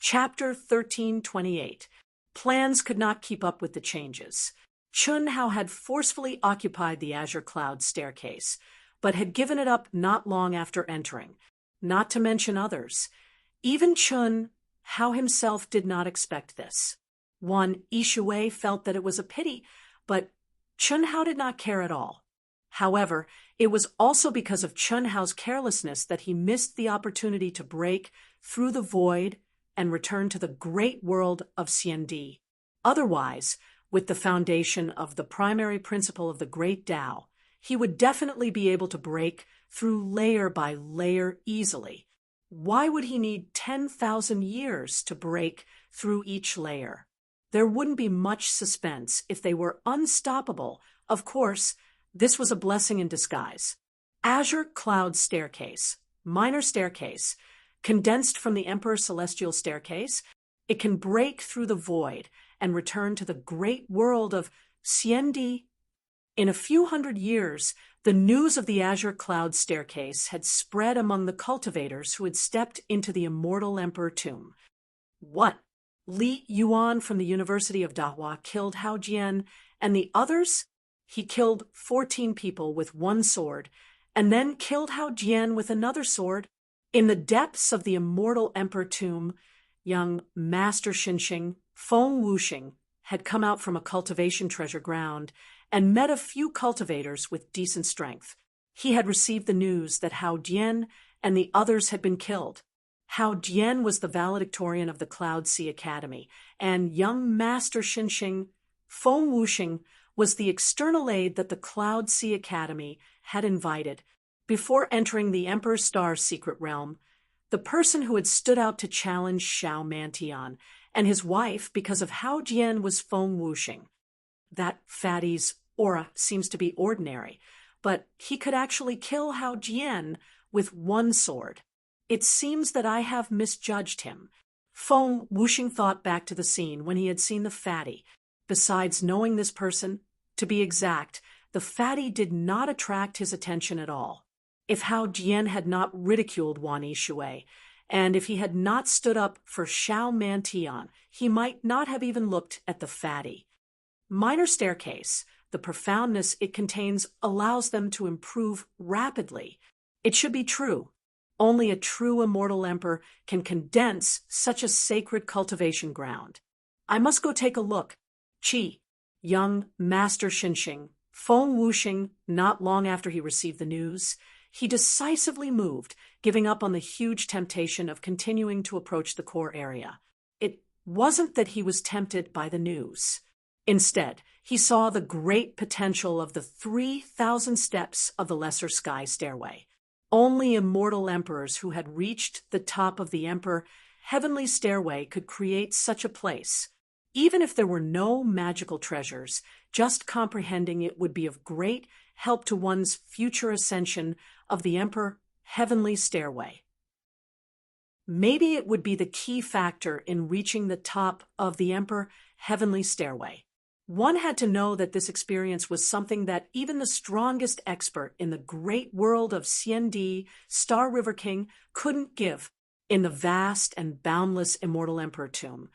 Chapter 1328. Plans could not keep up with the changes. Chun Hao had forcefully occupied the azure cloud staircase, but had given it up not long after entering, not to mention others. Even Chun Hao himself did not expect this. One Yishui felt that it was a pity, but Chun Hao did not care at all. However, it was also because of Chun Hao's carelessness that he missed the opportunity to break through the void and return to the great world of Xiandi. Otherwise, with the foundation of the primary principle of the Great Tao, he would definitely be able to break through layer by layer easily. Why would he need 10,000 years to break through each layer? There wouldn't be much suspense if they were unstoppable. Of course, this was a blessing in disguise. Azure Cloud Staircase, minor staircase, condensed from the Emperor's Celestial Staircase, it can break through the void and return to the great world of Xiandi. In a few hundred years, the news of the Azure Cloud Staircase had spread among the cultivators who had stepped into the immortal Emperor tomb. What? Li Yuan from the University of Dahua killed Hao Jian, and the others? He killed 14 people with one sword, and then killed Hao Jian with another sword. In the depths of the immortal Emperor tomb, young Master Xinxing, Feng Wuxing, had come out from a cultivation treasure ground and met a few cultivators with decent strength. He had received the news that Hao Jian and the others had been killed. Hao Jian was the valedictorian of the Cloud Sea Academy, and young Master Xinxing, Feng Wuxing, was the external aid that the Cloud Sea Academy had invited. Before entering the Emperor Star's secret realm, the person who had stood out to challenge Xiao Mantian and his wife because of Hao Jian was Feng Wuxing. That fatty's aura seems to be ordinary, but he could actually kill Hao Jian with one sword. It seems that I have misjudged him. Feng Wuxing thought back to the scene when he had seen the fatty. Besides knowing this person, to be exact, the fatty did not attract his attention at all. If Hao Jian had not ridiculed Wan Yishui, and if he had not stood up for Xiao Mantian, he might not have even looked at the fatty. Minor staircase, the profoundness it contains allows them to improve rapidly. It should be true. Only a true immortal emperor can condense such a sacred cultivation ground. I must go take a look. Qi, young Master Xinxing, Feng Wuxing, not long after he received the news, he decisively moved, giving up on the huge temptation of continuing to approach the core area. It wasn't that he was tempted by the news. Instead, he saw the great potential of the 3,000 steps of the Lesser Sky Stairway. Only immortal emperors who had reached the top of the Emperor Heavenly Stairway could create such a place. Even if there were no magical treasures, just comprehending it would be of great help to one's future ascension of the Emperor Heavenly Stairway. Maybe it would be the key factor in reaching the top of the Emperor Heavenly Stairway. One had to know that this experience was something that even the strongest expert in the great world of Xiandi, Star River King, couldn't give. In the vast and boundless immortal Emperor tomb,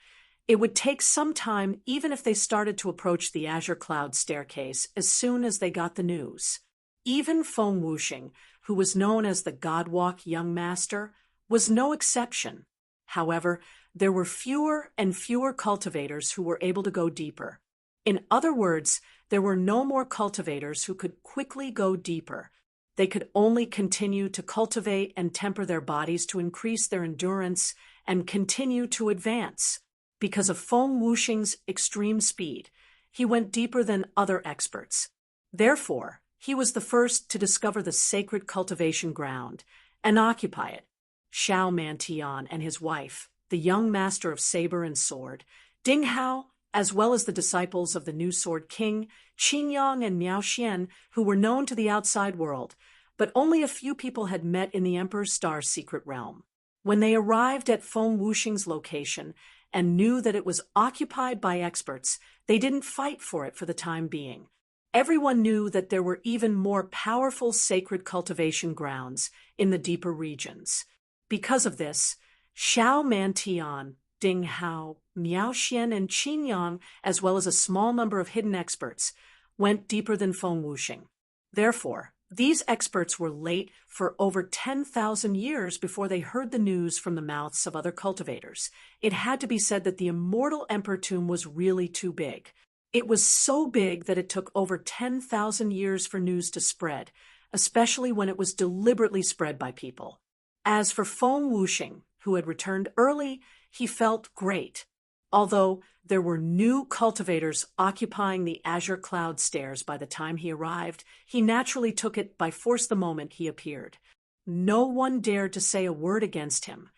it would take some time even if they started to approach the Azure Cloud Staircase as soon as they got the news. Even Feng Wuxing, who was known as the Godwalk Young Master, was no exception. However, there were fewer and fewer cultivators who were able to go deeper. In other words, there were no more cultivators who could quickly go deeper. They could only continue to cultivate and temper their bodies to increase their endurance and continue to advance. Because of Feng Wuxing's extreme speed, he went deeper than other experts. Therefore, he was the first to discover the sacred cultivation ground and occupy it. Xiao Mantian and his wife, the young master of saber and sword, Ding Hao, as well as the disciples of the new Sword King, Qingyang and Miao Xian, who were known to the outside world, but only a few people had met in the Emperor Star's secret realm. When they arrived at Feng Wuxing's location and knew that it was occupied by experts, they didn't fight for it for the time being. Everyone knew that there were even more powerful sacred cultivation grounds in the deeper regions. Because of this, Xiao Mantian, Ding Hao, Miao Xian, and Qin Yang, as well as a small number of hidden experts, went deeper than Feng Wuxing. Therefore, these experts were late for over 10,000 years before they heard the news from the mouths of other cultivators. It had to be said that the immortal emperor tomb was really too big. It was so big that it took over 10,000 years for news to spread, especially when it was deliberately spread by people. As for Feng Wuxing, who had returned early, he felt great. Although there were new cultivators occupying the azure cloud stairs by the time he arrived, he naturally took it by force the moment he appeared. No one dared to say a word against him,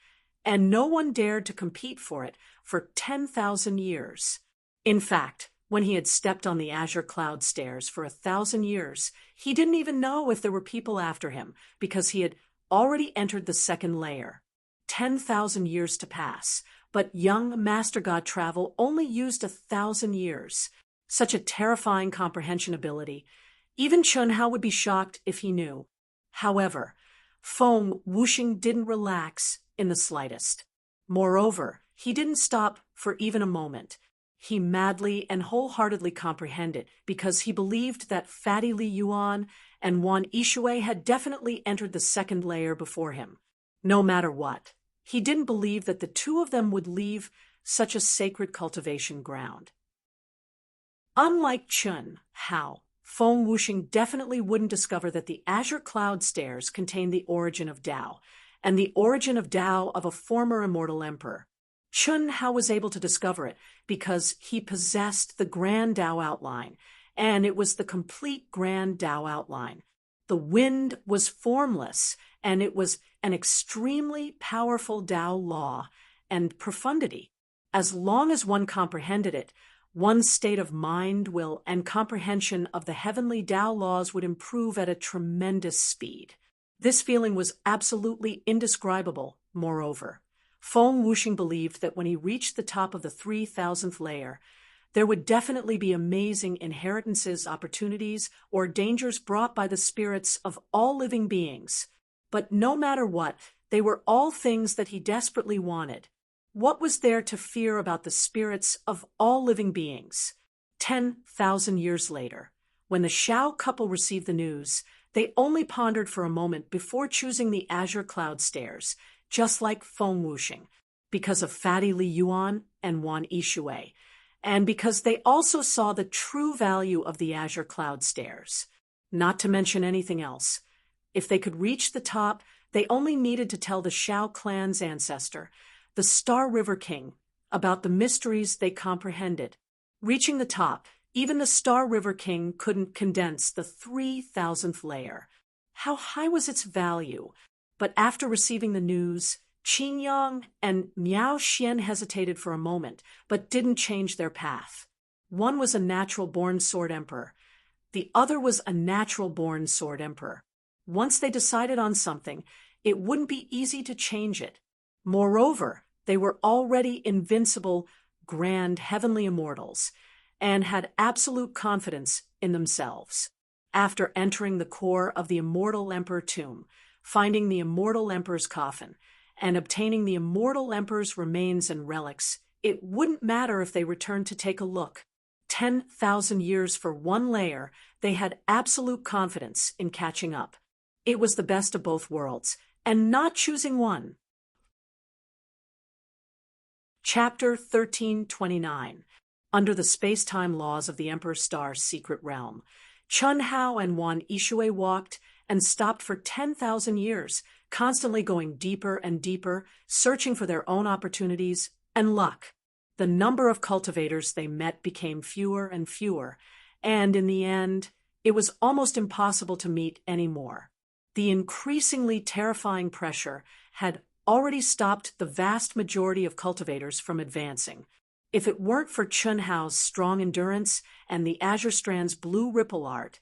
and no one dared to compete for it for 10,000 years. In fact, when he had stepped on the azure cloud stairs for 1,000 years, he didn't even know if there were people after him, because he had already entered the second layer. 10,000 years to pass, but young Master God Travel only used 1,000 years. Such a terrifying comprehension ability. Even Chun Hao would be shocked if he knew. However, Feng Wuxing didn't relax in the slightest. Moreover, he didn't stop for even a moment. He madly and wholeheartedly comprehended, because he believed that Fatty Li Yuan and Wan Yishui had definitely entered the second layer before him. No matter what, he didn't believe that the two of them would leave such a sacred cultivation ground. Unlike Chun Hao, Feng Wuxing definitely wouldn't discover that the azure cloud stairs contained the origin of Tao, and the origin of Tao of a former immortal emperor. Chun Hao was able to discover it because he possessed the Grand Tao outline, and it was the complete Grand Tao outline. The wind was formless, and it was an extremely powerful Tao law and profundity. As long as one comprehended it, one's state of mind, will, and comprehension of the heavenly Tao laws would improve at a tremendous speed. This feeling was absolutely indescribable, moreover. Feng Wuxing believed that when he reached the top of the 3,000th layer, there would definitely be amazing inheritances, opportunities, or dangers brought by the spirits of all living beings. But no matter what, they were all things that he desperately wanted. What was there to fear about the spirits of all living beings? 10,000 years later, when the Shao couple received the news, they only pondered for a moment before choosing the azure cloud stairs, just like Feng Wuxing, because of Fatty Li Yuan and Wan Yishui, and because they also saw the true value of the azure cloud stairs. Not to mention anything else. If they could reach the top, they only needed to tell the Shao clan's ancestor, the Star River King, about the mysteries they comprehended. Reaching the top, even the Star River King couldn't condense the 3,000th layer. How high was its value? But after receiving the news, Qin Yang and Miao Xian hesitated for a moment, but didn't change their path. One was a natural-born sword emperor. The other was a natural-born sword emperor. Once they decided on something, it wouldn't be easy to change it. Moreover, they were already invincible, grand, heavenly immortals, and had absolute confidence in themselves. After entering the core of the immortal emperor tomb, finding the immortal emperor's coffin, and obtaining the immortal emperor's remains and relics, it wouldn't matter if they returned to take a look. 10,000 years for one layer, they had absolute confidence in catching up. It was the best of both worlds, and not choosing one. Chapter 1329. Under the space-time laws of the Emperor Star's secret realm, Chun Hao and Wan Yishui walked and stopped for 10,000 years, constantly going deeper and deeper, searching for their own opportunities and luck. The number of cultivators they met became fewer and fewer, and in the end, it was almost impossible to meet any more. The increasingly terrifying pressure had already stopped the vast majority of cultivators from advancing. If it weren't for Chun Hao's strong endurance and the Azure Strand's blue ripple art,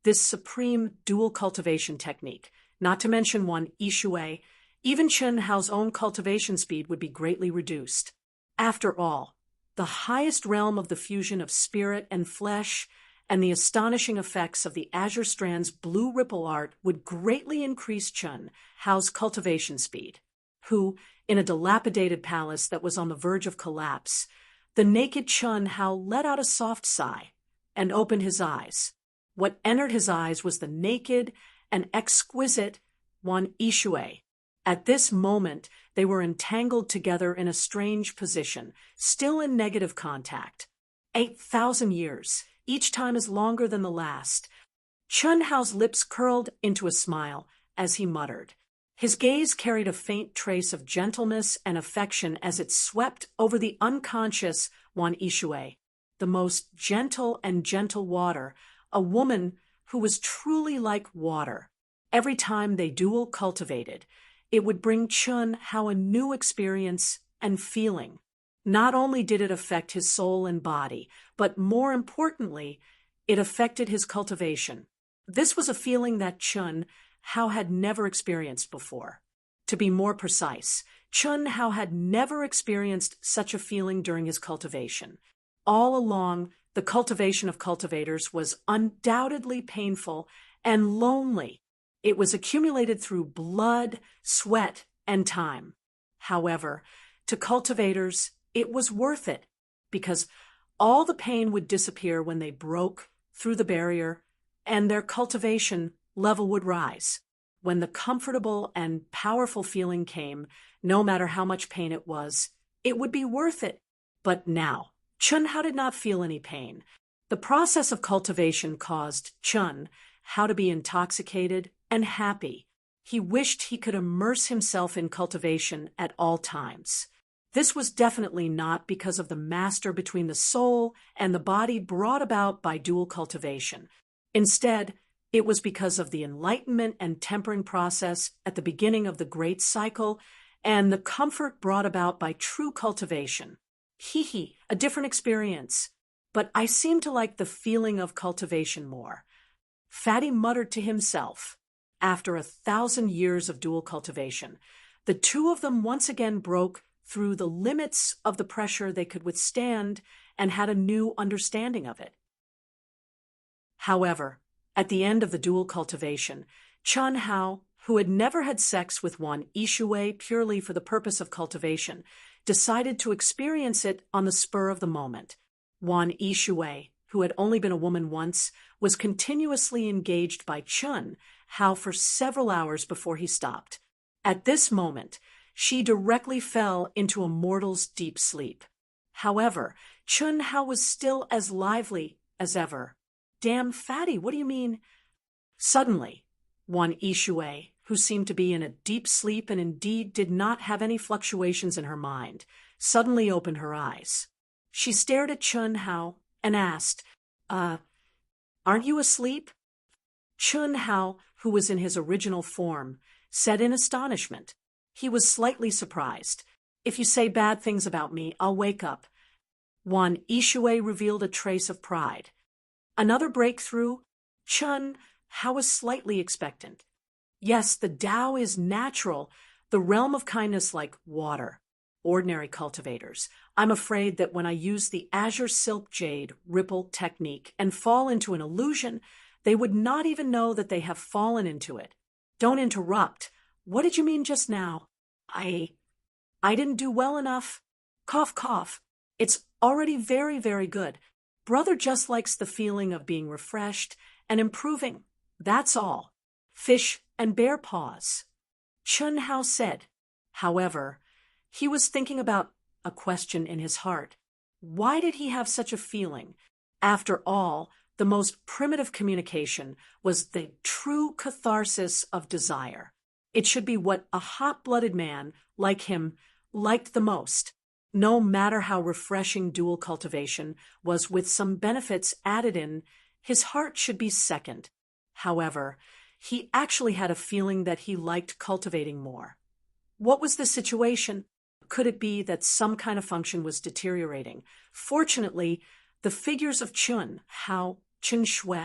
this supreme dual cultivation technique, not to mention Wan Yishui, even Chun Hao's own cultivation speed would be greatly reduced. After all, the highest realm of the fusion of spirit and flesh and the astonishing effects of the Azure Strand's blue ripple art would greatly increase Chun Hao's cultivation speed, who, in a dilapidated palace that was on the verge of collapse, the naked Chun Hao let out a soft sigh and opened his eyes. What entered his eyes was the naked and exquisite Wan Yishui. At this moment, they were entangled together in a strange position, still in negative contact. 8,000 years, each time is longer than the last. Chun Hao's lips curled into a smile as he muttered. His gaze carried a faint trace of gentleness and affection as it swept over the unconscious Wan Yishui, the most gentle and gentle water, a woman who was truly like water. Every time they dual cultivated, it would bring Chun Hao a new experience and feeling. Not only did it affect his soul and body, but more importantly, it affected his cultivation. This was a feeling that Chun Hao had never experienced before. To be more precise, Chun Hao had never experienced such a feeling during his cultivation. All along, the cultivation of cultivators was undoubtedly painful and lonely. It was accumulated through blood, sweat, and time. However, to cultivators, it was worth it, because all the pain would disappear when they broke through the barrier, and their cultivation level would rise. When the comfortable and powerful feeling came, no matter how much pain it would be worth it. But now, Chun Hao did not feel any pain. The process of cultivation caused Chun Hao to be intoxicated and happy. He wished he could immerse himself in cultivation at all times. This was definitely not because of the master between the soul and the body brought about by dual cultivation. Instead, it was because of the enlightenment and tempering process at the beginning of the great cycle and the comfort brought about by true cultivation. A different experience. But I seem to like the feeling of cultivation more. Fatty muttered to himself. After 1,000 years of dual cultivation, the two of them once again broke through the limits of the pressure they could withstand and had a new understanding of it. However, at the end of the dual cultivation, Chun Hao, who had never had sex with Wan Yishui purely for the purpose of cultivation, decided to experience it on the spur of the moment. Wan Yishui, who had only been a woman once, was continuously engaged by Chun Hao for several hours before he stopped. At this moment, she directly fell into a mortal's deep sleep. However, Chun Hao was still as lively as ever. Damn, Fatty, what do you mean? Suddenly, Wan Yishui, who seemed to be in a deep sleep and indeed did not have any fluctuations in her mind, suddenly opened her eyes. She stared at Chun Hao and asked, aren't you asleep? Chun Hao, who was in his original form, said in astonishment. He was slightly surprised. If you say bad things about me, I'll wake up. Wan Yishui revealed a trace of pride. Another breakthrough? Chun Hao was slightly expectant. Yes, the Tao is natural, the realm of kindness like water. Ordinary cultivators. I'm afraid that when I use the azure silk jade ripple technique and fall into an illusion, they would not even know that they have fallen into it. Don't interrupt. What did you mean just now? I didn't do well enough. Cough, cough. It's already very, very good. Brother just likes the feeling of being refreshed and improving. That's all. Fish and bear paws. Chun Hao said. However, he was thinking about a question in his heart. Why did he have such a feeling? After all, the most primitive communication was the true catharsis of desire. It should be what a hot-blooded man like him liked the most. No matter how refreshing dual cultivation was with some benefits added in, his heart should be second. However, he actually had a feeling that he liked cultivating more. What was the situation? Could it be that some kind of function was deteriorating? Fortunately, the figures of Chun Hao, Chun Shui,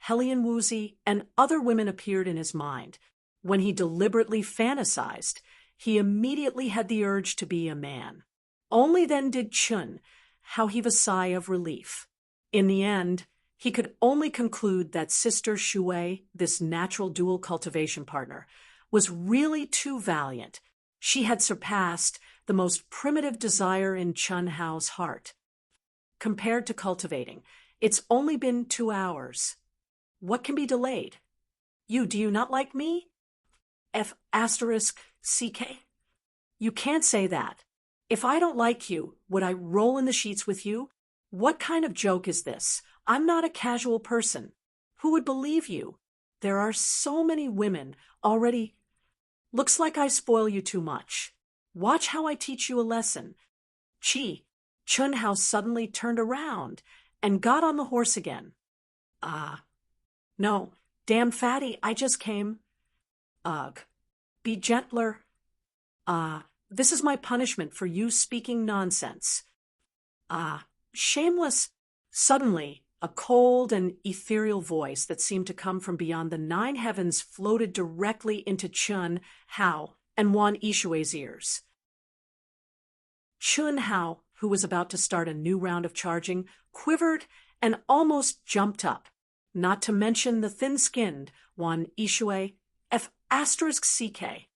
Helian Wuzi, and other women appeared in his mind. When he deliberately fantasized, he immediately had the urge to be a man. Only then did Chun Hao heave a sigh of relief. In the end, he could only conclude that Sister Shui, this natural dual cultivation partner, was really too valiant. She had surpassed the most primitive desire in Chun Hao's heart. Compared to cultivating, it's only been 2 hours. What can be delayed? Do you not like me? F asterisk CK? You can't say that. If I don't like you, would I roll in the sheets with you? What kind of joke is this? I'm not a casual person. Who would believe you? There are so many women already. Looks like I spoil you too much. Watch how I teach you a lesson. Chun Hao suddenly turned around and got on the horse again. No, damn fatty, I just came. Ugh. Be gentler. This is my punishment for you speaking nonsense. Shameless. Suddenly, a cold and ethereal voice that seemed to come from beyond the 9 heavens floated directly into Chun Hao and Wan Yishui's ears. Chun Hao, who was about to start a new round of charging, quivered and almost jumped up, not to mention the thin-skinned Wan Yishui, F asterisk CK.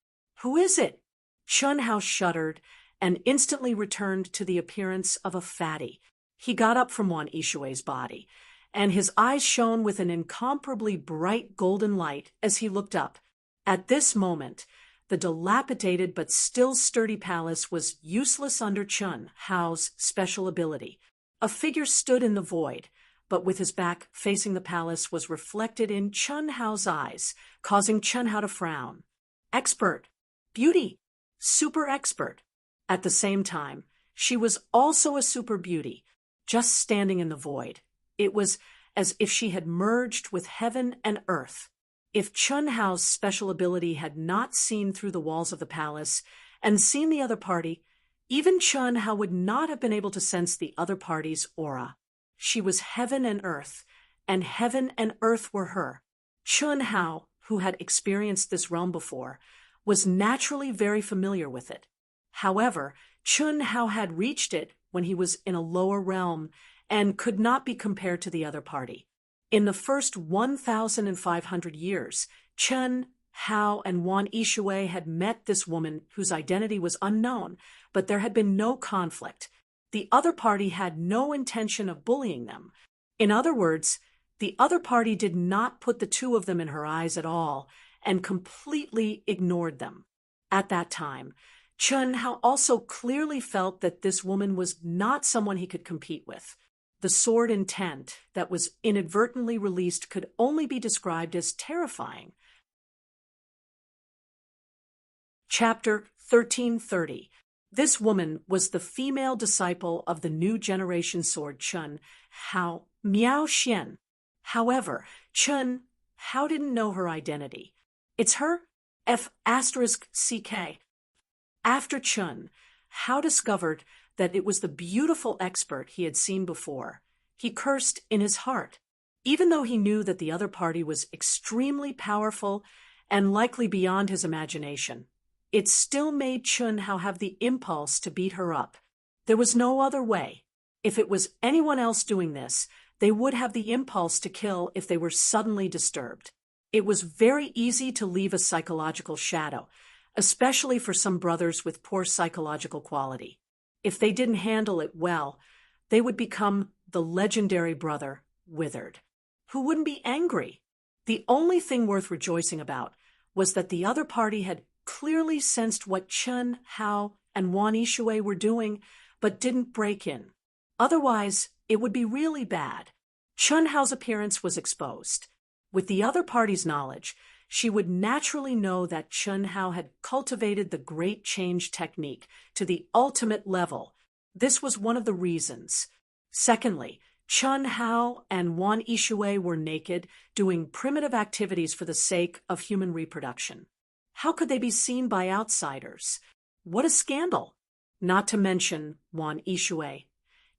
Who is it? Chun Hao shuddered and instantly returned to the appearance of a fatty. He got up from Wan Yishui's body, and his eyes shone with an incomparably bright golden light as he looked up. At this moment, the dilapidated but still sturdy palace was useless under Chun Hao's special ability. A figure stood in the void, but with his back facing the palace was reflected in Chun Hao's eyes, causing Chun Hao to frown. Expert. Beauty. Super expert. At the same time, she was also a super beauty, just standing in the void. It was as if she had merged with heaven and earth. If Chun Hao's special ability had not seen through the walls of the palace and seen the other party, even Chun Hao would not have been able to sense the other party's aura. She was heaven and earth were her. Chun Hao, who had experienced this realm before, was naturally very familiar with it. However, Chun Hao had reached it when he was in a lower realm and could not be compared to the other party. In the first 1,500 years, Chun Hao and Wan Yishui had met this woman whose identity was unknown, but there had been no conflict. The other party had no intention of bullying them. In other words, the other party did not put the 2 of them in her eyes at all and completely ignored them. At that time, Chun Hao also clearly felt that this woman was not someone he could compete with. The sword intent that was inadvertently released could only be described as terrifying. Chapter 1330. This woman was the female disciple of the new generation sword Chun Hao, Miao Xian. However, Chun Hao didn't know her identity. It's her, F asterisk CK. After Chun Hao discovered that it was the beautiful expert he had seen before, he cursed in his heart. Even though he knew that the other party was extremely powerful and likely beyond his imagination, it still made Chun Hao have the impulse to beat her up. There was no other way. If it was anyone else doing this, they would have the impulse to kill if they were suddenly disturbed. It was very easy to leave a psychological shadow, especially for some brothers with poor psychological quality. If they didn't handle it well, they would become the legendary brother, Withered. Who wouldn't be angry? The only thing worth rejoicing about was that the other party had clearly sensed what Chun Hao and Wan Yishui were doing, but didn't break in. Otherwise, it would be really bad. Chun Hao's appearance was exposed. With the other party's knowledge, she would naturally know that Chun Hao had cultivated the great change technique to the ultimate level. This was one of the reasons. Secondly, Chun Hao and Wan Yishui were naked, doing primitive activities for the sake of human reproduction. How could they be seen by outsiders? What a scandal! Not to mention Wan Yishui.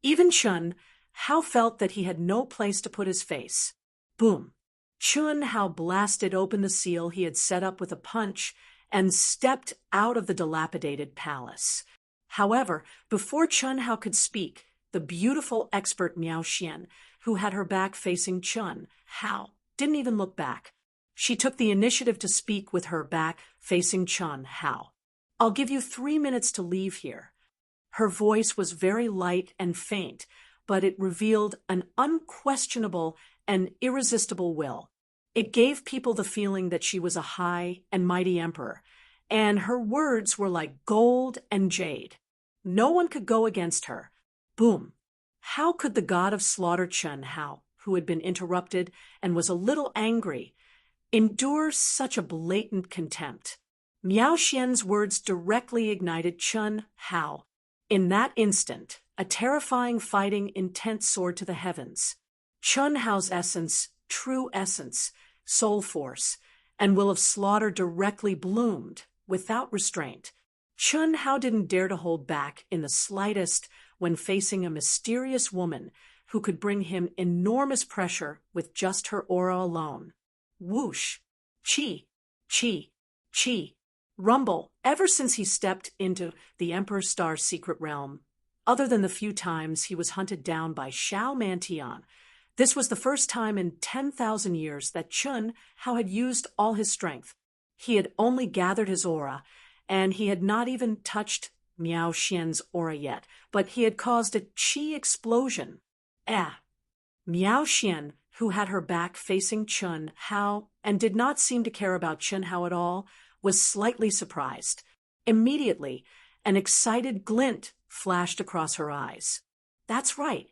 Even Chun Hao felt that he had no place to put his face. Boom! Chun Hao blasted open the seal he had set up with a punch and stepped out of the dilapidated palace. However, before Chun Hao could speak, the beautiful expert Miao Xian, who had her back facing Chun Hao, didn't even look back. She took the initiative to speak with her back facing Chun Hao. I'll give you 3 minutes to leave here. Her voice was very light and faint, but it revealed an unquestionable and irresistible will. It gave people the feeling that she was a high and mighty emperor, and her words were like gold and jade. No one could go against her. Boom. How could the god of slaughter Chun Hao, who had been interrupted and was a little angry, endure such a blatant contempt? Miao Xian's words directly ignited Chun Hao. In that instant, a terrifying fighting intent soared to the heavens. Chun Hao's essence, true essence, soul force, and will of slaughter directly bloomed, without restraint. Chun Hao didn't dare to hold back in the slightest when facing a mysterious woman who could bring him enormous pressure with just her aura alone. Whoosh! Chi! Chi! Chi! Rumble, ever since he stepped into the Emperor Star's secret realm. Other than the few times he was hunted down by Xiao Mantian, this was the first time in 10,000 years that Chun Hao had used all his strength. He had only gathered his aura, and he had not even touched Miao Xian's aura yet, but he had caused a qi explosion. Miao Xian, who had her back facing Chun Hao and did not seem to care about Chun Hao at all, was slightly surprised. Immediately, an excited glint flashed across her eyes. That's right.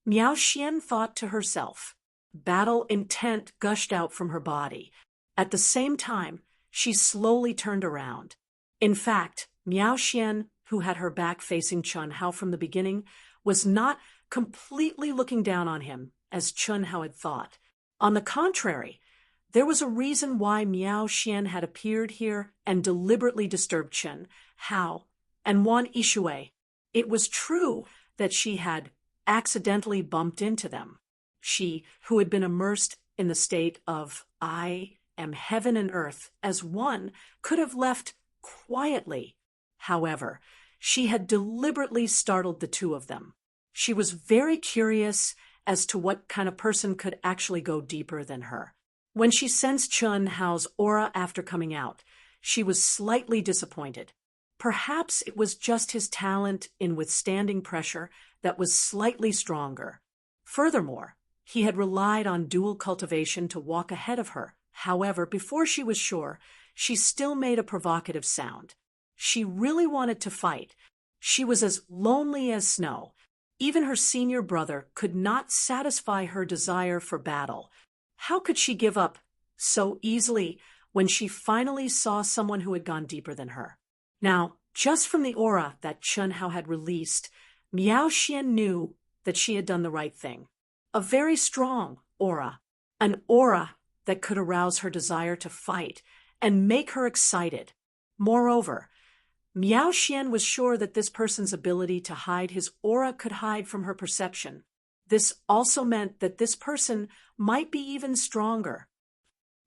Miao Xian thought to herself. Battle intent gushed out from her body. At the same time, she slowly turned around. In fact, Miao Xian, who had her back facing Chun Hao from the beginning, was not completely looking down on him, as Chun Hao had thought. On the contrary, there was a reason why Miao Xian had appeared here and deliberately disturbed Chun Hao and Wan Yishui. It was true that she had accidentally bumped into them. She, who had been immersed in the state of I am heaven and earth as one, could have left quietly. However, she had deliberately startled the two of them. She was very curious as to what kind of person could actually go deeper than her. When she sensed Chun Hao's aura after coming out, she was slightly disappointed. Perhaps it was just his talent in withstanding pressure that was slightly stronger. Furthermore, he had relied on dual cultivation to walk ahead of her. However, before she was sure, she still made a provocative sound. She really wanted to fight. She was as lonely as snow. Even her senior brother could not satisfy her desire for battle. How could she give up so easily when she finally saw someone who had gone deeper than her? Now, just from the aura that Chun Hao had released, Miao Xian knew that she had done the right thing. A very strong aura, an aura that could arouse her desire to fight and make her excited. Moreover, Miao Xian was sure that this person's ability to hide his aura could hide from her perception. This also meant that this person might be even stronger.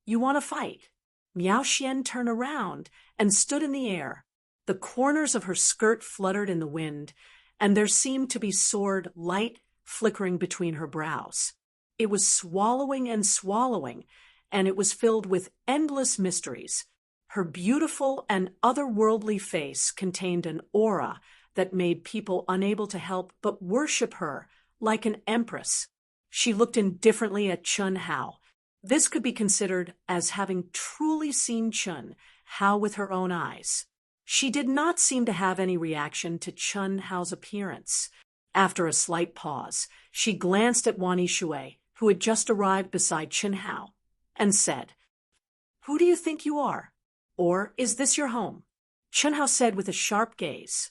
You want to fight? Miao Xian turned around and stood in the air. The corners of her skirt fluttered in the wind, and there seemed to be sword light flickering between her brows. It was swallowing and swallowing, and it was filled with endless mysteries. Her beautiful and otherworldly face contained an aura that made people unable to help but worship her like an empress. She looked indifferently at Chun Hao. This could be considered as having truly seen Chun Hao with her own eyes. She did not seem to have any reaction to Chun Hao's appearance. After a slight pause, she glanced at Wan Yishui, who had just arrived beside Chun Hao, and said, "Who do you think you are? Or is this your home?" Chun Hao said with a sharp gaze,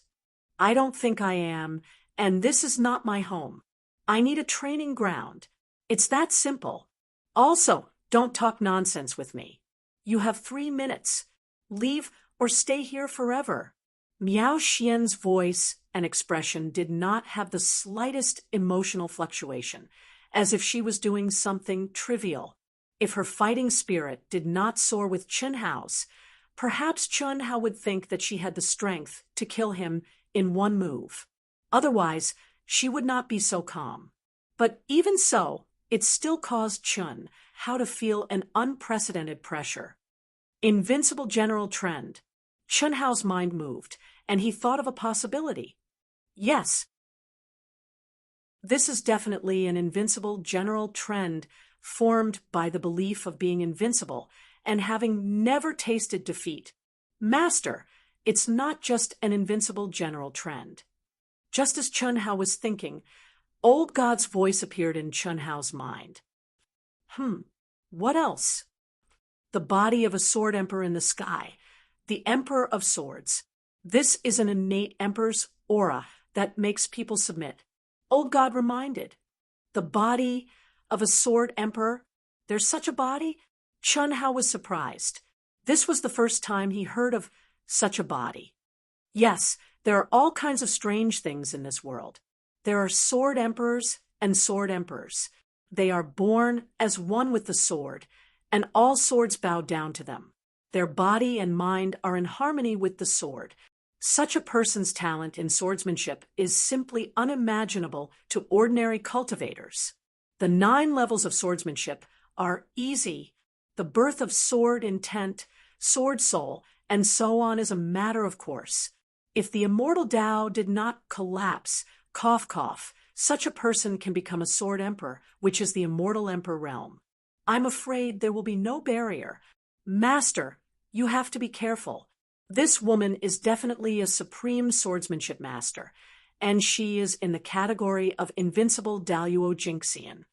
"I don't think I am, and this is not my home. I need a training ground. It's that simple. Also, don't talk nonsense with me. You have 3 minutes. Leave or stay here forever." Miao Xian's voice and expression did not have the slightest emotional fluctuation, as if she was doing something trivial. If her fighting spirit did not soar with Chun Hao's, perhaps Chun Hao would think that she had the strength to kill him in one move. Otherwise, she would not be so calm. But even so, it still caused Chun Hao to feel an unprecedented pressure. Invincible general trend. Chun Hao's mind moved, and he thought of a possibility. Yes, this is definitely an invincible general trend formed by the belief of being invincible and having never tasted defeat. Master, it's not just an invincible general trend. Just as Chun Hao was thinking, Old God's voice appeared in Chun Hao's mind. What else? The body of a sword emperor in the sky, the Emperor of Swords. This is an innate emperor's aura that makes people submit. Old God reminded. The body of a sword emperor. There's such a body? Chun Hao was surprised. This was the first time he heard of such a body. Yes, there are all kinds of strange things in this world. There are sword emperors and sword emperors. They are born as one with the sword, and all swords bow down to them. Their body and mind are in harmony with the sword. Such a person's talent in swordsmanship is simply unimaginable to ordinary cultivators. The 9 levels of swordsmanship are easy. The birth of sword intent, sword soul, and so on is a matter of course. If the immortal Tao did not collapse, cough cough, such a person can become a sword emperor, which is the immortal emperor realm. I'm afraid there will be no barrier. Master, you have to be careful. This woman is definitely a supreme swordsmanship master, and she is in the category of invincible Daluo Jinxian.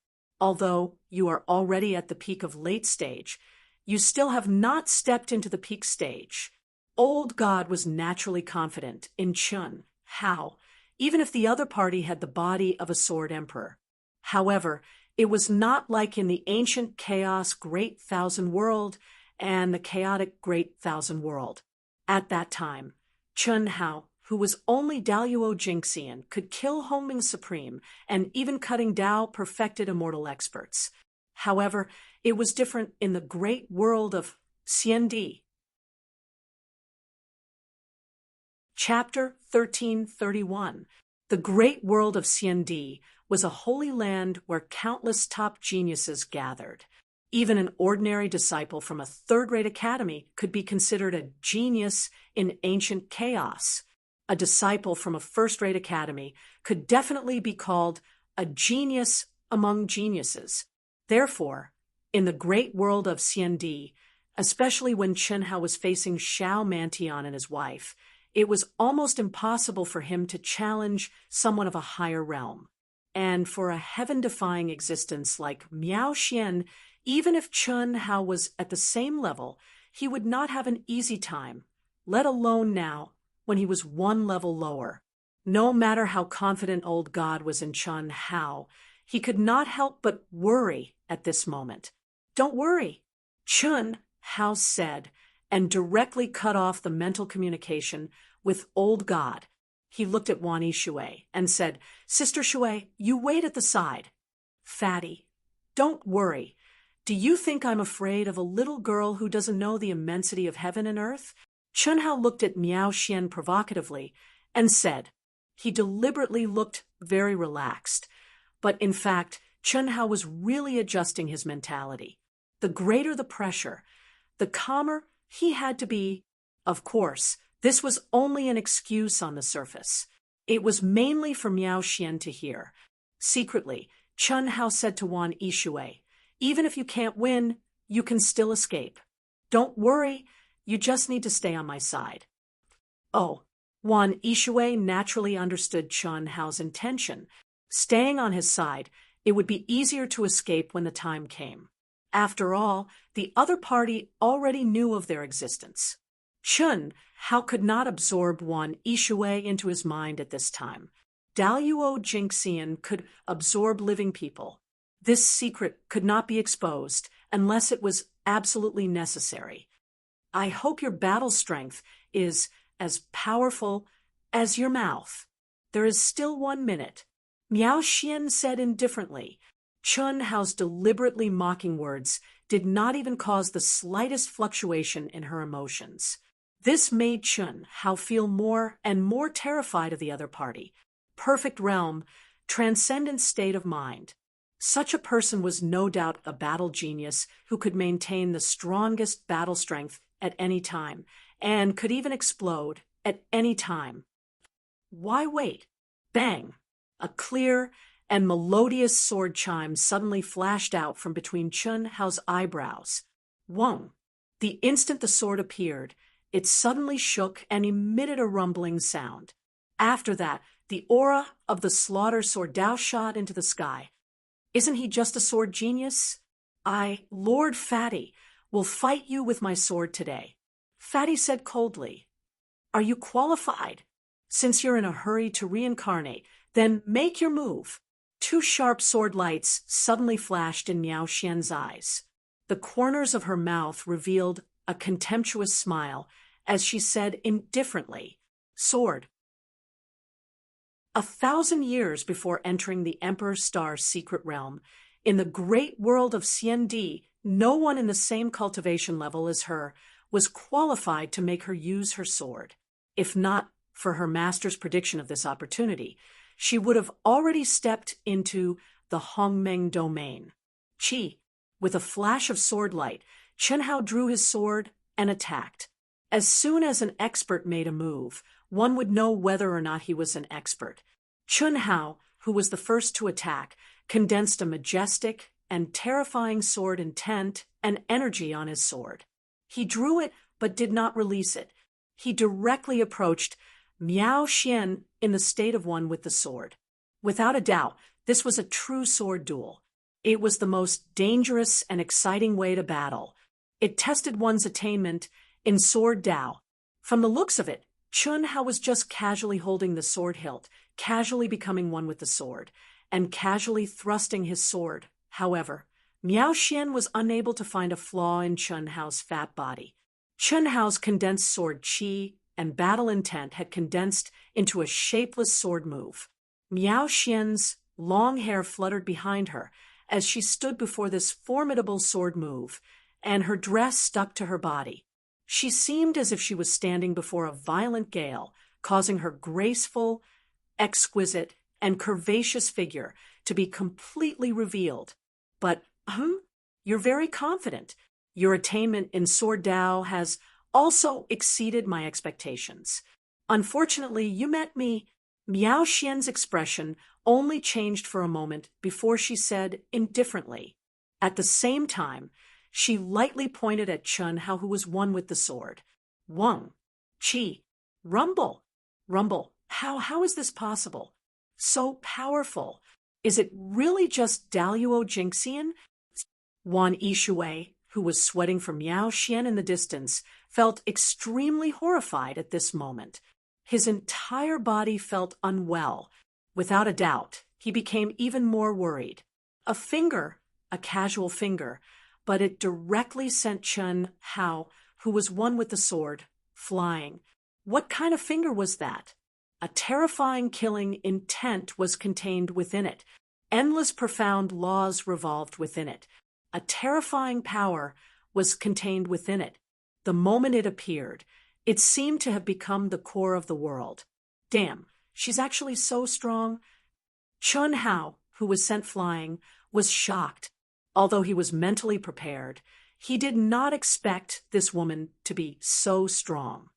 Although you are already at the peak of late stage, you still have not stepped into the peak stage. Old God was naturally confident in Chun Hao, even if the other party had the body of a sword emperor. However, it was not like in the ancient chaos Great Thousand World and the chaotic Great Thousand World. At that time, Chun Hao, who was only Daluo Jinxian, could kill Hongming Supreme and even cutting Dao perfected immortal experts. However, it was different in the great world of Xiandi. Chapter 1331. The great world of Xiandi was a holy land where countless top geniuses gathered. Even an ordinary disciple from a third-rate academy could be considered a genius in ancient chaos. A disciple from a first-rate academy could definitely be called a genius among geniuses. Therefore, in the great world of Xiandi, especially when Chun Hao was facing Xiao Mantian and his wife, it was almost impossible for him to challenge someone of a higher realm. And for a heaven-defying existence like Miao Xian, even if Chun Hao was at the same level, he would not have an easy time, let alone now, when he was 1 level lower. No matter how confident Old God was in Chun Hao, he could not help but worry at this moment. Don't worry, Chun Hao said, and directly cut off the mental communication with Old God. He looked at Wan Yishui and said, Sister Shui, you wait at the side. Fatty, don't worry. Do you think I'm afraid of a little girl who doesn't know the immensity of heaven and earth? Chun Hao looked at Miao Xian provocatively and said, he deliberately looked very relaxed, but in fact, Chun Hao was really adjusting his mentality. The greater the pressure, the calmer he had to be. Of course, this was only an excuse on the surface. It was mainly for Miao Xian to hear. Secretly, Chun Hao said to Wan Yishui, even if you can't win, you can still escape. Don't worry, you just need to stay on my side. Oh, Wan Yishui naturally understood Chun Hao's intention. Staying on his side, it would be easier to escape when the time came. After all, the other party already knew of their existence. Chun Hao could not absorb Wan Yishui into his mind at this time. Daluo Jinxian could absorb living people. This secret could not be exposed unless it was absolutely necessary. I hope your battle strength is as powerful as your mouth. There is still 1 minute. Miao Xian said indifferently. Chun Hao's deliberately mocking words did not even cause the slightest fluctuation in her emotions. This made Chun Hao feel more and more terrified of the other party. Perfect realm, transcendent state of mind. Such a person was no doubt a battle genius who could maintain the strongest battle strength at any time, and could even explode at any time. Why wait? Bang! A clear and melodious sword chime suddenly flashed out from between Chun Hao's eyebrows. Whoa! The instant the sword appeared, it suddenly shook and emitted a rumbling sound. After that, the aura of the slaughter sword Dao shot into the sky. Isn't he just a sword genius? Lord Fatty, will fight you with my sword today. Fatty said coldly. Are you qualified? Since you're in a hurry to reincarnate, then make your move. Two sharp sword lights suddenly flashed in Miao Xian's eyes. The corners of her mouth revealed a contemptuous smile as she said indifferently, Sword. 1,000 years before entering the Emperor Star's secret realm, in the great world of CND, no one in the same cultivation level as her was qualified to make her use her sword. If not for her master's prediction of this opportunity, she would have already stepped into the Hongmeng domain. Qi, with a flash of sword light, Chen Hao drew his sword and attacked. As soon as an expert made a move, one would know whether or not he was an expert. Chen Hao, who was the first to attack, condensed a majestic and terrifying sword intent and energy on his sword. He drew it but did not release it. He directly approached Miao Xian in the state of one with the sword. Without a doubt, this was a true sword duel. It was the most dangerous and exciting way to battle. It tested one's attainment in sword Dao. From the looks of it, Chun Hao was just casually holding the sword hilt, casually becoming one with the sword, and casually thrusting his sword. However, Miao Xian was unable to find a flaw in Chun Hao's fat body. Chun Hao's condensed sword qi and battle intent had condensed into a shapeless sword move. Miao Xian's long hair fluttered behind her as she stood before this formidable sword move, and her dress stuck to her body. She seemed as if she was standing before a violent gale, causing her graceful, exquisite, and curvaceous figure to be completely revealed. But, you're very confident. Your attainment in sword Dao has also exceeded my expectations. Unfortunately, you met me. Miao Xian's expression only changed for a moment before she said indifferently. At the same time, she lightly pointed at Chun Hao, who was one with the sword. Wang, Qi, rumble, rumble. How is this possible? So powerful. Is it really just Daluo Jingxian? Wan Yishui, who was sweating from Miao Xian in the distance, felt extremely horrified at this moment. His entire body felt unwell. Without a doubt, he became even more worried. A finger, a casual finger, but it directly sent Chun Hao, who was one with the sword, flying. What kind of finger was that? A terrifying killing intent was contained within it. Endless profound laws revolved within it. A terrifying power was contained within it. The moment it appeared, it seemed to have become the core of the world. Damn, she's actually so strong. Chun Hao, who was sent flying, was shocked. Although he was mentally prepared, he did not expect this woman to be so strong.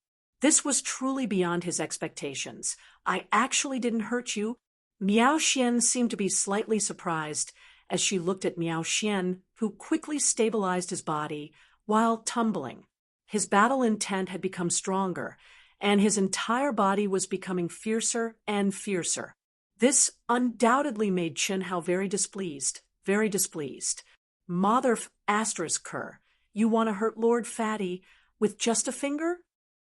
This was truly beyond his expectations. I actually didn't hurt you. Miao Xian seemed to be slightly surprised as she looked at Miao Xian, who quickly stabilized his body while tumbling. His battle intent had become stronger, and his entire body was becoming fiercer and fiercer. This undoubtedly made Chen Hao very displeased. Very displeased. Mother asterisk her. You want to hurt Lord Fatty with just a finger?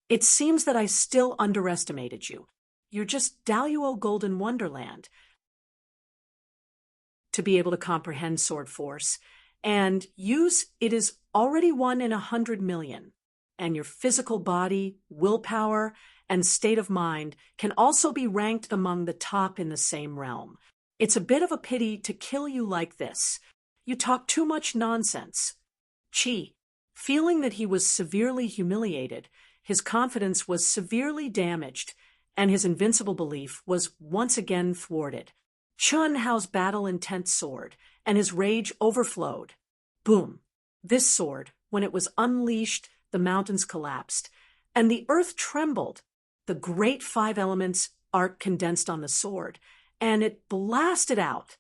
It seems that I still underestimated you. You're just Daluo Golden Wonderland to be able to comprehend sword force, and use it is already 1 in 100 million. And your physical body, willpower, and state of mind can also be ranked among the top in the same realm. It's a bit of a pity to kill you like this. You talk too much nonsense. Qi, feeling that he was severely humiliated, his confidence was severely damaged, and his invincible belief was once again thwarted. Chun Hao's battle-intent sword, and his rage overflowed. Boom! This sword, when it was unleashed, the mountains collapsed. and the earth trembled. The great five elements art condensed on the sword, and it blasted out.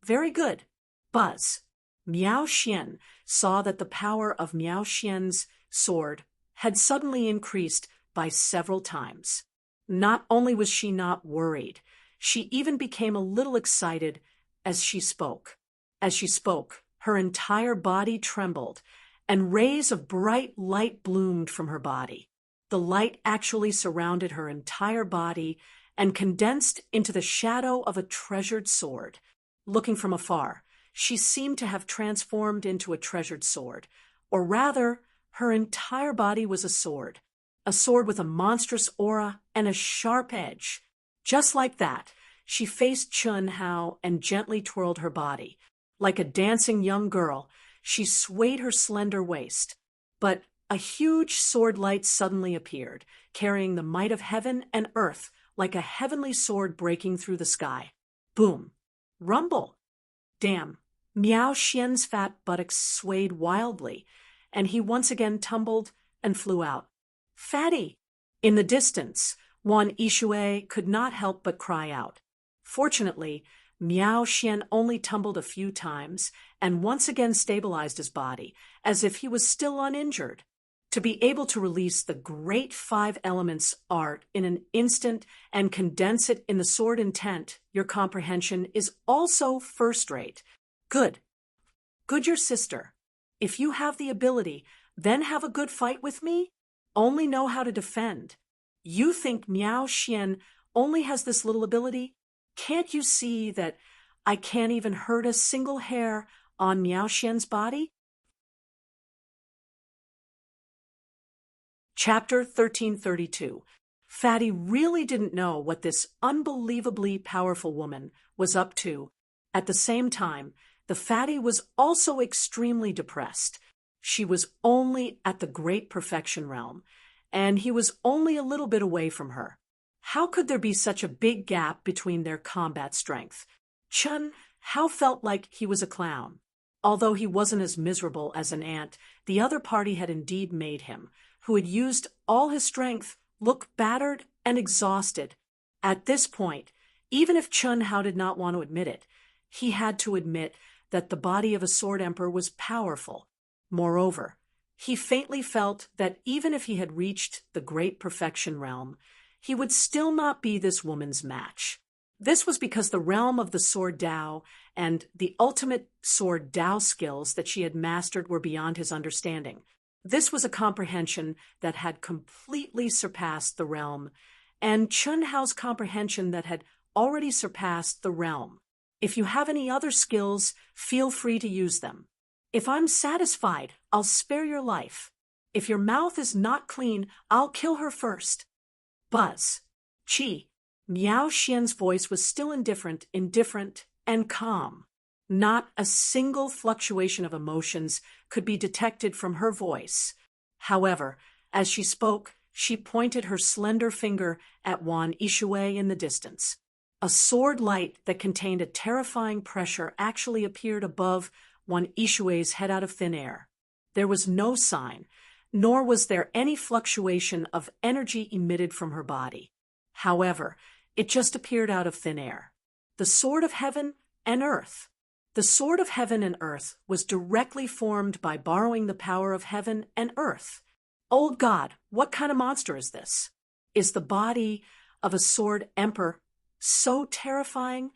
Very good. Buzz. Miao Xian saw that the power of Miao Xian's sword had suddenly increased by several times. Not only was she not worried, she even became a little excited as she spoke. As she spoke, her entire body trembled, and rays of bright light bloomed from her body. The light actually surrounded her entire body and condensed into the shadow of a treasured sword. Looking from afar, she seemed to have transformed into a treasured sword, or rather, her entire body was a sword with a monstrous aura and a sharp edge. Just like that, she faced Chun Hao and gently twirled her body. Like a dancing young girl, she swayed her slender waist. But a huge sword light suddenly appeared, carrying the might of heaven and earth like a heavenly sword breaking through the sky. Boom! Rumble! Damn! Miao Xian's fat buttocks swayed wildly, and he once again tumbled and flew out. Fatty! In the distance, Wan Yishui could not help but cry out. Fortunately, Miao Xian only tumbled a few times and once again stabilized his body, as if he was still uninjured. To be able to release the great five elements art in an instant and condense it in the sword intent, your comprehension is also first-rate. Good. Good, your sister. If you have the ability, then have a good fight with me? Only know how to defend. You think Miao Xian only has this little ability? Can't you see that I can't even hurt a single hair on Miao Xian's body? Chapter 1332. Fatty really didn't know what this unbelievably powerful woman was up to. At the same time, the Fatty was also extremely depressed. She was only at the great perfection realm, and he was only a little bit away from her. How could there be such a big gap between their combat strength? Chun Hao felt like he was a clown. Although he wasn't as miserable as an ant, the other party had indeed made him, who had used all his strength, look battered and exhausted. At this point, even if Chun Hao did not want to admit it, he had to admit that the body of a sword emperor was powerful. Moreover, he faintly felt that even if he had reached the great perfection realm, he would still not be this woman's match. This was because the realm of the sword Dao and the ultimate sword Dao skills that she had mastered were beyond his understanding. This was a comprehension that had completely surpassed the realm, and Chun Hao's comprehension that had already surpassed the realm. If you have any other skills, feel free to use them. If I'm satisfied, I'll spare your life. If your mouth is not clean, I'll kill her first. Buzz. Chi. Miao Xian's voice was still indifferent, and calm. Not a single fluctuation of emotions could be detected from her voice. However, as she spoke, she pointed her slender finger at Wan Yishui in the distance. A sword light that contained a terrifying pressure actually appeared above Wan Yishui's head out of thin air. There was no sign, nor was there any fluctuation of energy emitted from her body. However, it just appeared out of thin air. The sword of heaven and earth. The sword of heaven and earth was directly formed by borrowing the power of heaven and earth. Old God, what kind of monster is this? Is the body of a sword emperor so terrifying?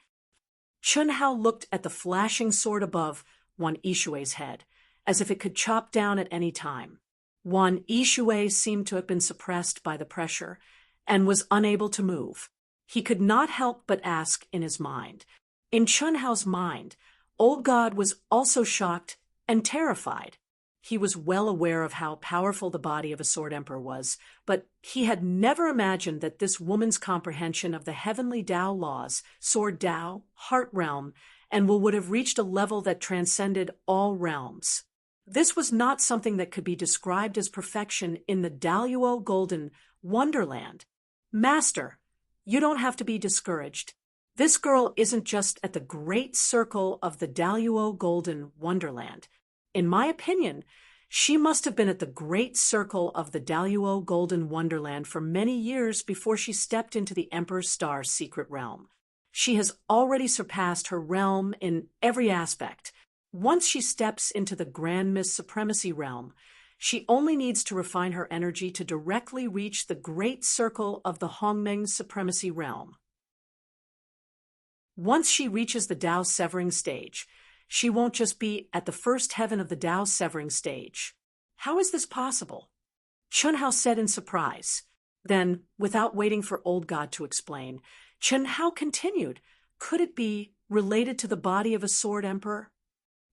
Chun Hao looked at the flashing sword above Wan Yishui's head, as if it could chop down at any time. Wan Yishui seemed to have been suppressed by the pressure and was unable to move. He could not help but ask in his mind. In Chun Hao's mind, Old God was also shocked and terrified. He was well aware of how powerful the body of a sword emperor was, but he had never imagined that this woman's comprehension of the heavenly Dao laws, sword Dao, heart realm, and would have reached a level that transcended all realms. This was not something that could be described as perfection in the Daluo Golden Wonderland. Master, you don't have to be discouraged. This girl isn't just at the great circle of the Daluo Golden Wonderland. In my opinion, She must have been at the great circle of the Daluo Golden Wonderland for many years before she stepped into the Emperor Star's secret realm. She has already surpassed her realm in every aspect. Once she steps into the Grand Miss Supremacy realm, she only needs to refine her energy to directly reach the great circle of the Hongmeng Supremacy realm. Once she reaches the Tao Severing stage, she won't just be at the first heaven of the Tao Severing stage. How is this possible? Chunhao said in surprise. Then, without waiting for Old God to explain, Chunhao continued, could it be related to the body of a sword emperor?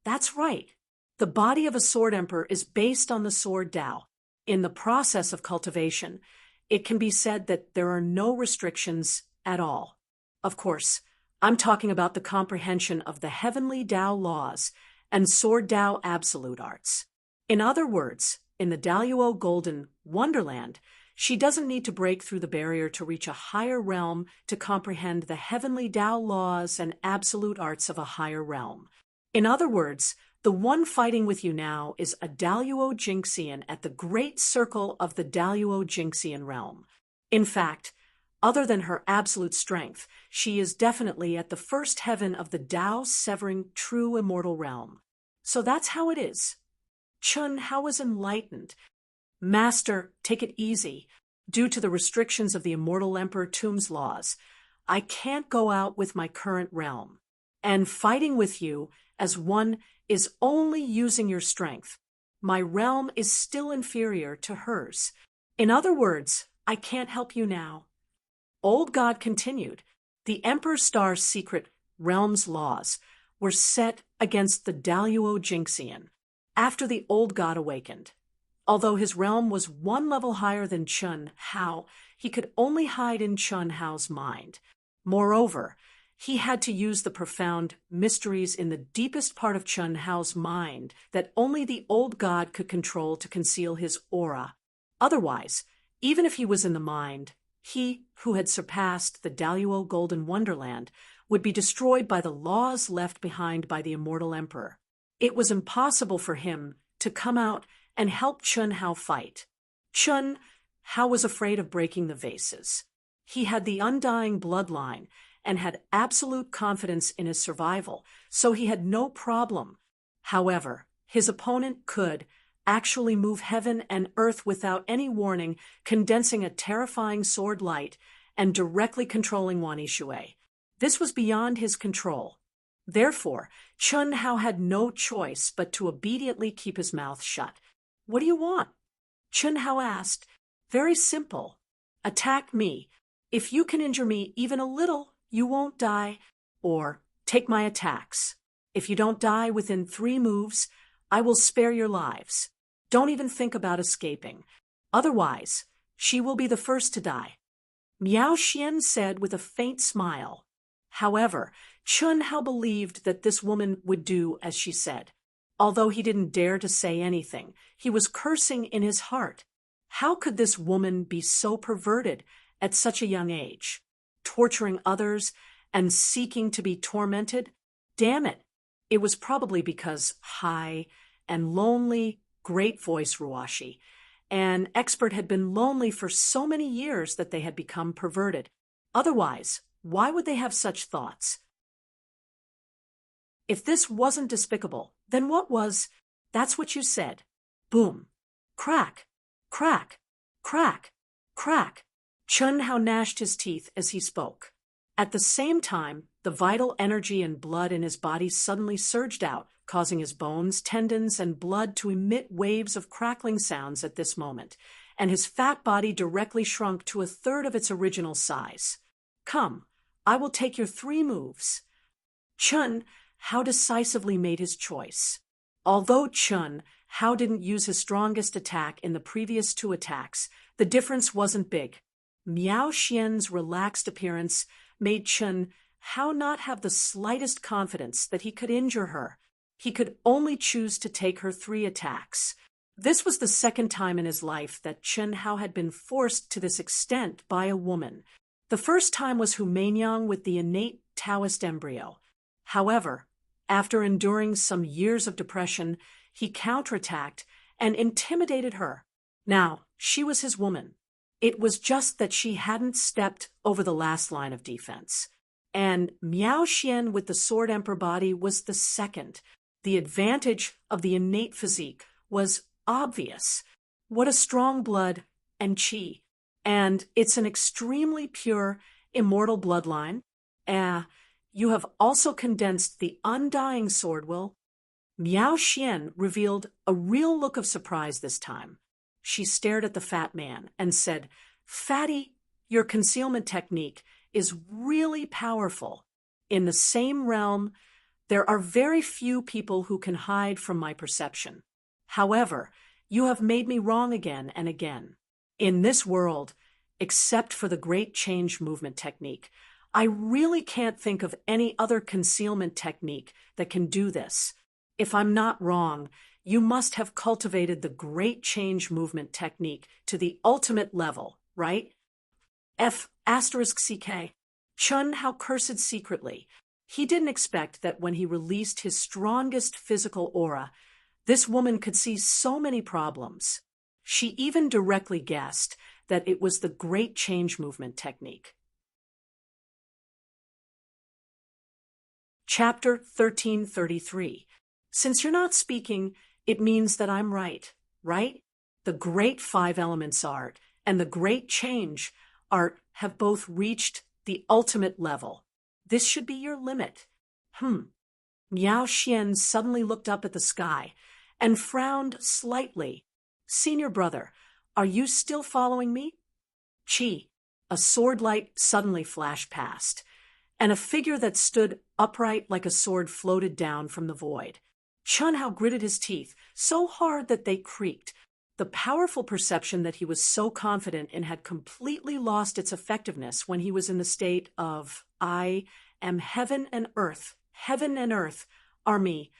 That's right. The body of a sword emperor is based on the sword Tao. In the process of cultivation, it can be said that there are no restrictions at all. Of course, I'm talking about the comprehension of the heavenly Tao laws and sword Tao absolute arts. In other words, in the Daluo Golden Wonderland, she doesn't need to break through the barrier to reach a higher realm to comprehend the heavenly Tao laws and absolute arts of a higher realm. In other words, the one fighting with you now is a Daluo Jinxian at the great circle of the Daluo Jinxian realm. In fact, other than her absolute strength, she is definitely at the first heaven of the Tao Severing true immortal realm. So that's how it is. Chunhao was enlightened. Master, take it easy. Due to the restrictions of the immortal Emperor Tomb's laws, I can't go out with my current realm. And fighting with you as one is only using your strength. My realm is still inferior to hers. In other words, I can't help you now. Old God continued, the Emperor Star's secret realm's laws were set against the Daluo Jinxian after the Old God awakened. Although his realm was one level higher than Chunhao, he could only hide in Chunhao's mind. Moreover, he had to use the profound mysteries in the deepest part of Chunhao's mind that only the Old God could control to conceal his aura. Otherwise, even if he was in the mind, he who had surpassed the Daluo Golden Wonderland would be destroyed by the laws left behind by the immortal emperor. It was impossible for him to come out and help Chunhao fight. Chunhao was afraid of breaking the vases. He had the undying bloodline and had absolute confidence in his survival, so he had no problem. However, his opponent could actually move heaven and earth without any warning, condensing a terrifying sword light and directly controlling Wani Shui. This was beyond his control. Therefore, Chunhao had no choice but to obediently keep his mouth shut. What do you want? Chunhao asked. Very simple. Attack me. If you can injure me even a little, you won't die. Or take my attacks. If you don't die within 3 moves, I will spare your lives. Don't even think about escaping. Otherwise, she will be the first to die. Miao Xian said with a faint smile. However, Chunhao believed that this woman would do as she said. Although he didn't dare to say anything, he was cursing in his heart. How could this woman be so perverted at such a young age? Torturing others and seeking to be tormented? Damn it! It was probably because high and lonely, great voice Ruashi, an expert had been lonely for so many years that they had become perverted. Otherwise, why would they have such thoughts? If this wasn't despicable, then what was? That's what you said. Boom. Crack. Crack. Crack. Crack. Chunhao gnashed his teeth as he spoke. At the same time, the vital energy and blood in his body suddenly surged out, causing his bones, tendons, and blood to emit waves of crackling sounds at this moment, and his fat body directly shrunk to 1/3 of its original size. Come, I will take your 3 moves. Chunhao decisively made his choice. Although Chunhao didn't use his strongest attack in the previous 2 attacks, the difference wasn't big. Miao Xian's relaxed appearance made Chunhao not have the slightest confidence that he could injure her. He could only choose to take her 3 attacks. This was the second time in his life that Chunhao had been forced to this extent by a woman. The first time was Humaingyang with the innate Taoist embryo. However, after enduring some years of depression, he counterattacked and intimidated her. Now, she was his woman. It was just that she hadn't stepped over the last line of defense. And Miao Xian with the Sword Emperor body was the second. The advantage of the innate physique was obvious. What a strong blood and qi. And it's an extremely pure, immortal bloodline. You have also condensed the undying sword will. Miao Xian revealed a real look of surprise this time. She stared at the fat man and said, "Fatty, your concealment technique is really powerful. In the same realm, there are very few people who can hide from my perception. However, you have made me wrong again and again. In this world, except for the Great Change Movement technique, I really can't think of any other concealment technique that can do this. If I'm not wrong, you must have cultivated the Great Change Movement technique to the ultimate level, right?" F***CK. Chun Hao cursed secretly. He didn't expect that when he released his strongest physical aura, this woman could see so many problems. She even directly guessed that it was the Great Change Movement technique. Chapter 1333. Since you're not speaking, it means that I'm right, right? The Great Five Elements art and the Great Change art have both reached the ultimate level. This should be your limit. Miao Xian suddenly looked up at the sky and frowned slightly. "Senior brother, are you still following me?" Chi, a sword light suddenly flashed past, and a figure that stood upright like a sword floated down from the void. Chun Hao gritted his teeth so hard that they creaked. The powerful perception that he was so confident in had completely lost its effectiveness when he was in the state of, "I am heaven and earth are me."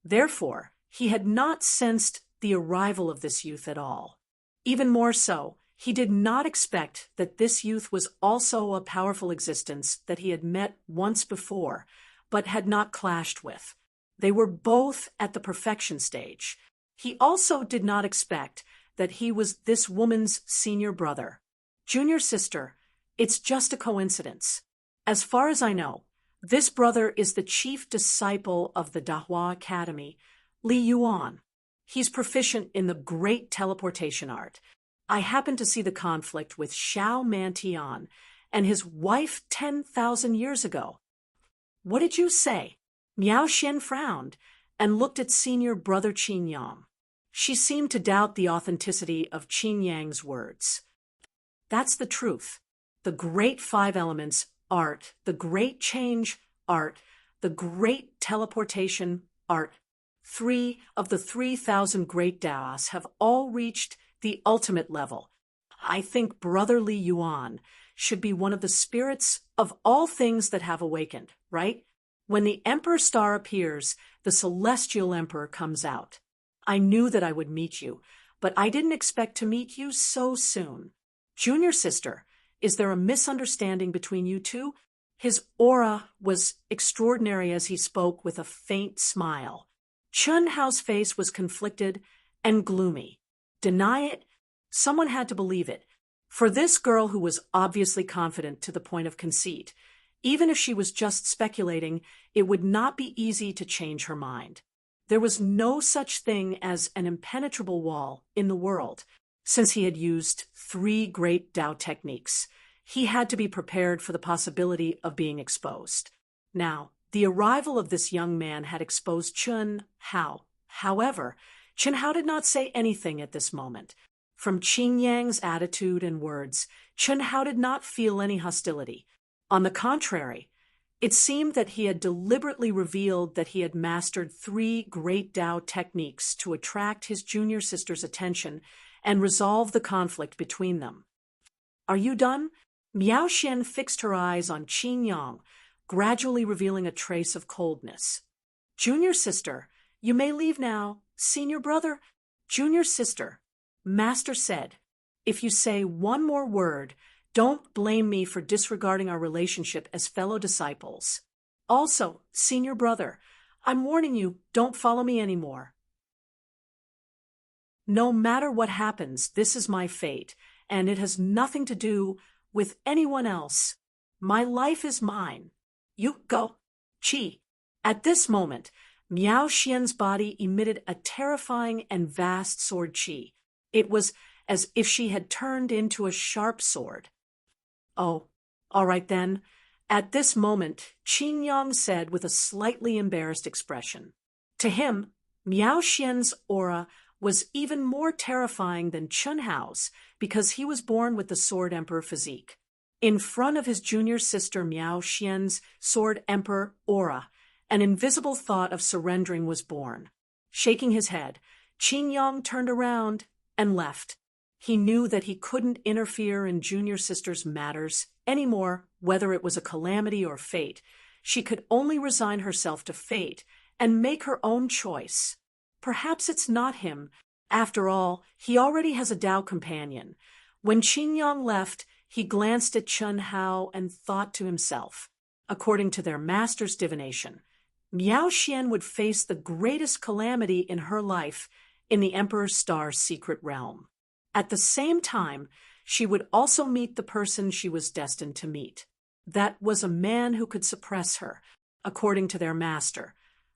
Therefore, he had not sensed the arrival of this youth at all. Even more so, he did not expect that this youth was also a powerful existence that he had met once before, but had not clashed with. They were both at the perfection stage. He also did not expect that he was this woman's senior brother. "Junior sister, it's just a coincidence. As far as I know, this brother is the chief disciple of the Dahua Academy, Li Yuan. He's proficient in the great teleportation art. I happened to see the conflict with Xiao Mantian and his wife 10,000 years ago." "What did you say?" Miao Xian frowned and looked at senior brother Qin Yang. She seemed to doubt the authenticity of Qin Yang's words. "That's the truth. The Great Five Elements art, the Great Change art, the Great Teleportation art. 3 of the 3,000 great Daos have all reached the ultimate level. I think Brother Li Yuan should be one of the spirits of all things that have awakened, right? When the Emperor Star appears, the Celestial Emperor comes out. I knew that I would meet you, but I didn't expect to meet you so soon. Junior sister, is there a misunderstanding between you two?" His aura was extraordinary as he spoke with a faint smile. Chun Hao's face was conflicted and gloomy. Deny it? Someone had to believe it. For this girl who was obviously confident to the point of conceit, even if she was just speculating, it would not be easy to change her mind. There was no such thing as an impenetrable wall in the world. Since he had used 3 great Tao techniques, he had to be prepared for the possibility of being exposed. Now, the arrival of this young man had exposed Chun Hao. However, Chun Hao did not say anything at this moment. From Qin Yang's attitude and words, Chun Hao did not feel any hostility. On the contrary, it seemed that he had deliberately revealed that he had mastered 3 great Tao techniques to attract his junior sister's attention and resolve the conflict between them. "Are you done?" Miao Xian fixed her eyes on Qin Yang, gradually revealing a trace of coldness. "Junior sister, you may leave now. Senior brother." "Junior sister," Master said, "if you say one more word, don't blame me for disregarding our relationship as fellow disciples. Also, senior brother, I'm warning you, don't follow me anymore." No matter what happens, this is my fate, and it has nothing to do with anyone else. My life is mine. You go. Qi. At this moment, Miao Xian's body emitted a terrifying and vast sword qi. It was as if she had turned into a sharp sword. Oh, all right then. At this moment, Qin Yang said with a slightly embarrassed expression. To him, Miao Xian's aura was even more terrifying than Chun Hao's because he was born with the Sword Emperor physique. In front of his junior sister Miao Xian's Sword Emperor aura, an invisible thought of surrendering was born. Shaking his head, Qin Yang turned around and left. He knew that he couldn't interfere in junior sister's matters anymore, whether it was a calamity or fate. She could only resign herself to fate and make her own choice. Perhaps it's not him. After all, he already has a Tao companion. When Qin Yang left, he glanced at Chun Hao and thought to himself, according to their master's divination, Miao Xian would face the greatest calamity in her life in the Emperor's Star's secret realm. At the same time, she would also meet the person she was destined to meet. That was a man who could suppress her, according to their master.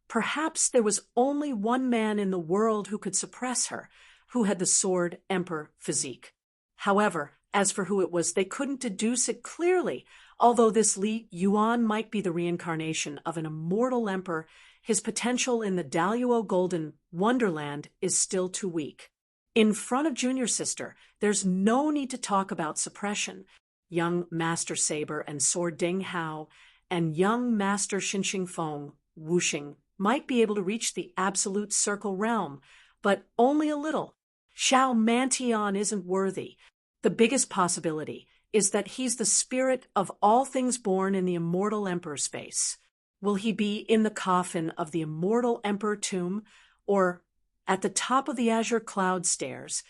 Perhaps there was only one man in the world who could suppress her, who had the Sword Emperor physique. However, as for who it was, they couldn't deduce it clearly. Although this Li Yuan might be the reincarnation of an immortal emperor, his potential in the Daluo Golden Wonderland is still too weak. In front of junior sister, there's no need to talk about suppression. Young Master Saber and Sword Ding Hao and young Master Xinxing Feng Wuxing might be able to reach the absolute circle realm, but only a little. Xiao Mantian isn't worthy. The biggest possibility is that he's the spirit of all things born in the immortal emperor space. Will he be in the coffin of the immortal emperor tomb, or at the top of the azure cloud stairs?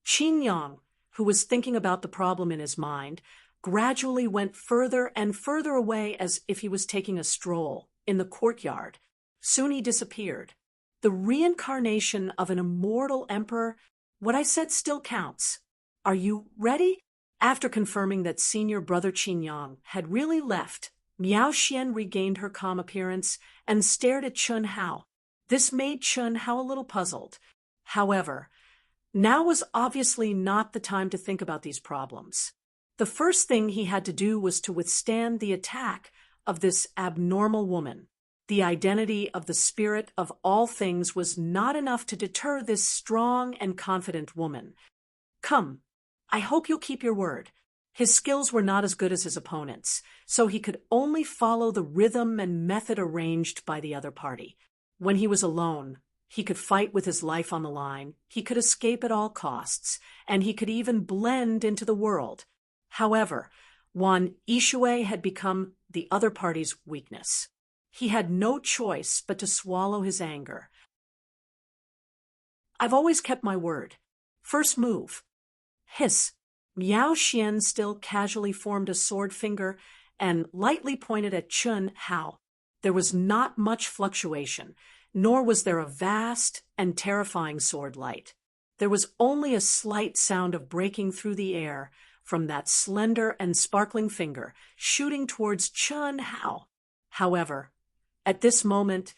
Qin Yang, who was thinking about the problem in his mind, gradually went further and further away as if he was taking a stroll in the courtyard. Soon he disappeared. The reincarnation of an immortal emperor, what I said still counts. Are you ready? After confirming that senior brother Qin Yang had really left, Miao Xian regained her calm appearance and stared at Chun Hao. This made Chun Hao a little puzzled. However, now was obviously not the time to think about these problems. The first thing he had to do was to withstand the attack of this abnormal woman. The identity of the spirit of all things was not enough to deter this strong and confident woman. Come, I hope you'll keep your word. His skills were not as good as his opponent's, so he could only follow the rhythm and method arranged by the other party. When he was alone, he could fight with his life on the line, he could escape at all costs, and he could even blend into the world. However, Wan Yishui had become the other party's weakness. He had no choice but to swallow his anger. I've always kept my word. First move. Hiss. Miao Xian still casually formed a sword finger and lightly pointed at Chun Hao. There was not much fluctuation, nor was there a vast and terrifying sword light. There was only a slight sound of breaking through the air from that slender and sparkling finger shooting towards Chun Hao. However, at this moment,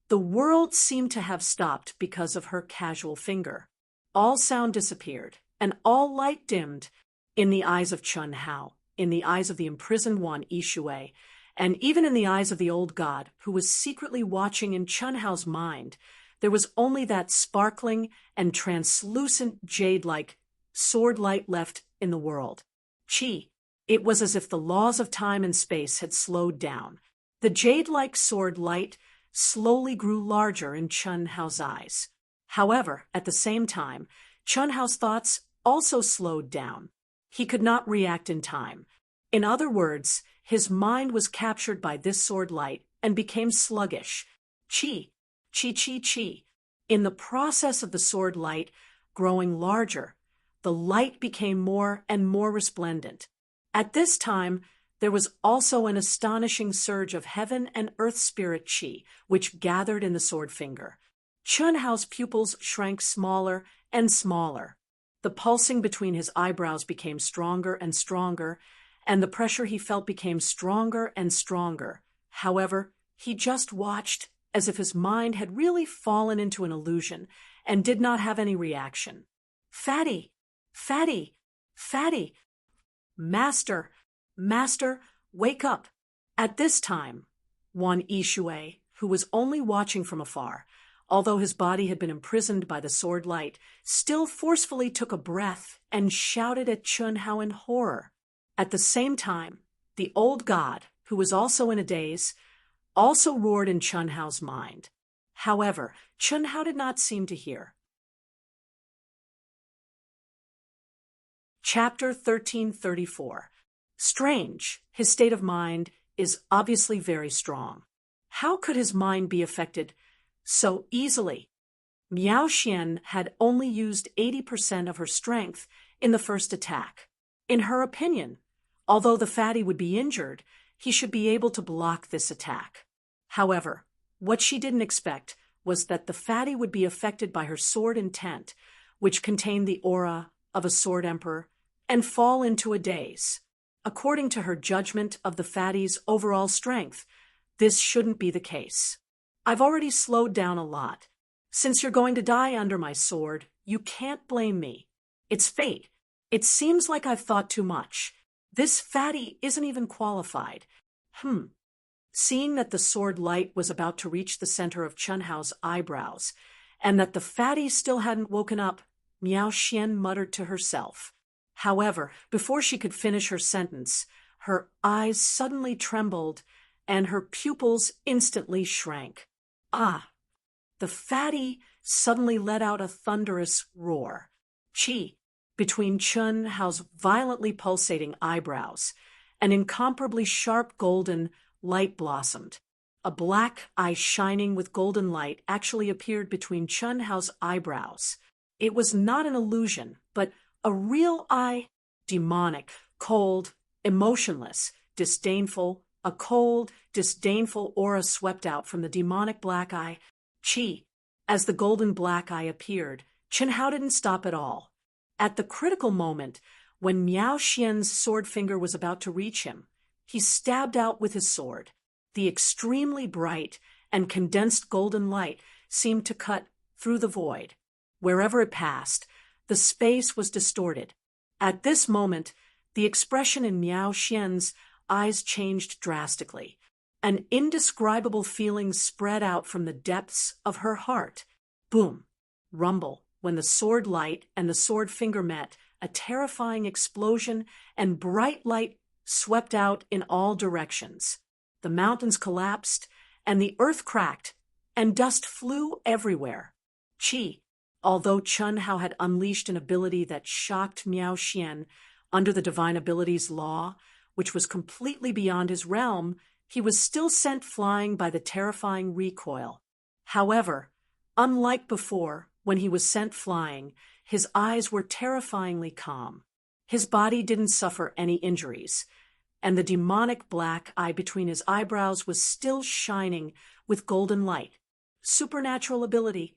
the world seemed to have stopped because of her casual finger. All sound disappeared, and all light dimmed in the eyes of Chun Hao, in the eyes of the imprisoned Wan Yishui, and even in the eyes of the old god who was secretly watching in Chun Hao's mind. There was only that sparkling and translucent jade-like sword light left in the world. Qi. It was as if the laws of time and space had slowed down. The jade-like sword light slowly grew larger in Chun Hao's eyes. However, at the same time, Chun Hao's thoughts also slowed down. He could not react in time. In other words, his mind was captured by this sword light and became sluggish. Qi, qi, qi, qi. In the process of the sword light growing larger, the light became more and more resplendent. At this time, there was also an astonishing surge of heaven and earth spirit qi, which gathered in the sword finger. Chun Hao's pupils shrank smaller and smaller. The pulsing between his eyebrows became stronger and stronger, and the pressure he felt became stronger and stronger. However, he just watched as if his mind had really fallen into an illusion and did not have any reaction. Fatty! Fatty! Fatty! Master! Master! Wake up! At this time, Wan Yishui, who was only watching from afar, although his body had been imprisoned by the sword light, still forcefully took a breath and shouted at Chun Hao in horror. At the same time, the old god, who was also in a daze, also roared in Chun Hao's mind. However, Chun Hao did not seem to hear. Chapter 1334. Strange, his state of mind is obviously very strong. How could his mind be affected so easily? Miao Xian had only used 80% of her strength in the first attack. In her opinion, although the fatty would be injured, he should be able to block this attack. However, what she didn't expect was that the fatty would be affected by her sword intent, which contained the aura of a sword emperor, and fall into a daze. According to her judgment of the fatty's overall strength, this shouldn't be the case. I've already slowed down a lot. Since you're going to die under my sword, you can't blame me. It's fate. It seems like I've thought too much. This fatty isn't even qualified. Seeing that the sword light was about to reach the center of Chun Hao's eyebrows, and that the fatty still hadn't woken up, Miao Xian muttered to herself. However, before she could finish her sentence, her eyes suddenly trembled, and her pupils instantly shrank. Ah! The fatty suddenly let out a thunderous roar. Chi, between Chun Hao's violently pulsating eyebrows, an incomparably sharp golden light blossomed. A black eye shining with golden light actually appeared between Chun Hao's eyebrows. It was not an illusion, but a real eye, demonic, cold, emotionless, disdainful. A cold, disdainful aura swept out from the demonic black eye. Chi. As the golden black eye appeared, Chun Hao didn't stop at all. At the critical moment, when Miao Xian's sword finger was about to reach him, he stabbed out with his sword. The extremely bright and condensed golden light seemed to cut through the void. Wherever it passed, the space was distorted. At this moment, the expression in Miao Xian's eyes changed drastically. An indescribable feeling spread out from the depths of her heart. Boom! Rumble. When the sword light and the sword finger met, a terrifying explosion and bright light swept out in all directions. The mountains collapsed, and the earth cracked, and dust flew everywhere. Chi, although Chun Hao had unleashed an ability that shocked Miao Xian under the divine abilities law, which was completely beyond his realm, he was still sent flying by the terrifying recoil. However, unlike before, when he was sent flying, his eyes were terrifyingly calm. His body didn't suffer any injuries, and the demonic black eye between his eyebrows was still shining with golden light. Supernatural ability.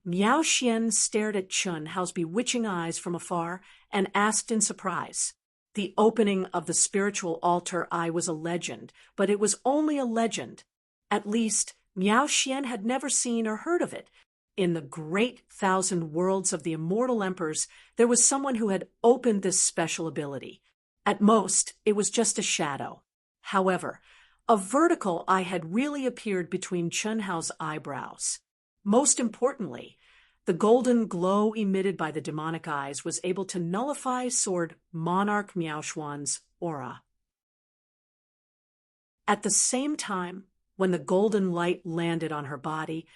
Miao Xian stared at Chun Hao's bewitching eyes from afar and asked in surprise. The opening of the spiritual altar eye was a legend, but it was only a legend. At least, Miao Xian had never seen or heard of it. In the great 1,000 worlds of the immortal emperors, there was someone who had opened this special ability. At most, it was just a shadow. However, a vertical eye had really appeared between Chun Hao's eyebrows. Most importantly, the golden glow emitted by the demonic eyes was able to nullify Sword Monarch Miao Xuan's aura. At the same time, when the golden light landed on her body,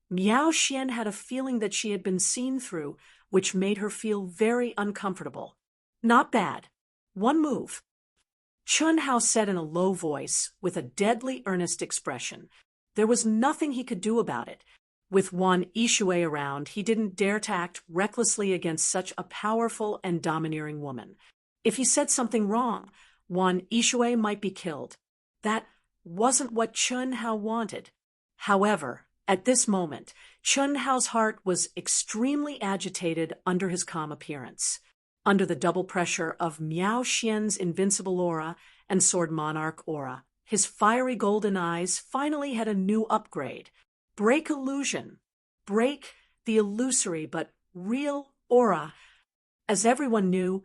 Miao Xian had a feeling that she had been seen through, which made her feel very uncomfortable. Not bad. One move. Chun Hao said in a low voice, with a deadly earnest expression. There was nothing he could do about it. With Wan Yishui around, he didn't dare to act recklessly against such a powerful and domineering woman. If he said something wrong, Wan Yishui might be killed. That wasn't what Chun Hao wanted. However, At this moment, Chun Hao's heart was extremely agitated under his calm appearance. Under the double pressure of Miao Xian's invincible aura and Sword Monarch aura, his fiery golden eyes finally had a new upgrade. Break illusion. Break the illusory but real aura. As everyone knew,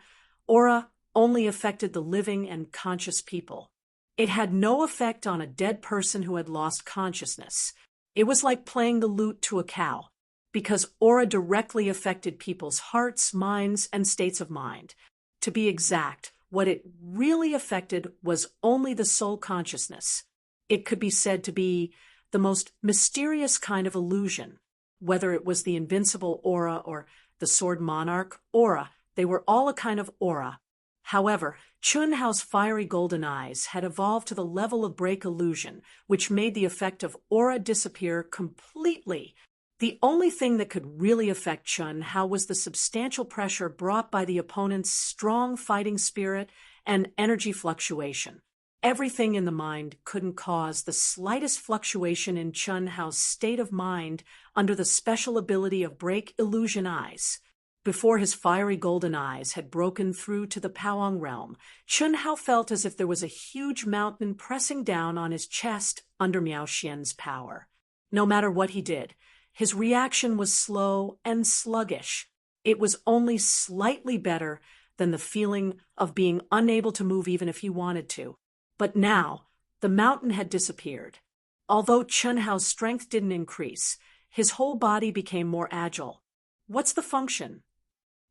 aura only affected the living and conscious people. It had no effect on a dead person who had lost consciousness. It was like playing the lute to a cow, because aura directly affected people's hearts, minds, and states of mind. To be exact, what it really affected was only the soul consciousness. It could be said to be the most mysterious kind of illusion. Whether it was the invincible aura or the Sword Monarch aura, they were all a kind of aura. However, Chun Hao's fiery golden eyes had evolved to the level of break illusion, which made the effect of aura disappear completely. The only thing that could really affect Chun Hao was the substantial pressure brought by the opponent's strong fighting spirit and energy fluctuation. Everything in the mind couldn't cause the slightest fluctuation in Chun Hao's state of mind under the special ability of break illusion eyes. Before his fiery golden eyes had broken through to the Powong realm, Chun Hao felt as if there was a huge mountain pressing down on his chest under Miao Xian's power. No matter what he did, his reaction was slow and sluggish. It was only slightly better than the feeling of being unable to move even if he wanted to. But now, the mountain had disappeared. Although Chun Hao's strength didn't increase, his whole body became more agile. What's the function?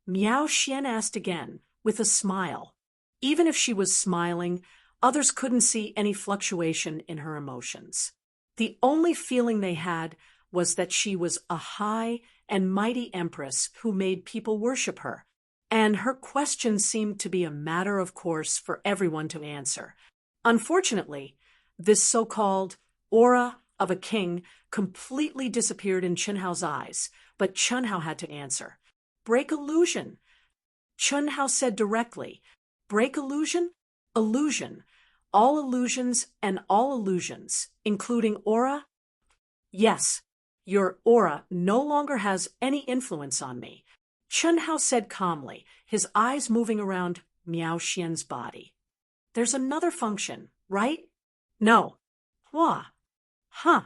Miao Xian asked again, with a smile. Even if she was smiling, others couldn't see any fluctuation in her emotions. The only feeling they had was that she was a high and mighty empress who made people worship her, and her question seemed to be a matter of course for everyone to answer. Unfortunately, this so-called aura of a king completely disappeared in Chun Hao's eyes, but Chun Hao had to answer. Break illusion. Chun Hao said directly. Break illusion? Illusion. All illusions and all illusions, including aura? Yes, your aura no longer has any influence on me. Chun Hao said calmly, his eyes moving around Miao Xian's body. There's another function, right? No. What? Huh.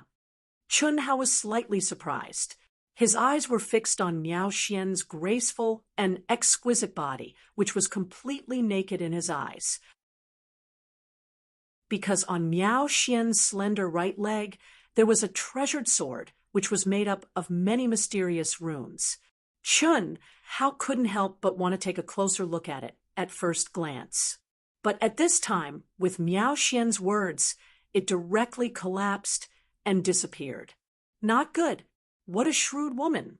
Chun Hao was slightly surprised. His eyes were fixed on Miao Xian's graceful and exquisite body, which was completely naked in his eyes. Because on Miao Xian's slender right leg, there was a treasured sword, which was made up of many mysterious runes. Chun Hao couldn't help but want to take a closer look at it at first glance. But at this time, with Miao Xian's words, it directly collapsed and disappeared. Not good. What a shrewd woman.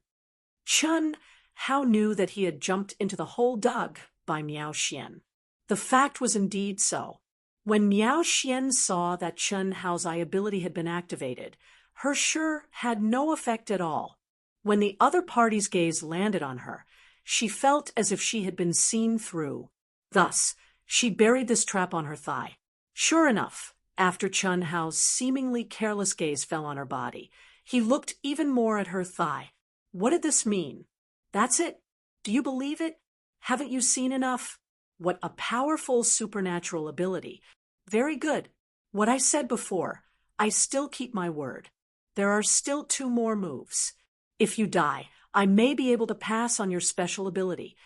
Chun Hao knew that he had jumped into the hole dug by Miao Xian. The fact was indeed so. When Miao Xian saw that Chun Hao's eye ability had been activated, her sure had no effect at all. When the other party's gaze landed on her, she felt as if she had been seen through. Thus, she buried this trap on her thigh. Sure enough, after Chun Hao's seemingly careless gaze fell on her body, he looked even more at her thigh. What did this mean? That's it? Do you believe it? Haven't you seen enough? What a powerful supernatural ability. Very good. What I said before, I still keep my word. There are still 2 more moves. If you die, I may be able to pass on your special ability.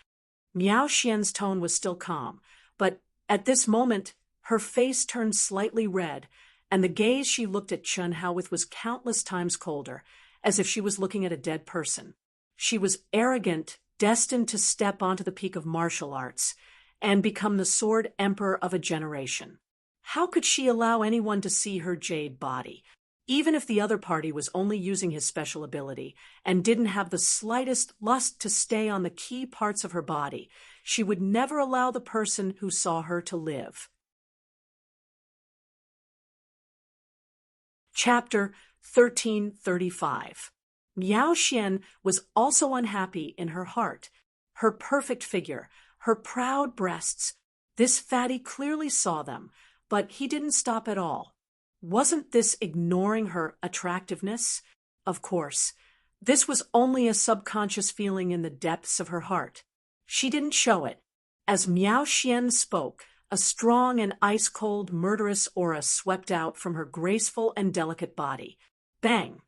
Miao Xian's tone was still calm, but at this moment, her face turned slightly red, and the gaze she looked at Chun Hao with was countless times colder, as if she was looking at a dead person. She was arrogant, destined to step onto the peak of martial arts and become the sword emperor of a generation. How could she allow anyone to see her jade body? Even if the other party was only using his special ability and didn't have the slightest lust to stay on the key parts of her body, she would never allow the person who saw her to live. Chapter 1335. Miao Xian was also unhappy in her heart. Her perfect figure, her proud breasts, this fatty clearly saw them, but he didn't stop at all. Wasn't this ignoring her attractiveness? of course. This was only a subconscious feeling in the depths of her heart. She didn't show it. As Miao Xian spoke, a strong and ice-cold, murderous aura swept out from her graceful and delicate body. Bang!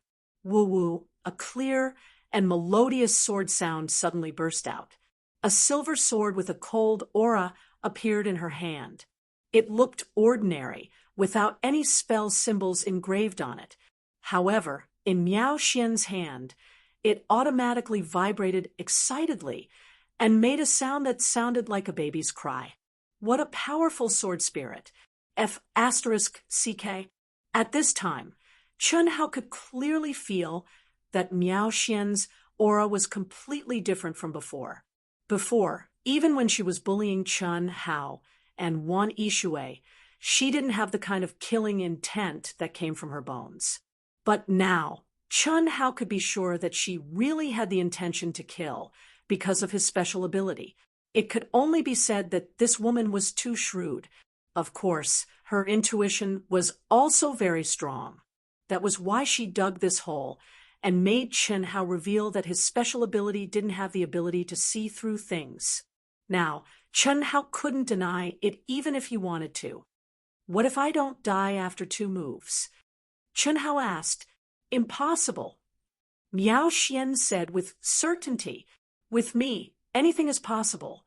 Woo-woo! A clear and melodious sword sound suddenly burst out. A silver sword with a cold aura appeared in her hand. It looked ordinary, without any spell symbols engraved on it. However, in Miao Xian's hand, it automatically vibrated excitedly and made a sound that sounded like a baby's cry. What a powerful sword spirit! F***CK. At this time, Chun Hao could clearly feel that Miao Xian's aura was completely different from before. Before, even when she was bullying Chun Hao and Wan Yishui, she didn't have the kind of killing intent that came from her bones. But now, Chun Hao could be sure that she really had the intention to kill because of his special ability. It could only be said that this woman was too shrewd. Of course, her intuition was also very strong. That was why she dug this hole and made Chun Hao reveal that his special ability didn't have the ability to see through things. Now, Chun Hao couldn't deny it even if he wanted to. What if I don't die after 2 moves? Chun Hao asked. Impossible. Miao Xian said with certainty. With me, anything is possible.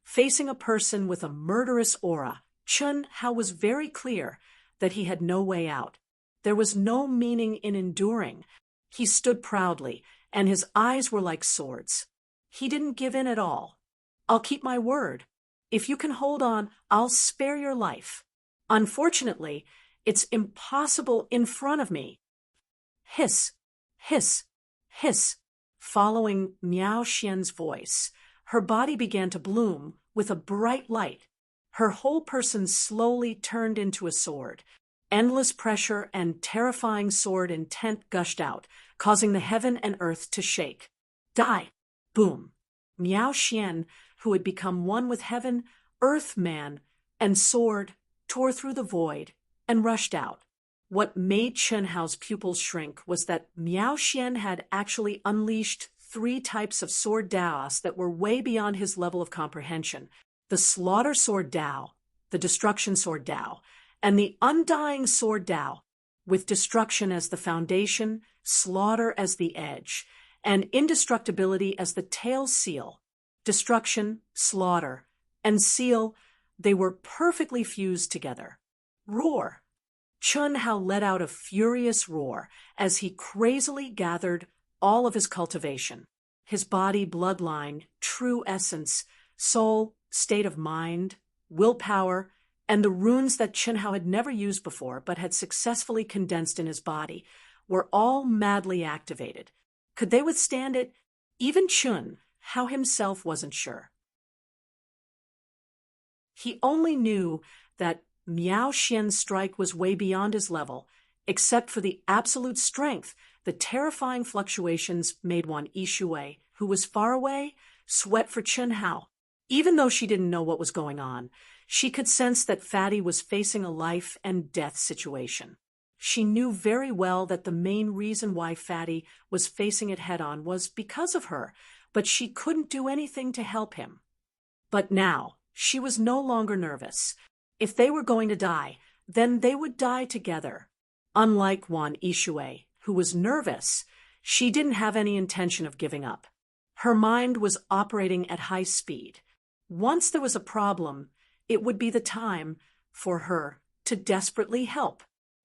Facing a person with a murderous aura, Chun Hao was very clear that he had no way out. There was no meaning in enduring. He stood proudly, and his eyes were like swords. He didn't give in at all. I'll keep my word. If you can hold on, I'll spare your life. Unfortunately, it's impossible in front of me. Hiss, hiss, hiss. Following Miao Xian's voice, her body began to bloom with a bright light. Her whole person slowly turned into a sword. Endless pressure and terrifying sword intent gushed out, causing the heaven and earth to shake. Die! Boom! Miao Xian, who had become one with heaven, earth man, and sword, tore through the void and rushed out. What made Chun Hao's pupils shrink was that Miao Xian had actually unleashed 3 types of sword Daos that were way beyond his level of comprehension. The Slaughter Sword Dao, the Destruction Sword Dao, and the Undying Sword Dao, with destruction as the foundation, slaughter as the edge, and indestructibility as the tail seal. Destruction, slaughter, and seal, they were perfectly fused together. Roar! Chun Hao let out a furious roar as he crazily gathered all of his cultivation. His body, bloodline, true essence, soul, state of mind, willpower, and the runes that Chun Hao had never used before but had successfully condensed in his body were all madly activated. Could they withstand it? Even Chun Hao himself wasn't sure. He only knew that Miao Xian's strike was way beyond his level. Except for the absolute strength, the terrifying fluctuations made Wan Yishui, who was far away, sweat for Chun Hao. Even though she didn't know what was going on, she could sense that Fatty was facing a life and death situation. She knew very well that the main reason why Fatty was facing it head-on was because of her, but she couldn't do anything to help him. But now, she was no longer nervous. If they were going to die, then they would die together. Unlike Wan Yishui, who was nervous, she didn't have any intention of giving up. Her mind was operating at high speed. Once there was a problem, it would be the time for her to desperately help.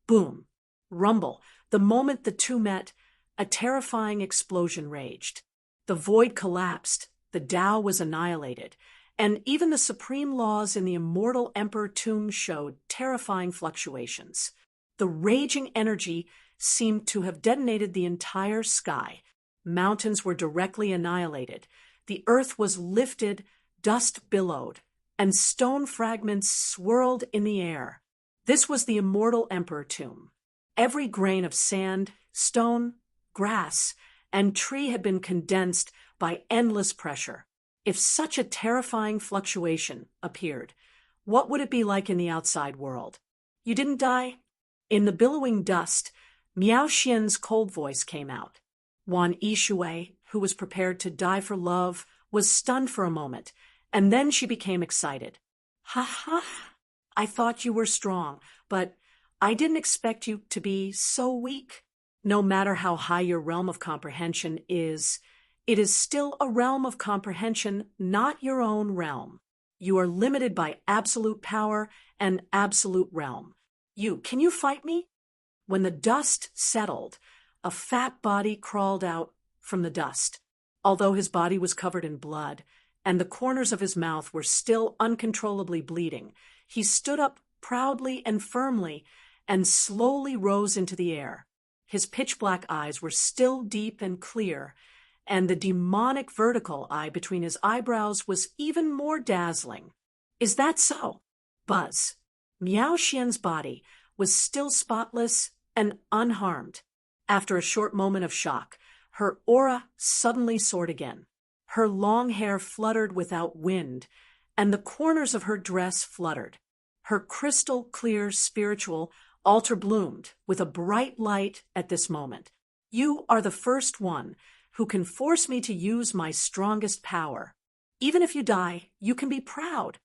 Boom! Rumble! The moment the two met, a terrifying explosion raged. The void collapsed, the Tao was annihilated, and even the supreme laws in the immortal Emperor tomb showed terrifying fluctuations. The raging energy seemed to have detonated the entire sky. Mountains were directly annihilated. The earth was lifted, dust billowed, and stone fragments swirled in the air. This was the immortal Emperor tomb. Every grain of sand, stone, grass, and tree had been condensed by endless pressure. If such a terrifying fluctuation appeared, what would it be like in the outside world? You didn't die? In the billowing dust, Miao Xian's cold voice came out. Wan Yishui, who was prepared to die for love, was stunned for a moment, and then she became excited. Ha ha! I thought you were strong, but I didn't expect you to be so weak. No matter how high your realm of comprehension is, it is still a realm of comprehension, not your own realm. You are limited by absolute power and absolute realm. Can you fight me? When the dust settled, a fat body crawled out from the dust. Although his body was covered in blood, and the corners of his mouth were still uncontrollably bleeding, he stood up proudly and firmly and slowly rose into the air. His pitch-black eyes were still deep and clear, and the demonic vertical eye between his eyebrows was even more dazzling. Is that so? Buzz. Miao Xian's body was still spotless and unharmed. After a short moment of shock, her aura suddenly soared again. Her long hair fluttered without wind, and the corners of her dress fluttered. Her crystal-clear spiritual altar bloomed with a bright light at this moment. You are the first one who can force me to use my strongest power. Even if you die, you can be proud.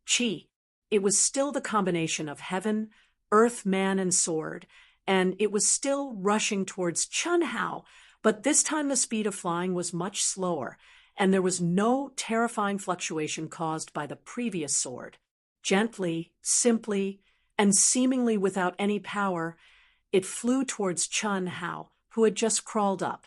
Qi. It was still the combination of heaven, earth, man, and sword, and it was still rushing towards Chun Hao, but this time the speed of flying was much slower, and there was no terrifying fluctuation caused by the previous sword. Gently, simply, and seemingly without any power, it flew towards Chun Hao, who had just crawled up.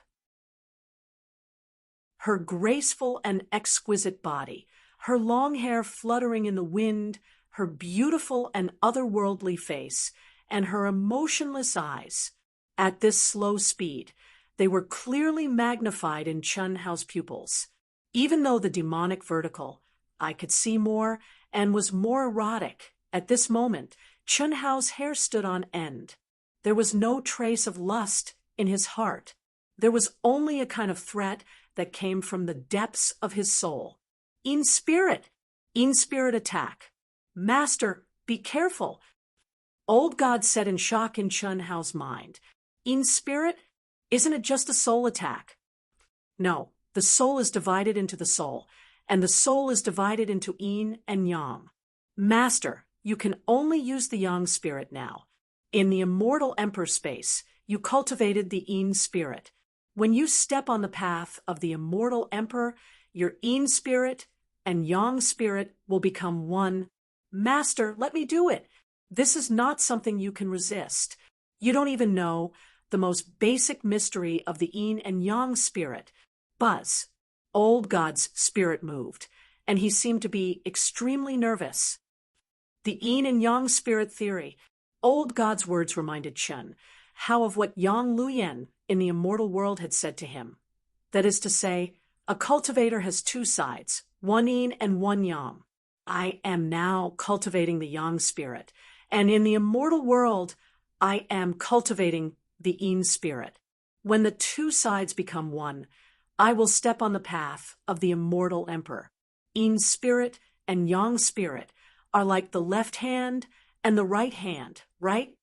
Her graceful and exquisite body, her long hair fluttering in the wind, her beautiful and otherworldly face, and her emotionless eyes. At this slow speed, they were clearly magnified in Chun Hao's pupils. Even though the demonic vertical, I could see more and was more erotic, at this moment, Chun Hao's hair stood on end. There was no trace of lust in his heart. There was only a kind of threat that came from the depths of his soul. In spirit attack. Master, be careful. Old God said in shock in Chun Hao's mind. In spirit? Isn't it just a soul attack? No, the soul is divided into the soul, and the soul is divided into yin and yang. Master, you can only use the yang spirit now. In the immortal emperor space, you cultivated the yin spirit. When you step on the path of the immortal emperor, your yin spirit and yang spirit will become one. Master, let me do it. This is not something you can resist. You don't even know the most basic mystery of the yin and yang spirit. Buzz. Old God's spirit moved, and he seemed to be extremely nervous. The yin and yang spirit theory. Old God's words reminded Chun Hao of what Yang Luyan in the immortal world had said to him. That is to say, a cultivator has two sides, one yin and one yang. I am now cultivating the yang spirit, and in the immortal world, I am cultivating the yin spirit. When the two sides become one, I will step on the path of the immortal emperor. Yin spirit and yang spirit are like the left hand and the right hand, right?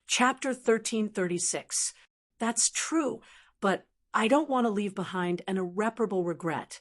Chapter 1336. That's true, but I don't want to leave behind an irreparable regret.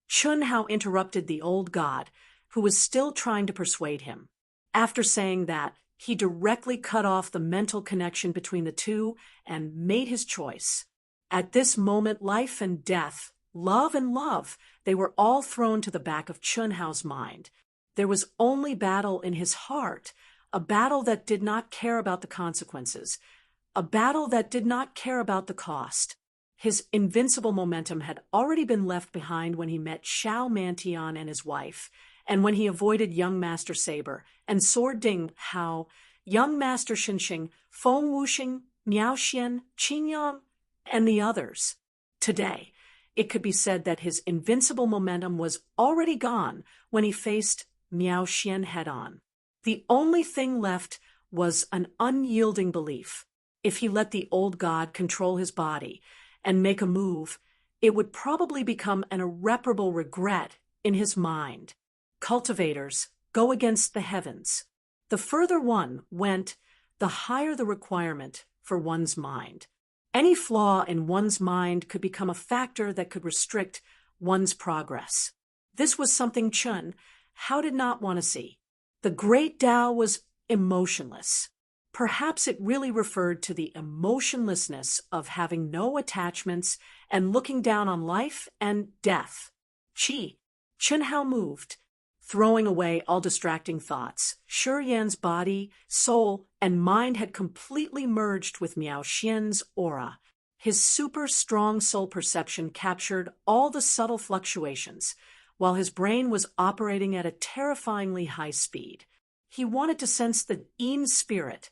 Chun Hao interrupted the old god, who was still trying to persuade him. After saying that, he directly cut off the mental connection between the two and made his choice. At this moment, life and death, love and love, they were all thrown to the back of Chun Hao's mind. There was only battle in his heart, a battle that did not care about the consequences, a battle that did not care about the cost. His invincible momentum had already been left behind when he met Xiao Mantian and his wife, and when he avoided young Master Saber and Sword Ding Hao, young Master Xinxing, Feng Wuxing, Miao Xian, Qingyang, and the others. Today, it could be said that his invincible momentum was already gone when he faced Miao Xian head-on. The only thing left was an unyielding belief. If he let the old god control his body and make a move, it would probably become an irreparable regret in his mind. Cultivators go against the heavens. The further one went, the higher the requirement for one's mind. Any flaw in one's mind could become a factor that could restrict one's progress. This was something Chun Hao did not want to see. The great Tao was emotionless. Perhaps it really referred to the emotionlessness of having no attachments and looking down on life and death. Chun Hao moved, throwing away all distracting thoughts. Shi Yan's body, soul, and mind had completely merged with Miao Xian's aura. His super strong soul perception captured all the subtle fluctuations, while his brain was operating at a terrifyingly high speed. He wanted to sense the Yin spirit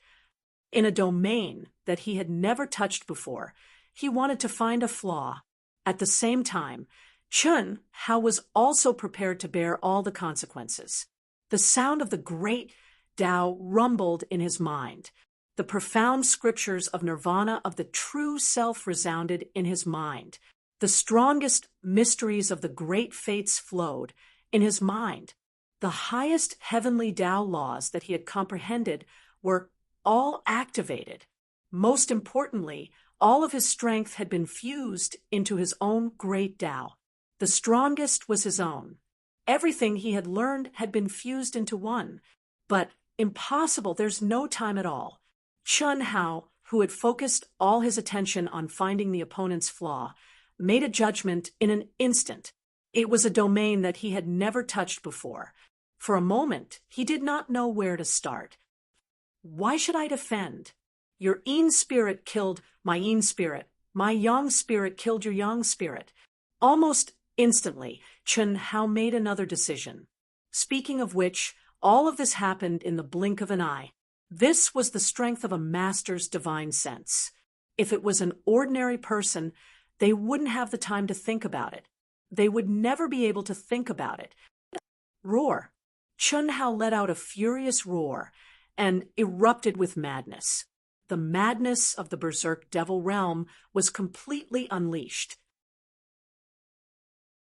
in a domain that he had never touched before. He wanted to find a flaw. At the same time, Chun Hao was also prepared to bear all the consequences. The sound of the great Tao rumbled in his mind. The profound scriptures of nirvana of the true self resounded in his mind. The strongest mysteries of the great fates flowed in his mind. The highest heavenly Tao laws that he had comprehended were all activated. Most importantly, all of his strength had been fused into his own great Tao. The strongest was his own. Everything he had learned had been fused into one. But impossible, there's no time at all. Chun Hao, who had focused all his attention on finding the opponent's flaw, made a judgment in an instant. It was a domain that he had never touched before. For a moment, he did not know where to start. Why should I defend? Your Yin spirit killed my Yin spirit. My Yang spirit killed your Yang spirit. Almost instantly, Chun Hao made another decision. Speaking of which, all of this happened in the blink of an eye. This was the strength of a master's divine sense. If it was an ordinary person, they wouldn't have the time to think about it. They would never be able to think about it. Roar. Chun Hao let out a furious roar and erupted with madness. The madness of the berserk devil realm was completely unleashed.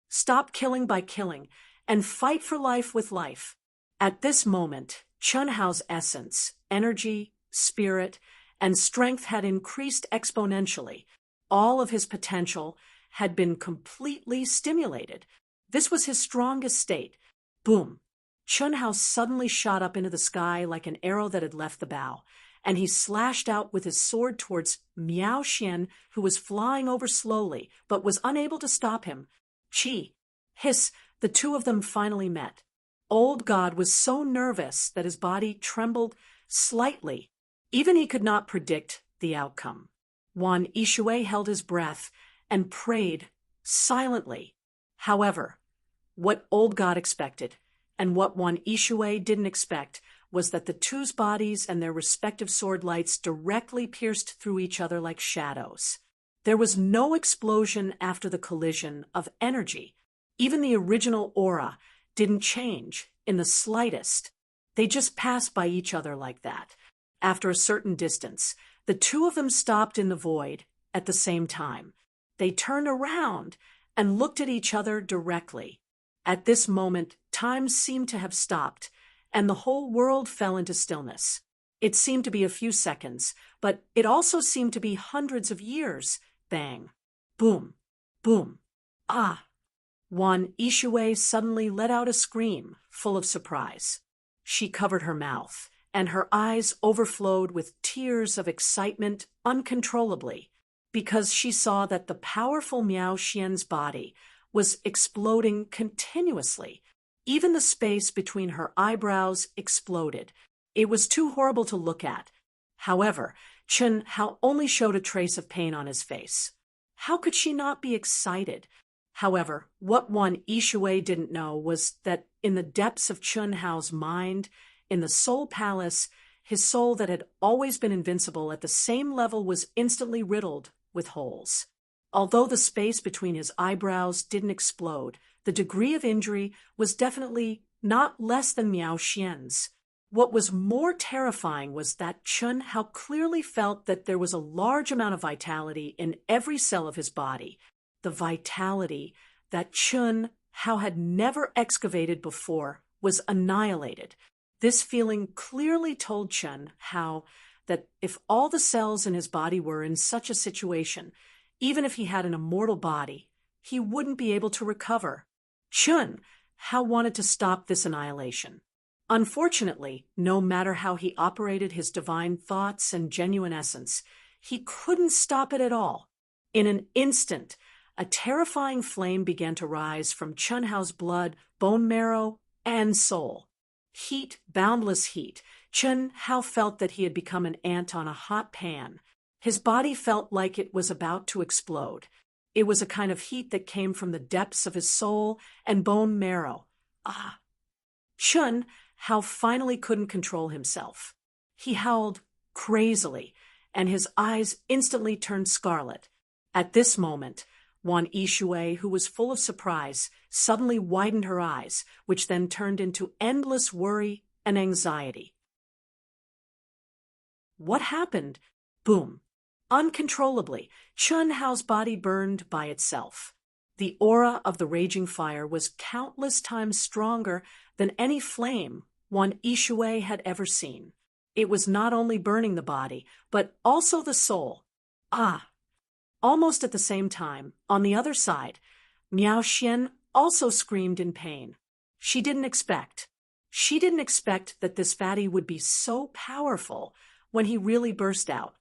Stop killing by killing, and fight for life with life. At this moment, Chun Hao's essence, energy, spirit, and strength had increased exponentially. All of his potential had been completely stimulated. This was his strongest state. Boom! Chun Hao suddenly shot up into the sky like an arrow that had left the bow, and he slashed out with his sword towards Miao Xian, who was flying over slowly, but was unable to stop him. Hiss, the two of them finally met. Old God was so nervous that his body trembled slightly. Even he could not predict the outcome. Wan Yishui held his breath and prayed silently. However, what Old God expected, and what Wan Yishui didn't expect, was that the two's bodies and their respective sword lights directly pierced through each other like shadows. There was no explosion after the collision of energy. Even the original aura didn't change in the slightest. They just passed by each other like that. After a certain distance, the two of them stopped in the void at the same time. They turned around and looked at each other directly. At this moment, time seemed to have stopped, and the whole world fell into stillness. It seemed to be a few seconds, but it also seemed to be hundreds of years. Bang. Boom. Boom. Ah! Wan Yishui suddenly let out a scream, full of surprise. She covered her mouth, and her eyes overflowed with tears of excitement uncontrollably, because she saw that the powerful Miao Xian's body was exploding continuously. Even the space between her eyebrows exploded. It was too horrible to look at. However, Chun Hao only showed a trace of pain on his face. How could she not be excited? However, what Wan Yishui didn't know was that in the depths of Chun Hao's mind, in the soul palace, his soul that had always been invincible at the same level was instantly riddled with holes. Although the space between his eyebrows didn't explode, the degree of injury was definitely not less than Miao Xian's. What was more terrifying was that Chun Hao clearly felt that there was a large amount of vitality in every cell of his body, the vitality that Chun Hao had never excavated before was annihilated. This feeling clearly told Chun how that if all the cells in his body were in such a situation, even if he had an immortal body, he wouldn't be able to recover. Chun how wanted to stop this annihilation. Unfortunately, no matter how he operated his divine thoughts and genuine essence, he couldn't stop it at all. In an instant, a terrifying flame began to rise from Chun Hao's blood, bone marrow, and soul. Heat, boundless heat. Chun Hao felt that he had become an ant on a hot pan. His body felt like it was about to explode. It was a kind of heat that came from the depths of his soul and bone marrow. Ah! Chun Hao finally couldn't control himself. He howled crazily, and his eyes instantly turned scarlet. At this moment, Wan Yishui, who was full of surprise, suddenly widened her eyes, which then turned into endless worry and anxiety. What happened? Boom! Uncontrollably, Chun Hao's body burned by itself. The aura of the raging fire was countless times stronger than any flame Wan Yishui had ever seen. It was not only burning the body, but also the soul. Ah! Almost at the same time, on the other side, Miao Xian also screamed in pain. She didn't expect that this fatty would be so powerful when he really burst out.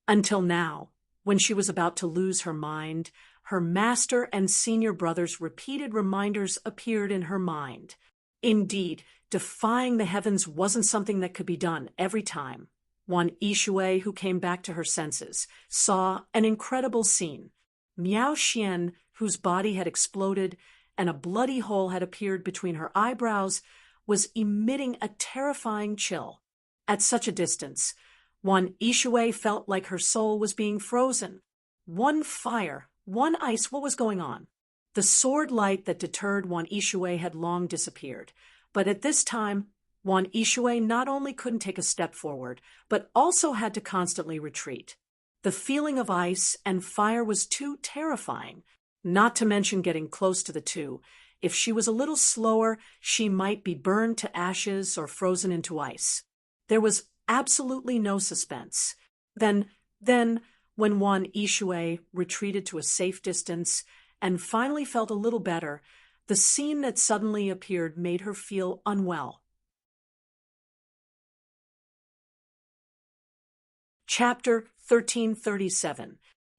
Until now, when she was about to lose her mind, her master and senior brother's repeated reminders appeared in her mind. Indeed, defying the heavens wasn't something that could be done every time. Wan Yishui, who came back to her senses, saw an incredible scene. Miao Xian, whose body had exploded and a bloody hole had appeared between her eyebrows, was emitting a terrifying chill. At such a distance, Wan Yishui felt like her soul was being frozen. One fire, one ice, what was going on? The sword light that deterred Wan Yishui had long disappeared, but at this time, Wan Yishui not only couldn't take a step forward, but also had to constantly retreat. The feeling of ice and fire was too terrifying, not to mention getting close to the two. If she was a little slower, she might be burned to ashes or frozen into ice. There was absolutely no suspense. Then, when Wan Yishui retreated to a safe distance and finally felt a little better, the scene that suddenly appeared made her feel unwell. Chapter 1337.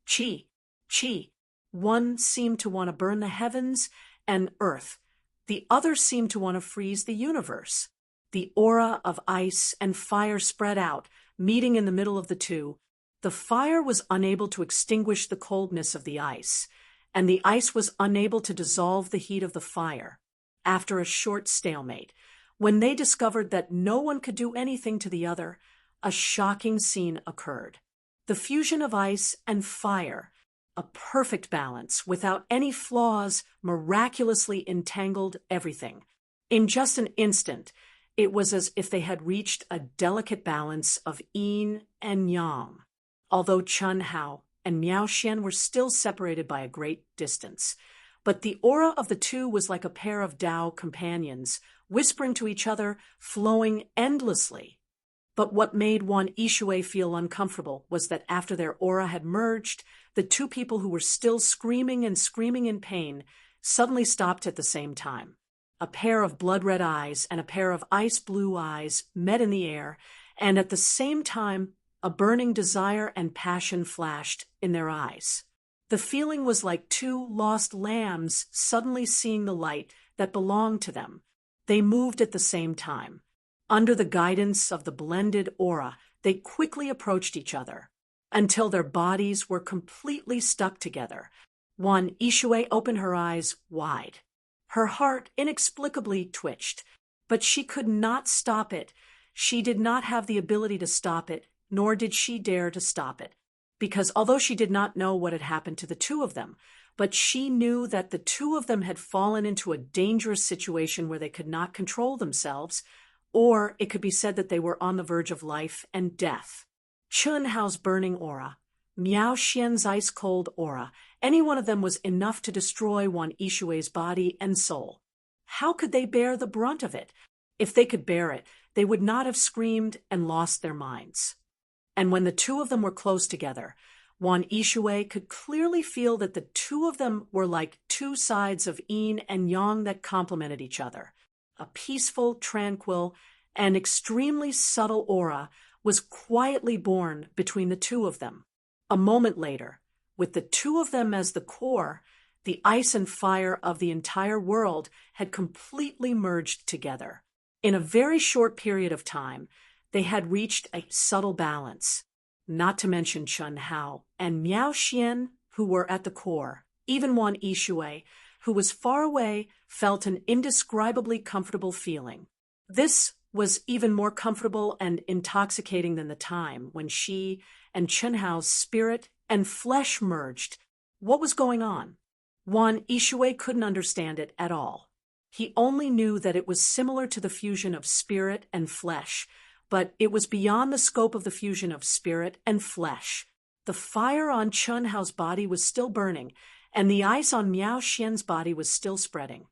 Qi. One seemed to want to burn the heavens and earth. The other seemed to want to freeze the universe. The aura of ice and fire spread out, meeting in the middle of the two. The fire was unable to extinguish the coldness of the ice, and the ice was unable to dissolve the heat of the fire. After a short stalemate, when they discovered that no one could do anything to the other, a shocking scene occurred. The fusion of ice and fire, a perfect balance, without any flaws, miraculously entangled everything. In just an instant, it was as if they had reached a delicate balance of yin and yang. Although Chun Hao and Miao Xian were still separated by a great distance, but the aura of the two was like a pair of Tao companions, whispering to each other, flowing endlessly. But what made Wan Yishui feel uncomfortable was that after their aura had merged, the two people who were still screaming in pain suddenly stopped at the same time. A pair of blood-red eyes and a pair of ice-blue eyes met in the air, and at the same time, a burning desire and passion flashed in their eyes. The feeling was like two lost lambs suddenly seeing the light that belonged to them. They moved at the same time. Under the guidance of the blended aura, they quickly approached each other, until their bodies were completely stuck together. Wan Yishui opened her eyes wide. Her heart inexplicably twitched, but she could not stop it. She did not have the ability to stop it, nor did she dare to stop it, because although she did not know what had happened to the two of them, but she knew that the two of them had fallen into a dangerous situation where they could not control themselves, or it could be said that they were on the verge of life and death. Chun Hao's burning aura, Miao Xian's ice-cold aura, any one of them was enough to destroy Wan Yishui's body and soul. How could they bear the brunt of it? If they could bear it, they would not have screamed and lost their minds. And when the two of them were close together, Wan Ishui could clearly feel that the two of them were like two sides of yin and yang that complemented each other. A peaceful, tranquil, and extremely subtle aura was quietly born between the two of them. A moment later, with the two of them as the core, the ice and fire of the entire world had completely merged together. In a very short period of time, they had reached a subtle balance. Not to mention Chun Hao and Miao Xian, who were at the core. Even Wan Ishui, who was far away, felt an indescribably comfortable feeling. This was even more comfortable and intoxicating than the time when she and Chun Hao's spirit and flesh merged. What was going on? Wan Ishui couldn't understand it at all. He only knew that it was similar to the fusion of spirit and flesh, but it was beyond the scope of the fusion of spirit and flesh. The fire on Chun Hao's body was still burning, and the ice on Miao Xian's body was still spreading.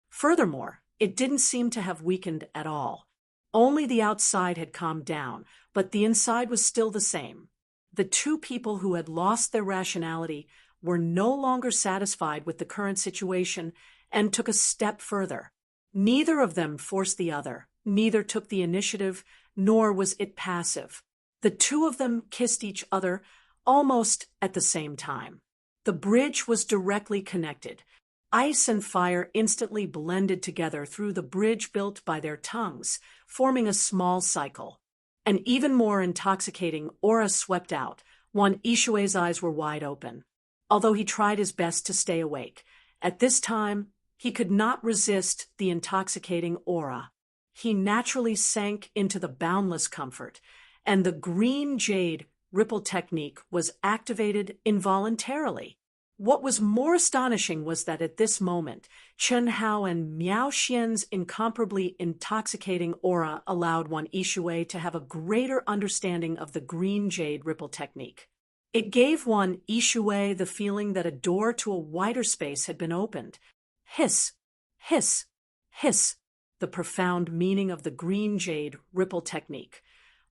Furthermore, it didn't seem to have weakened at all. Only the outside had calmed down, but the inside was still the same. The two people who had lost their rationality were no longer satisfied with the current situation and took a step further. Neither of them forced the other, neither took the initiative, nor was it passive. The two of them kissed each other almost at the same time. The bridge was directly connected. Ice and fire instantly blended together through the bridge built by their tongues, forming a small cycle. An even more intoxicating aura swept out. Wan Ishui's eyes were wide open. Although he tried his best to stay awake, at this time, he could not resist the intoxicating aura. He naturally sank into the boundless comfort, and the green jade ripple technique was activated involuntarily. What was more astonishing was that at this moment, Chun Hao and Miao Xian's incomparably intoxicating aura allowed Wan Ishui to have a greater understanding of the green jade ripple technique. It gave Wan Ishui the feeling that a door to a wider space had been opened. Hiss, hiss, hiss, the profound meaning of the green jade ripple technique.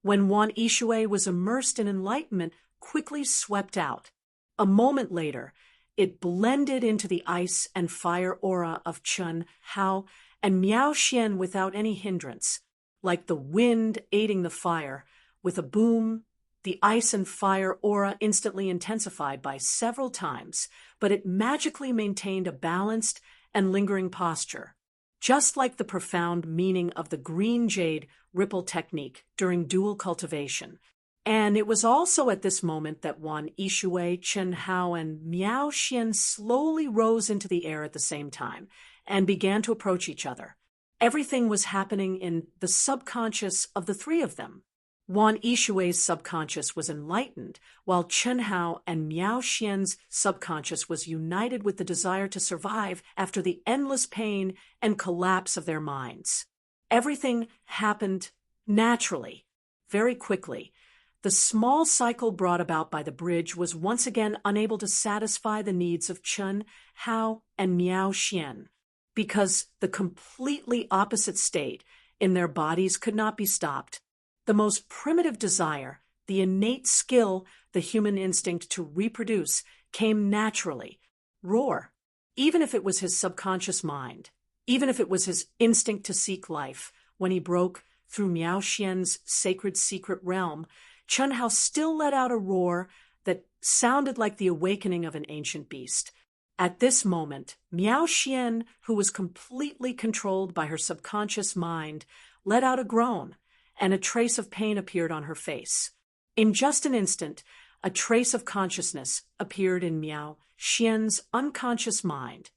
When Wan Ishui was immersed in enlightenment, quickly swept out. A moment later, it blended into the ice and fire aura of Chun Hao and Miao Xian without any hindrance. Like the wind aiding the fire, with a boom, the ice and fire aura instantly intensified by several times, but it magically maintained a balanced and lingering posture. Just like the profound meaning of the green jade ripple technique during dual cultivation. And it was also at this moment that Wan Ishui, Chun Hao, and Miao Xian slowly rose into the air at the same time and began to approach each other. Everything was happening in the subconscious of the three of them. Wan Ishui's subconscious was enlightened, while Chun Hao and Miao Xian's subconscious was united with the desire to survive after the endless pain and collapse of their minds. Everything happened naturally, very quickly. The small cycle brought about by the bridge was once again unable to satisfy the needs of Chun Hao and Miao Xian, because the completely opposite state in their bodies could not be stopped. The most primitive desire, the innate skill, the human instinct to reproduce, came naturally. Roar. Even if it was his subconscious mind, even if it was his instinct to seek life, when he broke through Miao Xian's sacred secret realm, Chun Hao still let out a roar that sounded like the awakening of an ancient beast. At this moment, Miao Xian, who was completely controlled by her subconscious mind, let out a groan, and a trace of pain appeared on her face. In just an instant, a trace of consciousness appeared in Miao Xian's unconscious mind.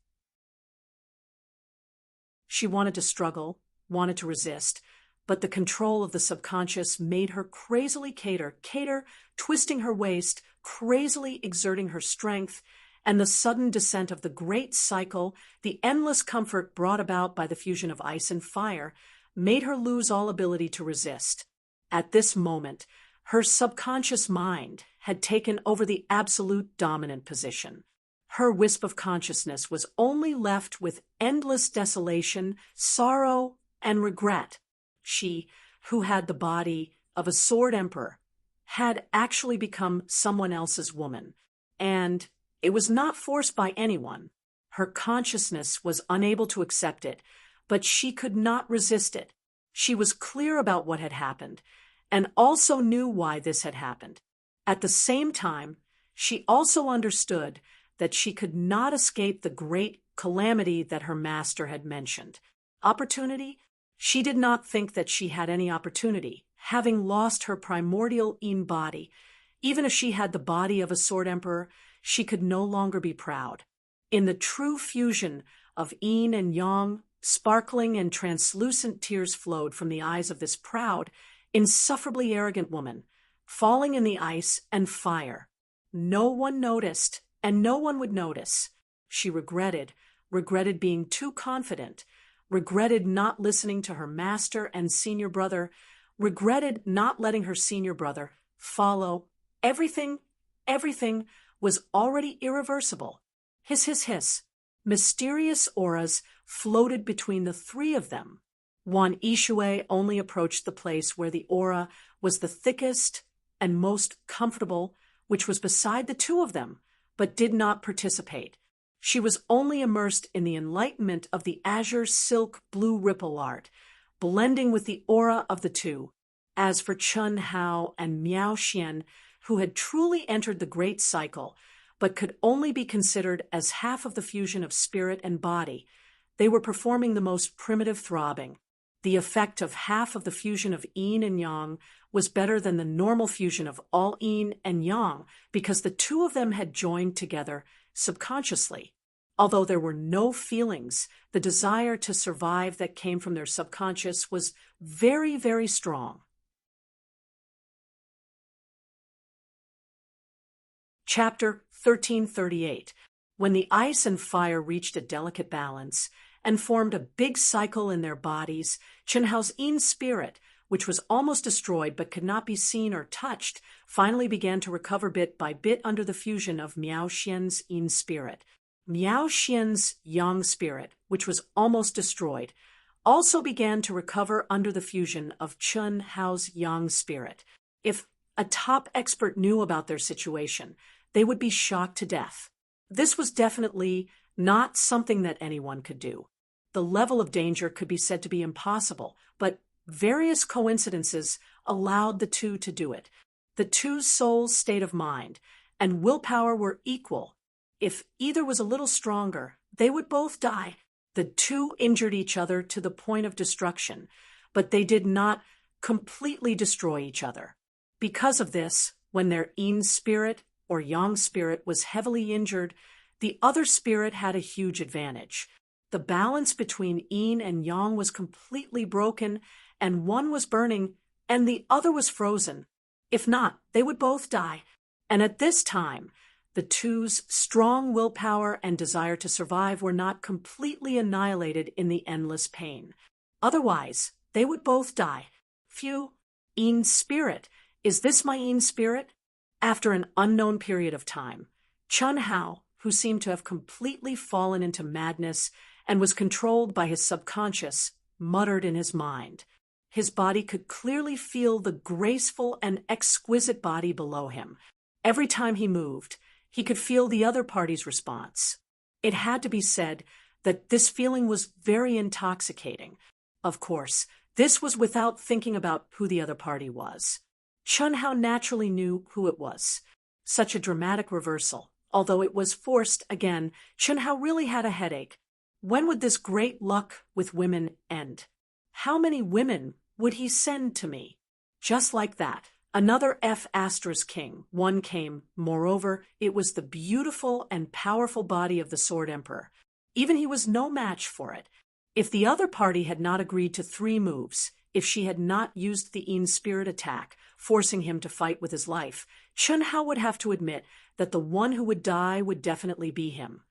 She wanted to struggle, wanted to resist, but the control of the subconscious made her crazily cater, twisting her waist, crazily exerting her strength, and the sudden descent of the great cycle, the endless comfort brought about by the fusion of ice and fire, made her lose all ability to resist. At this moment, her subconscious mind had taken over the absolute dominant position. Her wisp of consciousness was only left with endless desolation, sorrow, and regret. She, who had the body of a sword emperor, had actually become someone else's woman, and it was not forced by anyone. Her consciousness was unable to accept it, but she could not resist it. She was clear about what had happened, and also knew why this had happened. At the same time, she also understood that she could not escape the great calamity that her master had mentioned. Opportunity? She did not think that she had any opportunity, having lost her primordial Yin body. Even if she had the body of a sword emperor, she could no longer be proud. In the true fusion of Yin and Yang, sparkling and translucent tears flowed from the eyes of this proud, insufferably arrogant woman, falling in the ice and fire. No one noticed, and no one would notice. She regretted being too confident, regretted not listening to her master and senior brother, regretted not letting her senior brother follow. Everything was already irreversible. Hiss, hiss, hiss. Mysterious auras floated between the three of them. One Ishue only approached the place where the aura was the thickest and most comfortable, which was beside the two of them, but did not participate. She was only immersed in the enlightenment of the azure silk blue ripple art, blending with the aura of the two. As for Chun Hao and Miao Xian, who had truly entered the great cycle, but could only be considered as half of the fusion of spirit and body, they were performing the most primitive throbbing. The effect of half of the fusion of Yin and Yang was better than the normal fusion of all Yin and Yang because the two of them had joined together subconsciously. Although there were no feelings, the desire to survive that came from their subconscious was very, very strong. Chapter 1338. When the ice and fire reached a delicate balance and formed a big cycle in their bodies, Chun Hao's Yin spirit, which was almost destroyed but could not be seen or touched, finally began to recover bit by bit under the fusion of Miao Xian's Yin spirit. Miao Xian's Yang spirit, which was almost destroyed, also began to recover under the fusion of Chun Hao's Yang spirit. If a top expert knew about their situation, they would be shocked to death. This was definitely not something that anyone could do. The level of danger could be said to be impossible, but various coincidences allowed the two to do it. The two souls' state of mind and willpower were equal. If either was a little stronger, they would both die. The two injured each other to the point of destruction, but they did not completely destroy each other. Because of this, when their Yin spirit or Yang spirit was heavily injured, the other spirit had a huge advantage. The balance between Yin and Yang was completely broken, and one was burning and the other was frozen. If not, they would both die. And at this time, the two's strong willpower and desire to survive were not completely annihilated in the endless pain. Otherwise, they would both die. Phew, Yin spirit. Is this my Yin spirit? After an unknown period of time, Chun Hao, who seemed to have completely fallen into madness and was controlled by his subconscious, muttered in his mind. His body could clearly feel the graceful and exquisite body below him. Every time he moved, he could feel the other party's response. It had to be said that this feeling was very intoxicating. Of course, this was without thinking about who the other party was. Chun Hao naturally knew who it was. Such a dramatic reversal. Although it was forced again, Chun Hao really had a headache. When would this great luck with women end? How many women would he send to me? Just like that, another F*** king. One came. Moreover, it was the beautiful and powerful body of the Sword Emperor. Even he was no match for it. If the other party had not agreed to 3 moves, if she had not used the Yin spirit attack, forcing him to fight with his life, Chun Hao would have to admit that the one who would die would definitely be him,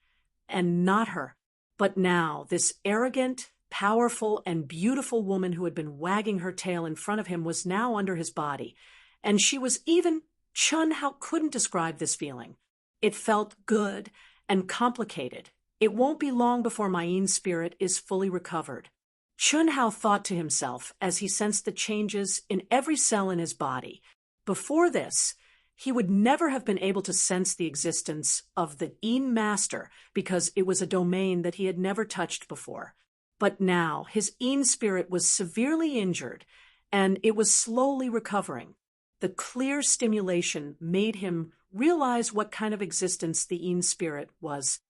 and not her. But now, this arrogant, powerful, and beautiful woman who had been wagging her tail in front of him was now under his body, and she was even— Chun Hao couldn't describe this feeling. It felt good and complicated. It won't be long before my Yin spirit is fully recovered. Chun Hao thought to himself as he sensed the changes in every cell in his body. Before this, he would never have been able to sense the existence of the Yin Master because it was a domain that he had never touched before. But now his Yin spirit was severely injured, and it was slowly recovering. The clear stimulation made him realize what kind of existence the Yin spirit was.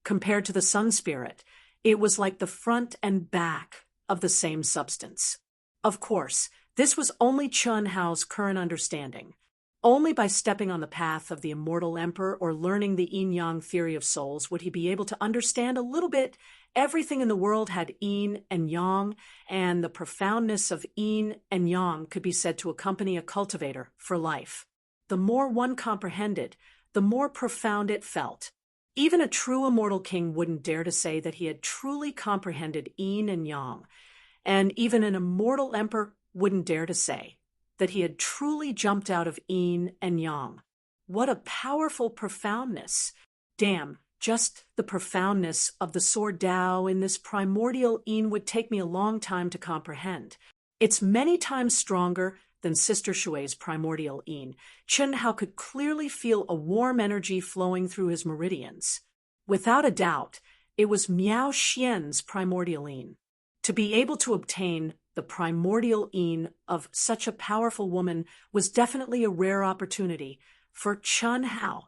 Compared to the Sun spirit, it was like the front and back of the same substance. Of course, this was only Chun Hao's current understanding. Only by stepping on the path of the immortal emperor or learning the yin-yang theory of souls would he be able to understand a little bit. Everything in the world had yin and yang, and the profoundness of yin and yang could be said to accompany a cultivator for life. The more one comprehended, the more profound it felt. Even a true immortal king wouldn't dare to say that he had truly comprehended yin and yang, and even an immortal emperor wouldn't dare to say that he had truly jumped out of yin and yang. What a powerful profoundness! Damn, just the profoundness of the sword Tao in this primordial yin would take me a long time to comprehend. It's many times stronger than Sister Shui's primordial yin. Chun Hao could clearly feel a warm energy flowing through his meridians. Without a doubt, it was Miao Xian's primordial yin. To be able to obtain the primordial yin of such a powerful woman was definitely a rare opportunity for Chun Hao.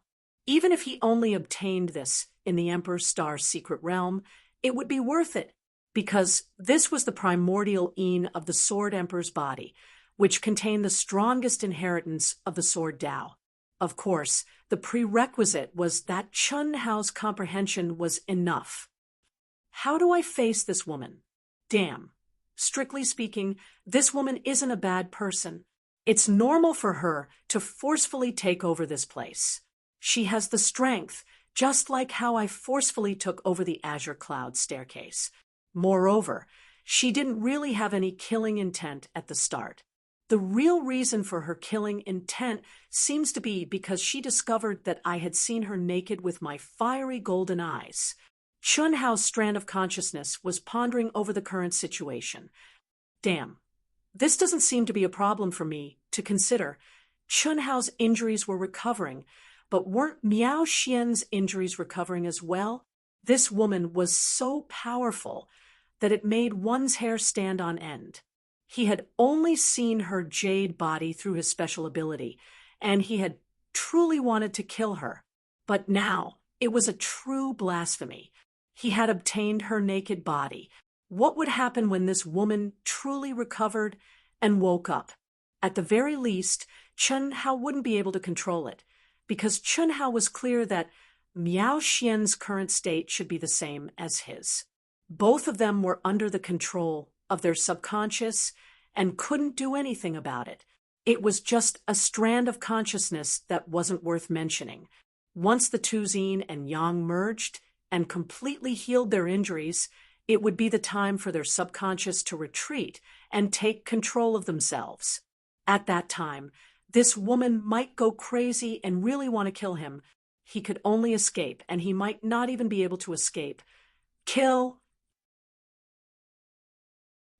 Even if he only obtained this in the Emperor's Star's secret realm, it would be worth it, because this was the primordial yin of the Sword Emperor's body, which contained the strongest inheritance of the Sword Tao. Of course, the prerequisite was that Chun Hao's comprehension was enough. How do I face this woman? Damn. Strictly speaking, this woman isn't a bad person. It's normal for her to forcefully take over this place. She has the strength, just like how I forcefully took over the Azure Cloud staircase. Moreover, she didn't really have any killing intent at the start. The real reason for her killing intent seems to be because she discovered that I had seen her naked with my fiery golden eyes. Chun Hao's strand of consciousness was pondering over the current situation. Damn, this doesn't seem to be a problem for me to consider. Chun Hao's injuries were recovering, but weren't Miao Xian's injuries recovering as well? This woman was so powerful that it made one's hair stand on end. He had only seen her jade body through his special ability, and he had truly wanted to kill her. But now, it was a true blasphemy. He had obtained her naked body. What would happen when this woman truly recovered and woke up? At the very least, Chun Hao wouldn't be able to control it, because Chun Hao was clear that Miao Xian's current state should be the same as his. Both of them were under the control of their subconscious and couldn't do anything about it. It was just a strand of consciousness that wasn't worth mentioning. Once the two yin and yang merged and completely healed their injuries, it would be the time for their subconscious to retreat and take control of themselves. At that time, this woman might go crazy and really want to kill him. He could only escape, and he might not even be able to escape. Kill.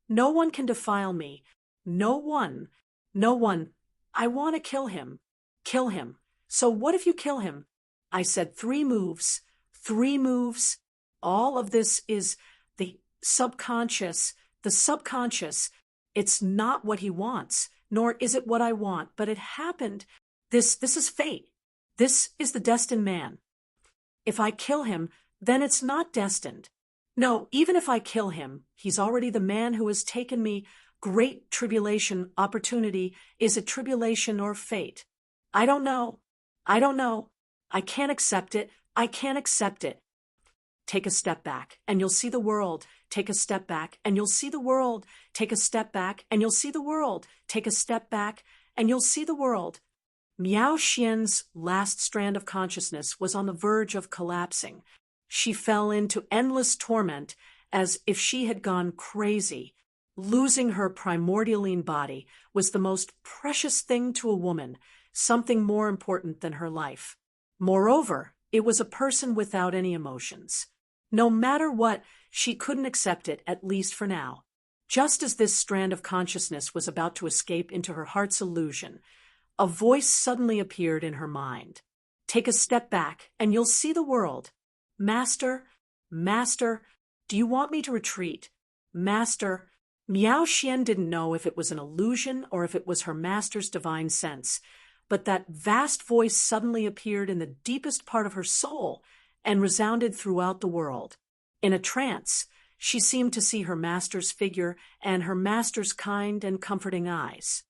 No one can defile me. No one. No one. I want to kill him. Kill him. So what if you kill him? I said 3 moves. 3 moves. All of this is the subconscious. The subconscious. It's not what he wants, nor is it what I want, but it happened. This is fate. This is the destined man. If I kill him, then it's not destined. No, even if I kill him, he's already the man who has taken me. Great tribulation, opportunity. Is it tribulation or fate? I don't know. I don't know. I can't accept it. I can't accept it. Take a step back, and you'll see the world. Take a step back, and you'll see the world. Take a step back, and you'll see the world. Take a step back, and you'll see the world. Miao Xian's last strand of consciousness was on the verge of collapsing. She fell into endless torment as if she had gone crazy. Losing her primordialine body was the most precious thing to a woman, something more important than her life. Moreover, it was a person without any emotions. No matter what, she couldn't accept it, at least for now. Just as this strand of consciousness was about to escape into her heart's illusion, a voice suddenly appeared in her mind. Take a step back, and you'll see the world. Master, Master, do you want me to retreat? Master. Miao Xian didn't know if it was an illusion or if it was her master's divine sense, but that vast voice suddenly appeared in the deepest part of her soul and resounded throughout the world. In a trance, she seemed to see her master's figure and her master's kind and comforting eyes.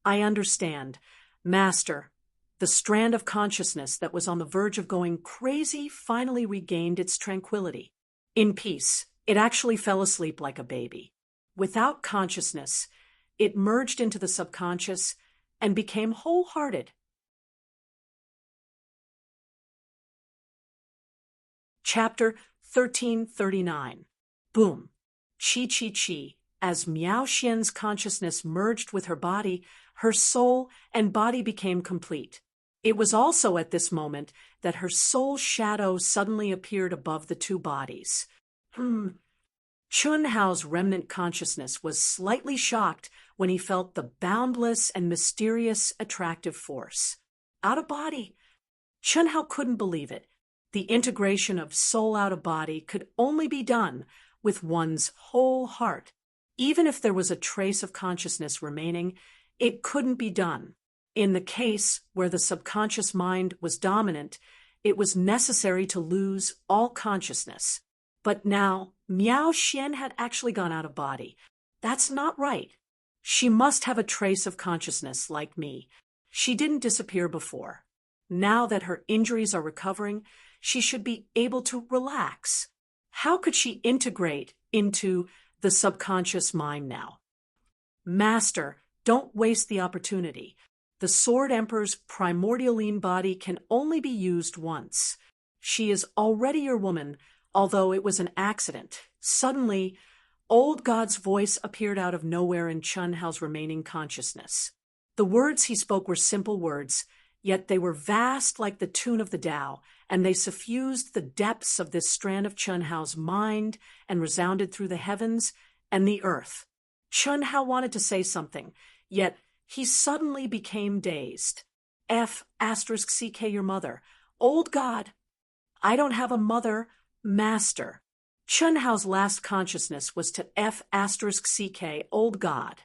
I understand, Master. The strand of consciousness that was on the verge of going crazy finally regained its tranquility. In peace, it actually fell asleep like a baby. Without consciousness, it merged into the subconscious and became wholehearted. Chapter 1339. Boom. Chi Chi Chi. As Miao Xian's consciousness merged with her body, her soul and body became complete. It was also at this moment that her soul shadow suddenly appeared above the two bodies. Chun Hao's remnant consciousness was slightly shocked when he felt the boundless and mysterious attractive force. Out of body. Chun Hao couldn't believe it. The integration of soul out of body could only be done with one's whole heart. Even if there was a trace of consciousness remaining, it couldn't be done. In the case where the subconscious mind was dominant, it was necessary to lose all consciousness. But now, Miao Xian had actually gone out of body. That's not right. She must have a trace of consciousness like me. She didn't disappear before. Now that her injuries are recovering, she should be able to relax. How could she integrate into the subconscious mind now? Master, don't waste the opportunity. The Sword Emperor's primordialine body can only be used once. She is already your woman, although it was an accident. Suddenly, Old God's voice appeared out of nowhere in Chun Hao's remaining consciousness. The words he spoke were simple words, yet they were vast like the tune of the Tao, and they suffused the depths of this strand of Chun Hao's mind and resounded through the heavens and the earth. Chun Hao wanted to say something, yet he suddenly became dazed. F***CK your mother. Old God. I don't have a mother, Master. Chun Hao's last consciousness was to F***CK Old God.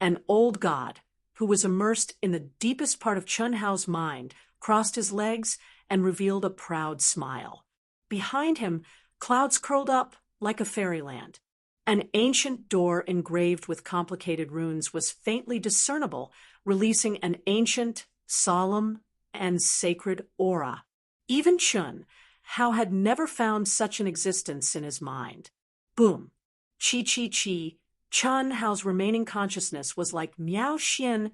An old God, who was immersed in the deepest part of Chun Hao's mind, crossed his legs and revealed a proud smile. Behind him, clouds curled up like a fairyland. An ancient door engraved with complicated runes was faintly discernible, releasing an ancient, solemn, and sacred aura. Even Chun Hao had never found such an existence in his mind. Boom. Chi Chi Chi. Chun Hao's remaining consciousness was like Miao Xian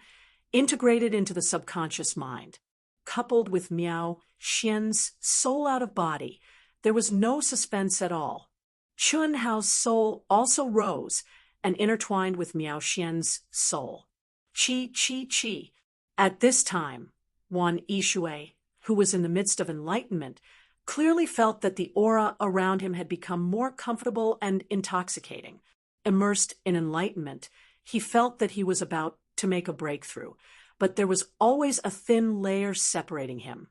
integrated into the subconscious mind. Coupled with Miao Xian's soul out of body, there was no suspense at all. Chun Hao's soul also rose and intertwined with Miao Xian's soul. Chi Chi Chi. At this time, Wan Yishui, who was in the midst of enlightenment, clearly felt that the aura around him had become more comfortable and intoxicating. Immersed in enlightenment, he felt that he was about to make a breakthrough, but there was always a thin layer separating him,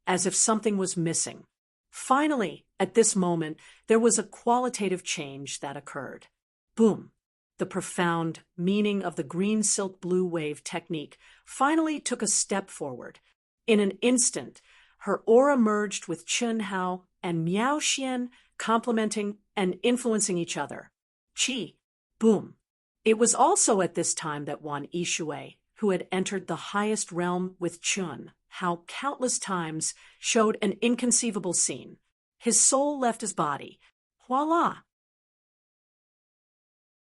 as if something was missing. Finally, at this moment, there was a qualitative change that occurred. Boom! The profound meaning of the green silk blue wave technique finally took a step forward. In an instant, her aura merged with Chun Hao and Miao Xian, complementing and influencing each other. Chi! Boom! It was also at this time that Wan Yishui, who had entered the highest realm with Chun Hao countless times, showed an inconceivable scene. His soul left his body. Voila!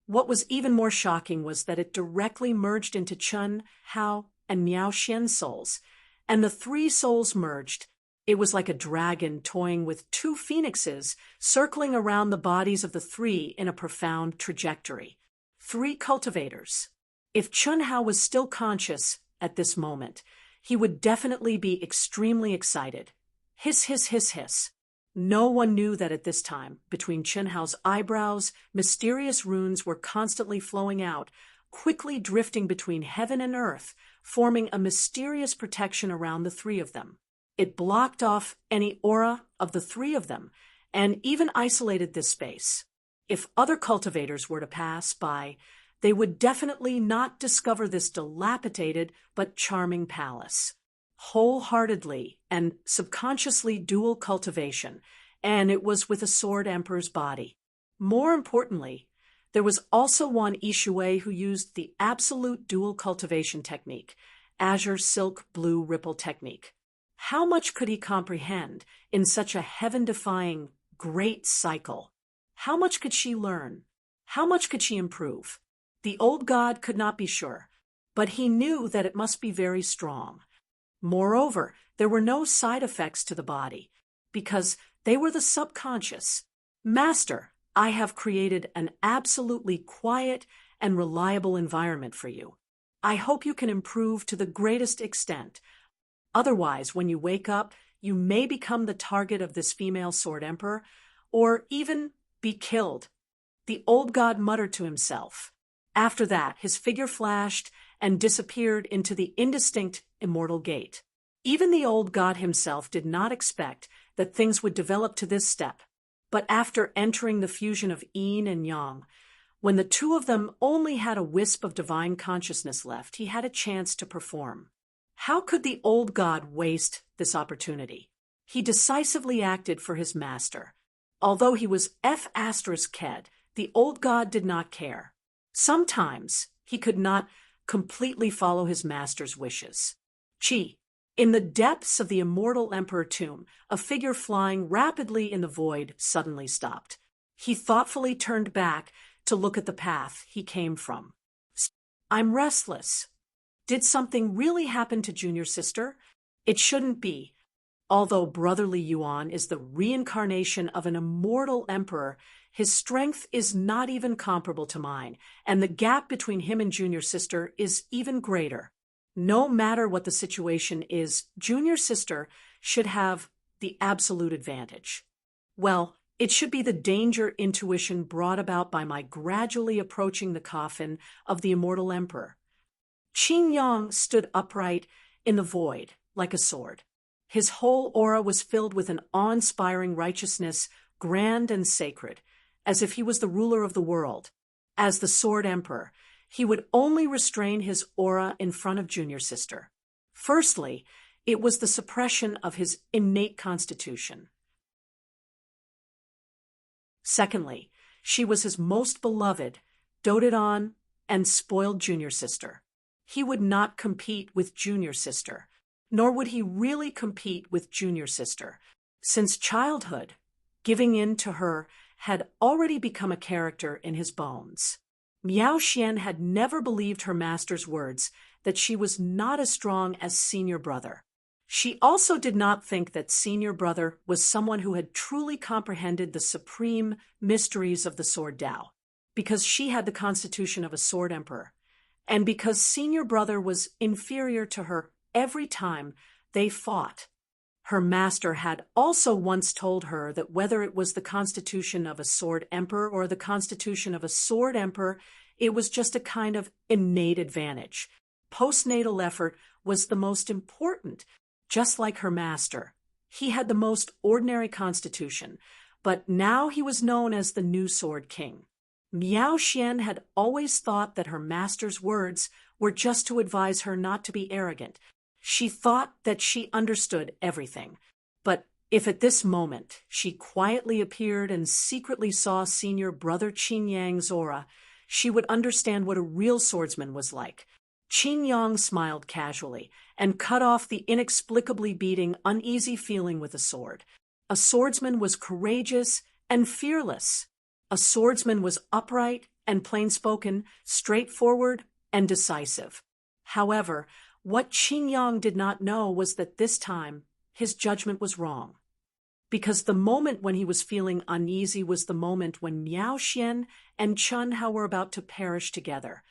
What was even more shocking was that it directly merged into Chun Hao and Miao Xian's souls, and the three souls merged. It was like a dragon toying with two phoenixes, circling around the bodies of the three in a profound trajectory. Three cultivators. If Chun Hao was still conscious at this moment, he would definitely be extremely excited. Hiss, hiss, hiss, hiss. No one knew that at this time, between Chen Hao's eyebrows, mysterious runes were constantly flowing out, quickly drifting between heaven and earth, forming a mysterious protection around the three of them. It blocked off any aura of the three of them, and even isolated this space. If other cultivators were to pass by, they would definitely not discover this dilapidated but charming palace. Wholeheartedly and subconsciously dual cultivation, and it was with a sword emperor's body. More importantly, there was also one Ishui who used the absolute dual cultivation technique, azure silk blue ripple technique. How much could he comprehend in such a heaven-defying great cycle? How much could she learn? How much could she improve? The old god could not be sure, but he knew that it must be very strong. Moreover, there were no side effects to the body, because they were the subconscious. Master, I have created an absolutely quiet and reliable environment for you. I hope you can improve to the greatest extent. Otherwise, when you wake up, you may become the target of this female sword emperor, or even be killed. The old god muttered to himself. After that, his figure flashed and disappeared into the indistinct immortal gate. Even the old god himself did not expect that things would develop to this step. But after entering the fusion of yin and yang, when the two of them only had a wisp of divine consciousness left, he had a chance to perform. How could the old god waste this opportunity? He decisively acted for his master. Although he was F***ked, the old god did not care. Sometimes he could not completely follow his master's wishes. Chi. In the depths of the immortal emperor tomb, a figure flying rapidly in the void suddenly stopped. He thoughtfully turned back to look at the path he came from. I'm restless. Did something really happen to junior sister? It shouldn't be. Although brotherly Yuan is the reincarnation of an immortal emperor, his strength is not even comparable to mine, and the gap between him and junior sister is even greater. No matter what the situation is, junior sister should have the absolute advantage. Well, it should be the danger intuition brought about by my gradually approaching the coffin of the immortal emperor. Qin Yang stood upright in the void like a sword. His whole aura was filled with an awe-inspiring righteousness, grand and sacred, as if he was the ruler of the world. As the sword emperor, he would only restrain his aura in front of junior sister. Firstly, it was the suppression of his innate constitution. Secondly, she was his most beloved, doted on, and spoiled junior sister. He would not compete with junior sister, nor would he really compete with junior sister. Since childhood, giving in to her had already become a character in his bones. Miao Xian had never believed her master's words that she was not as strong as senior brother. She also did not think that senior brother was someone who had truly comprehended the supreme mysteries of the sword Tao, because she had the constitution of a sword emperor, and because senior brother was inferior to her every time they fought. Her master had also once told her that whether it was the constitution of a sword emperor or the constitution of a sword emperor, it was just a kind of innate advantage. Postnatal effort was the most important, just like her master. He had the most ordinary constitution, but now he was known as the new sword king. Miao Xian had always thought that her master's words were just to advise her not to be arrogant. She thought that she understood everything. But if at this moment she quietly appeared and secretly saw senior brother Qin Yang's aura, she would understand what a real swordsman was like. Qin Yang smiled casually and cut off the inexplicably beating, uneasy feeling with a sword. A swordsman was courageous and fearless. A swordsman was upright and plain-spoken, straightforward and decisive. However, what Qin Yang did not know was that this time his judgment was wrong. Because the moment when he was feeling uneasy was the moment when Miao Xian and Chen Hao were about to perish together.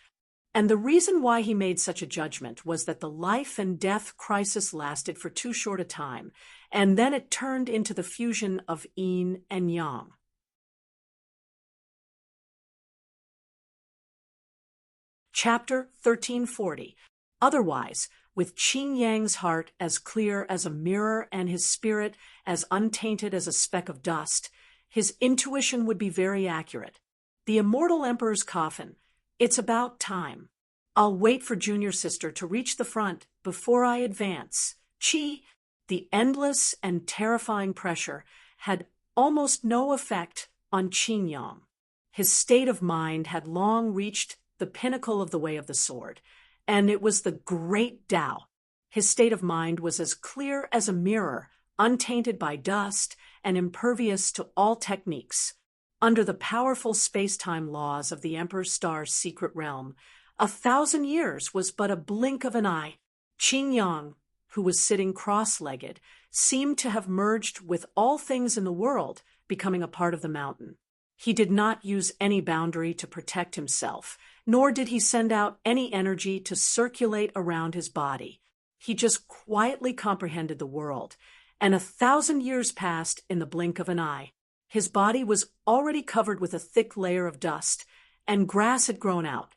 And the reason why he made such a judgment was that the life and death crisis lasted for too short a time, and then it turned into the fusion of yin and yang. Chapter 1340. Otherwise, with Qin Yang's heart as clear as a mirror and his spirit as untainted as a speck of dust, his intuition would be very accurate. The immortal emperor's coffin. It's about time. I'll wait for junior sister to reach the front before I advance. Qi, the endless and terrifying pressure, had almost no effect on Qin Yang. His state of mind had long reached the pinnacle of the way of the sword, and it was the great Tao. His state of mind was as clear as a mirror, untainted by dust and impervious to all techniques. Under the powerful space-time laws of the Emperor Star's secret realm, 1,000 years was but a blink of an eye. Qin Yang, who was sitting cross-legged, seemed to have merged with all things in the world, becoming a part of the mountain. He did not use any boundary to protect himself, nor did he send out any energy to circulate around his body. He just quietly comprehended the world, and 1,000 years passed in the blink of an eye. His body was already covered with a thick layer of dust, and grass had grown out.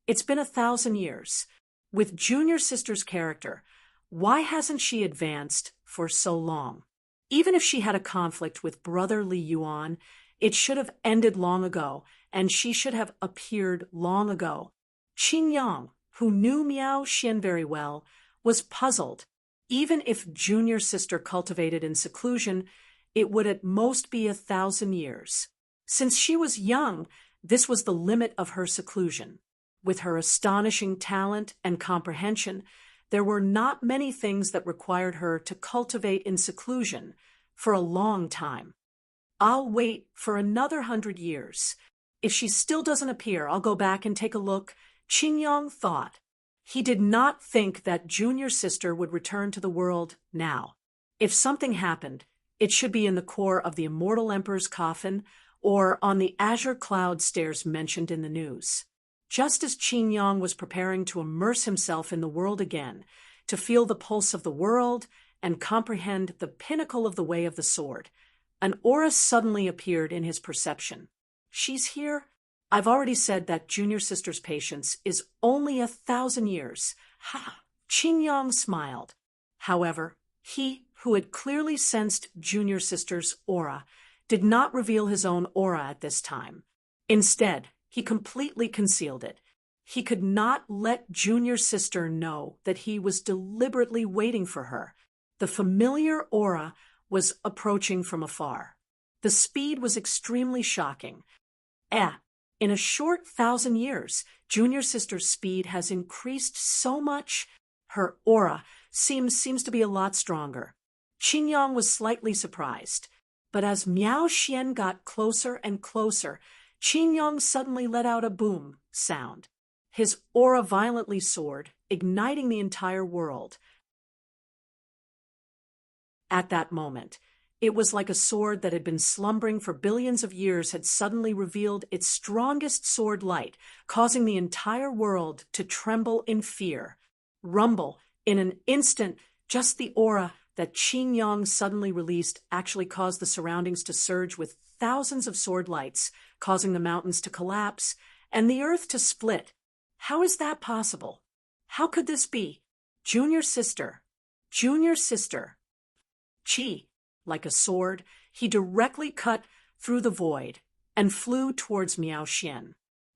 It's been 1,000 years. With junior sister's character, why hasn't she advanced for so long? Even if she had a conflict with brother Li Yuan, it should have ended long ago, and she should have appeared long ago. Qin Yang, who knew Miao Xian very well, was puzzled. Even if junior sister cultivated in seclusion, it would at most be 1,000 years. Since she was young, this was the limit of her seclusion. With her astonishing talent and comprehension, there were not many things that required her to cultivate in seclusion for a long time. I'll wait for another 100 years. If she still doesn't appear, I'll go back and take a look, Qin Yang thought. He did not think that junior sister would return to the world now. If something happened, it should be in the core of the immortal emperor's coffin or on the azure cloud stairs mentioned in the news. Just as Qin Yang was preparing to immerse himself in the world again, to feel the pulse of the world and comprehend the pinnacle of the way of the sword, an aura suddenly appeared in his perception. She's here? I've already said that junior sister's patience is only 1,000 years. Ha! Qin Yang smiled. However, he, who had clearly sensed junior sister's aura, did not reveal his own aura at this time. Instead, he completely concealed it. He could not let junior sister know that he was deliberately waiting for her. The familiar aura was approaching from afar. The speed was extremely shocking. In a short 1,000 years, junior sister's speed has increased so much. Her aura seems to be a lot stronger. Qin Yang was slightly surprised. But as Miao Xian got closer and closer, Qin Yang suddenly let out a boom sound. His aura violently soared, igniting the entire world. At that moment, it was like a sword that had been slumbering for billions of years had suddenly revealed its strongest sword light, causing the entire world to tremble in fear. Rumble, in an instant, just the aura that Qin Yang suddenly released actually caused the surroundings to surge with thousands of sword lights, causing the mountains to collapse and the earth to split. How is that possible? How could this be? Junior sister. Qi. Like a sword, he directly cut through the void and flew towards Miao Xian.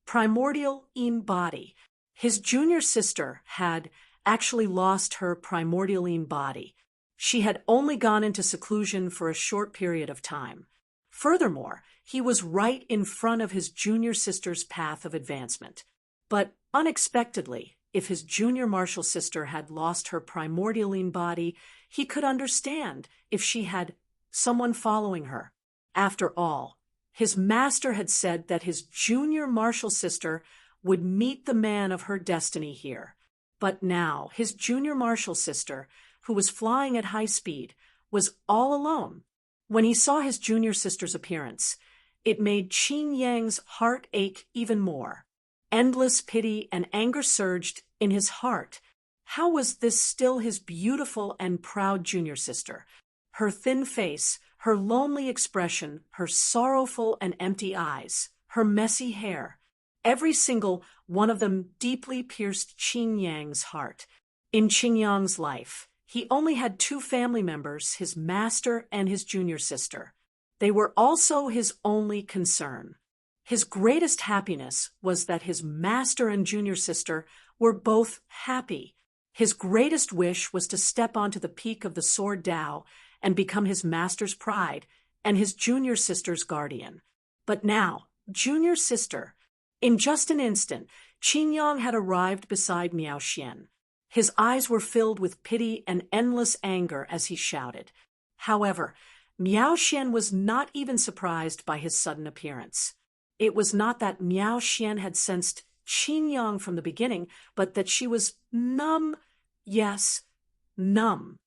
Primordial yin body. His junior sister had actually lost her primordial yin body. She had only gone into seclusion for a short period of time. Furthermore, he was right in front of his junior sister's path of advancement. But unexpectedly, if his junior martial sister had lost her primordial yin body, he could understand if she had someone following her. After all, his master had said that his junior martial sister would meet the man of her destiny here. But now, his junior martial sister, who was flying at high speed, was all alone. When he saw his junior sister's appearance, it made Qin Yang's heart ache even more. Endless pity and anger surged in his heart. How was this still his beautiful and proud junior sister? Her thin face, her lonely expression, her sorrowful and empty eyes, her messy hair, every single one of them deeply pierced Qin Yang's heart. In Qin Yang's life, he only had two family members, his master and his junior sister. They were also his only concern. His greatest happiness was that his master and junior sister were both happy. His greatest wish was to step onto the peak of the Sword Tao and become his master's pride and his junior sister's guardian. But now, junior sister, in just an instant, Qin Yang had arrived beside Miao Xian. His eyes were filled with pity and endless anger as he shouted. However, Miao Xian was not even surprised by his sudden appearance. It was not that Miao Xian had sensed Qin Yang from the beginning, but that she was numb. Yes, numb.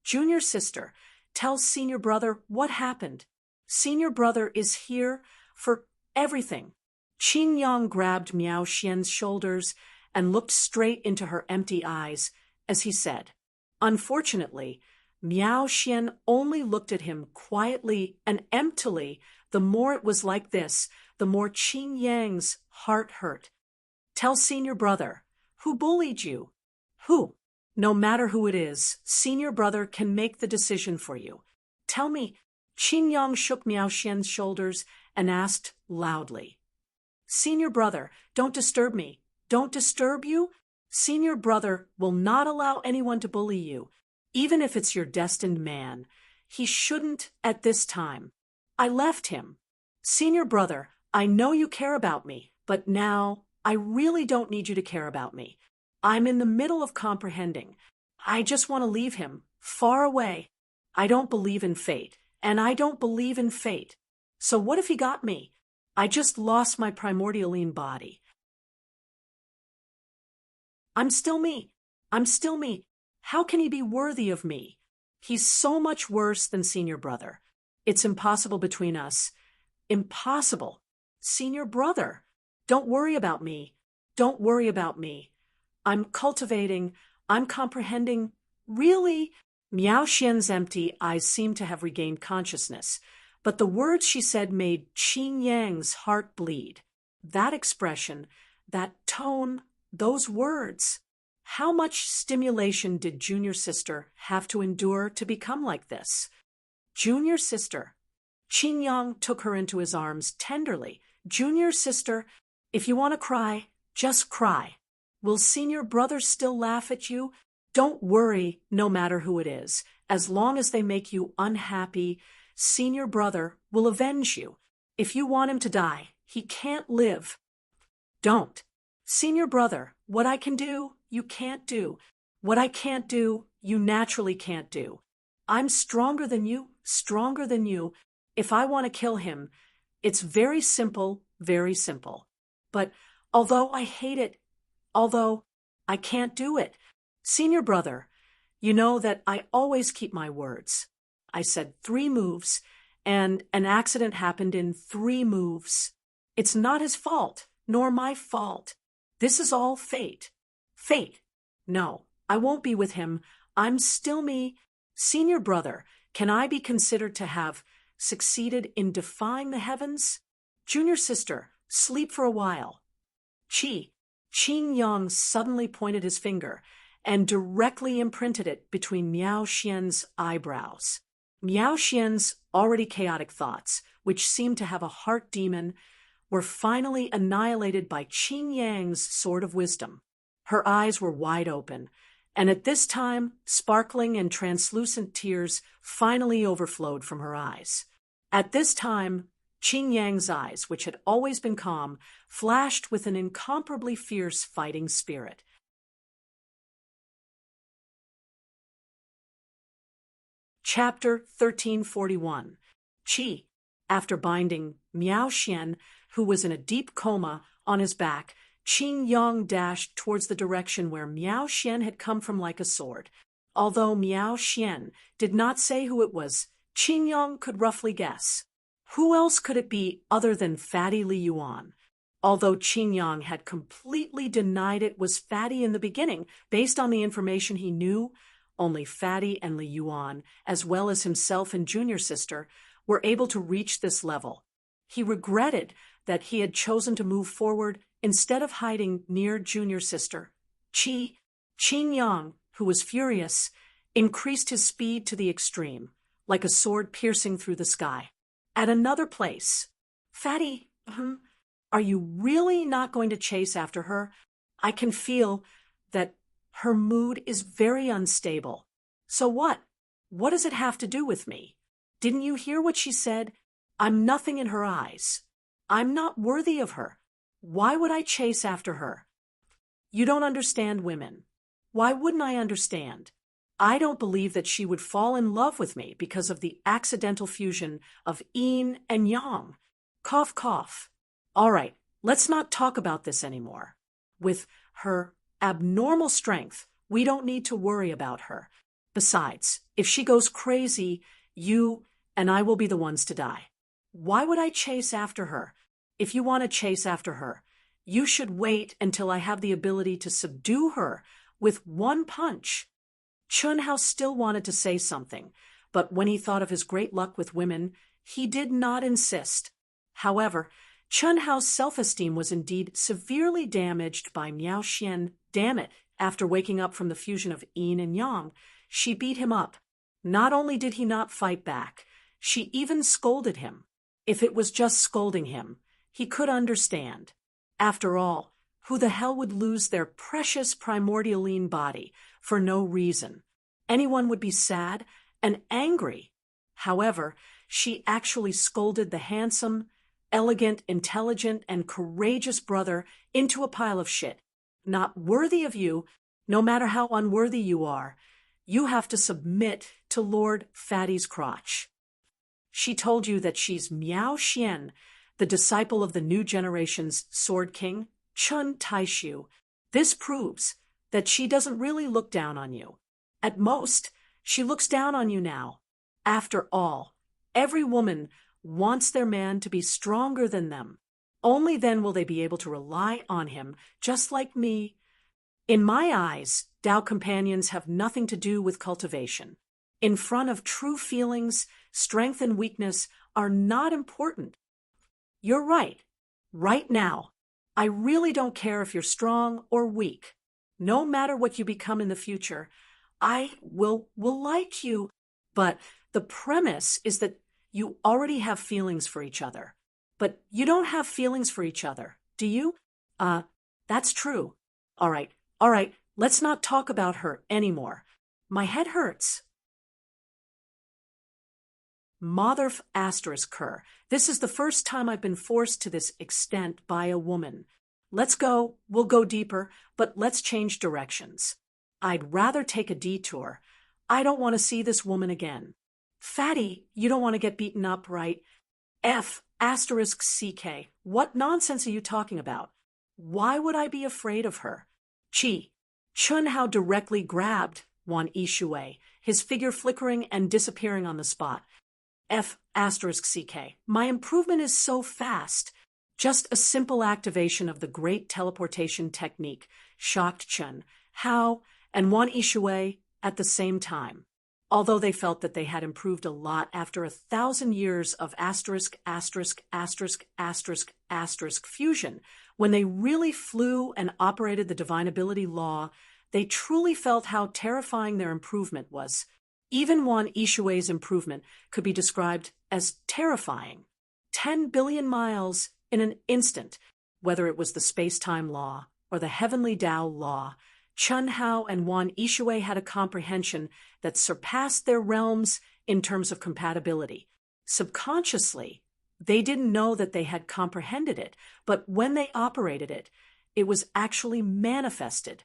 Junior sister, tell senior brother what happened. Senior brother is here for everything. Qin Yang grabbed Miao Xian's shoulders and looked straight into her empty eyes as he said. Unfortunately, Miao Xian only looked at him quietly and emptily. The more it was like this, the more Qin Yang's heart hurt. Tell senior brother, who bullied you? Who? No matter who it is, senior brother can make the decision for you. Tell me. Qin Yang shook Miao Xian's shoulders and asked loudly. Senior brother, don't disturb me. Don't disturb you? Senior brother will not allow anyone to bully you, even if it's your destined man. He shouldn't at this time. I left him. Senior brother, I know you care about me, but now I really don't need you to care about me. I'm in the middle of comprehending. I just want to leave him, far away. I don't believe in fate, and I don't believe in fate. So what if he got me? I just lost my primordialine body. I'm still me. I'm still me. How can he be worthy of me? He's so much worse than senior brother. It's impossible between us. Impossible. Senior brother, don't worry about me. Don't worry about me. I'm cultivating. I'm comprehending. Really? Miao Xian's empty eyes seemed to have regained consciousness, but the words she said made Qin Yang's heart bleed. That expression, that tone, those words. How much stimulation did junior sister have to endure to become like this? Junior sister. Qin Yang took her into his arms tenderly. Junior sister, if you want to cry, just cry. Will senior brother still laugh at you? Don't worry, no matter who it is. As long as they make you unhappy, senior brother will avenge you. If you want him to die, he can't live. Don't. Senior brother, what I can do, you can't do. What I can't do, you naturally can't do. I'm stronger than you, stronger than you. If I want to kill him, it's very simple, very simple. But although I hate it, although I can't do it, senior brother, you know that I always keep my words. I said 3 moves, and an accident happened in 3 moves. It's not his fault, nor my fault. This is all fate. Fate. No, I won't be with him. I'm still me. Senior brother, can I be considered to have succeeded in defying the heavens? Junior sister, sleep for a while. Qin Yang suddenly pointed his finger and directly imprinted it between Miao Xian's eyebrows. Miao Xian's already chaotic thoughts, which seemed to have a heart demon, were finally annihilated by Qin Yang's sword of wisdom. Her eyes were wide open, and at this time, sparkling and translucent tears finally overflowed from her eyes. At this time, Qin Yang's eyes, which had always been calm, flashed with an incomparably fierce fighting spirit. Chapter 1341. Qi. After binding Miao Xian, who was in a deep coma, on his back, Qin Yang dashed towards the direction where Miao Xian had come from like a sword. Although Miao Xian did not say who it was, Qin Yang could roughly guess. Who else could it be other than Fatty Li Yuan? although Qin Yang had completely denied it was Fatty in the beginning, based on the information he knew. Only Fatty and Li Yuan, as well as himself and junior sister, were able to reach this level. He regretted that he had chosen to move forward instead of hiding near junior sister. Qin Yang, who was furious, increased his speed to the extreme, like a sword piercing through the sky. At another place, Fatty, are you really not going to chase after her? I can feel that her mood is very unstable. So what? What does it have to do with me? Didn't you hear what she said? I'm nothing in her eyes. I'm not worthy of her. Why would I chase after her? You don't understand women. Why wouldn't I understand? I don't believe that she would fall in love with me because of the accidental fusion of yin and yang. Cough, cough. All right, let's not talk about this anymore. With her abnormal strength, we don't need to worry about her. Besides, if she goes crazy, you and I will be the ones to die. Why would I chase after her? If you want to chase after her, you should wait until I have the ability to subdue her with one punch. Chun Hao still wanted to say something, but when he thought of his great luck with women, he did not insist. However, Chun Hao's self-esteem was indeed severely damaged by Miao Xian. Damn it, after waking up from the fusion of yin and yang, she beat him up. Not only did he not fight back, she even scolded him. If it was just scolding him, he could understand. After all, who the hell would lose their precious primordialine body for no reason? Anyone would be sad and angry. However, she actually scolded the handsome, elegant, intelligent, and courageous brother into a pile of shit. Not worthy of you, no matter how unworthy you are. You have to submit to Lord Fatty's crotch. She told you that she's Miao Xian, the disciple of the new generation's Sword King, Chun Taishu. This proves that she doesn't really look down on you. At most, she looks down on you now. After all, every woman wants their man to be stronger than them. Only then will they be able to rely on him, just like me. In my eyes, Tao companions have nothing to do with cultivation. In front of true feelings, strength and weakness are not important. You're right. Right now, I really don't care if you're strong or weak. No matter what you become in the future, I will like you. But the premise is that you already have feelings for each other. But you don't have feelings for each other, do you? That's true. All right, let's not talk about her anymore. My head hurts. Motherf asterisk her. This is the first time I've been forced to this extent by a woman. We'll go deeper, but let's change directions. I'd rather take a detour. I don't want to see this woman again. Fatty, you don't want to get beaten up, right? F asterisk CK. What nonsense are you talking about? Why would I be afraid of her? Chun Hao directly grabbed Wan Yishui, his figure flickering and disappearing on the spot. F asterisk CK. My improvement is so fast. Just a simple activation of the great teleportation technique shocked Chun Hao and Wan Yishui at the same time. Although they felt that they had improved a lot after 1,000 years of asterisk fusion, when they really flew and operated the divine ability law, they truly felt how terrifying their improvement was. Even Wan Yishui's improvement could be described as terrifying. 10 billion miles in an instant, whether it was the space-time law or the heavenly Tao law, Chun Hao and Wan Yishui had a comprehension that surpassed their realms in terms of compatibility. Subconsciously, they didn't know that they had comprehended it, but when they operated it, it was actually manifested.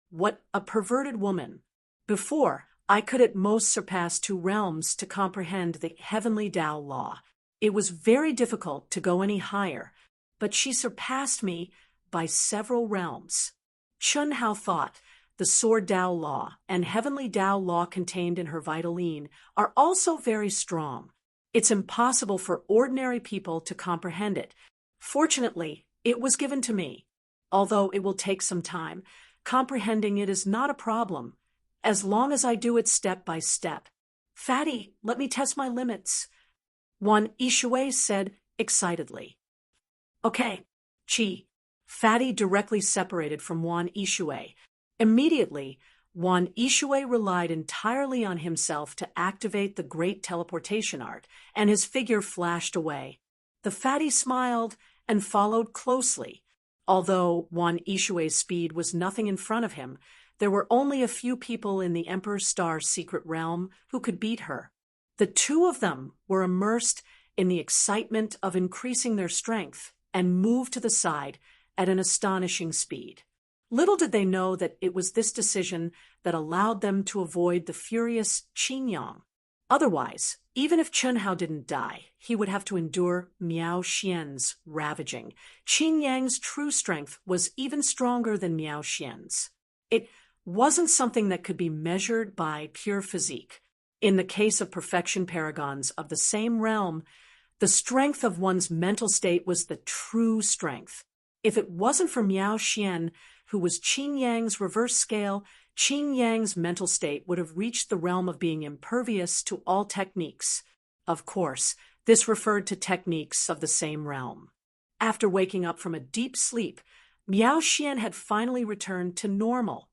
What a perverted woman. Before, I could at most surpass 2 realms to comprehend the heavenly Tao law. It was very difficult to go any higher, but she surpassed me by several realms. Chun Hao thought the Sword Tao law and heavenly Tao law contained in her Vitaline are also very strong. It's impossible for ordinary people to comprehend it. Fortunately, It was given to me. Although it will take some time, comprehending it is not a problem, as long as I do it step by step. Fatty, let me test my limits, Wan Ishui said excitedly. Okay, Chi. Fatty directly separated from Wan Ishui. Immediately, Wan Ishui relied entirely on himself to activate the great teleportation art, and his figure flashed away. The fatty smiled and followed closely. Although Wan Ishui's speed was nothing in front of him, there were only a few people in the Emperor's Star's secret realm who could beat her. The two of them were immersed in the excitement of increasing their strength and moved to the side at an astonishing speed. Little did they know that it was this decision that allowed them to avoid the furious Qin Yang. Otherwise, even if Chun Hao didn't die, he would have to endure Miao Xian's ravaging. Qin Yang's true strength was even stronger than Miao Xian's. It wasn't something that could be measured by pure physique. In the case of perfection paragons of the same realm, the strength of one's mental state was the true strength. If it wasn't for Miao Xian, who was Qin Yang's reverse scale, Qin Yang's mental state would have reached the realm of being impervious to all techniques. Of course, this referred to techniques of the same realm. After waking up from a deep sleep, Miao Xian had finally returned to normal.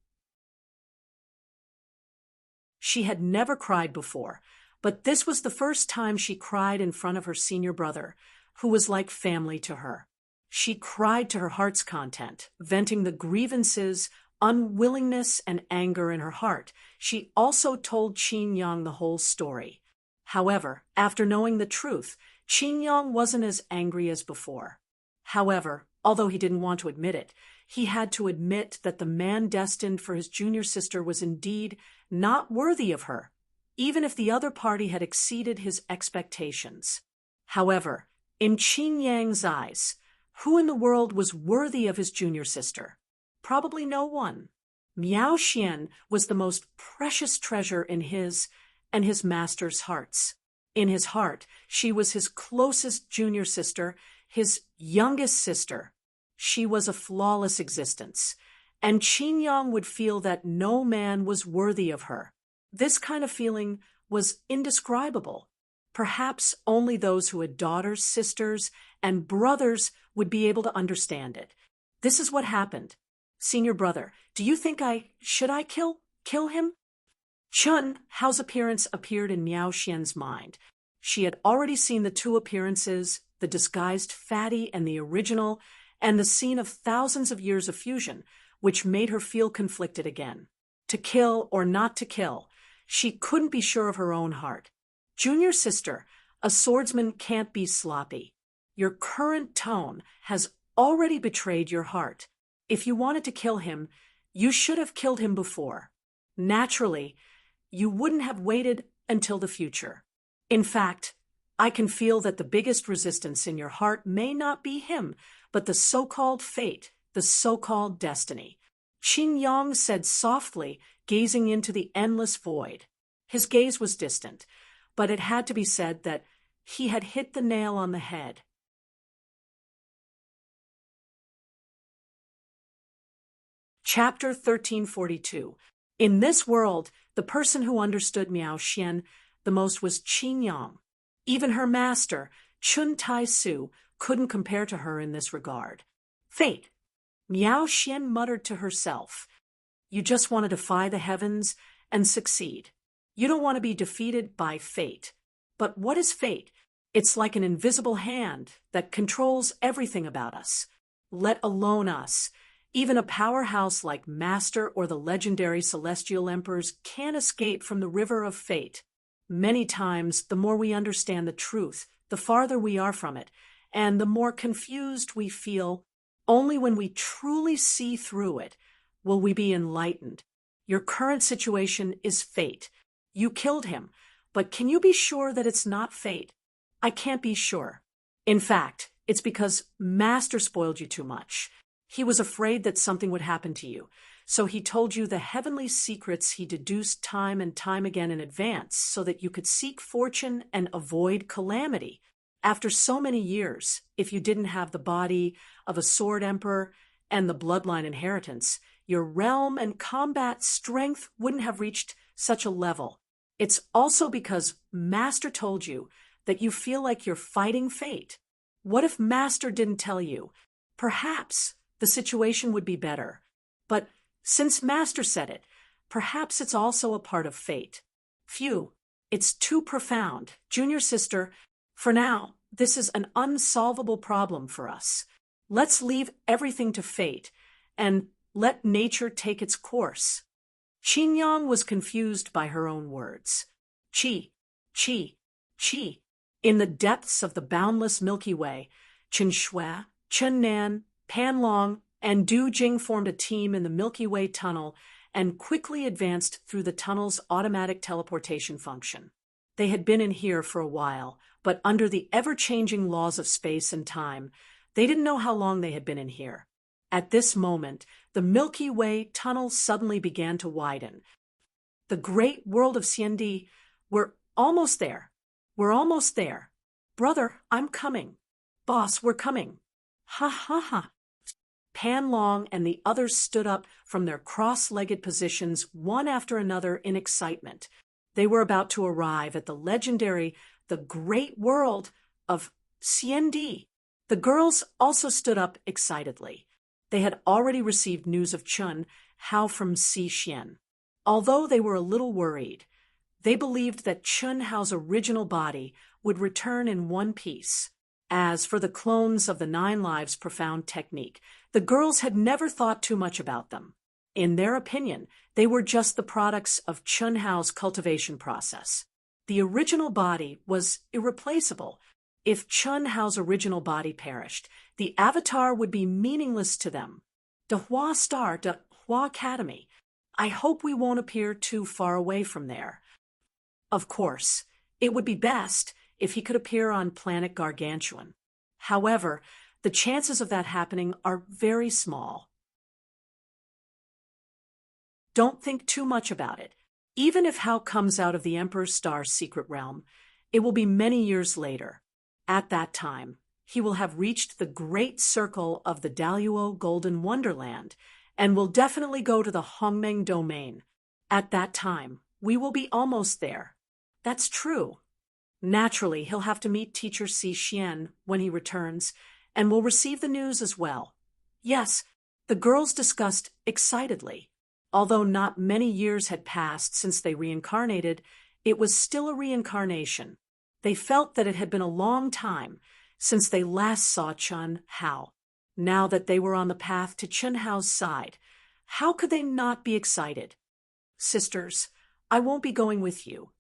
She had never cried before, but this was the first time she cried in front of her senior brother, who was like family to her. She cried to her heart's content, venting the grievances, unwillingness, and anger in her heart. She also told Qin Yang the whole story. However, after knowing the truth, Qin Yang wasn't as angry as before. However, although he didn't want to admit it, he had to admit that the man destined for his junior sister was indeed not worthy of her, even if the other party had exceeded his expectations. However, in Qin Yang's eyes, who in the world was worthy of his junior sister? Probably no one. Miao Xian was the most precious treasure in his and his master's hearts. In his heart, she was his closest junior sister, his youngest sister. She was a flawless existence, and Qin Yang would feel that no man was worthy of her. This kind of feeling was indescribable. Perhaps only those who had daughters, sisters, and brothers would be able to understand it. This is what happened. Senior brother, do you think should I kill him? Chun Hao's appearance appeared in Miao Xian's mind. She had already seen the two appearances, the disguised fatty and the original, and the scene of thousands of years of fusion, which made her feel conflicted again. To kill or not to kill, she couldn't be sure of her own heart. Junior sister, a swordsman can't be sloppy. Your current tone has already betrayed your heart. If you wanted to kill him, you should have killed him before. Naturally, you wouldn't have waited until the future. In fact, I can feel that the biggest resistance in your heart may not be him, but the so-called fate, the so-called destiny. Qin Yang said softly, gazing into the endless void. His gaze was distant, but it had to be said that he had hit the nail on the head. Chapter 1342. In this world, the person who understood Miao Xian the most was Qin Yang. Even her master, Chun Tai Su, couldn't compare to her in this regard. Fate. Miao Xian muttered to herself. You just want to defy the heavens and succeed. You don't want to be defeated by fate. But what is fate? It's like an invisible hand that controls everything about us, let alone us. Even a powerhouse like Master or the legendary Celestial Emperors can't escape from the river of fate. Many times, the more we understand the truth, the farther we are from it, and the more confused we feel. Only when we truly see through it will we be enlightened. Your current situation is fate. You killed him, but can you be sure that it's not fate? I can't be sure. In fact, it's because Master spoiled you too much. He was afraid that something would happen to you, so he told you the heavenly secrets he deduced time and time again in advance so that you could seek fortune and avoid calamity. After so many years, if you didn't have the body of a sword emperor and the bloodline inheritance, your realm and combat strength wouldn't have reached such a level. It's also because Master told you that you feel like you're fighting fate. What if Master didn't tell you? Perhaps the situation would be better. But since Master said it, perhaps it's also a part of fate. Phew, it's too profound. Junior sister, for now, this is an unsolvable problem for us. Let's leave everything to fate and let nature take its course. Qingyang was confused by her own words. Qi, qi, qi. In the depths of the boundless Milky Way, Chen Shui, Chen Nan, Pan Long, and Du Jing formed a team in the Milky Way tunnel and quickly advanced through the tunnel's automatic teleportation function. They had been in here for a while, but under the ever-changing laws of space and time, they didn't know how long they had been in here. At this moment, the Milky Way tunnel suddenly began to widen. The great world of Xiandi, we're almost there. We're almost there. Brother, I'm coming. Boss, we're coming. Ha ha ha. Pan Long and the others stood up from their cross-legged positions one after another in excitement. They were about to arrive at the great world of Xiandi. The girls also stood up excitedly. They had already received news of Chun Hao from Xian. Although they were a little worried, they believed that Chun Hao's original body would return in one piece. As for the clones of the 9 Lives profound technique, the girls had never thought too much about them. In their opinion, they were just the products of Chun Hao's cultivation process. The original body was irreplaceable. If Chun Hao's original body perished, the avatar would be meaningless to them. De Hua Star, De Hua Academy. I hope we won't appear too far away from there. Of course, it would be best if he could appear on planet Gargantuan. However, the chances of that happening are very small. Don't think too much about it. Even if Hao comes out of the Emperor's Star's secret realm, it will be many years later. At that time, he will have reached the great circle of the Daluo Golden Wonderland and will definitely go to the Hongmeng domain. At that time, we will be almost there. That's true. Naturally, he'll have to meet Teacher Si Xian when he returns, and will receive the news as well. Yes, the girls discussed excitedly. Although not many years had passed since they reincarnated, it was still a reincarnation. They felt that it had been a long time since they last saw Chun Hao. Now that they were on the path to Chun Hao's side, how could they not be excited? Sisters, I won't be going with you.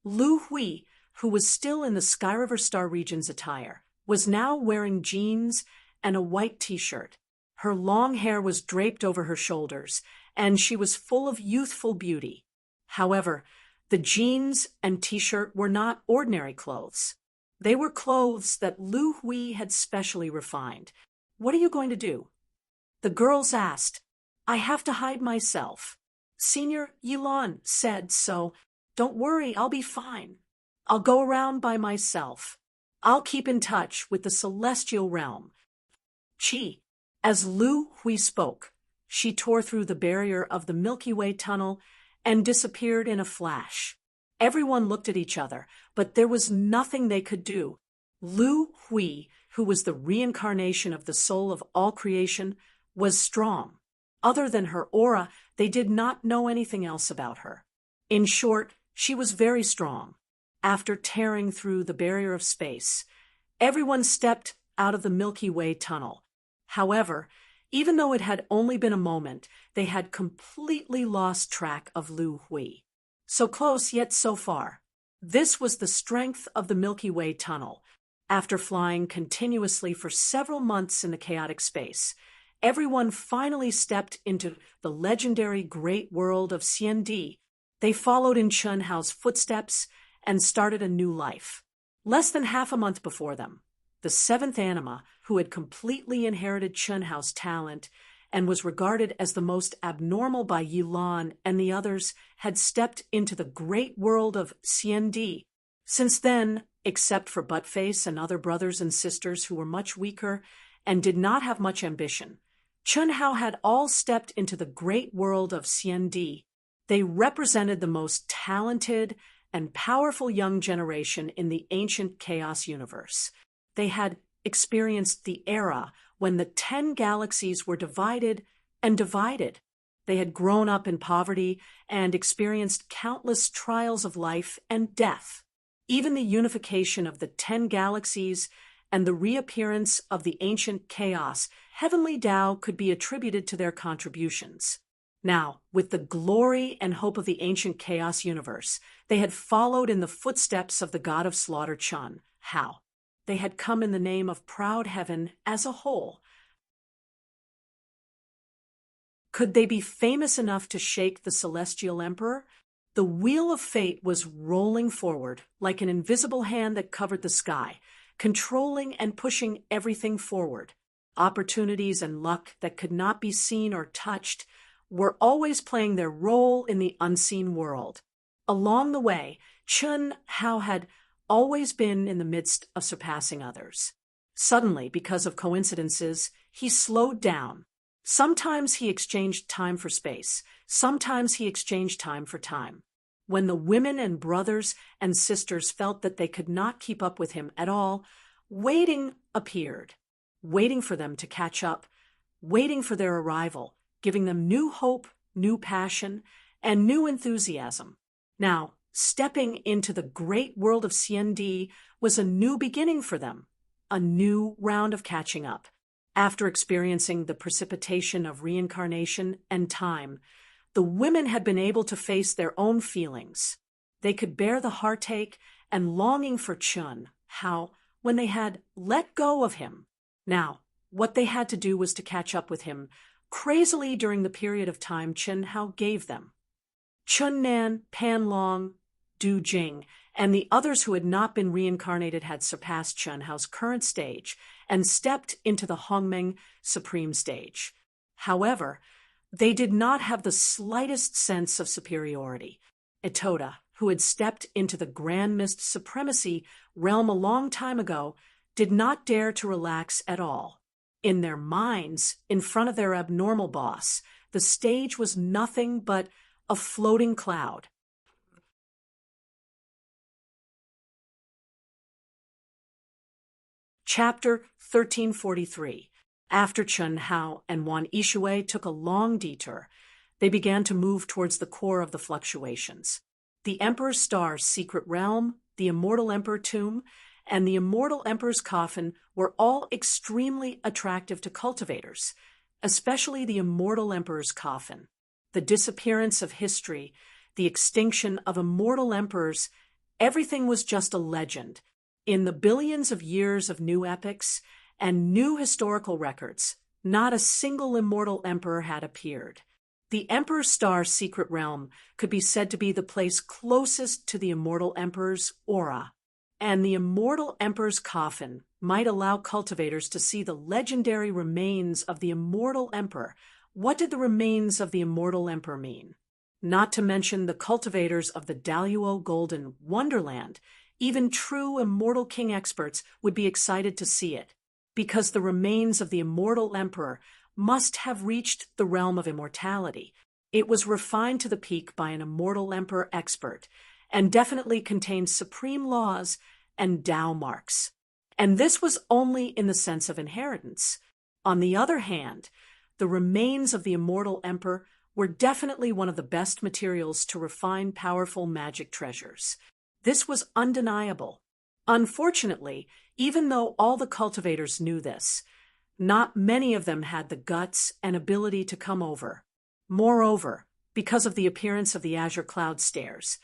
Lu Hui, who was still in the Sky River Star Region's attire, was now wearing jeans and a white t-shirt. Her long hair was draped over her shoulders, and she was full of youthful beauty. However, the jeans and t-shirt were not ordinary clothes. They were clothes that Lu Hui had specially refined. What are you going to do? The girls asked. I have to hide myself. Senior Yilan said so. Don't worry, I'll be fine. I'll go around by myself. I'll keep in touch with the celestial realm. Qi. As Lu Hui spoke, she tore through the barrier of the Milky Way tunnel and disappeared in a flash. Everyone looked at each other, but there was nothing they could do. Lu Hui, who was the reincarnation of the soul of all creation, was strong. Other than her aura, they did not know anything else about her. In short, she was very strong. After tearing through the barrier of space, everyone stepped out of the Milky Way tunnel. However, even though it had only been a moment, they had completely lost track of Lu Hui. So close, yet so far. This was the strength of the Milky Way tunnel. After flying continuously for several months in the chaotic space, everyone finally stepped into the legendary great world of Xiandi. They followed in Chun Hao's footsteps and started a new life. Less than half a month before them, the 7th anima, who had completely inherited Chun Hao's talent and was regarded as the most abnormal by Yilan and the others, had stepped into the great world of Xiandi. Since then, except for Buttface and other brothers and sisters who were much weaker and did not have much ambition. Chun Hao had all stepped into the great world of Xiandi. They represented the most talented and powerful young generation in the ancient chaos universe. They had experienced the era when the 10 galaxies were divided and divided. They had grown up in poverty and experienced countless trials of life and death. Even the unification of the 10 galaxies and the reappearance of the ancient chaos, heavenly Tao, could be attributed to their contributions. Now, with the glory and hope of the ancient chaos universe, they had followed in the footsteps of the god of slaughter Chun Hao. They had come in the name of proud heaven as a whole. Could they be famous enough to shake the celestial emperor? The wheel of fate was rolling forward like an invisible hand that covered the sky, controlling and pushing everything forward. Opportunities and luck that could not be seen or touched were always playing their role in the unseen world. Along the way, Chun Hao had always been in the midst of surpassing others. Suddenly, because of coincidences, he slowed down. Sometimes he exchanged time for space. Sometimes he exchanged time for time. When the women and brothers and sisters felt that they could not keep up with him at all, waiting appeared, waiting for them to catch up, waiting for their arrival, giving them new hope, new passion, and new enthusiasm. Now, stepping into the great world of Xiandi was a new beginning for them, a new round of catching up. After experiencing the precipitation of reincarnation and time, the women had been able to face their own feelings. They could bear the heartache and longing for Chun Hao when they had let go of him. Now, what they had to do was to catch up with him crazily during the period of time Chun Hao gave them. Chun Nan, Pan Long, Du Jing, and the others who had not been reincarnated had surpassed Chun Hao's current stage and stepped into the Hongmeng Supreme Stage. However, they did not have the slightest sense of superiority. Itoda, who had stepped into the Grand Mist Supremacy realm a long time ago, did not dare to relax at all. In their minds, in front of their abnormal boss, the stage was nothing but a floating cloud. Chapter 1343. After Chun Hao and Wan Yishui took a long detour, they began to move towards the core of the fluctuations. The Emperor's Star's secret realm, the Immortal Emperor tomb, and the Immortal Emperor's coffin were all extremely attractive to cultivators, especially the Immortal Emperor's coffin. The disappearance of history, the extinction of immortal emperors, everything was just a legend. In the billions of years of new epics and new historical records, not a single immortal emperor had appeared. The Emperor's Star's secret realm could be said to be the place closest to the Immortal Emperor's aura, and the Immortal Emperor's coffin might allow cultivators to see the legendary remains of the Immortal Emperor. What did the remains of the Immortal Emperor mean? Not to mention the cultivators of the Daluo Golden Wonderland. Even true Immortal King experts would be excited to see it, because the remains of the Immortal Emperor must have reached the realm of immortality. It was refined to the peak by an Immortal Emperor expert, and definitely contained supreme laws and Tao marks. And this was only in the sense of inheritance. On the other hand, the remains of the Immortal Emperor were definitely one of the best materials to refine powerful magic treasures. This was undeniable. Unfortunately, even though all the cultivators knew this, not many of them had the guts and ability to come over. Moreover, because of the appearance of the Azure Cloud Stairs,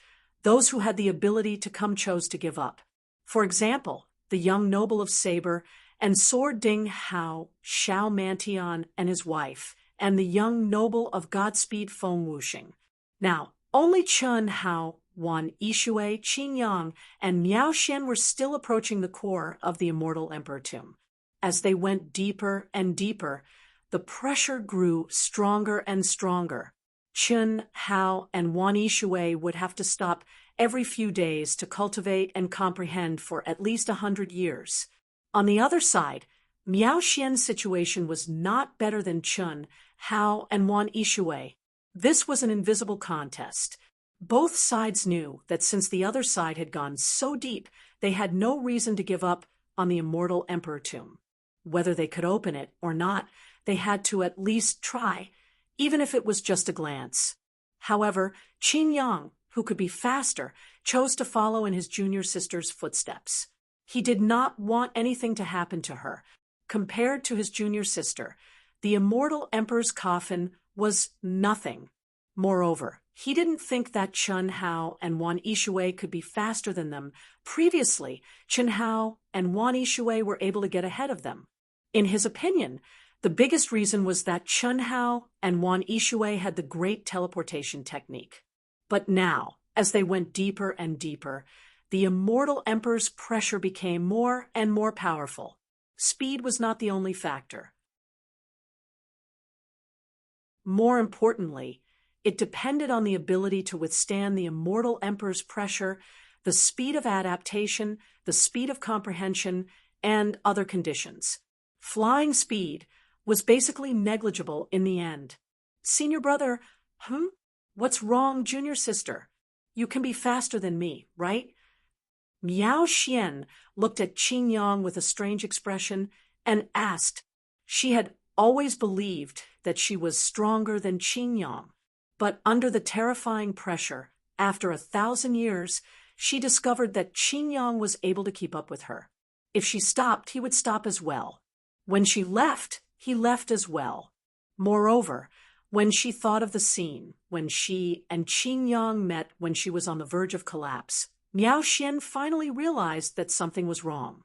those who had the ability to come chose to give up. For example, the young noble of Saber and Sword Ding Hao, Xiao Mantian and his wife, and the young noble of Godspeed Feng Wuxing. Now, only Chun Hao, Wan Yishui, Qin Yang, and Miao Xian were still approaching the core of the Immortal Emperor tomb. As they went deeper and deeper, the pressure grew stronger and stronger. Chun Hao and Wan Yishui would have to stop every few days to cultivate and comprehend for at least 100 years. On the other side, Miao Xian's situation was not better than Chun Hao and Wan Yishui. This was an invisible contest. Both sides knew that since the other side had gone so deep, they had no reason to give up on the immortal emperor tomb. Whether they could open it or not, they had to at least try, even if it was just a glance. However, Qin Yang, who could be faster, chose to follow in his junior sister's footsteps. He did not want anything to happen to her. Compared to his junior sister, the immortal emperor's coffin was nothing. Moreover, he didn't think that Chun Hao and Wan Yishui could be faster than them. Previously, Chun Hao and Wan Yishui were able to get ahead of them. In his opinion, the biggest reason was that Chun Hao and Wan Yishui had the great teleportation technique. But now, as they went deeper and deeper, the immortal emperor's pressure became more and more powerful. Speed was not the only factor. More importantly, it depended on the ability to withstand the immortal emperor's pressure, the speed of adaptation, the speed of comprehension, and other conditions. Flying speed was basically negligible in the end. Senior brother, what's wrong, junior sister? You can be faster than me, right? Miao Xian looked at Qin Yang with a strange expression and asked. She had always believed that she was stronger than Qin Yang, but under the terrifying pressure, after 1,000 years, she discovered that Qin Yang was able to keep up with her. If she stopped, he would stop as well. When she left, he left as well. Moreover, when she thought of the scene when she and Qin Yang met when she was on the verge of collapse, Miao Xian finally realized that something was wrong.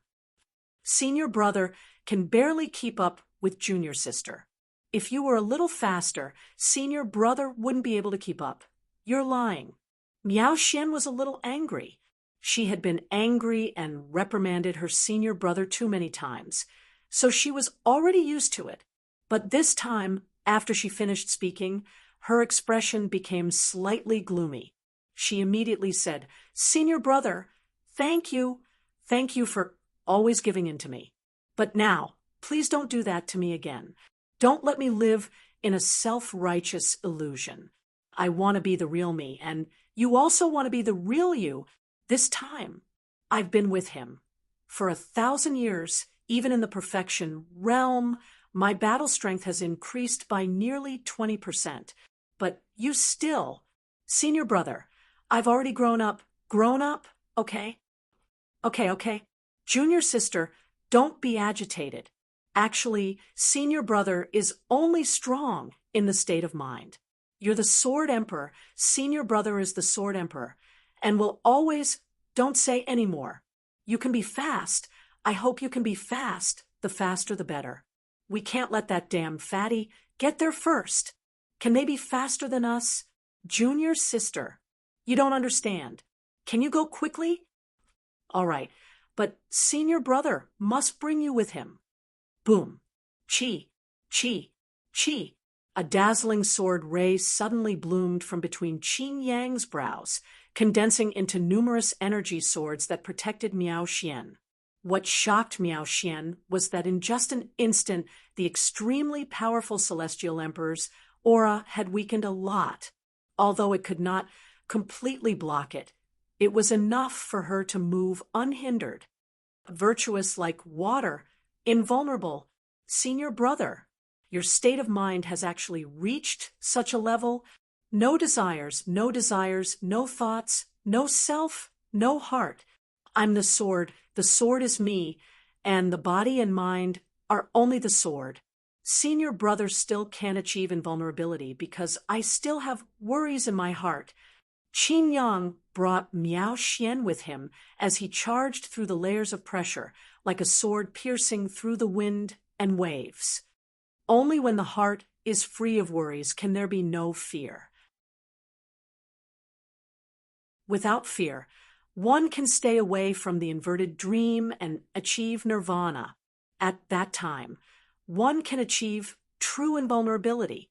Senior brother can barely keep up with junior sister. If you were a little faster, senior brother wouldn't be able to keep up. You're lying. Miao Xian was a little angry. She had been angry and reprimanded her senior brother too many times, so she was already used to it. But this time, after she finished speaking, her expression became slightly gloomy. She immediately said, "Senior brother, thank you. Thank you for always giving in to me. But now, please don't do that to me again. Don't let me live in a self-righteous illusion. I want to be the real me, and you also want to be the real you. This time, I've been with him. For 1,000 years, even in the perfection realm, my battle strength has increased by nearly 20%. But you still, senior brother, I've already grown up, okay? Okay. Junior sister, don't be agitated. Actually, senior brother is only strong in the state of mind. You're the Sword Emperor, senior brother is the Sword Emperor, and will always, don't say any more. You can be fast. I hope you can be fast. The faster the better. We can't let that damn fatty get there first. Can they be faster than us? Junior sister, you don't understand. Can you go quickly? All right, but senior brother must bring you with him. Boom. Chi. A dazzling sword ray suddenly bloomed from between Qin Yang's brows, condensing into numerous energy swords that protected Miao Xian. What shocked Miao Xian was that in just an instant, the extremely powerful Celestial Emperor's aura had weakened a lot. Although it could not completely block it, it was enough for her to move unhindered. Virtuous like water, invulnerable, senior brother. Your state of mind has actually reached such a level. No desires, no thoughts, no self, no heart. I'm the sword is me, and the body and mind are only the sword. Senior brother still can't achieve invulnerability because I still have worries in my heart. Qin Yang brought Miao Xian with him as he charged through the layers of pressure, like a sword piercing through the wind and waves. Only when the heart is free of worries can there be no fear. Without fear, one can stay away from the inverted dream and achieve nirvana. At that time, one can achieve true invulnerability.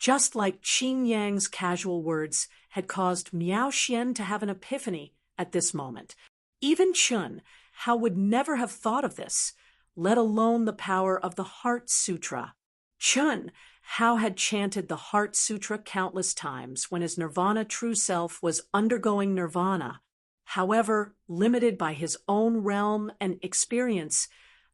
just like Qin Yang's casual words had caused Miao Xian to have an epiphany at this moment. Even Chun Hao would never have thought of this, let alone the power of the Heart Sutra. Chun Hao had chanted the Heart Sutra countless times when his nirvana true self was undergoing nirvana. However, limited by his own realm and experience,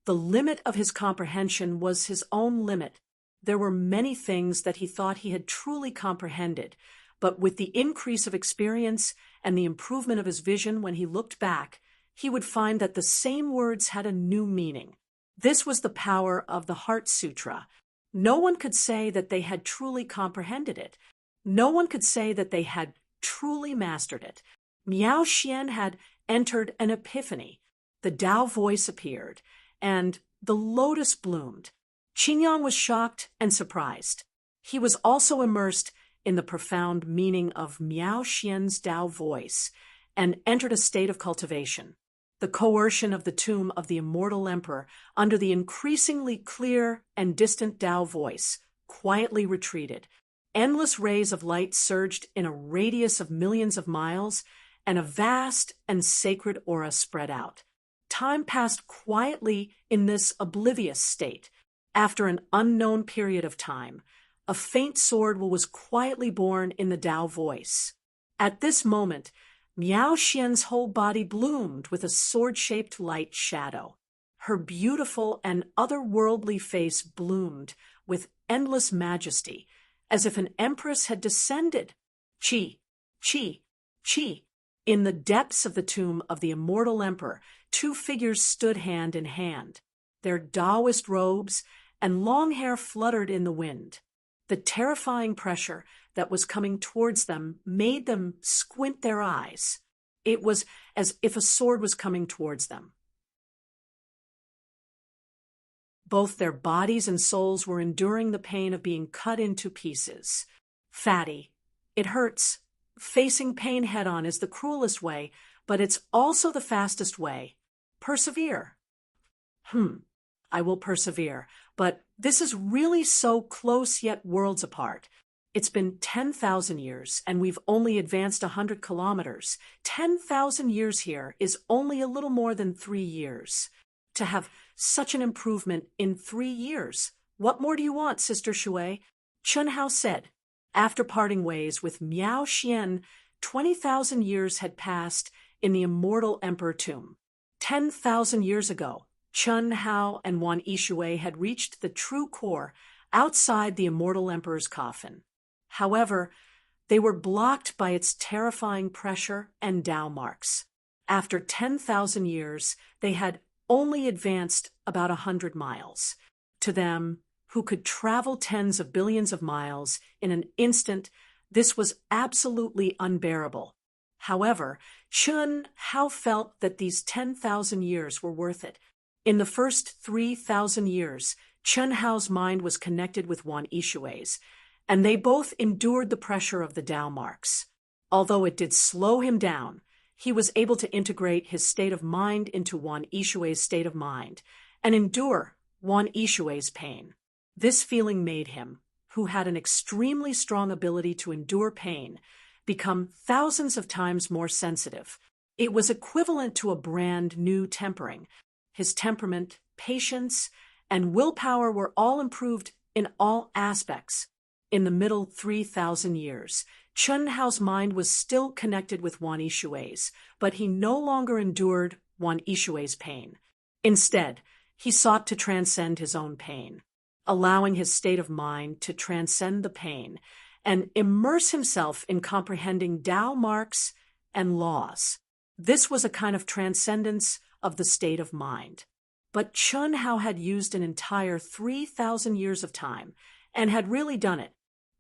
the limit of his comprehension was his own limit. There were many things that he thought he had truly comprehended, but with the increase of experience and the improvement of his vision when he looked back, he would find that the same words had a new meaning. This was the power of the Heart Sutra. No one could say that they had truly comprehended it. No one could say that they had truly mastered it. Miao Xian had entered an epiphany. The Tao voice appeared, and the lotus bloomed. Qin Yang was shocked and surprised. He was also immersed in the profound meaning of Miao Xian's Tao voice and entered a state of cultivation. The coercion of the tomb of the immortal emperor under the increasingly clear and distant Tao voice quietly retreated. Endless rays of light surged in a radius of millions of miles, and a vast and sacred aura spread out. Time passed quietly in this oblivious state. After an unknown period of time, a faint sword was quietly born in the Tao voice. At this moment, Miao Xian's whole body bloomed with a sword-shaped light shadow. Her beautiful and otherworldly face bloomed with endless majesty, as if an empress had descended. Qi, qi, qi. In the depths of the tomb of the immortal emperor, two figures stood hand in hand. Their Taoist robes and long hair fluttered in the wind. The terrifying pressure that was coming towards them made them squint their eyes. It was as if a sword was coming towards them. Both their bodies and souls were enduring the pain of being cut into pieces. Fatty, it hurts. Facing pain head-on is the cruelest way, but it's also the fastest way. Persevere. I will persevere, but this is really so close yet worlds apart. It's been 10,000 years, and we've only advanced 100 kilometers. 10,000 years here is only a little more than 3 years. To have such an improvement in 3 years, what more do you want, Sister Shui? Chun Hao said. After parting ways with Miao Xian, 20,000 years had passed in the immortal emperor tomb. 10,000 years ago, Chun Hao and Wan Yishui had reached the true core outside the immortal emperor's coffin. However, they were blocked by its terrifying pressure and Tao marks. After 10,000 years, they had only advanced about 100 miles. To them, who could travel tens of billions of miles in an instant, this was absolutely unbearable. However, Chun Hao felt that these 10,000 years were worth it. In the first 3,000 years, Chun Hao's mind was connected with Wan Yishui's, and they both endured the pressure of the Tao marks. Although it did slow him down, he was able to integrate his state of mind into Wan Yishui's state of mind and endure Wan Yishui's pain. This feeling made him, who had an extremely strong ability to endure pain, become thousands of times more sensitive. It was equivalent to a brand new tempering. His temperament, patience, and willpower were all improved in all aspects. In the middle 3,000 years, Chun Hao's mind was still connected with Wan Yishui's, but he no longer endured Wan Yishui's pain. Instead, he sought to transcend his own pain, allowing his state of mind to transcend the pain and immerse himself in comprehending Tao marks and laws. This was a kind of transcendence of the state of mind. But Chun Hao had used an entire 3,000 years of time and had really done it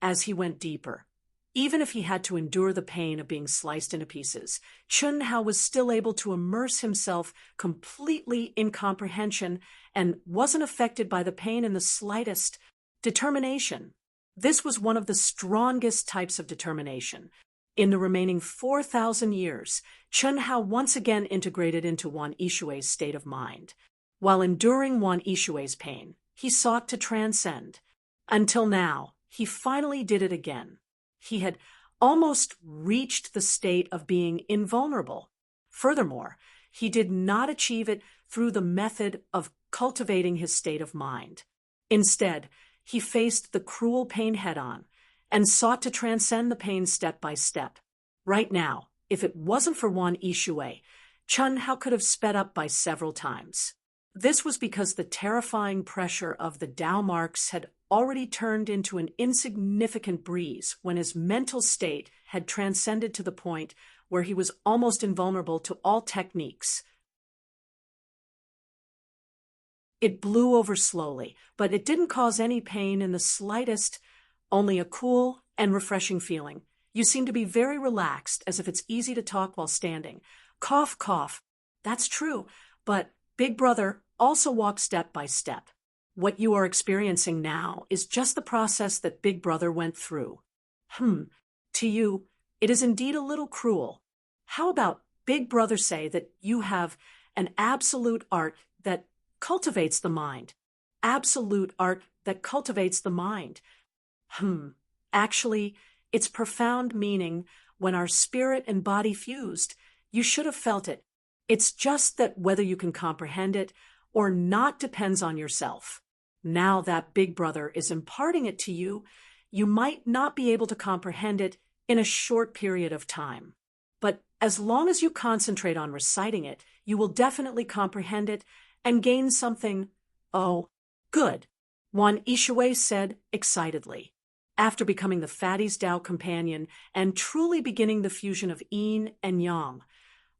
as he went deeper. Even if he had to endure the pain of being sliced into pieces, Chun Hao was still able to immerse himself completely in comprehension and wasn't affected by the pain in the slightest. Determination. This was one of the strongest types of determination. In the remaining 4,000 years, Chun Hao once again integrated into Wan Yishui's state of mind. While enduring Wan Yishui's pain, he sought to transcend. Until now, he finally did it again. He had almost reached the state of being invulnerable. Furthermore, he did not achieve it through the method of cultivating his state of mind. Instead, he faced the cruel pain head-on and sought to transcend the pain step by step. Right now, if it wasn't for Wan Yishui, Chun Hao could have sped up by several times. This was because the terrifying pressure of the Tao marks had already turned into an insignificant breeze when his mental state had transcended to the point where he was almost invulnerable to all techniques. It blew over slowly, but it didn't cause any pain in the slightest, only a cool and refreshing feeling. You seem to be very relaxed, as if it's easy to talk while standing. Cough, cough. That's true, but Big Brother also walked step by step. What you are experiencing now is just the process that Big Brother went through. To you, it is indeed a little cruel. How about Big Brother say that you have an absolute art that cultivates the mind? Absolute art that cultivates the mind. Actually, its profound meaning, when our spirit and body fused, you should have felt it. It's just that whether you can comprehend it or not depends on yourself. Now that Big Brother is imparting it to you, you might not be able to comprehend it in a short period of time. But as long as you concentrate on reciting it, you will definitely comprehend it and gain something. Oh, good, Wan Yishui said excitedly. After becoming the Fatty's Tao companion and truly beginning the fusion of yin and yang,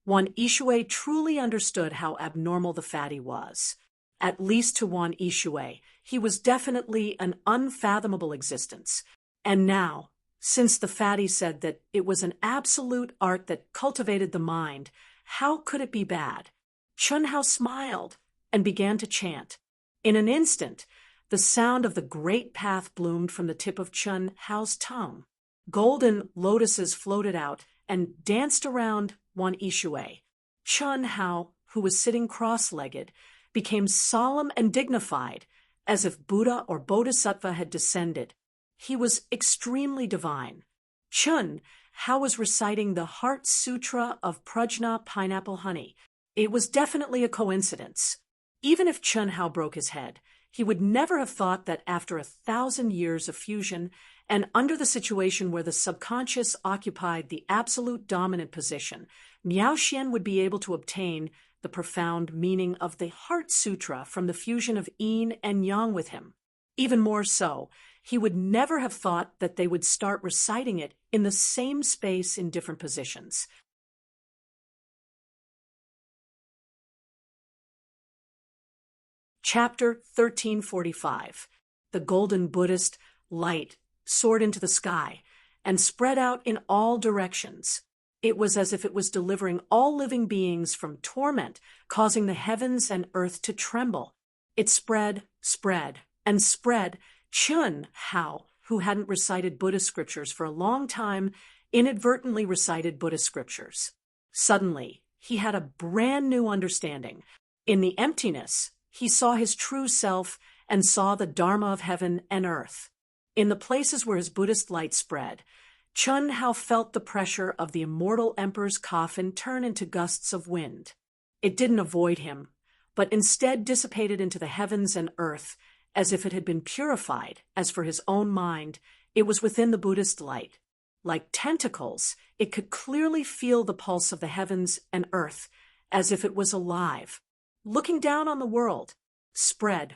Wan Yishui truly understood how abnormal the Fatty was. At least to Wan Yishui, he was definitely an unfathomable existence. And now, since the Fatty said that it was an absolute art that cultivated the mind, how could it be bad? Chun Hao smiled and began to chant. In an instant, the sound of the great path bloomed from the tip of Chun Hao's tongue. Golden lotuses floated out and danced around Wan Yishui. Chun Hao, who was sitting cross-legged, became solemn and dignified, as if Buddha or Bodhisattva had descended. He was extremely divine. Chun Hao was reciting the Heart Sutra of Prajna Pineapple Honey. It was definitely a coincidence. Even if Chun Hao broke his head, he would never have thought that after 1,000 years of fusion and under the situation where the subconscious occupied the absolute dominant position, Miao Xian would be able to obtain the profound meaning of the Heart Sutra from the fusion of yin and yang with him. Even more so, he would never have thought that they would start reciting it in the same space in different positions. Chapter 1345. The golden Buddhist light soared into the sky and spread out in all directions. It was as if it was delivering all living beings from torment, causing the heavens and earth to tremble. It spread, and spread. Chun Hao, who hadn't recited Buddhist scriptures for a long time, inadvertently recited Buddhist scriptures. Suddenly, he had a brand new understanding. In the emptiness, he saw his true self and saw the Dharma of heaven and earth. In the places where his Buddhist light spread, Chun Hao felt the pressure of the immortal emperor's coffin turn into gusts of wind. It didn't avoid him, but instead dissipated into the heavens and earth, as if it had been purified. As for his own mind, it was within the Buddhist light. Like tentacles, it could clearly feel the pulse of the heavens and earth, as if it was alive. Looking down on the world, spread,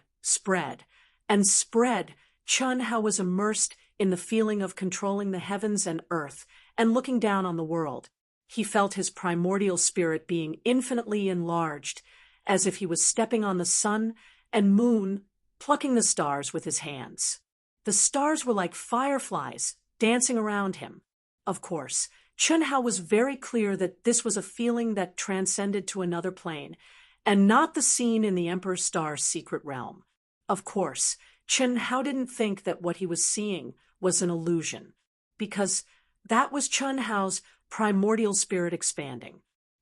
and spread, Chun Hao was immersed in the feeling of controlling the heavens and earth and looking down on the world. He felt his primordial spirit being infinitely enlarged, as if he was stepping on the sun and moon, plucking the stars with his hands. The stars were like fireflies, dancing around him. Of course, Chun Hao was very clear that this was a feeling that transcended to another plane, and not the scene in the Emperor Star's secret realm. Of course, Chun Hao didn't think that what he was seeing was an illusion, because that was Chun Hao's primordial spirit expanding.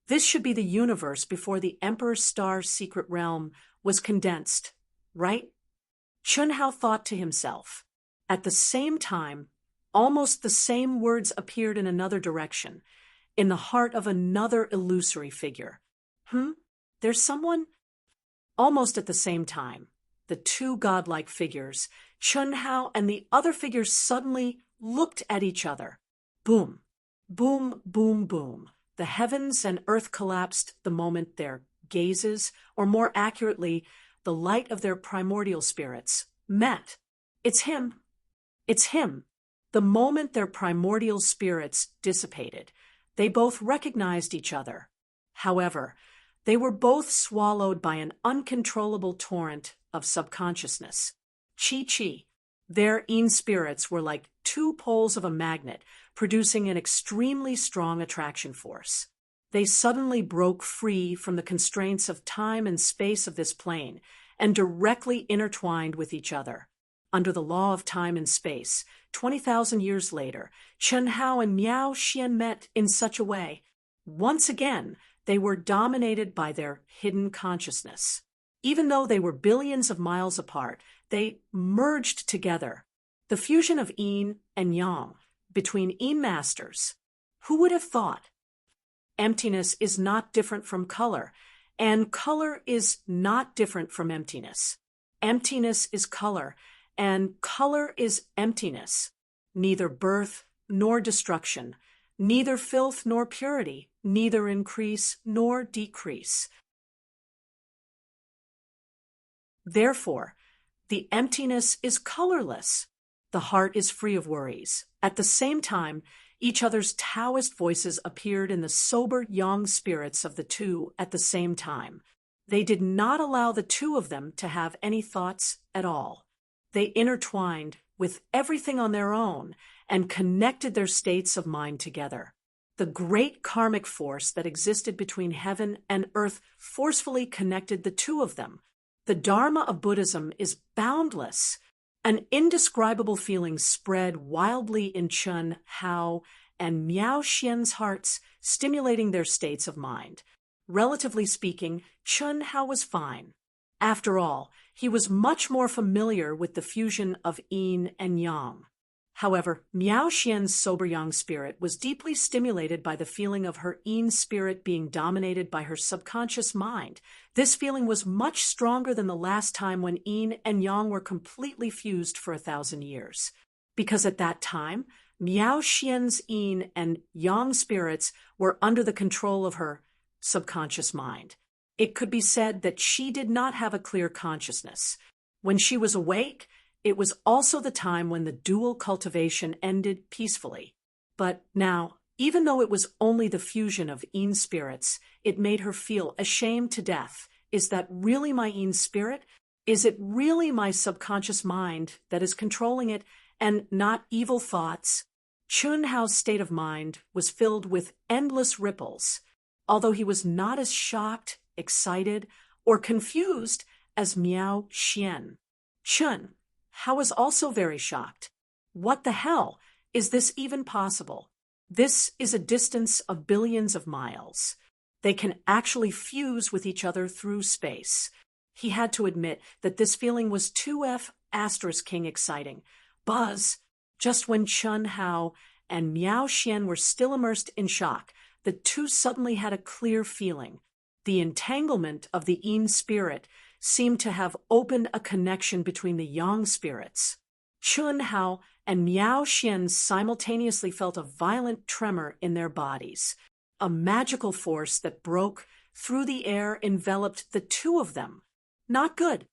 This should be the universe before the Emperor Star's secret realm was condensed, right? Chun Hao thought to himself. At the same time, almost the same words appeared in another direction, in the heart of another illusory figure. There's someone? Almost at the same time, the two godlike figures, Chunhao and the other figures, suddenly looked at each other. Boom, boom, boom, boom. The heavens and earth collapsed the moment their gazes, or more accurately, the light of their primordial spirits, met. It's him. It's him. The moment their primordial spirits dissipated, they both recognized each other. However, they were both swallowed by an uncontrollable torrent of subconsciousness. Chi. Their yin spirits were like two poles of a magnet, producing an extremely strong attraction force. They suddenly broke free from the constraints of time and space of this plane and directly intertwined with each other. Under the law of time and space, 20,000 years later, Chunhao and Miao Xian met in such a way. Once again, they were dominated by their hidden consciousness. Even though they were billions of miles apart, they merged together. The fusion of yin and yang between yin masters. Who would have thought? Emptiness is not different from color, and color is not different from emptiness. Emptiness is color, and color is emptiness. Neither birth nor destruction, neither filth nor purity, neither increase nor decrease. Therefore, the emptiness is colorless. The heart is free of worries. At the same time, each other's Taoist voices appeared in the sober yang spirits of the two at the same time. They did not allow the two of them to have any thoughts at all. They intertwined with everything on their own and connected their states of mind together. The great karmic force that existed between heaven and earth forcefully connected the two of them. The Dharma of Buddhism is boundless. An indescribable feeling spread wildly in Chun Hao and Miao Xian's hearts, stimulating their states of mind. Relatively speaking, Chun Hao was fine. After all, he was much more familiar with the fusion of yin and yang. However, Miao Xian's sober yang spirit was deeply stimulated by the feeling of her yin spirit being dominated by her subconscious mind. This feeling was much stronger than the last time when yin and yang were completely fused for 1,000 years. Because at that time, Miao Xian's yin and yang spirits were under the control of her subconscious mind. It could be said that she did not have a clear consciousness. When she was awake, it was also the time when the dual cultivation ended peacefully. But now, even though it was only the fusion of yin spirits, it made her feel ashamed to death. Is that really my yin spirit? Is it really my subconscious mind that is controlling it and not evil thoughts? Chun Hao's state of mind was filled with endless ripples, although he was not as shocked, excited, or confused as Miao Xian. Chun Hao was also very shocked. What the hell? Is this even possible? This is a distance of billions of miles. They can actually fuse with each other through space. He had to admit that this feeling was 2F** exciting. Buzz! Just when Chun Hao and Miao Xian were still immersed in shock, the two suddenly had a clear feeling. The entanglement of the yin spirit seemed to have opened a connection between the yang spirits. Chun Hao and Miao Xian simultaneously felt a violent tremor in their bodies. A magical force that broke through the air enveloped the two of them. Not good.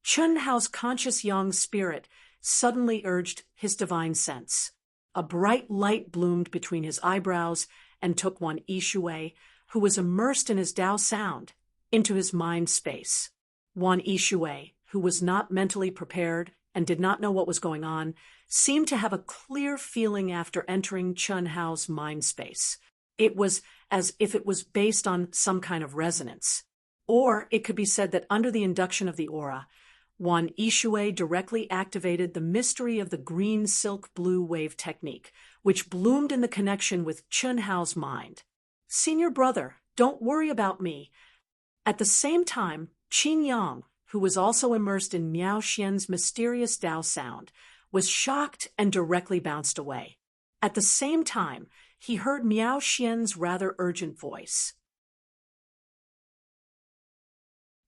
Chun Hao's conscious yang spirit suddenly urged his divine sense. A bright light bloomed between his eyebrows and took Wan Yishui, who was immersed in his Tao sound, into his mind space. Wan Yishui, who was not mentally prepared and did not know what was going on, seemed to have a clear feeling after entering Chun Hao's mind space. It was as if it was based on some kind of resonance. Or it could be said that under the induction of the aura, Wan Yishui directly activated the mystery of the green silk blue wave technique, which bloomed in the connection with Chun Hao's mind. Senior brother, don't worry about me. At the same time, Qin Yang, who was also immersed in Miao Xian's mysterious Dao sound, was shocked and directly bounced away. At the same time, he heard Miao Xian's rather urgent voice.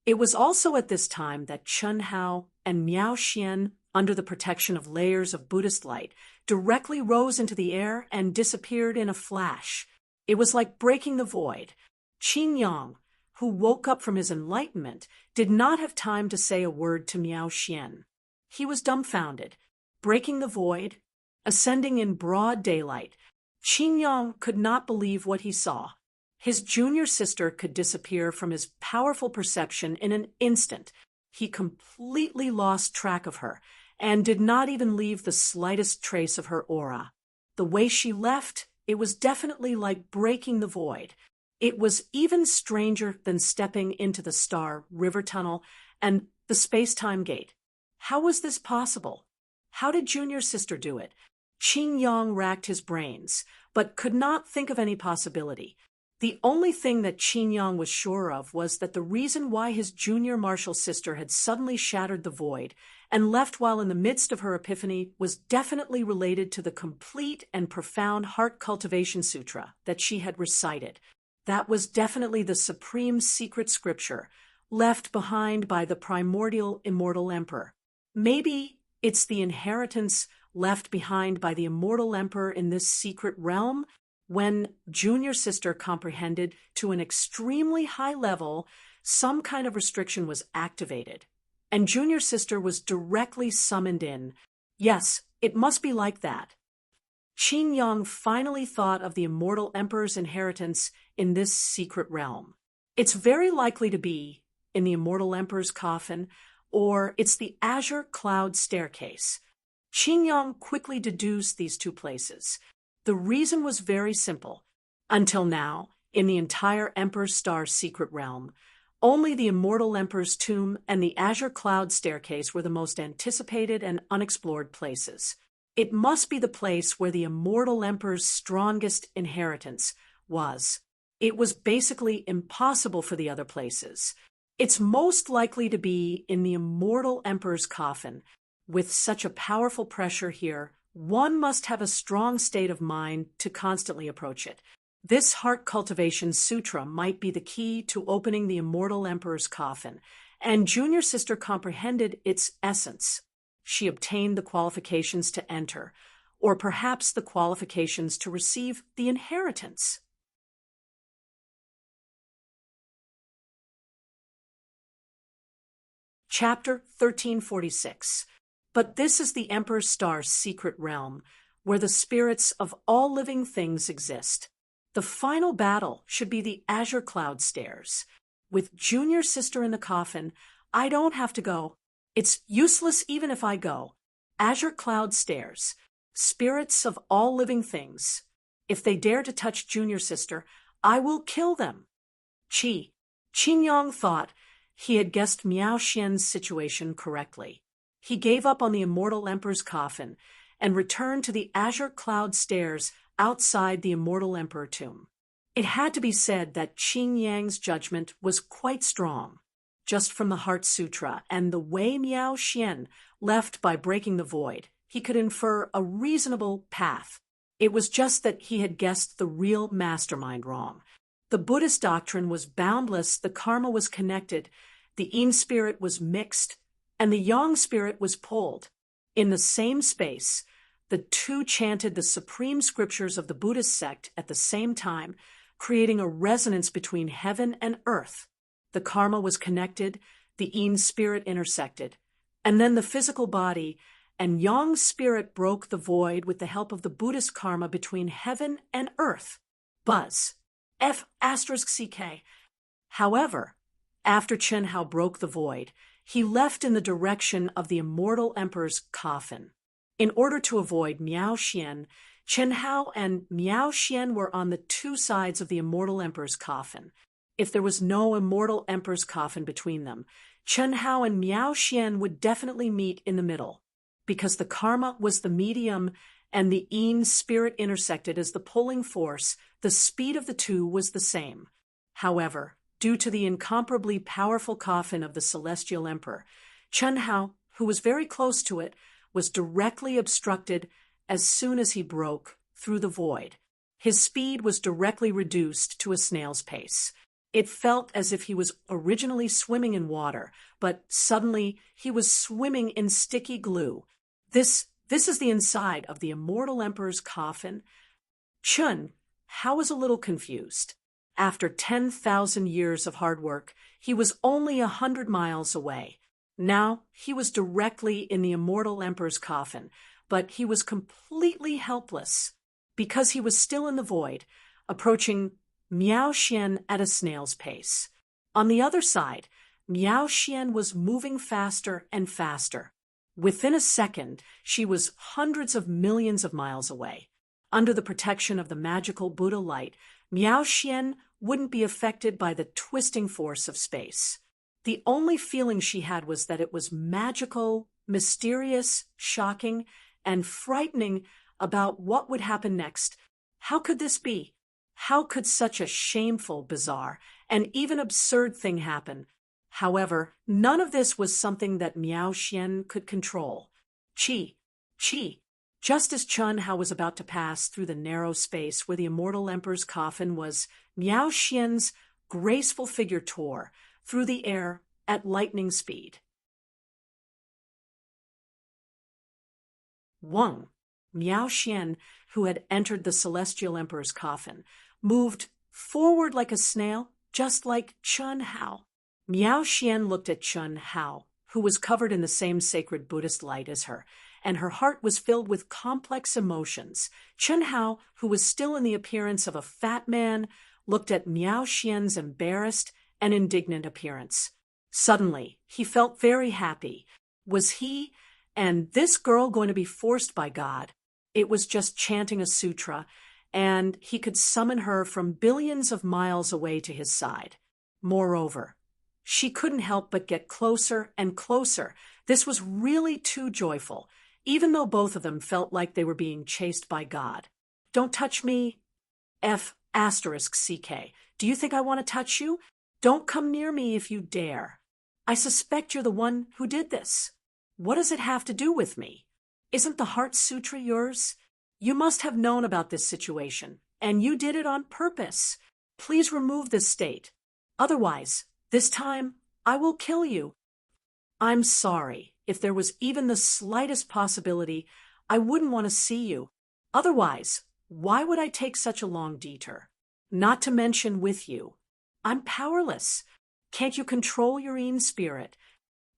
It was also at this time that Chen Hao and Miao Xian, under the protection of layers of Buddhist light, directly rose into the air and disappeared in a flash. It was like breaking the void. Qin Yang, who woke up from his enlightenment, did not have time to say a word to Miao Xian. He was dumbfounded. Breaking the void, ascending in broad daylight, Qin Yang could not believe what he saw. His junior sister could disappear from his powerful perception in an instant. He completely lost track of her and did not even leave the slightest trace of her aura. The way she left, it was definitely like breaking the void. It was even stranger than stepping into the Star River Tunnel and the space-time gate. How was this possible? How did junior sister do it? Qin Yang racked his brains, but could not think of any possibility. The only thing that Qin Yang was sure of was that the reason why his junior martial sister had suddenly shattered the void and left while in the midst of her epiphany was definitely related to the complete and profound heart cultivation sutra that she had recited. That was definitely the supreme secret scripture left behind by the primordial immortal emperor. Maybe it's the inheritance left behind by the immortal emperor in this secret realm. When junior sister comprehended to an extremely high level, some kind of restriction was activated, and junior sister was directly summoned in. Yes, it must be like that. Qin Yang finally thought of the immortal emperor's inheritance in this secret realm. It's very likely to be in the immortal emperor's coffin, or it's the azure cloud staircase. Qin Yang quickly deduced these two places. The reason was very simple. Until now, in the entire Emperor's Star secret realm, only the immortal Emperor's tomb and the azure cloud staircase were the most anticipated and unexplored places. It must be the place where the immortal Emperor's strongest inheritance was. It was basically impossible for the other places. It's most likely to be in the immortal Emperor's coffin. With such a powerful pressure here, one must have a strong state of mind to constantly approach it. This heart cultivation sutra might be the key to opening the immortal emperor's coffin, and junior sister comprehended its essence. She obtained the qualifications to enter, or perhaps the qualifications to receive the inheritance. Chapter 1346. But this is the Emperor's Star's secret realm, where the spirits of all living things exist. The final battle should be the azure cloud stairs. With junior sister in the coffin, I don't have to go. It's useless even if I go. Azure cloud stairs. Spirits of all living things. If they dare to touch junior sister, I will kill them. Qin Yang thought he had guessed Miao Xian's situation correctly. He gave up on the immortal emperor's coffin and returned to the azure cloud stairs outside the immortal emperor tomb. It had to be said that Qin Yang's judgment was quite strong. Just from the Heart Sutra and the way Miao Xian left by breaking the void, he could infer a reasonable path. It was just that he had guessed the real mastermind wrong. The Buddhist doctrine was boundless, the karma was connected, the yin spirit was mixed, and the yang spirit was pulled. In the same space, the two chanted the supreme scriptures of the Buddhist sect at the same time, creating a resonance between heaven and earth. The karma was connected, the yin spirit intersected, and then the physical body and yang spirit broke the void with the help of the Buddhist karma between heaven and earth. Buzz. F***CK. However, after Chen Hao broke the void, he left in the direction of the immortal emperor's coffin. In order to avoid Miao Xian, Chen Hao and Miao Xian were on the two sides of the immortal emperor's coffin. If there was no immortal emperor's coffin between them, Chen Hao and Miao Xian would definitely meet in the middle. Because the karma was the medium and the yin spirit intersected as the pulling force, the speed of the two was the same. However, due to the incomparably powerful coffin of the celestial emperor. Chen Hao, who was very close to it, was directly obstructed as soon as he broke through the void. His speed was directly reduced to a snail's pace. It felt as if he was originally swimming in water, but suddenly he was swimming in sticky glue. This is the inside of the immortal emperor's coffin. Chen Hao was a little confused. After 10,000 years of hard work, he was only 100 miles away. Now he was directly in the immortal emperor's coffin, but he was completely helpless because he was still in the void, approaching Miao Xian at a snail's pace. On the other side, Miao Xian was moving faster and faster. Within a second, she was hundreds of millions of miles away. Under the protection of the magical Buddha light, Miao Xian wouldn't be affected by the twisting force of space. The only feeling she had was that it was magical, mysterious, shocking, and frightening about what would happen next. How could this be? How could such a shameful, bizarre, and even absurd thing happen? However, none of this was something that Miao Xian could control. Qi. Just as Chen Hao was about to pass through the narrow space where the immortal emperor's coffin was, Miao Xian's graceful figure tore through the air at lightning speed. Wang. Miao Xian, who had entered the celestial emperor's coffin, moved forward like a snail, just like Chen Hao. Miao Xian looked at Chen Hao, who was covered in the same sacred Buddhist light as her, and her heart was filled with complex emotions. Chen Hao, who was still in the appearance of a fat man, looked at Miao Xian's embarrassed and indignant appearance. Suddenly, he felt very happy. Was he and this girl going to be forced by God? It was just chanting a sutra, and he could summon her from billions of miles away to his side. Moreover, she couldn't help but get closer and closer. This was really too joyful, even though both of them felt like they were being chased by God. Don't touch me, F***CK. Do you think I want to touch you? Don't come near me if you dare. I suspect you're the one who did this. What does it have to do with me? Isn't the Heart Sutra yours? You must have known about this situation, and you did it on purpose. Please remove this state. Otherwise, this time, I will kill you. I'm sorry. If there was even the slightest possibility, I wouldn't want to see you. Otherwise, why would I take such a long detour? Not to mention with you. I'm powerless. Can't you control your Yin spirit?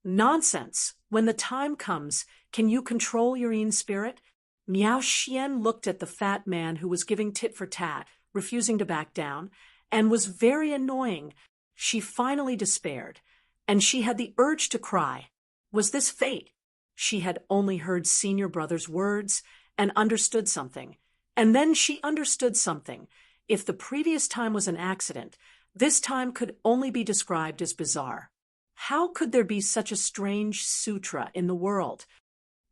Nonsense. When the time comes, can you control your Yin spirit? Miao Xian looked at the fat man who was giving tit for tat, refusing to back down, and was very annoying. She finally despaired, and she had the urge to cry. Was this fate? She had only heard senior brother's words and understood something. And then she understood something. If the previous time was an accident, this time could only be described as bizarre. How could there be such a strange sutra in the world?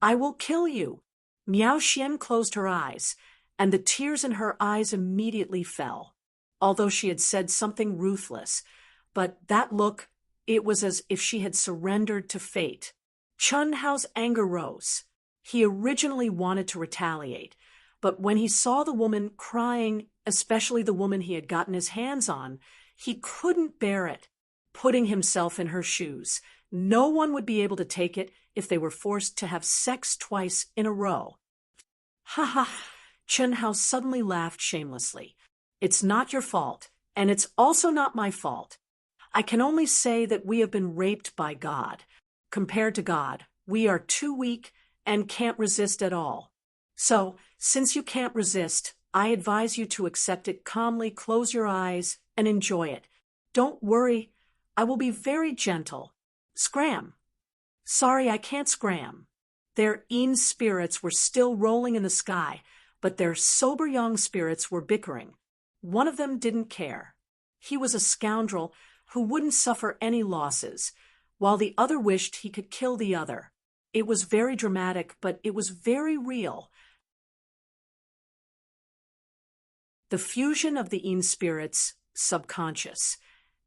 I will kill you. Miao Xian closed her eyes, and the tears in her eyes immediately fell. Although she had said something ruthless, but that look, it was as if she had surrendered to fate. Chen Hao's anger rose. He originally wanted to retaliate, but when he saw the woman crying, especially the woman he had gotten his hands on, he couldn't bear it. Putting himself in her shoes, no one would be able to take it if they were forced to have sex twice in a row. Ha ha! Chen Hao suddenly laughed shamelessly. It's not your fault, and it's also not my fault. I can only say that we have been raped by God. Compared to God, we are too weak and can't resist at all. So, since you can't resist, I advise you to accept it calmly, close your eyes, and enjoy it. Don't worry, I will be very gentle. Scram. Sorry, I can't scram. Their Yin spirits were still rolling in the sky, but their sober young spirits were bickering. One of them didn't care. He was a scoundrel who wouldn't suffer any losses, while the other wished he could kill the other. It was very dramatic, but it was very real. The fusion of the Yin spirits, subconscious,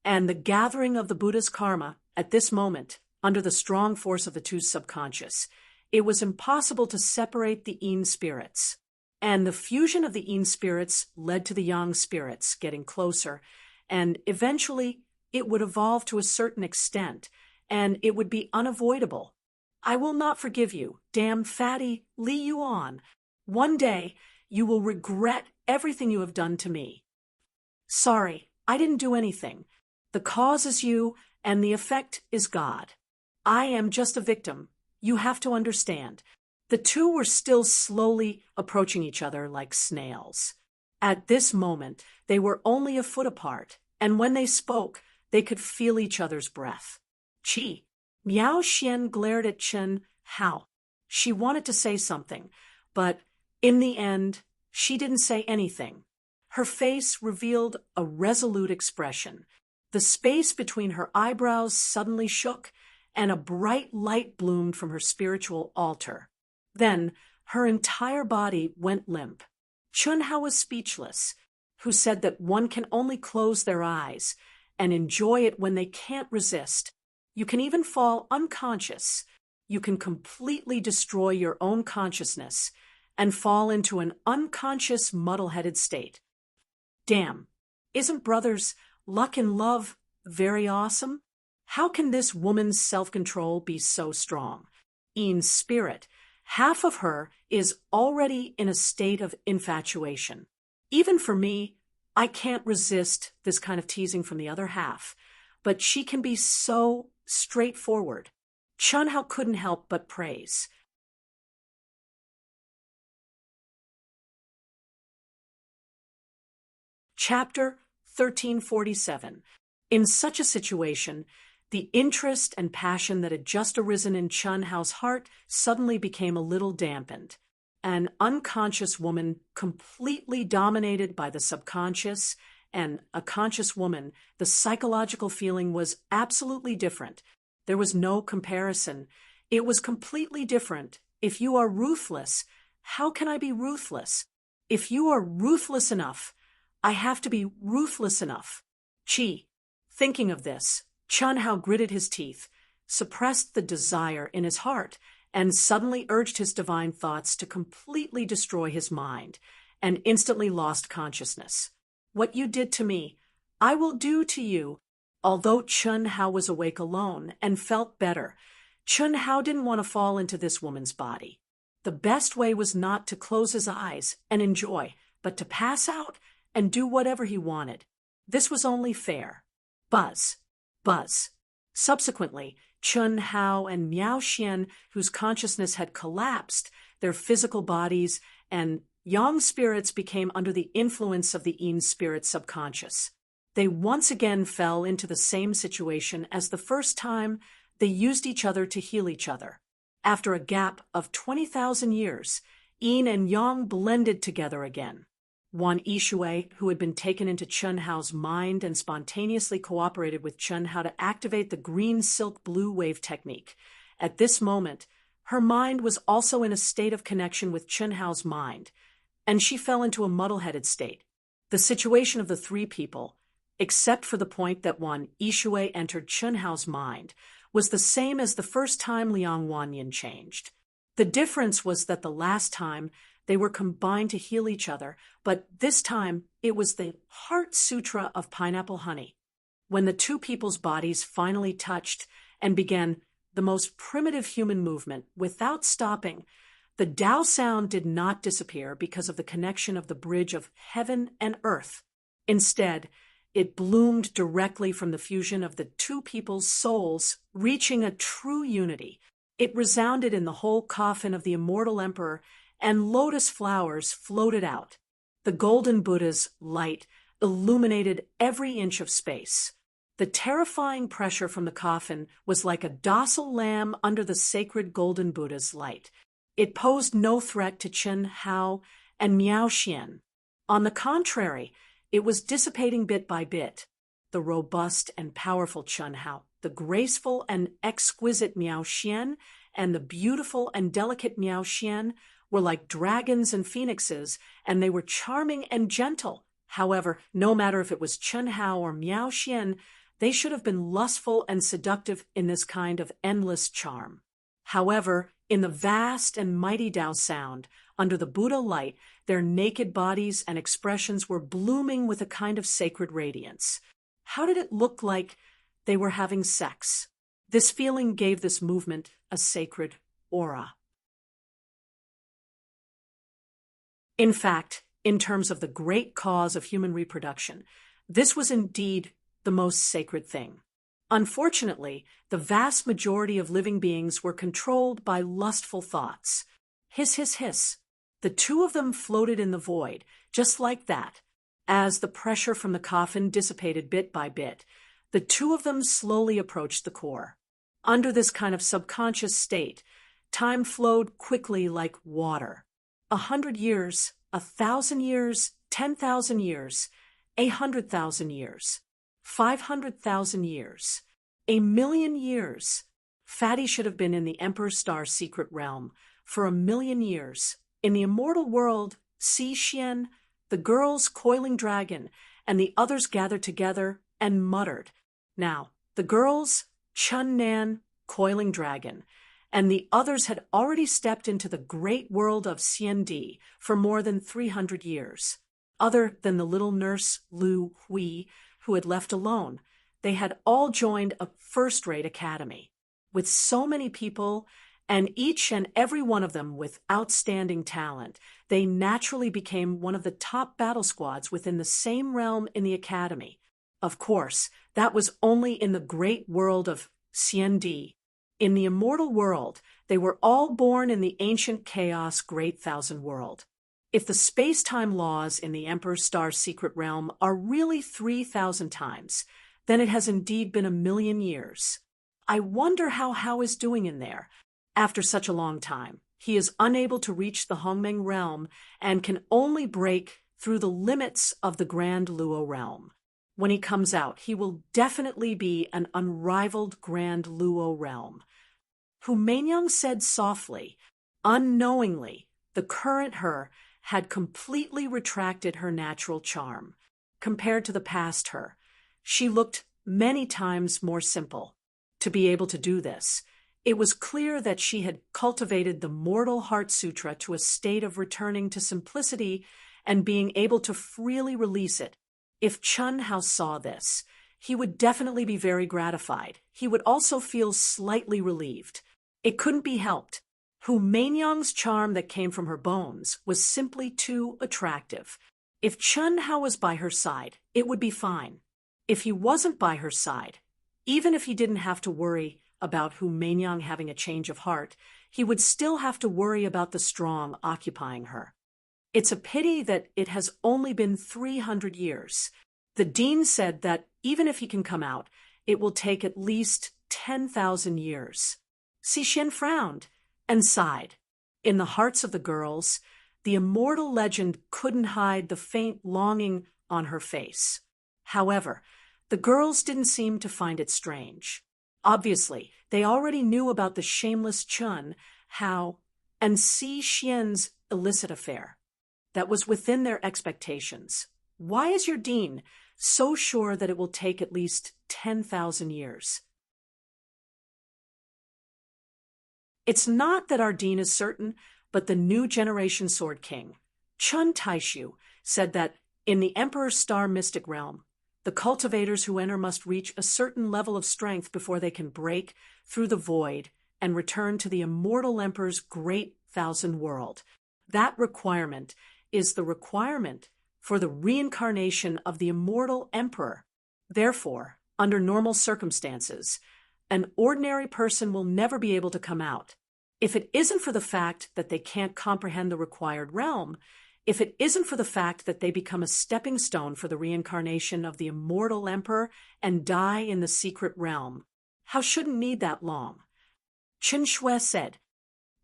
and the gathering of the Buddha's karma at this moment, under the strong force of the two subconscious, it was impossible to separate the yin spirits. And the fusion of the yin spirits led to the yang spirits getting closer, and eventually it would evolve to a certain extent, and it would be unavoidable. I will not forgive you, damn fatty Li Yuan. One day you will regret everything you have done to me. Sorry, I didn't do anything. The cause is you, and the effect is God. I am just a victim. You have to understand. The two were still slowly approaching each other like snails. At this moment, they were only a foot apart, and when they spoke, they could feel each other's breath. Chi. Miao Xian glared at Chen Hao. She wanted to say something, but in the end, she didn't say anything. Her face revealed a resolute expression. The space between her eyebrows suddenly shook, and a bright light bloomed from her spiritual altar. Then her entire body went limp. Chun Hao was speechless, who said that one can only close their eyes and enjoy it when they can't resist. You can even fall unconscious. You can completely destroy your own consciousness and fall into an unconscious, muddle-headed state. Damn, isn't brothers' luck and love very awesome? How can this woman's self-control be so strong? In spirit, half of her is already in a state of infatuation. Even for me, I can't resist this kind of teasing from the other half, but she can be so straightforward. Chun Hao couldn't help but praise. Chapter 1347. In such a situation, the interest and passion that had just arisen in Chun Hao's heart suddenly became a little dampened. An unconscious woman completely dominated by the subconscious, and a conscious woman, the psychological feeling was absolutely different. There was no comparison. It was completely different. If you are ruthless, how can I be ruthless? If you are ruthless enough, I have to be ruthless enough. Chi. Thinking of this, Chun Hao gritted his teeth, suppressed the desire in his heart, and suddenly urged his divine thoughts to completely destroy his mind, and instantly lost consciousness. What you did to me, I will do to you. Although Chun Hao was awake alone and felt better, Chun Hao didn't want to fall into this woman's body. The best way was not to close his eyes and enjoy, but to pass out and do whatever he wanted. This was only fair. Buzz. Buzz. Subsequently, Chun Hao and Miao Xian, whose consciousness had collapsed, their physical bodies and yang spirits became under the influence of the yin spirit subconscious. They once again fell into the same situation as the first time they used each other to heal each other. After a gap of 20,000 years, yin and yang blended together again. Wan Yishui, who had been taken into Chun Hao's mind and spontaneously cooperated with Chun Hao to activate the green silk blue wave technique. At this moment, her mind was also in a state of connection with Chun Hao's mind, and she fell into a muddle-headed state. The situation of the three people, except for the point that Wan Yishui entered Chun Hao's mind, was the same as the first time Liang Wanyin changed. The difference was that the last time they were combined to heal each other, but this time it was the Heart Sutra of pineapple honey. When the two people's bodies finally touched and began the most primitive human movement without stopping, the Tao sound did not disappear because of the connection of the bridge of heaven and earth. Instead, it bloomed directly from the fusion of the two people's souls, reaching a true unity. It resounded in the whole coffin of the immortal emperor, and lotus flowers floated out. The golden Buddha's light illuminated every inch of space. The terrifying pressure from the coffin was like a docile lamb under the sacred golden Buddha's light. It posed no threat to Chun Hao and Miao Xian. On the contrary, it was dissipating bit by bit. The robust and powerful Chun Hao, the graceful and exquisite Miao Xian, and the beautiful and delicate Miao Xian were like dragons and phoenixes, and they were charming and gentle. However, no matter if it was Chun Hao or Miao Xian, They should have been lustful and seductive in this kind of endless charm. However, in the vast and mighty Tao sound, under the Buddha light, their naked bodies and expressions were blooming with a kind of sacred radiance. How did it look like they were having sex? This feeling gave this movement a sacred aura. In fact, in terms of the great cause of human reproduction, this was indeed the most sacred thing. Unfortunately, the vast majority of living beings were controlled by lustful thoughts. Hiss, hiss, hiss. The two of them floated in the void, just like that. As the pressure from the coffin dissipated bit by bit, the two of them slowly approached the core. Under this kind of subconscious state, time flowed quickly like water. 100 years, 1,000 years, 10,000 years, 100,000 years, 500,000 years, 1,000,000 years. Fatty should have been in the Emperor's Star secret realm for 1,000,000 years. In the immortal world, Si Xian, the girl's coiling dragon, and the others gathered together and muttered. Now, the girls, Chun Nan, coiling dragon, and the others had already stepped into the great world of Xiandi for more than 300 years. Other than the little nurse Lu Hui, who had left alone, they had all joined a first-rate academy. With so many people, and each and every one of them with outstanding talent, they naturally became one of the top battle squads within the same realm in the academy. Of course, that was only in the great world of Xiandi. In the immortal world, they were all born in the ancient chaos great thousand world. If the space-time laws in the Emperor's Star secret realm are really 3,000 times, then it has indeed been 1,000,000 years. I wonder how Hao is doing in there. After such a long time, he is unable to reach the Hongmeng realm and can only break through the limits of the Grand Luo realm. When he comes out, he will definitely be an unrivaled Grand Luo realm. Hu Meinyang said softly, unknowingly, the current her had completely retracted her natural charm. Compared to the past her, she looked many times more simple. To be able to do this, it was clear that she had cultivated the Mortal Heart Sutra to a state of returning to simplicity and being able to freely release it. If Chun Hao saw this, he would definitely be very gratified. He would also feel slightly relieved. It couldn't be helped. Hu Meinyang's charm that came from her bones was simply too attractive. If Chun Hao was by her side, it would be fine. If he wasn't by her side, even if he didn't have to worry about Hu Meinyang having a change of heart, he would still have to worry about the strong occupying her. It's a pity that it has only been 300 years. The dean said that even if he can come out, it will take at least 10,000 years. Cixin frowned and sighed. In the hearts of the girls, the immortal legend couldn't hide the faint longing on her face. However, the girls didn't seem to find it strange. Obviously, they already knew about the shameless Chun, Hao, and Si Xian's illicit affair. That was within their expectations. Why is your dean so sure that it will take at least 10,000 years? It's not that our dean is certain, but the new generation Sword King, Chun Taishu, said that in the Emperor's Star mystic realm, the cultivators who enter must reach a certain level of strength before they can break through the void and return to the immortal Emperor's great thousand world. That requirement is the requirement for the reincarnation of the immortal Emperor. Therefore, under normal circumstances, an ordinary person will never be able to come out. If it isn't for the fact that they can't comprehend the required realm, if it isn't for the fact that they become a stepping stone for the reincarnation of the immortal Emperor and die in the secret realm, Hao shouldn't need that long. Chen Shui said,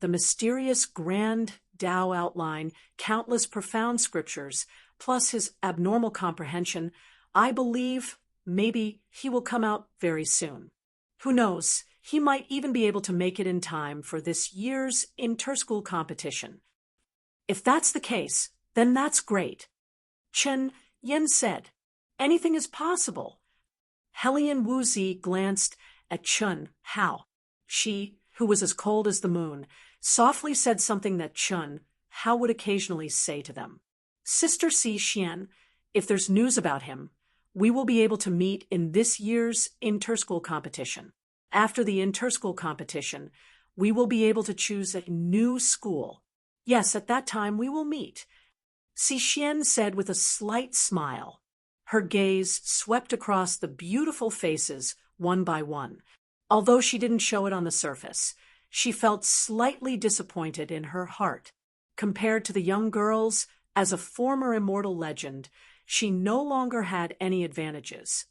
the mysterious grand Tao outline, countless profound scriptures, plus his abnormal comprehension, I believe maybe he will come out very soon. Who knows, he might even be able to make it in time for this year's inter-school competition. If that's the case, then that's great. Chen Yin said, anything is possible. Helian Wuzi glanced at Chun Hao. She, who was as cold as the moon, softly said something that Chun Hao would occasionally say to them. Sister Si Xian, if there's news about him, we will be able to meet in this year's interschool competition. After the interschool competition, we will be able to choose a new school. Yes, at that time we will meet. Si Xian said with a slight smile. Her gaze swept across the beautiful faces one by one. Although she didn't show it on the surface, she felt slightly disappointed in her heart. Compared to the young girls, as a former immortal legend, she no longer had any advantages.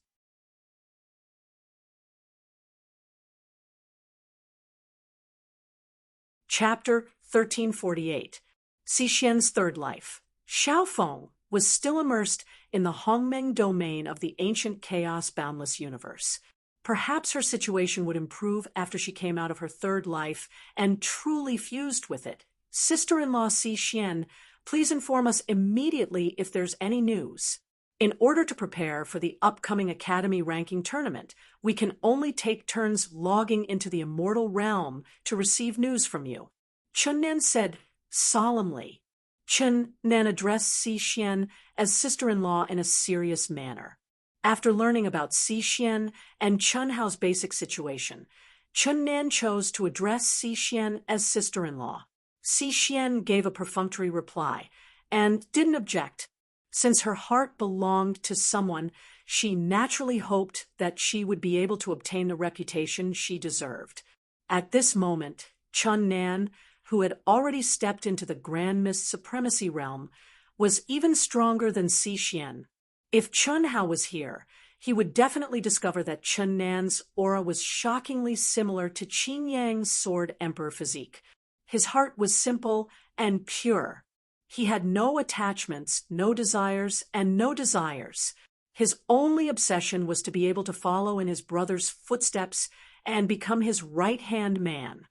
Chapter 1348. Xixian's Third Life. Xiaofeng was still immersed in the Hongmeng domain of the ancient chaos-boundless universe. Perhaps her situation would improve after she came out of her third life and truly fused with it. Sister-in-law Si Xian, please inform us immediately if there's any news. In order to prepare for the upcoming Academy ranking tournament, we can only take turns logging into the immortal realm to receive news from you. Chun Nan said solemnly. Chun Nan addressed Si Xian as sister-in-law in a serious manner. After learning about Si Xian and Chun Hao's basic situation, Chun Nan chose to address Si Xian as sister-in-law. Si Xian gave a perfunctory reply and didn't object. Since her heart belonged to someone, she naturally hoped that she would be able to obtain the reputation she deserved. At this moment, Chun Nan, who had already stepped into the Grand Mist Supremacy realm, was even stronger than Si Xian. If Chun Hao was here, he would definitely discover that Chun Nan's aura was shockingly similar to Qin Yang's Sword Emperor physique. His heart was simple and pure. He had no attachments, no desires, and no desires. His only obsession was to be able to follow in his brother's footsteps and become his right-hand man.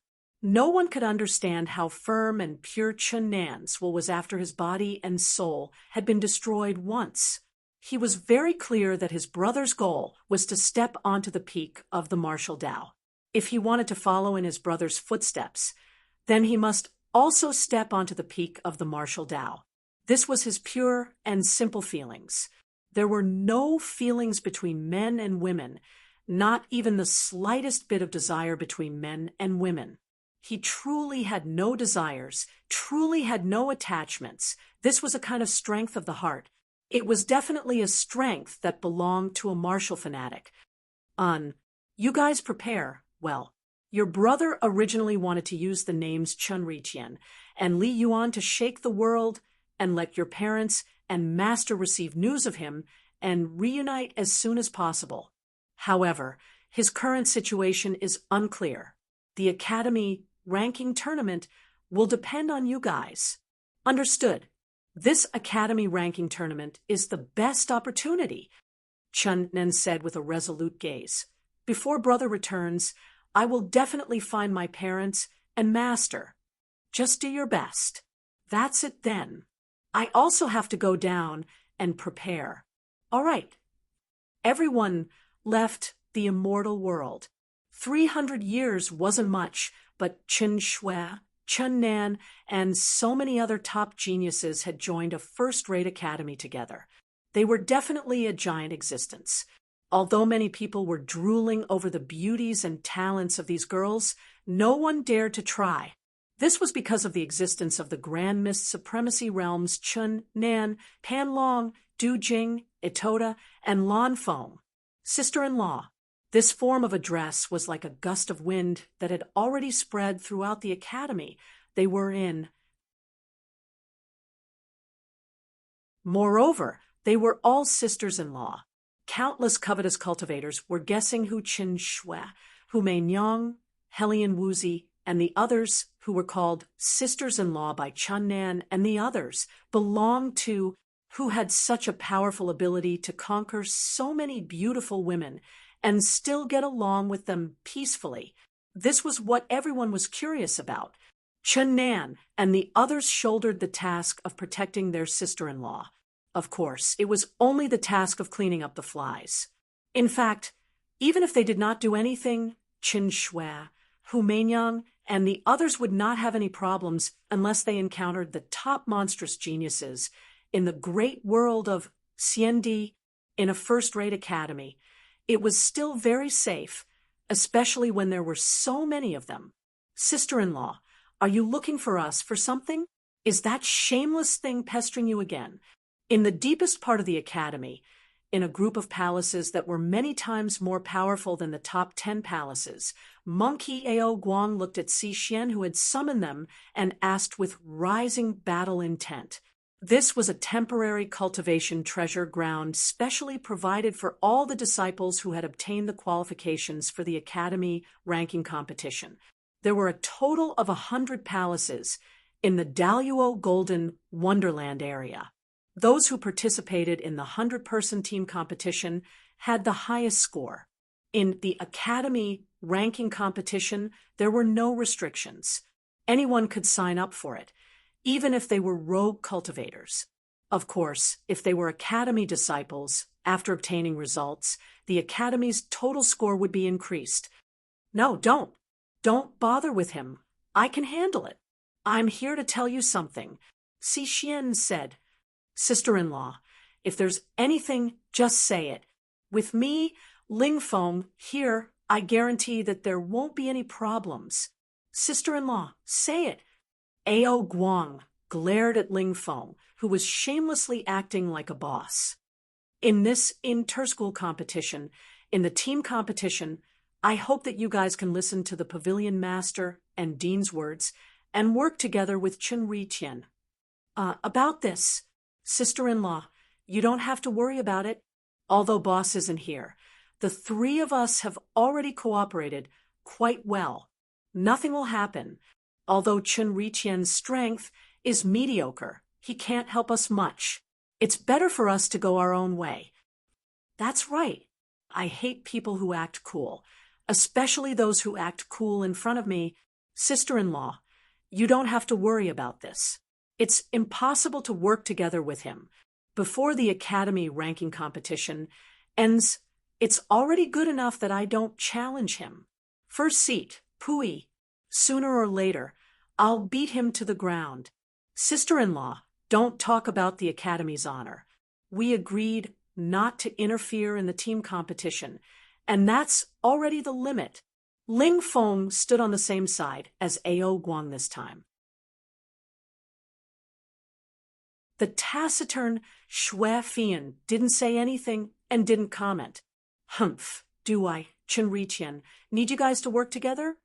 No one could understand how firm and pure Chun Nan's will was after his body and soul had been destroyed once. He was very clear that his brother's goal was to step onto the peak of the martial Dao. If he wanted to follow in his brother's footsteps, then he must also step onto the peak of the martial Dao. This was his pure and simple feelings. There were no feelings between men and women, not even the slightest bit of desire between men and women. He truly had no desires, truly had no attachments. This was a kind of strength of the heart. It was definitely a strength that belonged to a martial fanatic. You guys prepare, well. Your brother originally wanted to use the names Chun Riqian and Li Yuan to shake the world and let your parents and master receive news of him and reunite as soon as possible. However, his current situation is unclear. The Academy ranking tournament will depend on you guys. Understood. This Academy ranking tournament is the best opportunity, Chun Nan said with a resolute gaze. Before brother returns, I will definitely find my parents and master. Just do your best. That's it then. I also have to go down and prepare. All right. Everyone left the immortal world. 300 years wasn't much, but Chen Shui, Chun Nan, and so many other top geniuses had joined a first-rate academy together. They were definitely a giant existence. Although many people were drooling over the beauties and talents of these girls, no one dared to try. This was because of the existence of the Grand Mist Supremacy realms Chun Nan, Pan Long, Du Jing, Itoda, and Lan Feng. Sister-in-law. This form of address was like a gust of wind that had already spread throughout the academy they were in. Moreover, they were all sisters-in-law. Countless covetous cultivators were guessing who Qin Shui, who Mei Nyang, Helian Wuzi, and the others, who were called sisters-in-law by Chun Nan and the others, belonged to, who had such a powerful ability to conquer so many beautiful women and still get along with them peacefully. This was what everyone was curious about. Chun Nan and the others shouldered the task of protecting their sister-in-law. Of course, it was only the task of cleaning up the flies. In fact, Even if they did not do anything, Qin Shui, Hu Meinyang, and the others would not have any problems unless they encountered the top monstrous geniuses in the great world of Xiandi in a first-rate academy. It was still very safe, especially when there were so many of them. Sister-in-law, are you looking for us for something? Is that shameless thing pestering you again? In the deepest part of the academy, in a group of palaces that were many times more powerful than the top 10 palaces, Monkey Ao Guang looked at Si Xian, who had summoned them, and asked with rising battle intent. This was a temporary cultivation treasure ground specially provided for all the disciples who had obtained the qualifications for the academy ranking competition. There were a total of 100 palaces in the Daluo Golden Wonderland area. Those who participated in the 100-person team competition had the highest score. In the academy ranking competition, there were no restrictions. Anyone could sign up for it, even if they were rogue cultivators. Of course, if they were academy disciples, after obtaining results, the academy's total score would be increased. No, don't. Don't bother with him. I can handle it. I'm here to tell you something, Si Xian said. Sister-in-law, if there's anything, just say it. With me, Ling Feng, here, I guarantee that there won't be any problems. Sister-in-law, say it. Ao Guang glared at Ling Feng, who was shamelessly acting like a boss. In this inter-school competition, in the team competition, I hope that you guys can listen to the pavilion master and dean's words and work together with Chen Riqian. About this, sister-in-law, you don't have to worry about it. Although boss isn't here, the three of us have already cooperated quite well. Nothing will happen. Although Chen Riqian's strength is mediocre, he can't help us much. It's better for us to go our own way. That's right. I hate people who act cool, especially those who act cool in front of me. Sister-in-law, you don't have to worry about this. It's impossible to work together with him. Before the academy ranking competition ends, it's already good enough that I don't challenge him. First seat, Pui. Sooner or later, I'll beat him to the ground. Sister-in-law, don't talk about the academy's honor. We agreed not to interfere in the team competition, and that's already the limit. Ling Feng stood on the same side as Ao Guang this time. The taciturn Shui Fian didn't say anything and didn't comment. Humph, do I, Chen Riqian, need you guys to work together?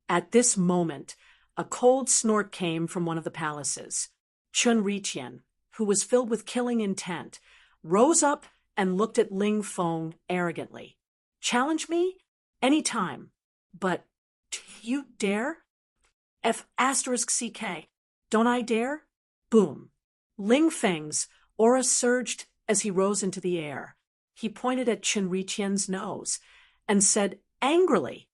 At this moment, a cold snort came from one of the palaces. Chen Riqian, who was filled with killing intent, rose up and looked at Ling Feng arrogantly. Challenge me? Any time. But do you dare? F***CK. Don't I dare? Boom. Ling Feng's aura surged as he rose into the air. He pointed at Chen Riqian's nose and said angrily,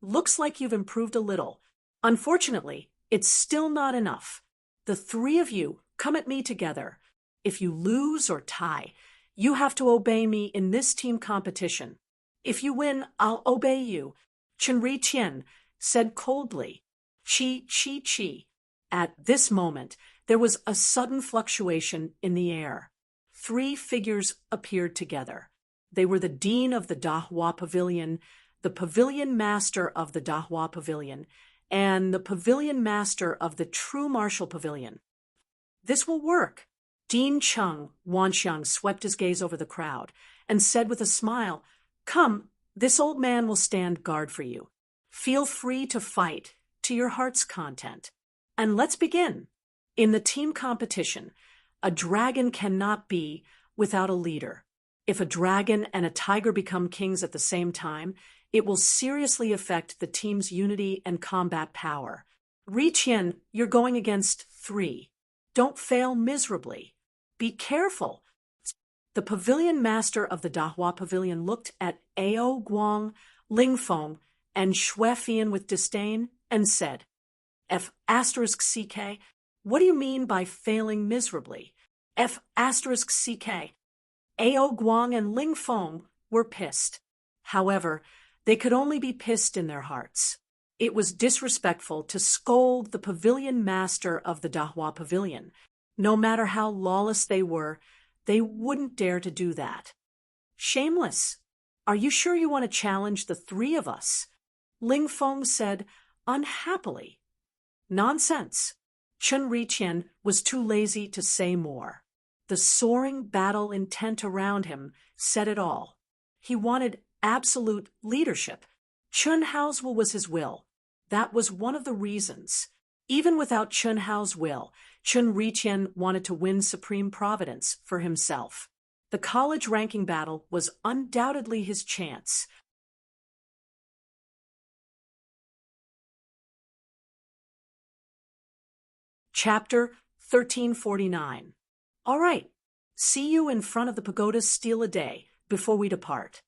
"Looks like you've improved a little. Unfortunately, it's still not enough. The three of you come at me together. If you lose or tie, you have to obey me in this team competition. If you win, I'll obey you." Chen Riqian said coldly, "Chi, chi, chi." At this moment, there was a sudden fluctuation in the air. Three figures appeared together. They were the dean of the Dahua Pavilion, the pavilion master of the Dahua Pavilion, and the pavilion master of the True Martial Pavilion. This will work. Dean Cheng Wanxiang swept his gaze over the crowd and said with a smile, "Come, this old man will stand guard for you. Feel free to fight to your heart's content. And let's begin. In the team competition, a dragon cannot be without a leader. If a dragon and a tiger become kings at the same time, it will seriously affect the team's unity and combat power. Riqian, you're going against three. Don't fail miserably. Be careful." The pavilion master of the Dahua Pavilion looked at Ao Guang, Ling Feng, and Shui Fian with disdain and said, F***CK, what do you mean by failing miserably? F***CK. Ao Guang and Ling Feng were pissed. However, they could only be pissed in their hearts. It was disrespectful to scold the pavilion master of the Dahua pavilion. No matter how lawless they were, they wouldn't dare to do that. Shameless. Are you sure you want to challenge the three of us? Ling Feng said, unhappily. Nonsense. Chun Riqian was too lazy to say more. The soaring battle intent around him said it all. He wanted absolute leadership. Chun Hao's will was his will. That was one of the reasons. Even without Chun Hao's will, Chun Riqian wanted to win supreme providence for himself. The college ranking battle was undoubtedly his chance. Chapter 1349. All right. See you in front of the pagoda's stele a day before we depart.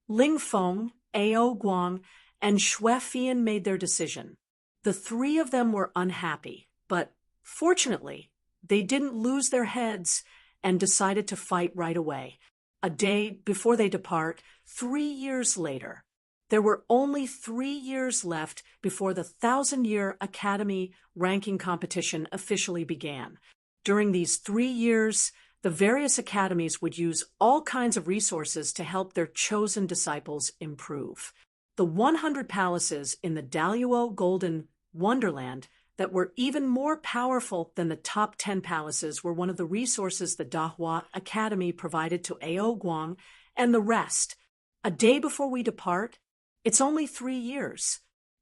Ling Feng, Ao Guang, and Xue Fian made their decision. The three of them were unhappy, but fortunately, they didn't lose their heads and decided to fight right away. A day before they depart, 3 years later. There were only 3 years left before the 1,000-year Academy ranking competition officially began. During these 3 years, the various academies would use all kinds of resources to help their chosen disciples improve. The 100 palaces in the Daluo Golden Wonderland that were even more powerful than the top 10 palaces were one of the resources the Dahua Academy provided to Ao Guang and the rest. A day before we depart, it's only 3 years.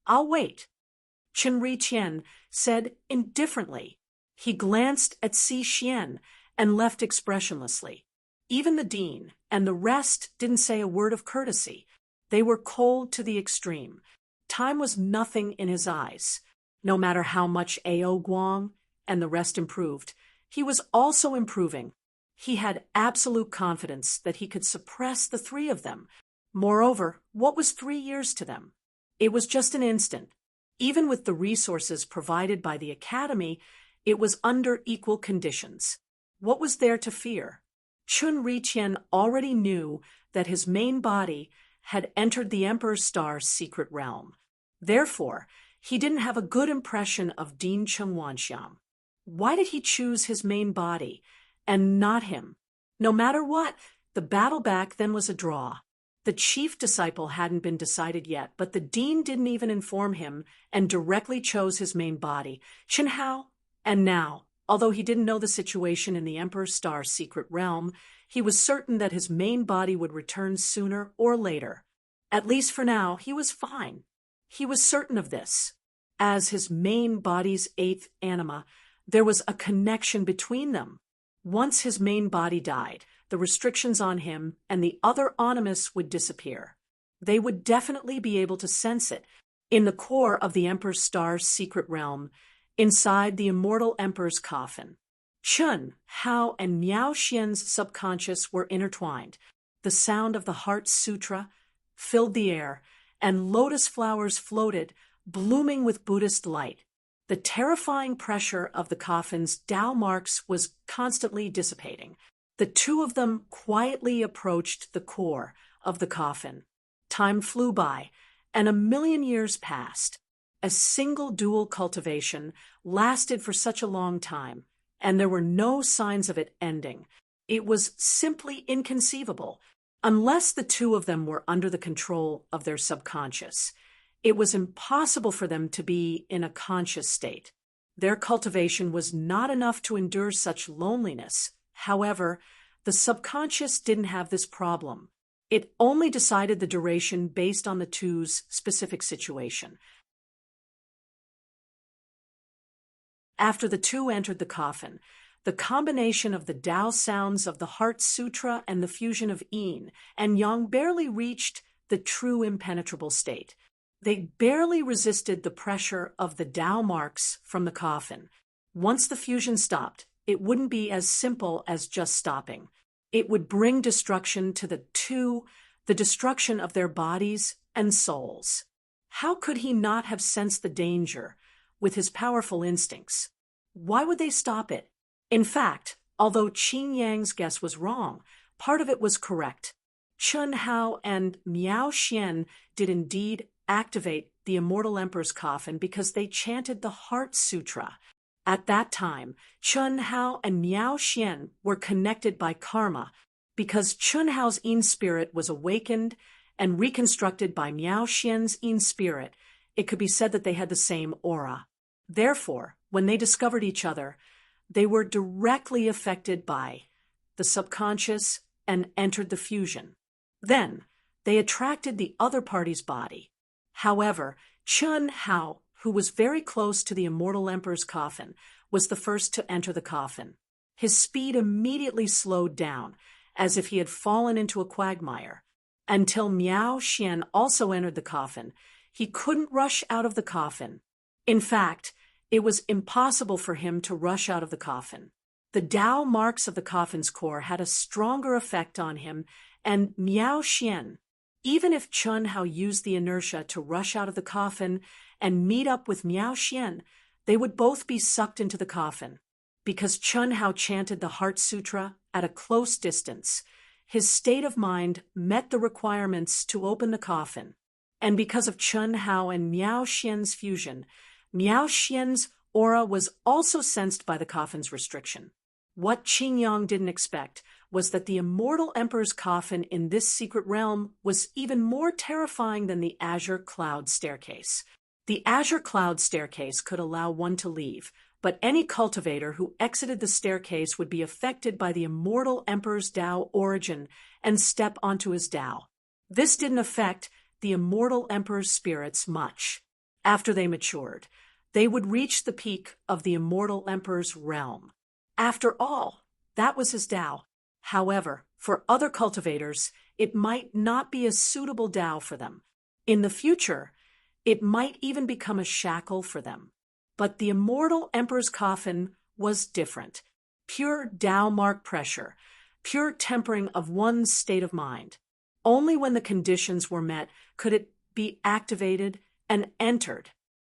I'll wait. Chun Riqian said indifferently. He glanced at Si Xian and left expressionlessly. Even the dean and the rest didn't say a word of courtesy. They were cold to the extreme. Time was nothing in his eyes. No matter how much Ao Guang and the rest improved, he was also improving. He had absolute confidence that he could suppress the three of them. Moreover, what was 3 years to them? It was just an instant. Even with the resources provided by the academy, it was under equal conditions. What was there to fear? Chun Riqian already knew that his main body had entered the Emperor's Star's secret realm. Therefore, he didn't have a good impression of Dean Cheng Wanxiang. Why did he choose his main body and not him? No matter what, the battle back then was a draw. The chief disciple hadn't been decided yet, but the dean didn't even inform him and directly chose his main body, Chen Hao. And now, although he didn't know the situation in the Emperor's Star's secret realm, he was certain that his main body would return sooner or later. At least for now, he was fine. He was certain of this. As his main body's 8th anima, there was a connection between them. Once his main body died, the restrictions on him and the other animus would disappear. They would definitely be able to sense it. In the core of the Emperor's Star's secret realm, inside the immortal Emperor's coffin, Chun, Hao, and Miao Xian's subconscious were intertwined. The sound of the Heart Sutra filled the air, and lotus flowers floated, blooming with Buddhist light. The terrifying pressure of the coffin's Tao marks was constantly dissipating. The two of them quietly approached the core of the coffin. Time flew by, and 1,000,000 years passed. A single dual cultivation lasted for such a long time, and there were no signs of it ending. It was simply inconceivable. Unless the two of them were under the control of their subconscious, it was impossible for them to be in a conscious state. Their cultivation was not enough to endure such loneliness. However, the subconscious didn't have this problem. It only decided the duration based on the two's specific situation. After the two entered the coffin, the combination of the Tao sounds of the Heart Sutra and the fusion of yin and yang barely reached the true impenetrable state. They barely resisted the pressure of the Tao marks from the coffin. Once the fusion stopped, it wouldn't be as simple as just stopping. It would bring destruction to the two, the destruction of their bodies and souls. How could he not have sensed the danger with his powerful instincts? Why would they stop it? In fact, although Qin Yang's guess was wrong, part of it was correct. Chun Hao and Miao Xian did indeed activate the immortal emperor's coffin because they chanted the Heart Sutra. At that time, Chun Hao and Miao Xian were connected by karma because Chun Hao's yin spirit was awakened and reconstructed by Miao Xian's yin spirit. It could be said that they had the same aura. Therefore, when they discovered each other, they were directly affected by the subconscious and entered the fusion. Then, they attracted the other party's body. However, Chun Hao, who was very close to the immortal emperor's coffin, was the first to enter the coffin. His speed immediately slowed down, as if he had fallen into a quagmire. Until Miao Xian also entered the coffin, he couldn't rush out of the coffin. In fact, it was impossible for him to rush out of the coffin. The Tao marks of the coffin's core had a stronger effect on him, and Miao Xian, even if Chun Hao used the inertia to rush out of the coffin and meet up with Miao Xian, they would both be sucked into the coffin. Because Chun Hao chanted the Heart Sutra at a close distance, his state of mind met the requirements to open the coffin. And because of Chun Hao and Miao Xian's fusion, Miao Xian's aura was also sensed by the coffin's restriction. What Qingyang didn't expect was that the immortal emperor's coffin in this secret realm was even more terrifying than the azure cloud staircase. The azure cloud staircase could allow one to leave, but any cultivator who exited the staircase would be affected by the immortal emperor's Tao origin and step onto his Tao. This didn't affect the immortal emperor's spirits much. After they matured, they would reach the peak of the immortal emperor's realm. After all, that was his Tao. However, for other cultivators, it might not be a suitable Tao for them. In the future, it might even become a shackle for them. But the immortal emperor's coffin was different. Pure Tao mark pressure, pure tempering of one's state of mind. Only when the conditions were met could it be activated and entered.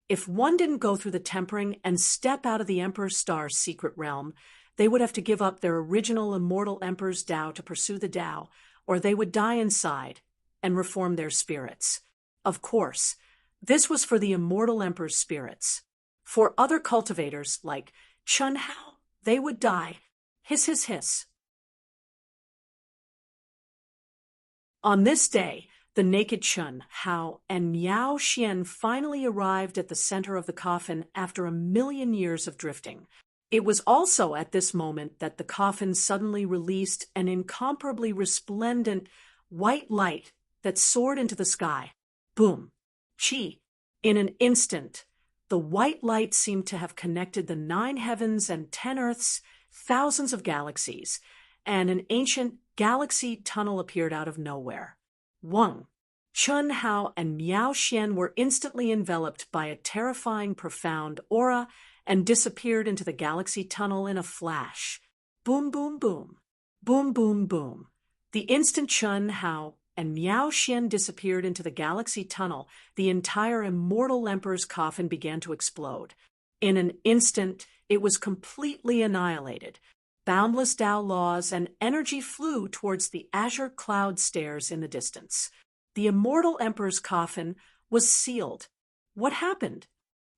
If one didn't go through the tempering and step out of the Emperor's Star's secret realm, they would have to give up their original immortal Emperor's Tao to pursue the Tao, or they would die inside and reform their spirits. Of course, this was for the immortal Emperor's spirits. For other cultivators, like Chun Hao, they would die. Hiss, hiss, hiss. On this day, the naked Chun Hao and Miao Xian finally arrived at the center of the coffin after 1,000,000 years of drifting. It was also at this moment that the coffin suddenly released an incomparably resplendent white light that soared into the sky. Boom! Chi! In an instant, the white light seemed to have connected the 9 heavens and 10 earths, thousands of galaxies, and an ancient galaxy tunnel appeared out of nowhere. Wang, Chun Hao, and Miao Xian were instantly enveloped by a terrifying, profound aura and disappeared into the galaxy tunnel in a flash. Boom, boom, boom. Boom, boom, boom. The instant Chun Hao and Miao Xian disappeared into the galaxy tunnel, the entire immortal emperor's coffin began to explode. In an instant, it was completely annihilated. Boundless Tao laws and energy flew towards the azure cloud stairs in the distance. The immortal emperor's coffin was sealed. What happened?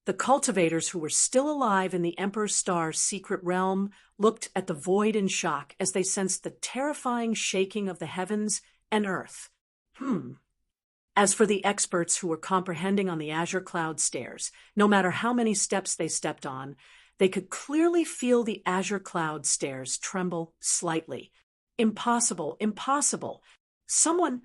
The cultivators who were still alive in the Emperor's Star's secret realm looked at the void in shock as they sensed the terrifying shaking of the heavens and earth. As for the experts who were comprehending on the azure cloud stairs, no matter how many steps they stepped on, they could clearly feel the azure cloud stairs tremble slightly. Impossible, impossible. Someone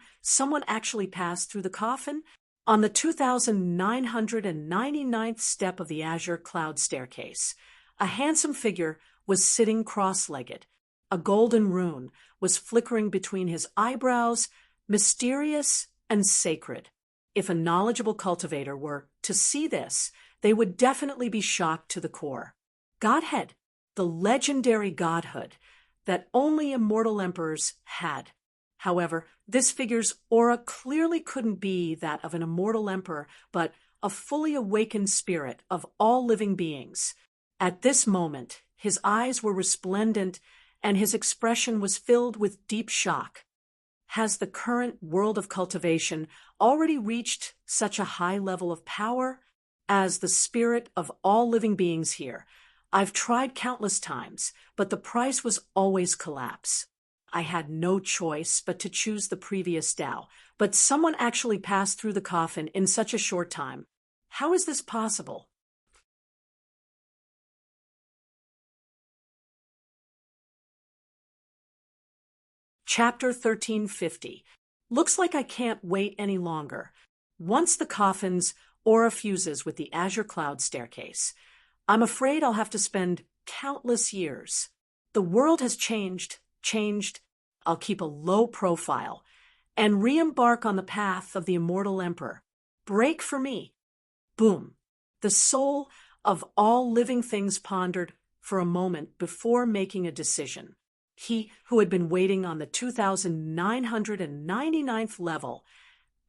actually passed through the coffin? On the 2,999th step of the azure cloud staircase, a handsome figure was sitting cross-legged. A golden rune was flickering between his eyebrows, mysterious and sacred. If a knowledgeable cultivator were to see this, they would definitely be shocked to the core. Godhead, the legendary godhood that only immortal emperors had. However, this figure's aura clearly couldn't be that of an immortal emperor, but a fully awakened spirit of all living beings. At this moment, his eyes were resplendent, and his expression was filled with deep shock. Has the current world of cultivation already reached such a high level of power? As the spirit of all living beings here, I've tried countless times, but the price was always collapse. I had no choice but to choose the previous Tao, but someone actually passed through the coffin in such a short time. How is this possible? Chapter 1350. Looks like I can't wait any longer. Once the coffin's aura fuses with the azure cloud staircase, I'm afraid I'll have to spend countless years. The world has changed. I'll keep a low profile and re-embark on the path of the immortal emperor. Break for me. Boom. The soul of all living things pondered for a moment before making a decision. He, who had been waiting on the 2,999th level,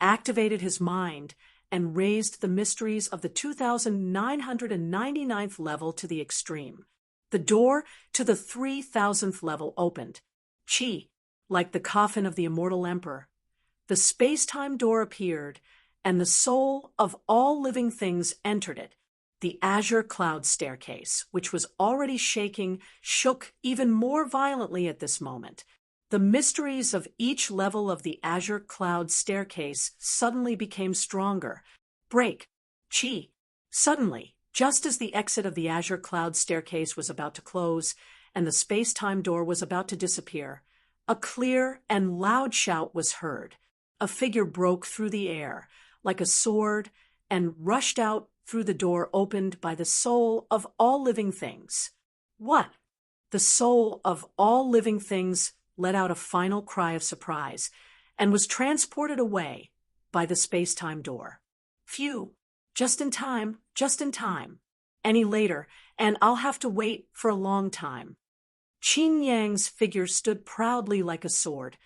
activated his mind and raised the mysteries of the 2,999th level to the extreme. The door to the 3,000th level opened. Chi, like the coffin of the immortal emperor. The space-time door appeared, and the soul of all living things entered it. The azure cloud staircase, which was already shaking, shook even more violently at this moment. The mysteries of each level of the azure cloud staircase suddenly became stronger. Break. Chi. Suddenly, just as the exit of the azure cloud staircase was about to close and the space-time door was about to disappear, a clear and loud shout was heard. A figure broke through the air like a sword and rushed out through the door opened by the soul of all living things. What? The soul of all living things let out a final cry of surprise and was transported away by the space-time door. Phew, just in time. Any later, and I'll have to wait for a long time. Qin Yang's figure stood proudly like a sword,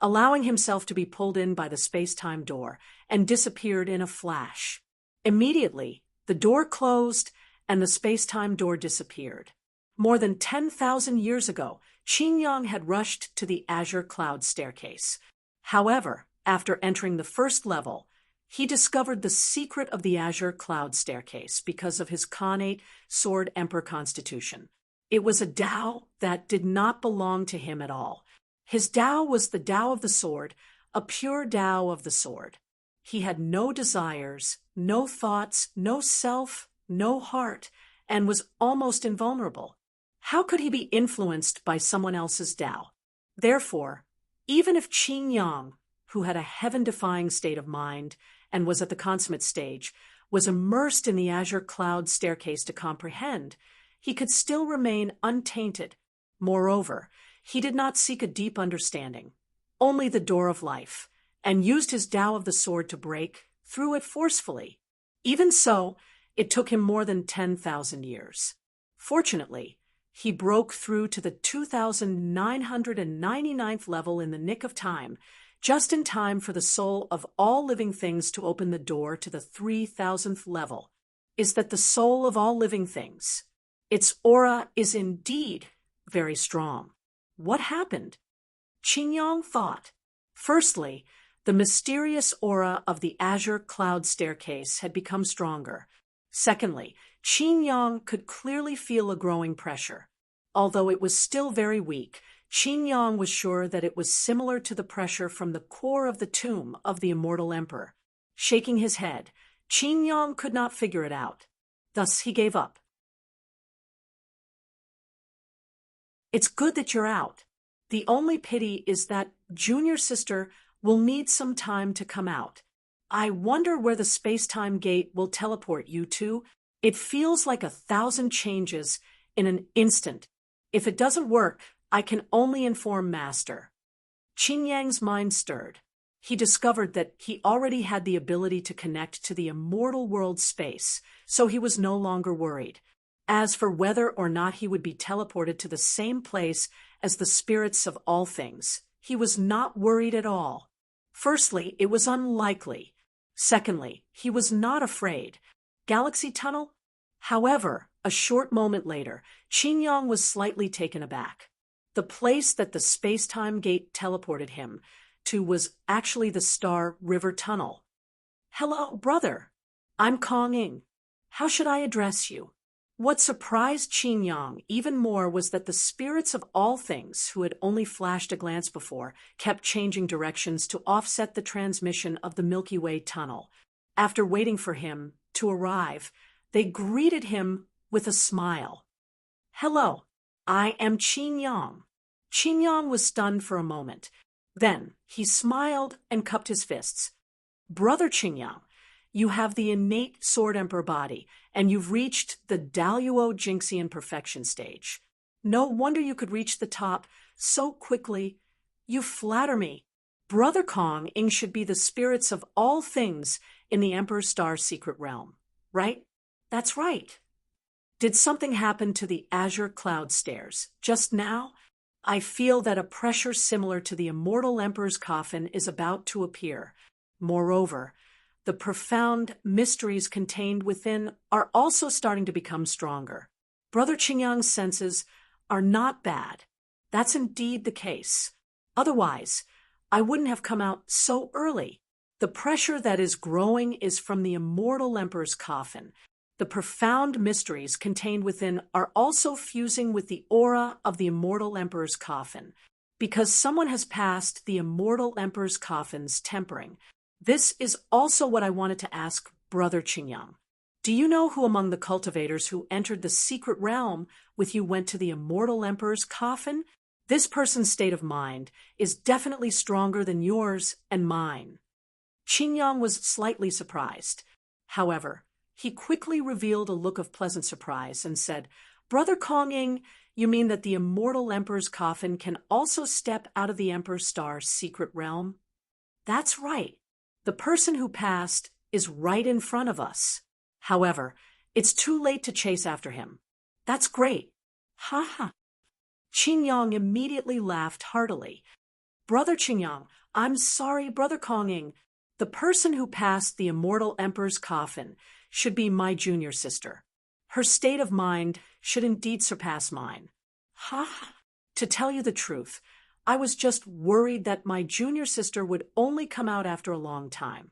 allowing himself to be pulled in by the space-time door, and disappeared in a flash. Immediately, the door closed and the space-time door disappeared. More than 10,000 years ago, Qin Yang had rushed to the azure cloud staircase. However, after entering the first level, he discovered the secret of the azure cloud staircase because of his Khanate sword emperor constitution. It was a Tao that did not belong to him at all. His Tao was the Tao of the sword, a pure Tao of the sword. He had no desires, no thoughts, no self, no heart, and was almost invulnerable. How could he be influenced by someone else's Tao? Therefore, even if Qin Yang, who had a heaven-defying state of mind and was at the consummate stage, was immersed in the azure cloud staircase to comprehend, he could still remain untainted. Moreover, he did not seek a deep understanding, only the door of life, and used his Tao of the sword to break through it forcefully. Even so, it took him more than 10,000 years. Fortunately, he broke through to the 2,999th level in the nick of time, just in time for the soul of all living things to open the door to the 3,000th level. Is that the soul of all living things? Its aura is indeed very strong. What happened? Qin Yang thought. Firstly, the mysterious aura of the azure cloud staircase had become stronger. Secondly, Qin Yang could clearly feel a growing pressure. Although it was still very weak, Qin Yang was sure that it was similar to the pressure from the core of the tomb of the immortal emperor. Shaking his head, Qin Yang could not figure it out. Thus he gave up. It's good that you're out. The only pity is that junior sister will need some time to come out. I wonder where the space-time gate will teleport you to. It feels like 1,000 changes in an instant. If it doesn't work, I can only inform Master. Qin Yang's mind stirred. He discovered that he already had the ability to connect to the immortal world space, so he was no longer worried. As for whether or not he would be teleported to the same place as the spirits of all things, he was not worried at all. Firstly, it was unlikely. Secondly, he was not afraid. Galaxy tunnel? However, a short moment later, Qin Yang was slightly taken aback. The place that the space-time gate teleported him to was actually the Star River Tunnel. "Hello, brother. I'm Kong Ing. How should I address you?" What surprised Qin Yang even more was that the spirits of all things, who had only flashed a glance before, kept changing directions to offset the transmission of the Milky Way tunnel. After waiting for him to arrive, they greeted him with a smile. "Hello, I am Qin Yang." Qin Yang was stunned for a moment. Then he smiled and cupped his fists. "Brother Qin Yang, you have the innate Sword Emperor body, and you've reached the Daluo Jinxian perfection stage. No wonder you could reach the top so quickly. You flatter me. Brother Kong Ing should be the spirits of all things in the Emperor Star's secret realm, right?" "That's right." "Did something happen to the Azure Cloud Stairs just now? I feel that a pressure similar to the Immortal Emperor's coffin is about to appear. Moreover, the profound mysteries contained within are also starting to become stronger. Brother Qingyang's senses are not bad. That's indeed the case. Otherwise, I wouldn't have come out so early. The pressure that is growing is from the Immortal Emperor's coffin. The profound mysteries contained within are also fusing with the aura of the Immortal Emperor's coffin. Because someone has passed the Immortal Emperor's coffin's tempering. This is also what I wanted to ask Brother Qingyang. Do you know who among the cultivators who entered the secret realm with you went to the Immortal Emperor's coffin? This person's state of mind is definitely stronger than yours and mine." Qingyang was slightly surprised. However, he quickly revealed a look of pleasant surprise and said, "Brother Kong Ing, you mean that the Immortal Emperor's coffin can also step out of the Emperor Star's secret realm?" "That's right. The person who passed is right in front of us. However, it's too late to chase after him." "That's great." "Ha ha." Qin Yang immediately laughed heartily. "Brother Qin Yang, I'm sorry, Brother Kong Ing. The person who passed the Immortal Emperor's coffin should be my junior sister. Her state of mind should indeed surpass mine." "Ha ha." "To tell you the truth, I was just worried that my junior sister would only come out after a long time."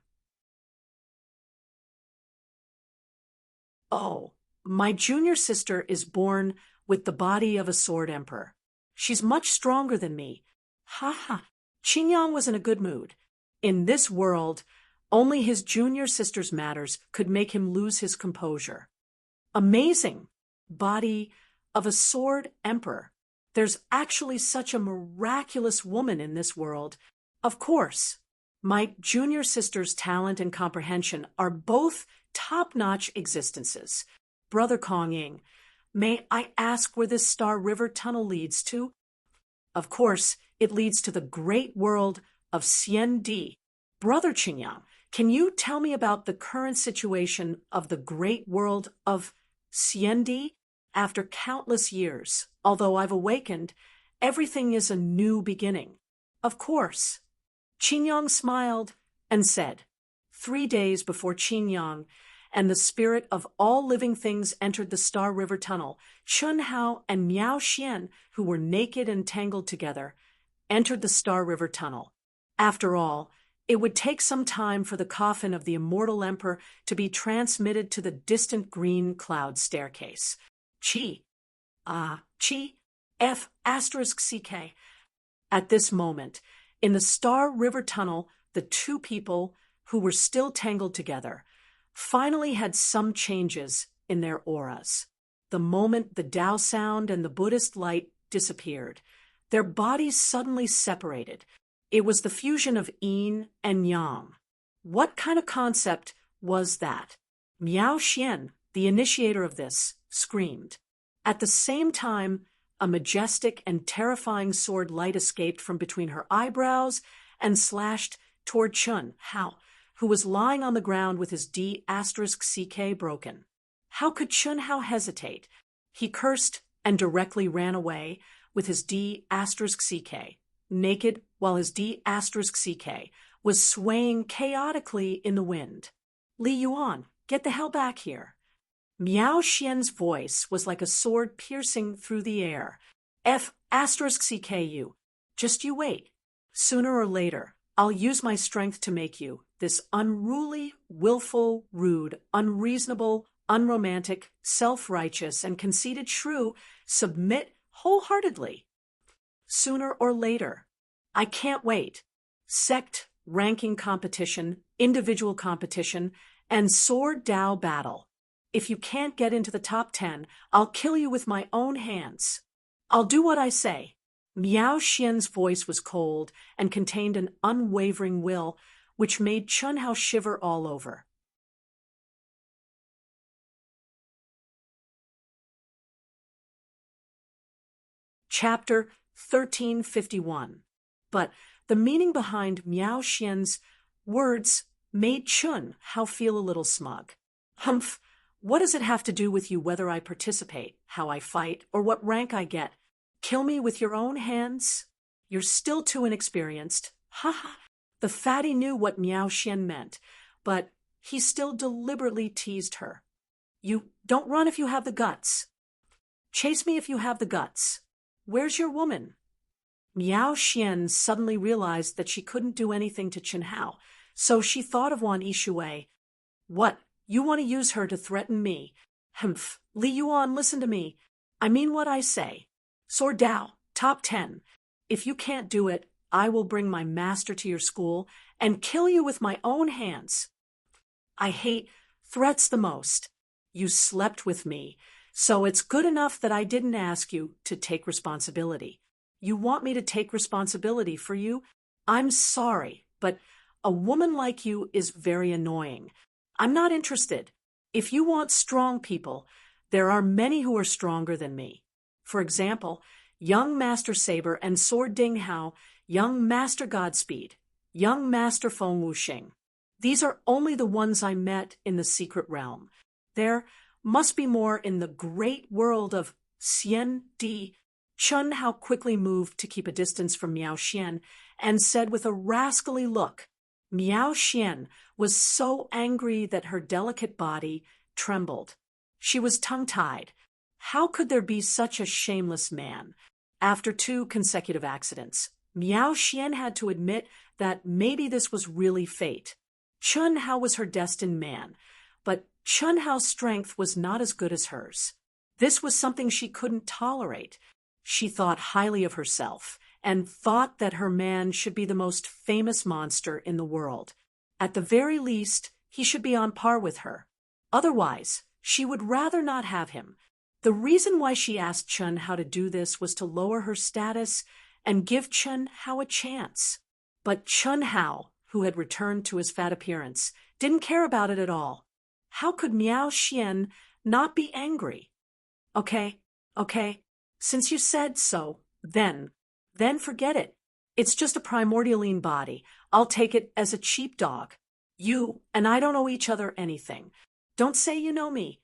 "Oh, my junior sister is born with the body of a sword emperor. She's much stronger than me." "Ha ha." Qin Yang was in a good mood. In this world, only his junior sister's matters could make him lose his composure. "Amazing. Body of a sword emperor. There's actually such a miraculous woman in this world. Of course, my junior sister's talent and comprehension are both top-notch existences. Brother Kong Ing, may I ask where this Star River tunnel leads to?" "Of course, it leads to the great world of Xiandi." "Brother Qingyang, can you tell me about the current situation of the great world of Xiandi? After countless years, although I've awakened, everything is a new beginning." "Of course." Qin Yang smiled and said, 3 days before Qin Yang and the spirit of all living things entered the Star River Tunnel, Chun Hao and Miao Xian, who were naked and tangled together, entered the Star River Tunnel. After all, it would take some time for the coffin of the Immortal Emperor to be transmitted to the distant green cloud staircase. Chi. F asterisk CK. At this moment, in the Star River Tunnel, the two people, who were still tangled together, finally had some changes in their auras. The moment the Tao sound and the Buddhist light disappeared, their bodies suddenly separated. It was the fusion of yin and yang. What kind of concept was that? Miao Xian, the initiator of this, screamed. At the same time, a majestic and terrifying sword light escaped from between her eyebrows and slashed toward Chun Hao, who was lying on the ground with his D*CK broken. How could Chun Hao hesitate? He cursed and directly ran away with his D*CK, naked, while his D*CK was swaying chaotically in the wind. "Li Yuan, get the hell back here." Miao Xian's voice was like a sword piercing through the air. F*CKU. Just you wait. Sooner or later, I'll use my strength to make you, this unruly, willful, rude, unreasonable, unromantic, self-righteous, and conceited shrew, submit wholeheartedly. Sooner or later. I can't wait. Sect, ranking competition, individual competition, and sword Dao battle. If you can't get into the top 10, I'll kill you with my own hands. I'll do what I say. Miao Xian's voice was cold and contained an unwavering will, which made Chunhao shiver all over. Chapter 1351. But the meaning behind Miao Xian's words made Chunhao feel a little smug. Humph, what does it have to do with you whether I participate, how I fight, or what rank I get? Kill me with your own hands? You're still too inexperienced. Ha ha. The fatty knew what Miao Xian meant, but he still deliberately teased her. You don't run if you have the guts. Chase me if you have the guts. Where's your woman? Miao Xian suddenly realized that she couldn't do anything to Chunhao, so she thought of Wan Yishui. What? You want to use her to threaten me? Humph. Li Yuan, listen to me. I mean what I say. Sword Dao, top 10. If you can't do it, I will bring my master to your school and kill you with my own hands. I hate threats the most. You slept with me, so it's good enough that I didn't ask you to take responsibility. You want me to take responsibility for you? I'm sorry, but a woman like you is very annoying. I'm not interested. If you want strong people, there are many who are stronger than me. For example, young Master Saber and Sword Ding Hao, young Master Godspeed, young Master Feng Wuxing. These are only the ones I met in the secret realm. There must be more in the great world of Xian Di. Chunhao quickly moved to keep a distance from Miao Xian and said with a rascally look. Miao Xian was so angry that her delicate body trembled. She was tongue-tied. How could there be such a shameless man? After 2 consecutive accidents, Miao Xian had to admit that maybe this was really fate. Chunhao was her destined man, but Chunhao's strength was not as good as hers. This was something she couldn't tolerate. She thought highly of herself and thought that her man should be the most famous monster in the world. At the very least, he should be on par with her. Otherwise, she would rather not have him. The reason why she asked Chunhao to do this was to lower her status and give Chunhao a chance. But Chunhao, who had returned to his fat appearance, didn't care about it at all. How could Miao Xian not be angry? Okay, since you said so, then forget it. It's just a primordialine body. I'll take it as a cheap dog. You and I don't owe each other anything. Don't say you know me.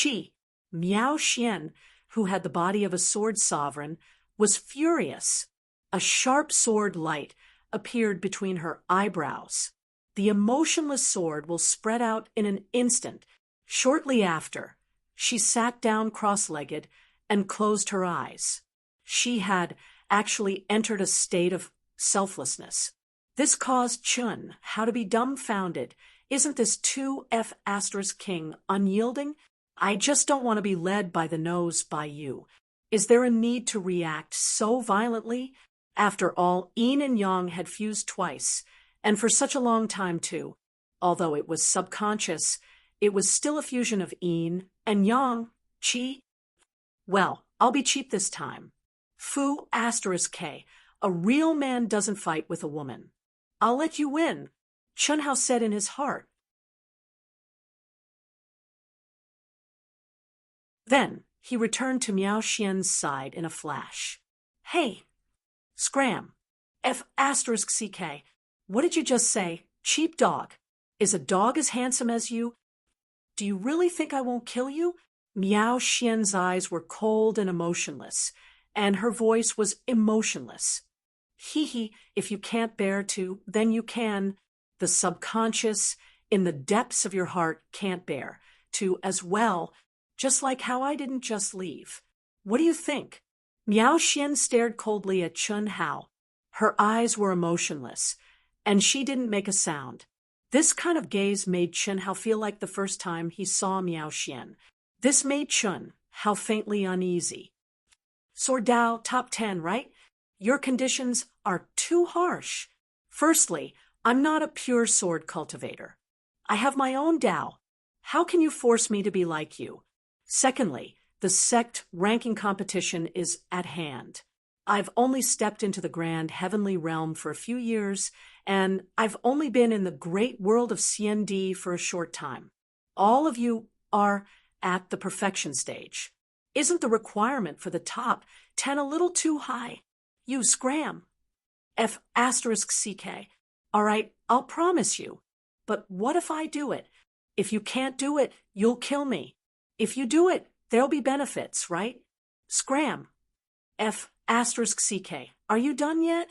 Chi. Miao Xian, who had the body of a sword sovereign, was furious. A sharp sword light appeared between her eyebrows. The emotionless sword will spread out in an instant. Shortly after, she sat down cross-legged and closed her eyes. She had actually entered a state of selflessness. This caused Chunhao to be dumbfounded. Isn't this 2F** king unyielding? I just don't want to be led by the nose by you. Is there a need to react so violently? After all, yin and yang had fused twice, and for such a long time too. Although it was subconscious, it was still a fusion of yin and yang, qi. Well, I'll be cheap this time. Fu***, a real man doesn't fight with a woman. I'll let you win, Chunhao said in his heart. Then he returned to Miao Xian's side in a flash. Hey, scram, F***, what did you just say? Cheap dog. Is a dog as handsome as you? Do you really think I won't kill you? Miao Xian's eyes were cold and emotionless, and her voice was emotionless. Hee, if you can't bear to, then you can. The subconscious, in the depths of your heart, can't bear to as well, just like how I didn't just leave. What do you think? Miao Xian stared coldly at Chunhao. Her eyes were emotionless, and she didn't make a sound. This kind of gaze made Chun Hao feel like the first time he saw Miao Xian. This made Chun Hao faintly uneasy. Sword Dao, top 10, right? Your conditions are too harsh. Firstly, I'm not a pure sword cultivator. I have my own Dao. How can you force me to be like you? Secondly, the sect ranking competition is at hand. I've only stepped into the grand heavenly realm for a few years, and I've only been in the great world of CND for a short time. All of you are at the perfection stage. Isn't the requirement for the top 10 a little too high? You scram. F***CK. All right, I'll promise you. But what if I do it? If you can't do it, you'll kill me. If you do it, there'll be benefits, right? Scram. F***CK. Are you done yet?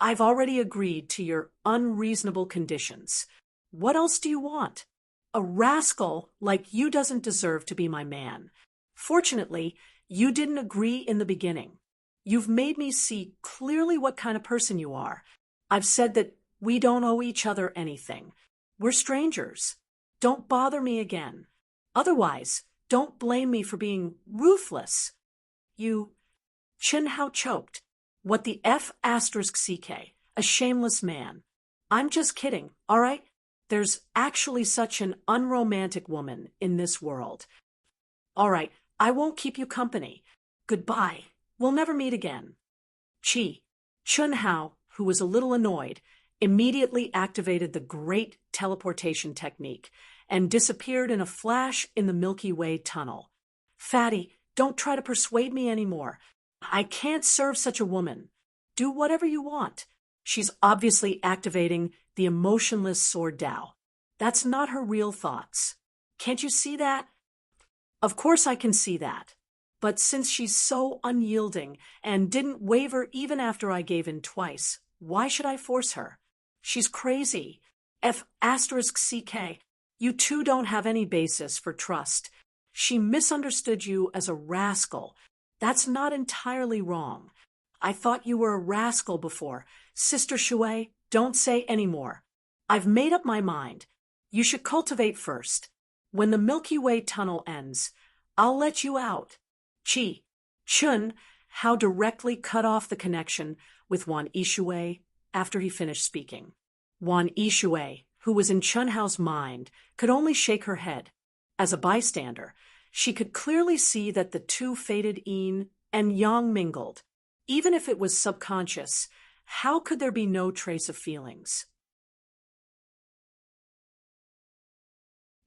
I've already agreed to your unreasonable conditions. What else do you want? A rascal like you doesn't deserve to be my man. Fortunately, you didn't agree in the beginning. You've made me see clearly what kind of person you are. I've said that we don't owe each other anything. We're strangers. Don't bother me again. Otherwise, don't blame me for being ruthless. Chun Hao choked. What the F***CK? A shameless man. I'm just kidding, all right? There's actually such an unromantic woman in this world. All right, I won't keep you company. Goodbye. We'll never meet again. Chun Hao, who was a little annoyed, immediately activated the great teleportation technique and disappeared in a flash in the Milky Way tunnel. Fatty, don't try to persuade me anymore. I can't serve such a woman. Do whatever you want. She's obviously activating the emotionless Sword Dao. That's not her real thoughts. Can't you see that? Of course I can see that. But since she's so unyielding and didn't waver even after I gave in twice, why should I force her? She's crazy. F***CK. You two don't have any basis for trust. She misunderstood you as a rascal. That's not entirely wrong. I thought you were a rascal before. Sister Shui, don't say any more. I've made up my mind. You should cultivate first. When the Milky Way tunnel ends, I'll let you out. Chun Hao directly cut off the connection with Wan Yishui after he finished speaking. Wan Yishui, who was in Chun Hao's mind, could only shake her head. As a bystander, she could clearly see that the two faded yin and yang mingled. Even if it was subconscious, how could there be no trace of feelings?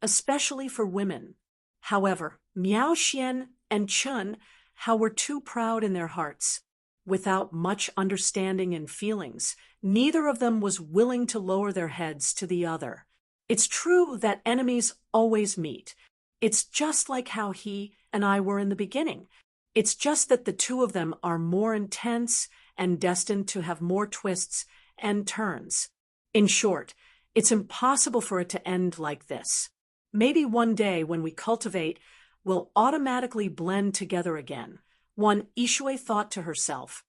Especially for women. However, Miao Xian and Chun Hao were too proud in their hearts. Without much understanding and feelings, neither of them was willing to lower their heads to the other. It's true that enemies always meet. It's just like how he and I were in the beginning. It's just that the two of them are more intense and destined to have more twists and turns. In short, it's impossible for it to end like this. Maybe one day when we cultivate, we'll automatically blend together again. Wan Yishui thought to herself.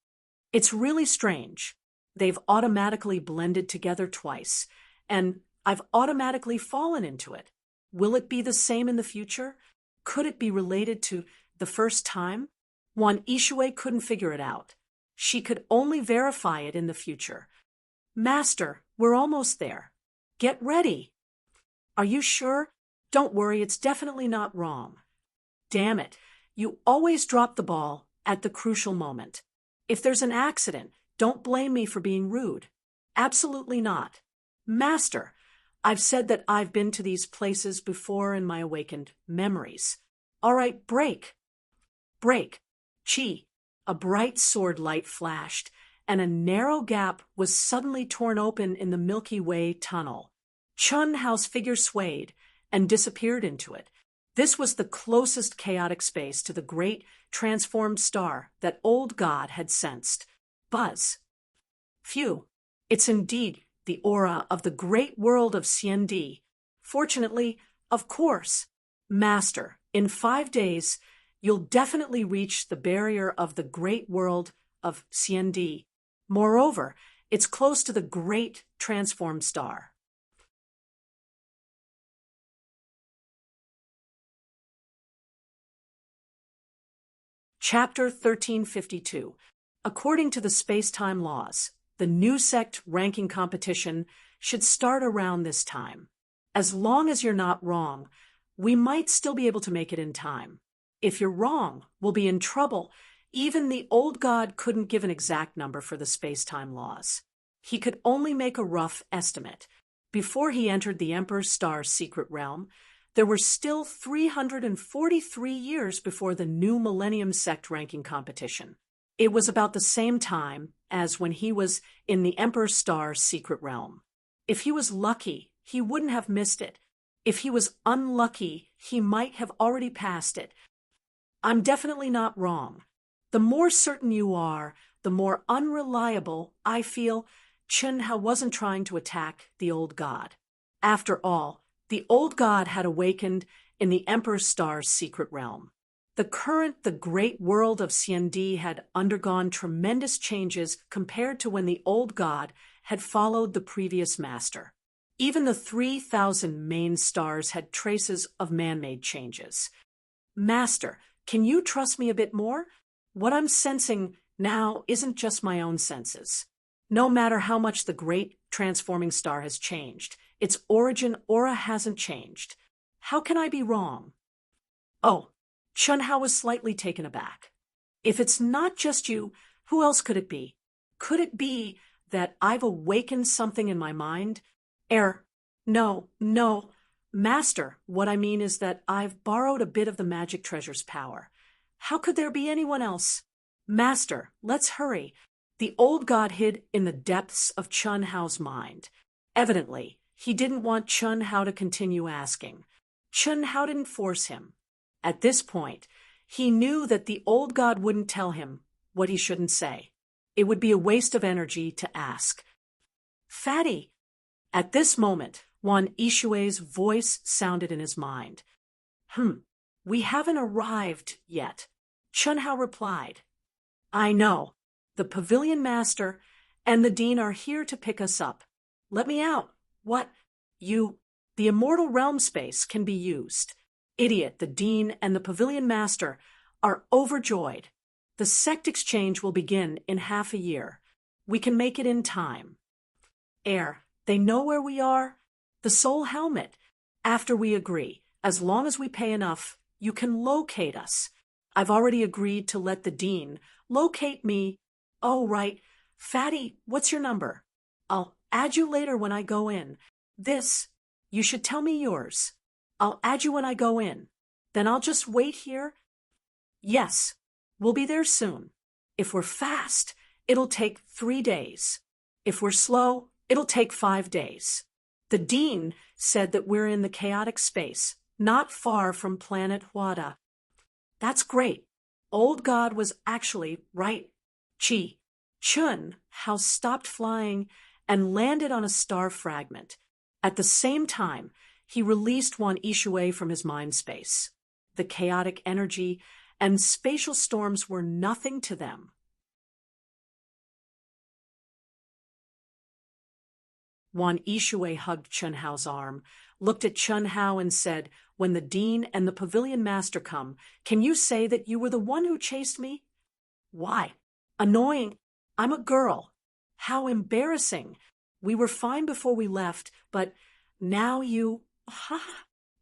It's really strange. They've automatically blended together twice, and I've automatically fallen into it. Will it be the same in the future? Could it be related to the first time? Wan Yishui couldn't figure it out. She could only verify it in the future. Master, we're almost there. Get ready. Are you sure? Don't worry, it's definitely not wrong. Damn it, you always drop the ball at the crucial moment. If there's an accident, don't blame me for being rude. Absolutely not. Master, I've said that I've been to these places before in my awakened memories. All right, break. Break. A bright sword light flashed, and a narrow gap was suddenly torn open in the Milky Way tunnel. Chun Hao's figure swayed and disappeared into it. This was the closest chaotic space to the great transformed star that old God had sensed. Buzz. Phew. It's indeed the aura of the great world of CND. Fortunately, of course. Master, in 5 days, you'll definitely reach the barrier of the great world of CND. Moreover, it's close to the great transformed star. Chapter 1352. According to the space-time laws, the new sect ranking competition should start around this time. As long as you're not wrong, we might still be able to make it in time. If you're wrong, we'll be in trouble. Even the old god couldn't give an exact number for the space-time laws. He could only make a rough estimate. Before he entered the Emperor's Star's secret realm, there were still 343 years before the new Millennium Sect ranking competition. It was about the same time as when he was in the Emperor's Star's secret realm. If he was lucky, he wouldn't have missed it. If he was unlucky, he might have already passed it. I'm definitely not wrong. The more certain you are, the more unreliable I feel. Chunhao wasn't trying to attack the old god. After all, the old god had awakened in the Emperor's Star's secret realm. The great world of Xiandi had undergone tremendous changes compared to when the old god had followed the previous master. Even the 3,000 main stars had traces of man-made changes. Master, can you trust me a bit more? What I'm sensing now isn't just my own senses. No matter how much the great transforming star has changed, its origin aura hasn't changed. How can I be wrong? Oh, Chunhao was slightly taken aback. If it's not just you, who else could it be? Could it be that I've awakened something in my mind? No. Master, what I mean is that I've borrowed a bit of the magic treasure's power. How could there be anyone else? Master, let's hurry. The old god hid in the depths of Chunhao's mind. Evidently, he didn't want Chunhao to continue asking. Chunhao didn't force him. At this point, he knew that the old god wouldn't tell him what he shouldn't say. It would be a waste of energy to ask. Fatty! At this moment, Wan Ishue's voice sounded in his mind. We haven't arrived yet. Chunhao replied. I know. The pavilion master and the dean are here to pick us up. Let me out. What? The immortal realm space can be used. Idiot, the dean and the pavilion master are overjoyed. The sect exchange will begin in half a year. We can make it in time. They know where we are? The soul helmet. After we agree, as long as we pay enough, you can locate us. I've already agreed to let the dean locate me. Oh, right. Fatty, what's your number? I'll add you later when I go in. You should tell me yours. I'll add you when I go in. Then I'll just wait here. Yes, we'll be there soon. If we're fast, it'll take 3 days. If we're slow, it'll take 5 days. The dean said that we're in the chaotic space, not far from planet Huada. That's great. Old God was actually right. Chunhao stopped flying and landed on a star fragment. At the same time, he released Wan Ishue from his mind space. The chaotic energy and spatial storms were nothing to them. Wan Ishue hugged Chunhao's arm, looked at Chunhao and said, when the dean and the pavilion master come, can you say that you were the one who chased me? Why? Annoying. I'm a girl. How embarrassing. We were fine before we left, but now you...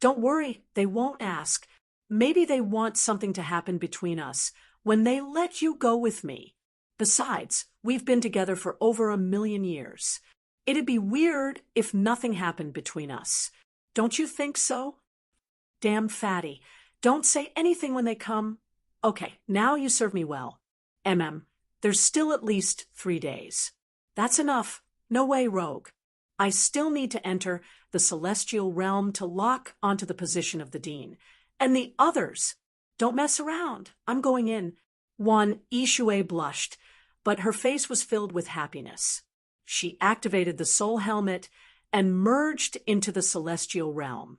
Don't worry, they won't ask. Maybe they want something to happen between us when they let you go with me. Besides, we've been together for over 1,000,000 years. It'd be weird if nothing happened between us. Don't you think so? Damn fatty. Don't say anything when they come. Okay, now you serve me well. There's still at least 3 days. That's enough. No way, rogue. I still need to enter the celestial realm to lock onto the position of the dean. And the others. Don't mess around. I'm going in. Wan Ishue blushed, but her face was filled with happiness. She activated the soul helmet and merged into the celestial realm.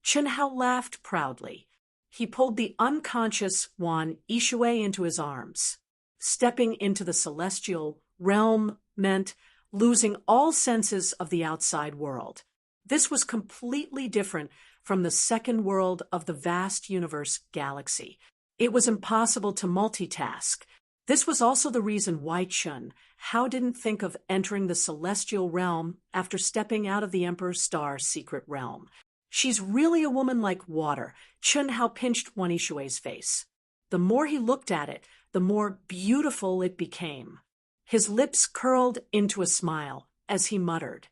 Chunhao laughed proudly. He pulled the unconscious Wan Ishue into his arms. Stepping into the celestial realm meant losing all senses of the outside world. This was completely different from the second world of the vast universe galaxy. It was impossible to multitask. This was also the reason why Chun Hao didn't think of entering the celestial realm after stepping out of the Emperor's Star's secret realm. She's really a woman like water. Chun Hao pinched Wan Yishui's face. The more he looked at it, the more beautiful it became. His lips curled into a smile as he muttered,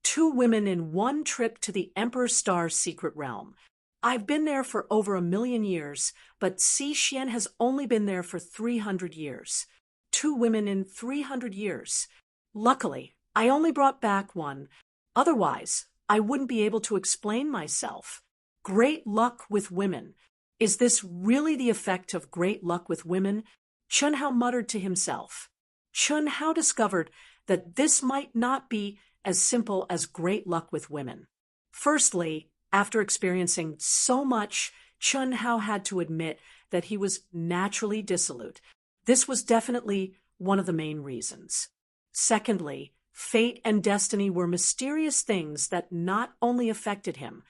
"Two women in one trip to the Emperor's Star's secret realm. I've been there for over 1,000,000 years, but Si Xian has only been there for 300 years. 2 women in 300 years. Luckily, I only brought back one. Otherwise, I wouldn't be able to explain myself. Great luck with women. Is this really the effect of great luck with women?" Chun Hao muttered to himself. Chun Hao discovered that this might not be as simple as great luck with women. Firstly, after experiencing so much, Chun Hao had to admit that he was naturally dissolute. This was definitely one of the main reasons. Secondly, fate and destiny were mysterious things that not only affected him,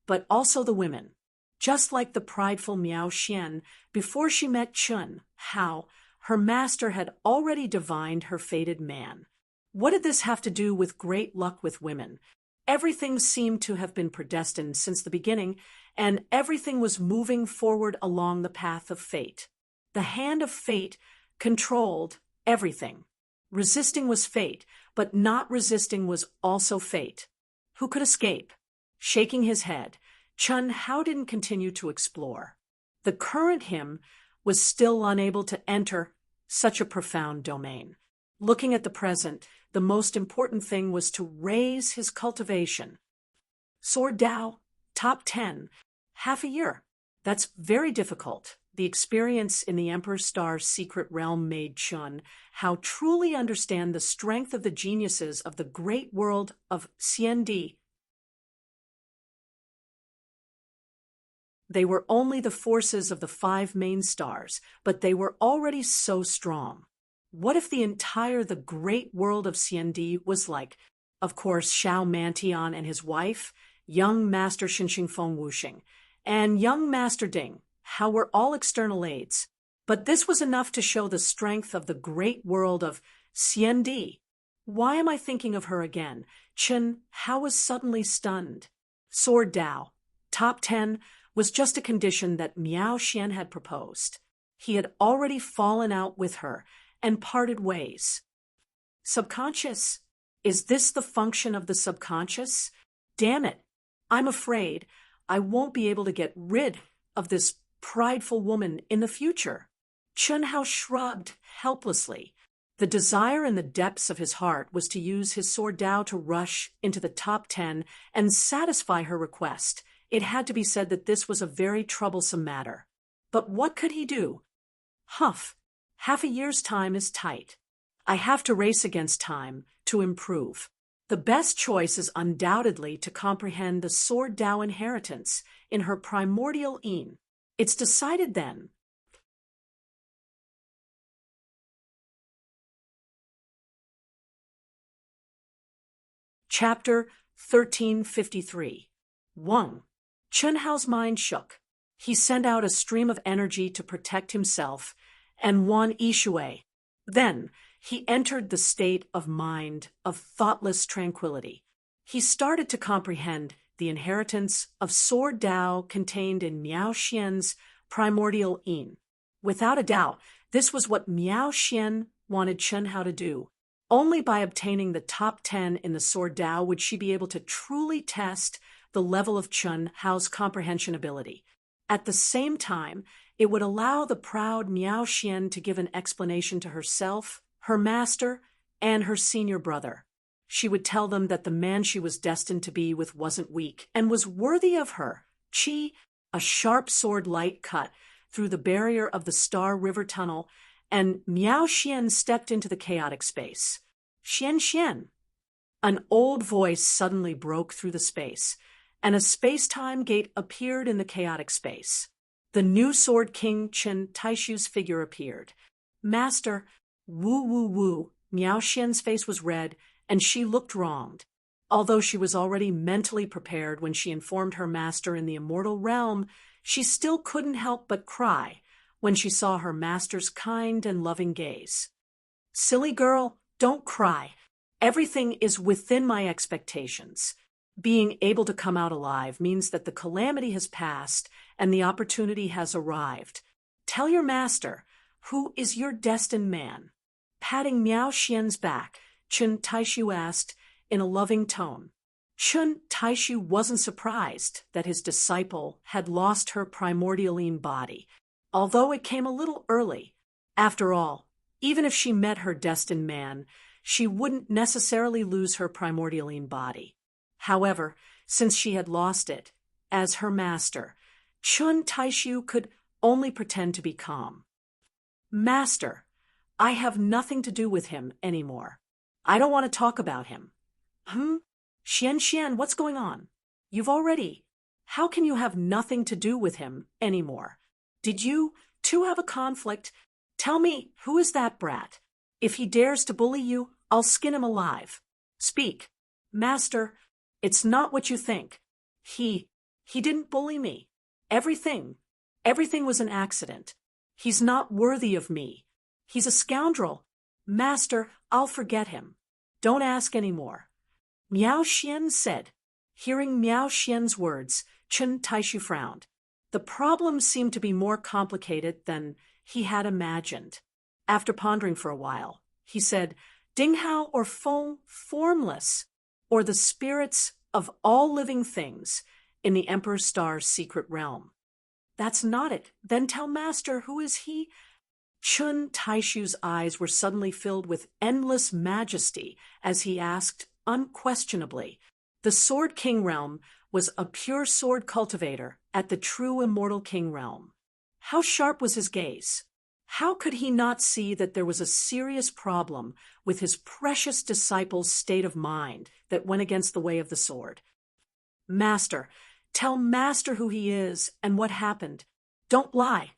but also the women. Just like the prideful Miao Xian, before she met Chun Hao, her master had already divined her fated man. What did this have to do with great luck with women? Everything seemed to have been predestined since the beginning, and everything was moving forward along the path of fate. The hand of fate controlled everything. Resisting was fate, but not resisting was also fate. Who could escape? Shaking his head, Chun Hao didn't continue to explore. The current him was still unable to enter such a profound domain. Looking at the present, the most important thing was to raise his cultivation. Sword Dao, top 10, half a year. That's very difficult. The experience in the Emperor's Star's secret realm made Chun Hao truly understand the strength of the geniuses of the great world of Xiandi. They were only the forces of the 5 main stars, but they were already so strong. What if the great world of Xiandi was like, of course, Xiao Mantian and his wife, young Master Xinxing Feng Wuxing, and young Master Ding, how were all external aids. But this was enough to show the strength of the great world of Xiandi. Why am I thinking of her again? Chun Hao was suddenly stunned. Sword Dao, top 10, was just a condition that Miao Xian had proposed. He had already fallen out with her and parted ways. Subconscious? Is this the function of the subconscious? Damn it, I'm afraid I won't be able to get rid of this prideful woman in the future. Chun Hao shrugged helplessly. The desire in the depths of his heart was to use his sword Dao to rush into the top 10 and satisfy her request. It had to be said that this was a very troublesome matter. But what could he do? Humph, half a year's time is tight. I have to race against time to improve. The best choice is undoubtedly to comprehend the sword Dao inheritance in her primordial Yin. It's decided then. Chapter 1353. 1. Chun Hao's mind shook. He sent out a stream of energy to protect himself and Wan Yishui. Then he entered the state of mind of thoughtless tranquility. He started to comprehend the inheritance of sword Dao contained in Miao Xian's primordial Yin. Without a doubt, this was what Miao Xian wanted Chun Hao to do. Only by obtaining the top 10 in the sword Dao would she be able to truly test the level of Chun Hao's comprehension ability. At the same time, it would allow the proud Miao Xian to give an explanation to herself, her master, and her senior brother. She would tell them that the man she was destined to be with wasn't weak and was worthy of her. Chi, a sharp sword light cut through the barrier of the Star River Tunnel, and Miao Xian stepped into the chaotic space. Xian. An old voice suddenly broke through the space, and a space-time gate appeared in the chaotic space. The new Sword King Chen Taishu's figure appeared. Master, woo. Miao Xian's face was red, and she looked wronged. Although she was already mentally prepared when she informed her master in the immortal realm, she still couldn't help but cry when she saw her master's kind and loving gaze. "Silly girl, don't cry. Everything is within my expectations. Being able to come out alive means that the calamity has passed and the opportunity has arrived. Tell your master, who is your destined man." Patting Miao Xian's back, Chun Taishu asked in a loving tone. Chun Taishu wasn't surprised that his disciple had lost her primordialine body, although it came a little early. After all, even if she met her destined man, she wouldn't necessarily lose her primordialine body. However, since she had lost it, as her master, Chun Taishu could only pretend to be calm. "Master, I have nothing to do with him anymore. I don't want to talk about him." Xian, what's going on? How can you have nothing to do with him anymore? Did you two have a conflict? Tell me, who is that brat? If he dares to bully you, I'll skin him alive. Speak." "Master, it's not what you think. He didn't bully me. Everything was an accident. He's not worthy of me. He's a scoundrel. Master, I'll forget him. Don't ask any more." Miao Xian said. Hearing Miao Xian's words, Chun Taishu frowned. The problem seemed to be more complicated than he had imagined. After pondering for a while, he said, "Dinghao or Feng, formless, or the spirits of all living things in the Emperor Star's secret realm." "That's not it. Then tell Master, who is he?" Chun Taishu's eyes were suddenly filled with endless majesty as he asked, unquestionably. The Sword King realm was a pure sword cultivator at the true immortal king realm. How sharp was his gaze? How could he not see that there was a serious problem with his precious disciple's state of mind that went against the way of the sword? "Master, tell Master who he is and what happened. Don't lie."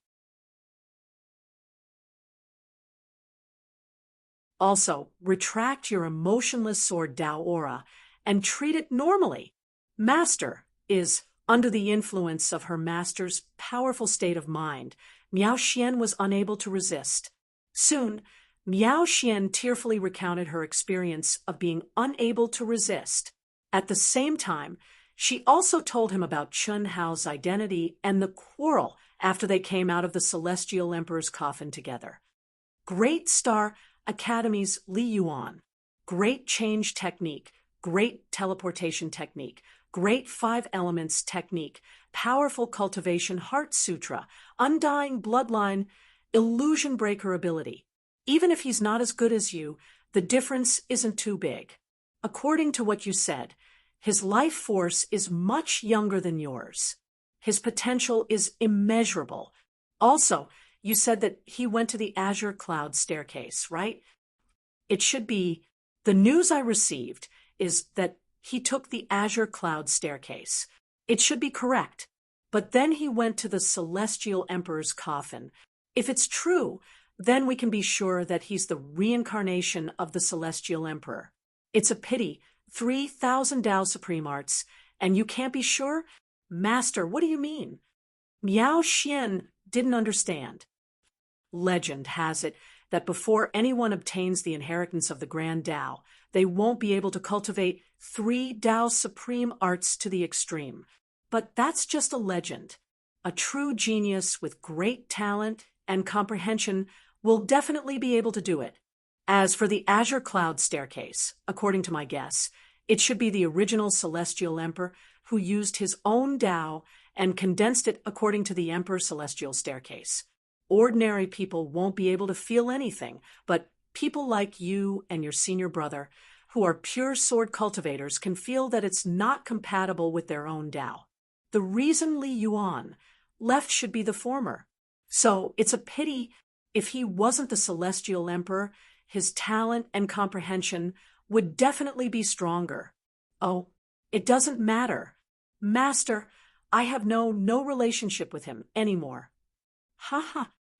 Also, retract your emotionless sword Dao aura and treat it normally. Master is under the influence of her master's powerful state of mind. Miao Xian was unable to resist. Soon, Miao Xian tearfully recounted her experience of being unable to resist. At the same time, she also told him about Chun Hao's identity and the quarrel after they came out of the Celestial Emperor's coffin together. Great Star Academy's Li Yuan. Great change technique, great teleportation technique, great 5 elements technique, powerful cultivation heart sutra, undying bloodline, illusion breaker ability. Even if he's not as good as you, the difference isn't too big. According to what you said, his life force is much younger than yours. His potential is immeasurable. Also, you said that he went to the Azure Cloud staircase, right? It should be, the news I received is that he took the Azure Cloud staircase. It should be correct. But then he went to the Celestial Emperor's coffin. If it's true, then we can be sure that he's the reincarnation of the Celestial Emperor. It's a pity, 3,000 Tao Supreme Arts, and you can't be sure? Master, what do you mean? Miao Xian didn't understand. Legend has it that before anyone obtains the inheritance of the Grand Tao, they won't be able to cultivate 3 Tao Supreme Arts to the extreme. But that's just a legend. A true genius with great talent and comprehension will definitely be able to do it. As for the Azure Cloud staircase, according to my guess, it should be the original Celestial Emperor who used his own Tao and condensed it according to the Emperor Celestial staircase. Ordinary people won't be able to feel anything, but people like you and your senior brother, who are pure sword cultivators, can feel that it's not compatible with their own Tao. The reason Li Yuan left should be the former. So it's a pity if he wasn't the Celestial Emperor, his talent and comprehension would definitely be stronger. Oh, it doesn't matter. Master, I have no relationship with him anymore.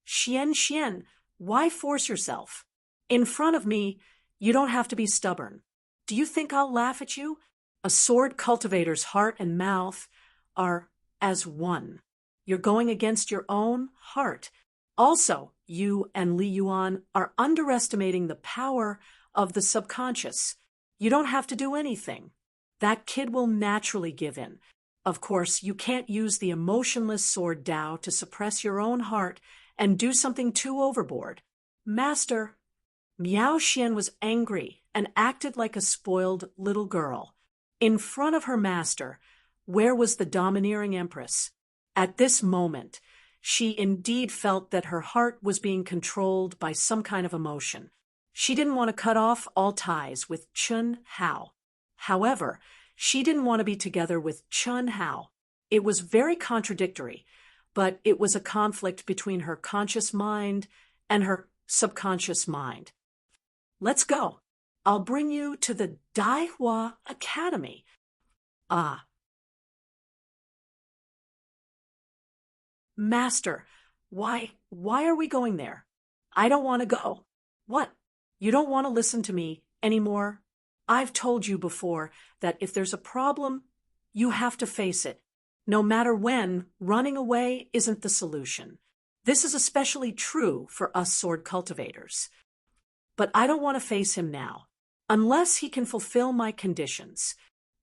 Xian, why force yourself? In front of me, You don't have to be stubborn. Do you think I'll laugh at you? A sword cultivator's heart and mouth are as one. You're going against your own heart. Also, you and Li Yuan are underestimating the power of the subconscious. You don't have to do anything. That kid will naturally give in. Of course, you can't use the emotionless sword Dao to suppress your own heart and do something too overboard. Master, Miao Xian was angry and acted like a spoiled little girl. In front of her master, where was the domineering empress? At this moment, she indeed felt that her heart was being controlled by some kind of emotion. She didn't want to cut off all ties with Chun Hao. However, she didn't want to be together with Chun Hao. It was very contradictory, but it was a conflict between her conscious mind and her subconscious mind. Let's go. I'll bring you to the Daihua Academy. Ah. Master, why are we going there? I don't want to go. What? You don't want to listen to me anymore? I've told you before that if there's a problem, you have to face it. No matter when, running away isn't the solution. This is especially true for us sword cultivators. But I don't want to face him now, unless he can fulfill my conditions.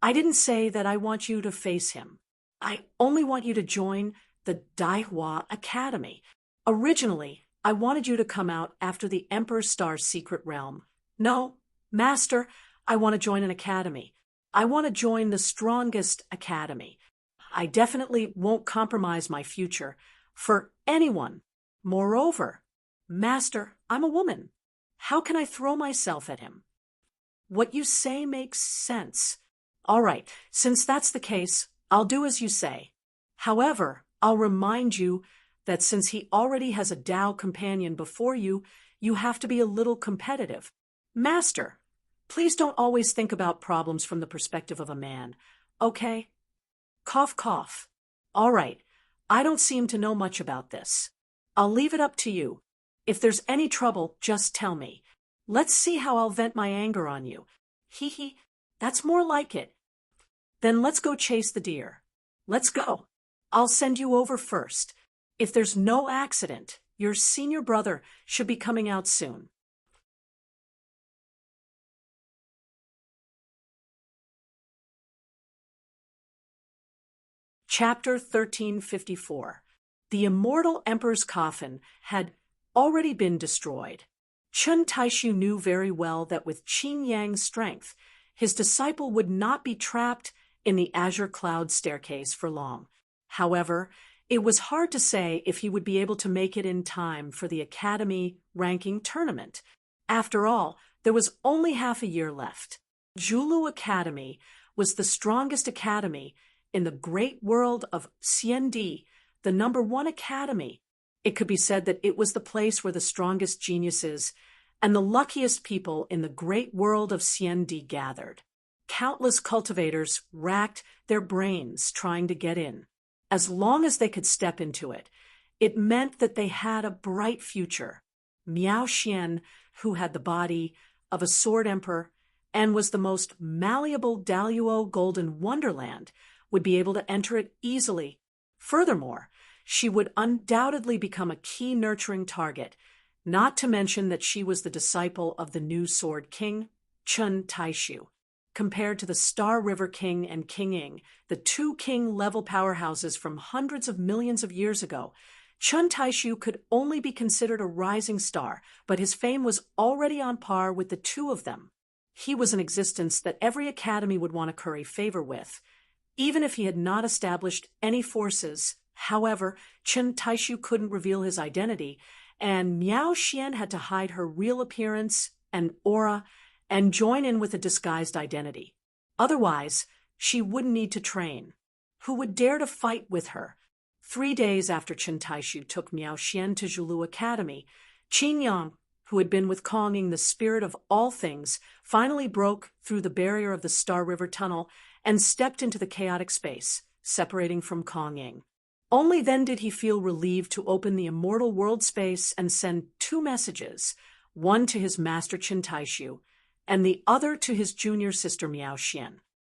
I didn't say that I want you to face him. I only want you to join the Daihua Academy. Originally, I wanted you to come out after the Emperor Star's secret realm. No, Master, I want to join an academy. I want to join the strongest academy. I definitely won't compromise my future for anyone. Moreover, Master, I'm a woman. How can I throw myself at him? What you say makes sense. All right, since that's the case, I'll do as you say. However, I'll remind you that since he already has a Dao companion before you, you have to be a little competitive. Master, please don't always think about problems from the perspective of a man, okay? Cough, cough. All right, I don't seem to know much about this. I'll leave it up to you. If there's any trouble, just tell me. Let's see how I'll vent my anger on you. Hee hee, that's more like it. Then let's go chase the deer. Let's go. I'll send you over first. If there's no accident, your senior brother should be coming out soon. Chapter 1354. The immortal emperor's coffin had already been destroyed. Chun Taishu knew very well that with Qin Yang's strength, his disciple would not be trapped in the azure cloud staircase for long. However, it was hard to say if he would be able to make it in time for the Academy ranking tournament. After all, there was only half a year left. Julu Academy was the strongest academy in the great world of Xiendi, the #1 academy. It could be said that it was the place where the strongest geniuses and the luckiest people in the great world of Xiendi gathered. Countless cultivators racked their brains trying to get in. As long as they could step into it, it meant that they had a bright future. Miao Xian, who had the body of a sword emperor and was the most malleable Daluo golden wonderland, would be able to enter it easily. Furthermore, she would undoubtedly become a key nurturing target, not to mention that she was the disciple of the new Sword King, Chun Taishu. Compared to the Star River King and King Ying, the two king-level powerhouses from hundreds of millions of years ago, Chun Taishu could only be considered a rising star, but his fame was already on par with the two of them. He was an existence that every academy would want to curry favor with, even if he had not established any forces. However, Chun Taishu couldn't reveal his identity, and Miao Xian had to hide her real appearance and aura and join in with a disguised identity. Otherwise, she wouldn't need to train. Who would dare to fight with her? 3 days after Chun Taishu took Miao Xian to Julu Academy, Qin Yang, who had been with Kong Ying, the spirit of all things, finally broke through the barrier of the Star River Tunnel and stepped into the chaotic space, separating from Kong Ying. Only then did he feel relieved to open the immortal world space and send 2 messages, one to his master Chun Taishu and the other to his junior sister Miao Xian.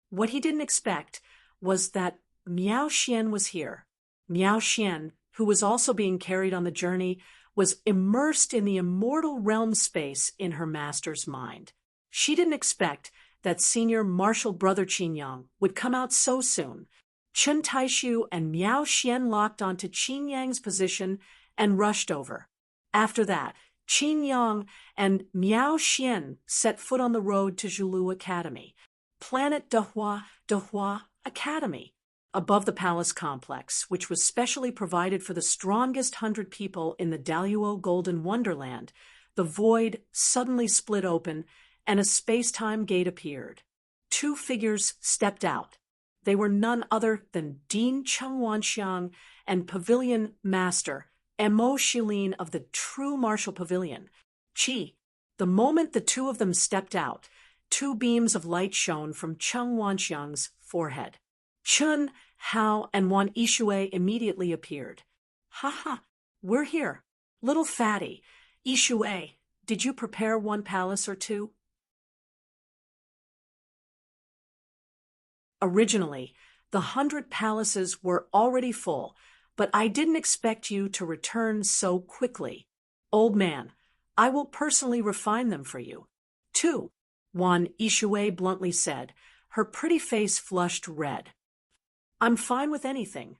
What he didn't expect was that Miao Xian was here. Miao Xian, who was also being carried on the journey, was immersed in the immortal realm space in her master's mind. She didn't expect that senior martial brother Qin Yang would come out so soon. Chen Taishu and Miao Xian locked onto Qin Yang's position and rushed over. After that, Qin Yang and Miao Xian set foot on the road to Zhulu Academy, Planet Dehua Academy, above the palace complex, which was specially provided for the strongest 100 people in the Daluo Golden Wonderland. The void suddenly split open, and a space-time gate appeared. Two figures stepped out. They were none other than Dean Cheng Wanxiang and Pavilion Master Mo Shilin of the true martial pavilion. Qi. The moment the two of them stepped out, two beams of light shone from Cheng Wanxiang's forehead. Chun, Hao, and Wan Yishui immediately appeared. Ha ha, we're here. Little fatty. Yishui, did you prepare one palace or two? Originally, the 100 palaces were already full, but I didn't expect you to return so quickly. Old man, I will personally refine them for you. 2, Wan Yishui bluntly said, her pretty face flushed red. I'm fine with anything.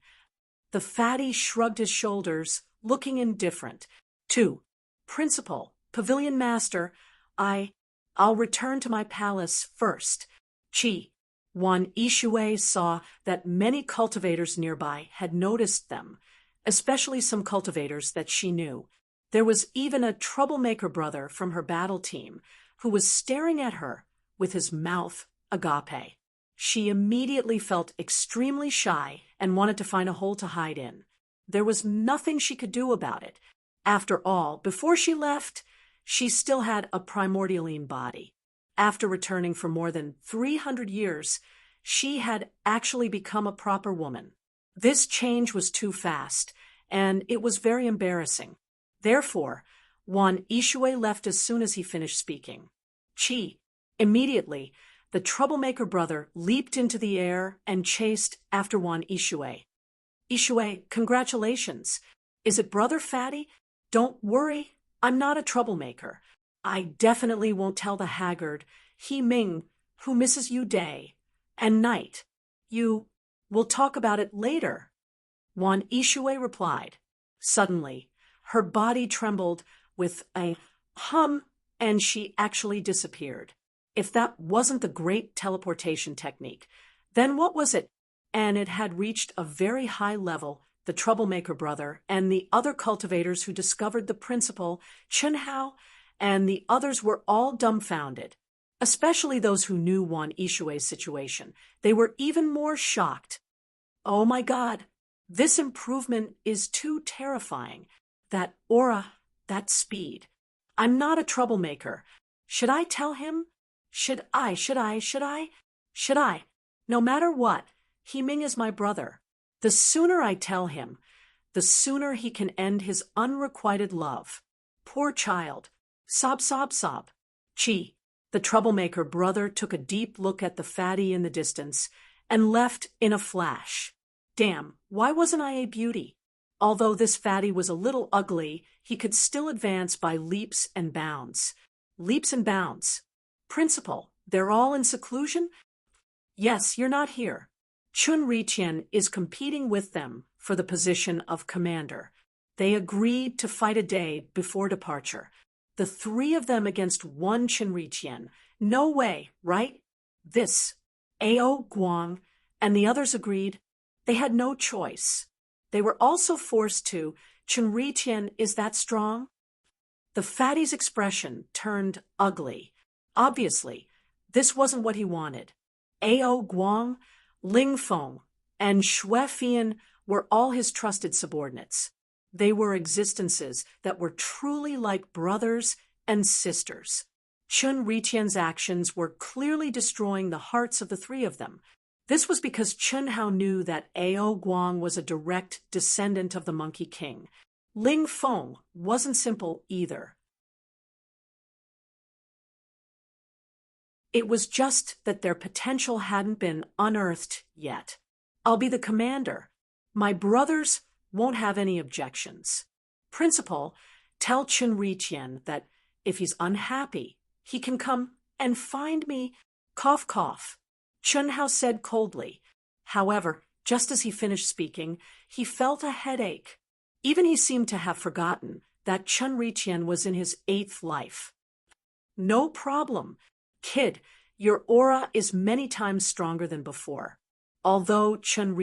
The fatty shrugged his shoulders, looking indifferent. 2, Principal, Pavilion Master, I'll return to my palace first. Qi. Wan Yishui saw that many cultivators nearby had noticed them, especially some cultivators that she knew. There was even a troublemaker brother from her battle team who was staring at her with his mouth agape. She immediately felt extremely shy and wanted to find a hole to hide in. There was nothing she could do about it. After all, before she left, she still had a primordialine body. After returning for more than 300 years, she had actually become a proper woman. This change was too fast, and it was very embarrassing. Therefore, Wan Yishui left as soon as he finished speaking. Qi. Immediately, the troublemaker brother leaped into the air and chased after Wan Yishui. Yishui, congratulations. Is it Brother Fatty? Don't worry, I'm not a troublemaker. I definitely won't tell the haggard, He Ming, who misses you day and night. We'll talk about it later. Wan Yishui replied. Suddenly, her body trembled with a hum, and she actually disappeared. If that wasn't the great teleportation technique, then what was it? And it had reached a very high level. The troublemaker brother and the other cultivators who discovered the principal, Chen Hao, and the others were all dumbfounded, especially those who knew Wan Yishui's situation. They were even more shocked. Oh my God, this improvement is too terrifying. That aura, that speed. I'm not a troublemaker. Should I tell him? Should I? No matter what, He Ming is my brother. The sooner I tell him, the sooner he can end his unrequited love. Poor child. Sob, sob, sob. Qi. The troublemaker brother took a deep look at the fatty in the distance and left in a flash. Damn, why wasn't I a beauty? Although this fatty was a little ugly, he could still advance by leaps and bounds. Leaps and bounds. Principal, they're all in seclusion? Yes, you're not here. Chun Riqian is competing with them for the position of commander. They agreed to fight a day before departure. The three of them against one Chun Riqian. No way, right? This. Ao Guang and the others agreed. They had no choice. They were also forced to. Chun Riqian is that strong? The fatty's expression turned ugly. Obviously, this wasn't what he wanted. Ao Guang, Ling Feng, and Xue Fian were all his trusted subordinates. They were existences that were truly like brothers and sisters. Chun Riqian's actions were clearly destroying the hearts of the three of them. This was because Chun Hao knew that Ao Guang was a direct descendant of the Monkey King. Ling Feng wasn't simple either. It was just that their potential hadn't been unearthed yet. I'll be the commander. My brothers won't have any objections. Principal, tell Chun that if he's unhappy, he can come and find me. Cough, cough. Chunhao said coldly. However, just as he finished speaking, he felt a headache. Even he seemed to have forgotten that Chun was in his 8th life. No problem. Kid, your aura is many times stronger than before. Although Chun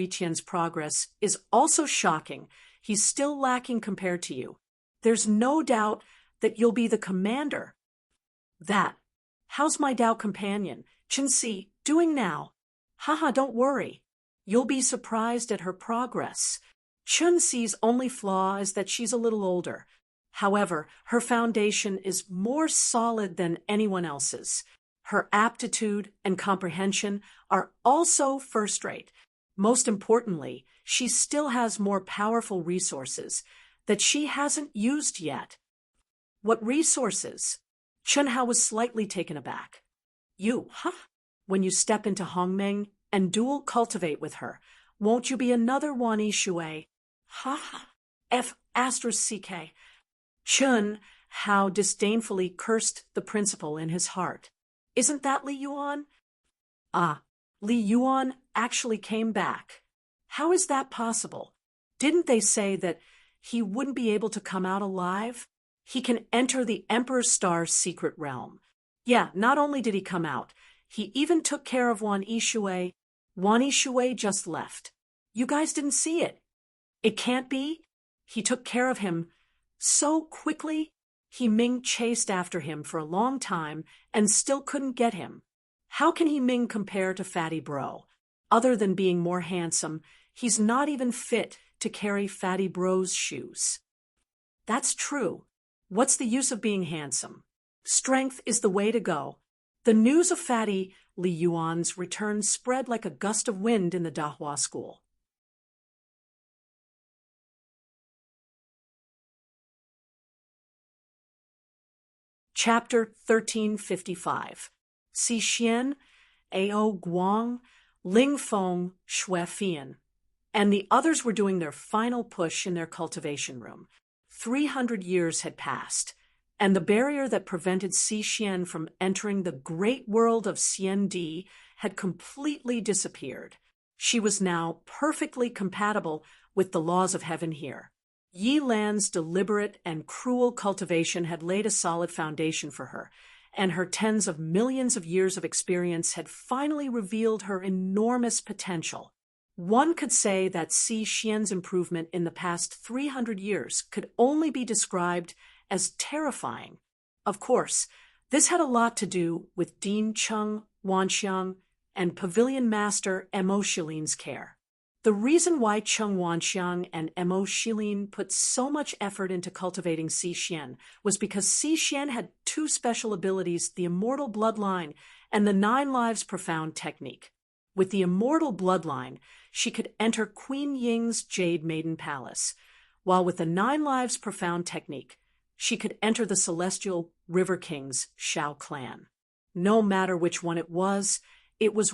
progress is also shocking, he's still lacking compared to you. There's no doubt that you'll be the commander. How's my Tao companion, Chun-Si, doing now? Haha, don't worry. You'll be surprised at her progress. Chun-Si's only flaw is that she's a little older. However, her foundation is more solid than anyone else's. Her aptitude and comprehension are also first-rate. Most importantly, she still has more powerful resources that she hasn't used yet. What resources? Chunhao was slightly taken aback. When you step into Hongmeng and dual cultivate with her, won't you be another Wani Shui? F***CK. Chun Hao disdainfully cursed the principal in his heart. Isn't that Li Yuan? Li Yuan actually came back. How is that possible? Didn't they say that he wouldn't be able to come out alive? He can enter the Emperor Star's secret realm. Yeah, not only did he come out, he even took care of Wan Yishui. Wan Yishui just left. You guys didn't see it. It can't be. He took care of him so quickly. He Ming chased after him for a long time and still couldn't get him. How can he Ming compare to Fatty Bro? Other than being more handsome, he's not even fit to carry Fatty Bro's shoes. That's true. What's the use of being handsome? Strength is the way to go. The news of Fatty Li Yuan's return spread like a gust of wind in the Dahua school. Chapter 1355. Si Xian, Ao Guang, Ling Feng, Xue Fian, and the others were doing their final push in their cultivation room. 300 years had passed, and the barrier that prevented Si Xian from entering the great world of Xian Di had completely disappeared. She was now perfectly compatible with the laws of heaven here. Yi Lan's deliberate and cruel cultivation had laid a solid foundation for her, and her tens of millions of years of experience had finally revealed her enormous potential. One could say that Si Xian's improvement in the past 300 years could only be described as terrifying. Of course, this had a lot to do with Dean Cheng Wanxiang and Pavilion Master Mo Shilin's care. The reason why Cheng Wanxiang and Mo Shilin put so much effort into cultivating Si Xian was because Si Xian had two special abilities, the Immortal Bloodline and the 9 Lives Profound Technique. With the Immortal Bloodline, she could enter Queen Ying's Jade Maiden Palace, while with the 9 Lives Profound Technique, she could enter the Celestial River King's Shao clan. No matter which one it was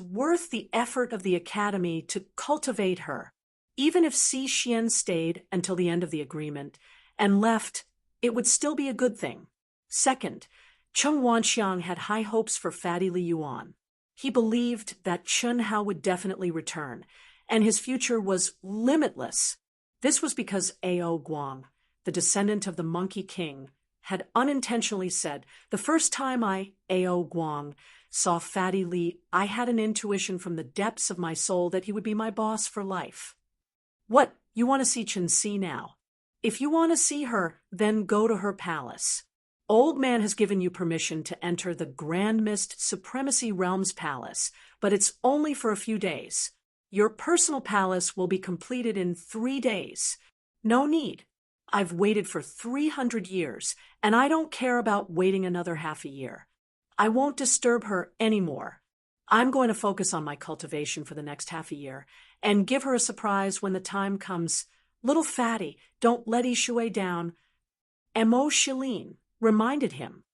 worth the effort of the Academy to cultivate her. Even if Si Xian stayed until the end of the agreement and left, it would still be a good thing. Second, Cheng Wanxiang had high hopes for Fatty Li Yuan. He believed that Chun Hao would definitely return, and his future was limitless. This was because Ao Guang, the descendant of the Monkey King, had unintentionally said, "The first time I, Ao Guang, saw Fatty Li, I had an intuition from the depths of my soul that he would be my boss for life." What, you want to see Chun-Si now? If you want to see her, then go to her palace. Old Man has given you permission to enter the Grand Mist Supremacy Realms Palace, but it's only for a few days. Your personal palace will be completed in 3 days. No need. I've waited for 300 years, and I don't care about waiting another half a year. I won't disturb her anymore. I'm going to focus on my cultivation for the next half a year and give her a surprise when the time comes. Little Fatty, don't let Yishui down. Mo Shilin reminded him.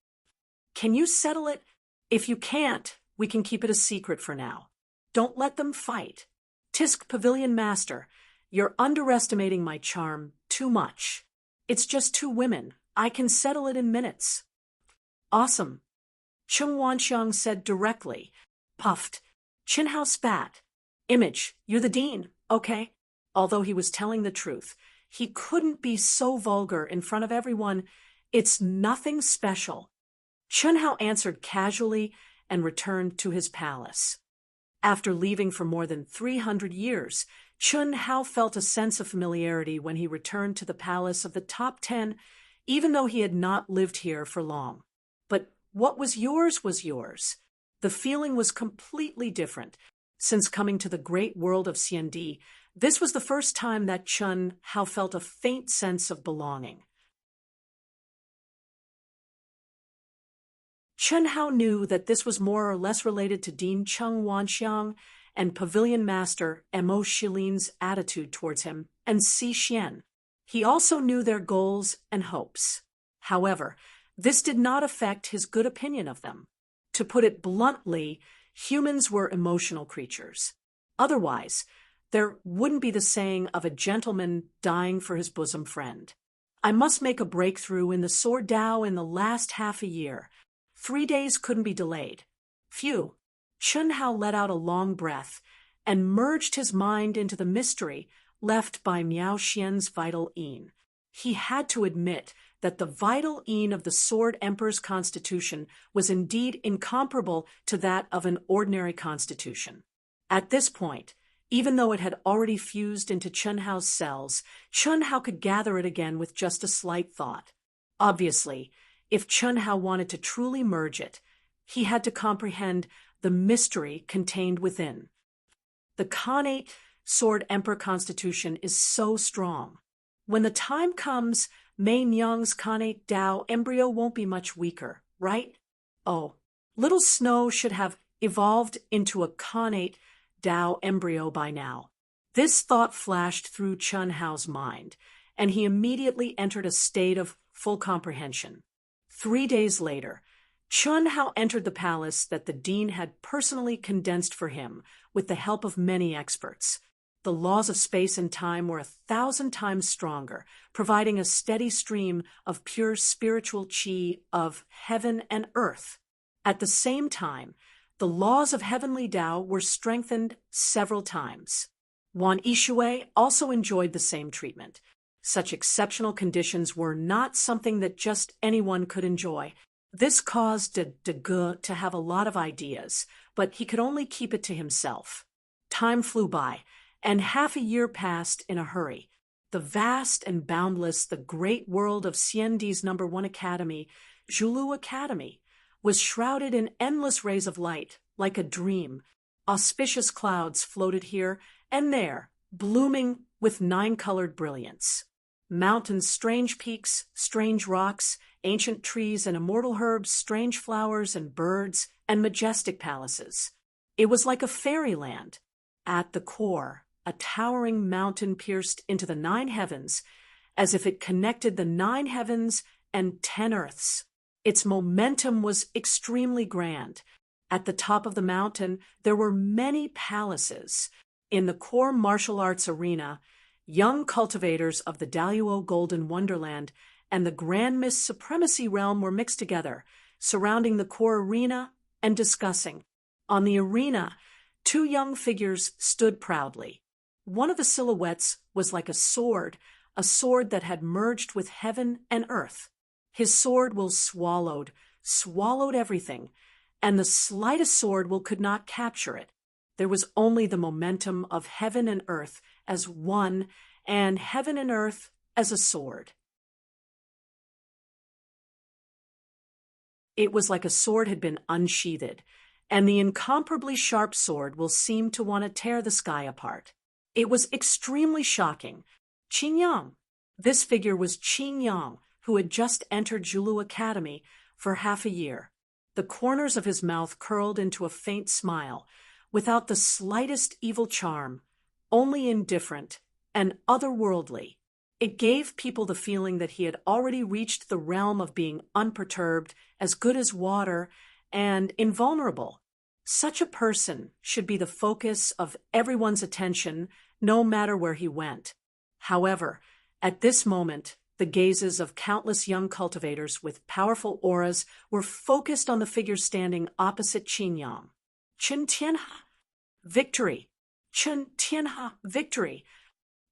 Can you settle it? If you can't, We can keep it a secret for now. Don't let them fight. Tisk Pavilion Master, you're underestimating my charm too much. It's just 2 women. I can settle it in minutes. Awesome. Chung Wanxiang said directly, puffed. Qin Hao spat. Image, you're the dean, okay? Although he was telling the truth, he couldn't be so vulgar in front of everyone. It's nothing special. Chen Hao answered casually and returned to his palace. After leaving for more than 300 years, Chun Hao felt a sense of familiarity when he returned to the palace of the top 10, even though he had not lived here for long. But what was yours was yours. The feeling was completely different. Since coming to the great world of Xiandi, this was the first time that Chun Hao felt a faint sense of belonging. Chun Hao knew that this was more or less related to Dean Chung Wanxiang and Pavilion Master Mo Shilin's attitude towards him, and Si Xian. He also knew their goals and hopes. However, this did not affect his good opinion of them. To put it bluntly, humans were emotional creatures. Otherwise, there wouldn't be the saying of a gentleman dying for his bosom friend. I must make a breakthrough in the sword Dao in the last half a year. 3 days couldn't be delayed. Phew. Chun Hao let out a long breath and merged his mind into the mystery left by Miao Xian's vital yin. He had to admit that the vital yin of the Sword Emperor's constitution was indeed incomparable to that of an ordinary constitution. At this point, even though it had already fused into Chun Hao's cells, Chun Hao could gather it again with just a slight thought. Obviously, if Chun Hao wanted to truly merge it, he had to comprehend the mystery contained within. The Khanate Sword Emperor Constitution is so strong. When the time comes, Mei Nyang's Khanate Dao embryo won't be much weaker, right? Oh, little Snow should have evolved into a Khanate Dao embryo by now. This thought flashed through Chun Hao's mind, and he immediately entered a state of full comprehension. 3 days later, Chun Hao entered the palace that the dean had personally condensed for him with the help of many experts. The laws of space and time were 1,000 times stronger, providing a steady stream of pure spiritual qi of heaven and earth. At the same time, the laws of heavenly Dao were strengthened several times. Wan Yishui also enjoyed the same treatment. Such exceptional conditions were not something that just anyone could enjoy. This caused De Ge to have a lot of ideas, but he could only keep it to himself. Time flew by, and half a year passed in a hurry. The vast and boundless, the great world of Xiandi's #1 academy, Zhulu Academy, was shrouded in endless rays of light, like a dream. Auspicious clouds floated here and there, blooming with 9-colored brilliance. Mountains, strange peaks, strange rocks, ancient trees and immortal herbs, strange flowers and birds, and majestic palaces. It was like a fairyland. At the core, a towering mountain pierced into the 9 heavens, as if it connected the 9 heavens and 10 earths. Its momentum was extremely grand. At the top of the mountain, there were many palaces. In the core martial arts arena, young cultivators of the Daluo Golden Wonderland and the Grand Mist Supremacy Realm were mixed together, surrounding the core arena and discussing. On the arena, 2 young figures stood proudly. One of the silhouettes was like a sword that had merged with heaven and earth. His sword will swallowed everything, and the slightest sword will could not capture it. There was only the momentum of heaven and earth as one, and heaven and earth as a sword. It was like a sword had been unsheathed, and the incomparably sharp sword will seem to want to tear the sky apart. It was extremely shocking. Qing Yang. This figure was Qing Yang, who had just entered Zhulu Academy for half a year. The corners of his mouth curled into a faint smile, without the slightest evil charm, only indifferent and otherworldly. It gave people the feeling that he had already reached the realm of being unperturbed, as good as water, and invulnerable. Such a person should be the focus of everyone's attention, no matter where he went. However, at this moment, the gazes of countless young cultivators with powerful auras were focused on the figure standing opposite Qin Yang. Chen Tianhe, victory! Chen Tianhe, victory!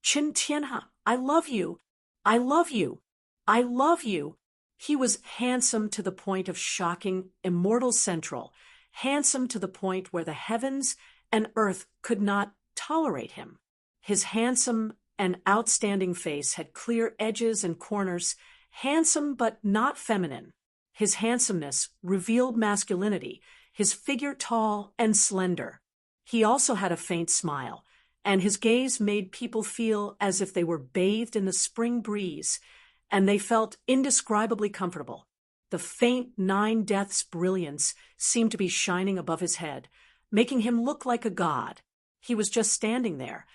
Chen Tianhe, I love you! I love you! I love you! He was handsome to the point of shocking immortal central, handsome to the point where the heavens and earth could not tolerate him. His handsome and outstanding face had clear edges and corners, handsome but not feminine. His handsomeness revealed masculinity, his figure tall and slender. He also had a faint smile, and his gaze made people feel as if they were bathed in the spring breeze, and they felt indescribably comfortable. The faint 9 deaths brilliance seemed to be shining above his head, making him look like a god. He was just standing there,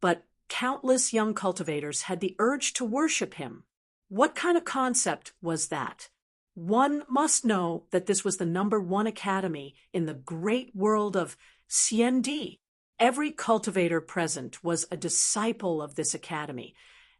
but countless young cultivators had the urge to worship him. What kind of concept was that? One must know that this was the #1 academy in the great world of CND. Every cultivator present was a disciple of this academy,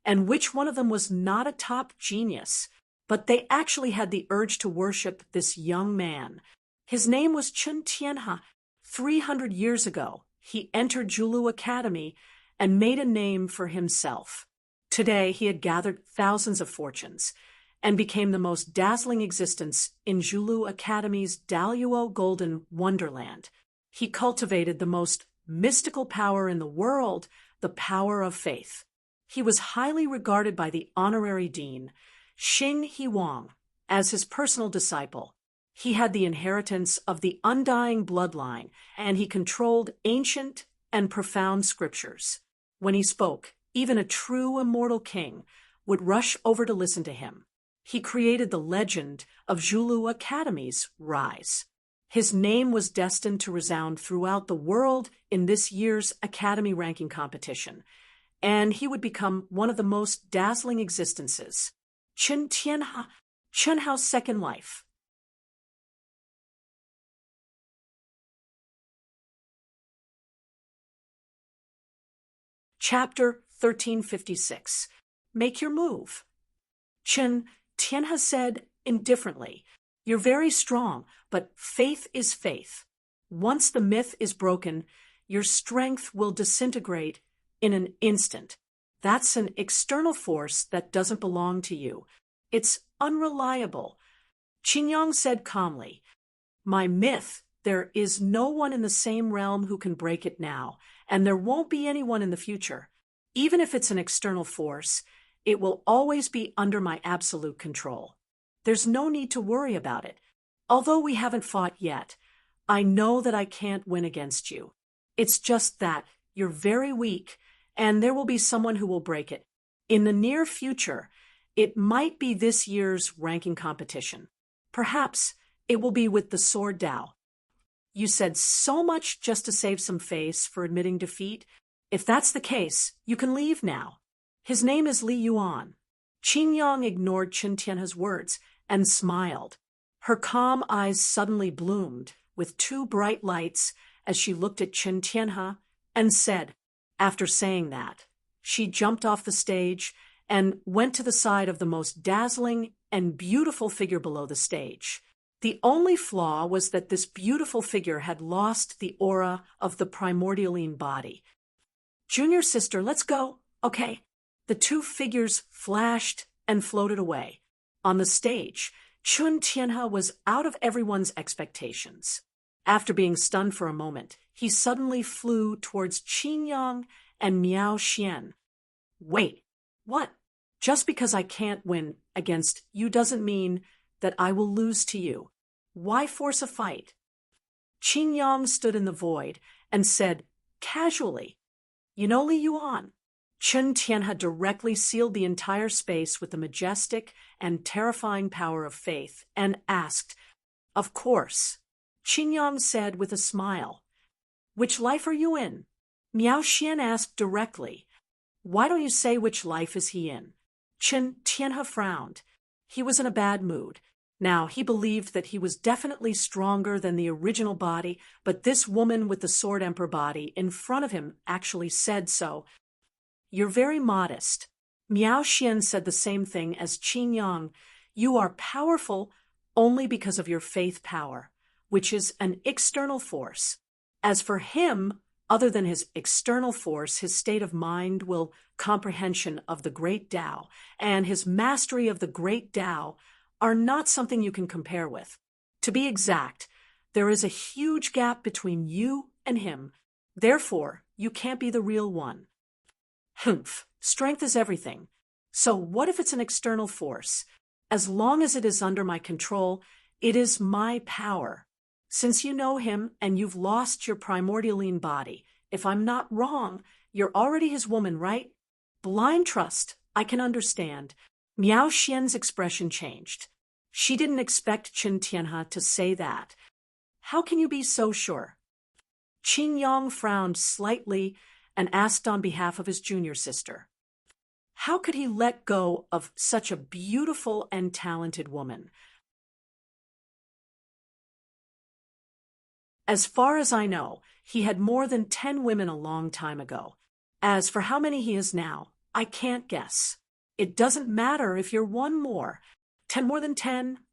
and which one of them was not a top genius? But they actually had the urge to worship this young man. His name was Chen Tianhe. 300 years ago, he entered Julu Academy and made a name for himself. Today, he had gathered thousands of fortunes and became the most dazzling existence in Julu Academy's Daluo Golden Wonderland. He cultivated the most mystical power in the world, the power of faith. He was highly regarded by the honorary dean, Xing Huang, as his personal disciple. He had the inheritance of the undying bloodline, and he controlled ancient and profound scriptures. When he spoke, even a true immortal king would rush over to listen to him. He created the legend of Julu Academy's rise. His name was destined to resound throughout the world in this year's Academy ranking competition, and he would become one of the most dazzling existences. Chen Tianhe's second life. Chapter 1356. Make your move. Chen Tianhe said indifferently, "You're very strong, but faith is faith. Once the myth is broken, your strength will disintegrate in an instant. That's an external force that doesn't belong to you. It's unreliable." Qin Yang said calmly, "My myth, there is no one in the same realm who can break it now, and there won't be anyone in the future. Even if it's an external force, it will always be under my absolute control. There's no need to worry about it. Although we haven't fought yet, I know that I can't win against you. It's just that you're very weak, and there will be someone who will break it. In the near future, it might be this year's ranking competition. Perhaps it will be with the Sword Dao." "You said so much just to save some face for admitting defeat. If that's the case, you can leave now. His name is Li Yuan." Qin Yang ignored Chen Tianhe's words and smiled. Her calm eyes suddenly bloomed with 2 bright lights as she looked at Chen Tianhe and said, after saying that, she jumped off the stage and went to the side of the most dazzling and beautiful figure below the stage. The only flaw was that this beautiful figure had lost the aura of the primordialine body. "Junior sister, let's go, okay?" The 2 figures flashed and floated away. On the stage, Chen Tianhe was out of everyone's expectations. After being stunned for a moment, he suddenly flew towards Qin Yang and Miao Xian. "Wait, what? Just because I can't win against you doesn't mean that I will lose to you. Why force a fight?" Qin Yang stood in the void and said casually, "You know, Li Yuan." Chen Tianhe directly sealed the entire space with the majestic and terrifying power of faith and asked, "Of course." Qin Yang said with a smile, "Which life are you in?" Miao Xian asked directly, "Why don't you say which life is he in?" Chen Tianhe frowned. He was in a bad mood. Now, he believed that he was definitely stronger than the original body, but this woman with the Sword Emperor body in front of him actually said so. "You're very modest." Miao Xian said the same thing as Qin Yang. "You are powerful only because of your faith power, which is an external force. As for him, other than his external force, his state of mind will comprehension of the great Tao and his mastery of the great Tao are not something you can compare with. To be exact, there is a huge gap between you and him. Therefore, you can't be the real one." Humph, strength is everything. So what if it's an external force? As long as it is under my control, it is my power. Since you know him and you've lost your primordialine body, if I'm not wrong, you're already his woman, right? Blind trust, I can understand. Miao Xian's expression changed. She didn't expect Qin Tianhe to say that. "How can you be so sure?" Qin Yang frowned slightly and asked on behalf of his junior sister. How could he let go of such a beautiful and talented woman? As far as I know, he had more than 10 women a long time ago. As for how many he is now, I can't guess. It doesn't matter if you're one more. 10 more than 10?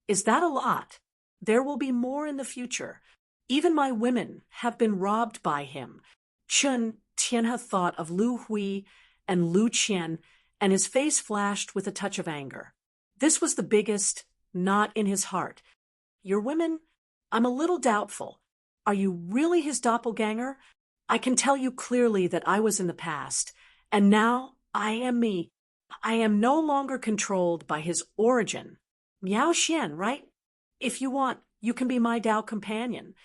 Is that a lot? There will be more in the future. Even my women have been robbed by him. Qin Tianhe thought of Lu Hui and Lu Qian, and his face flashed with a touch of anger. This was the biggest, not in his heart. "Your women? I'm a little doubtful. Are you really his doppelganger? I can tell you clearly that I was in the past, and now I am me. I am no longer controlled by his origin. Miao Xian, right? If you want, you can be my Tao companion."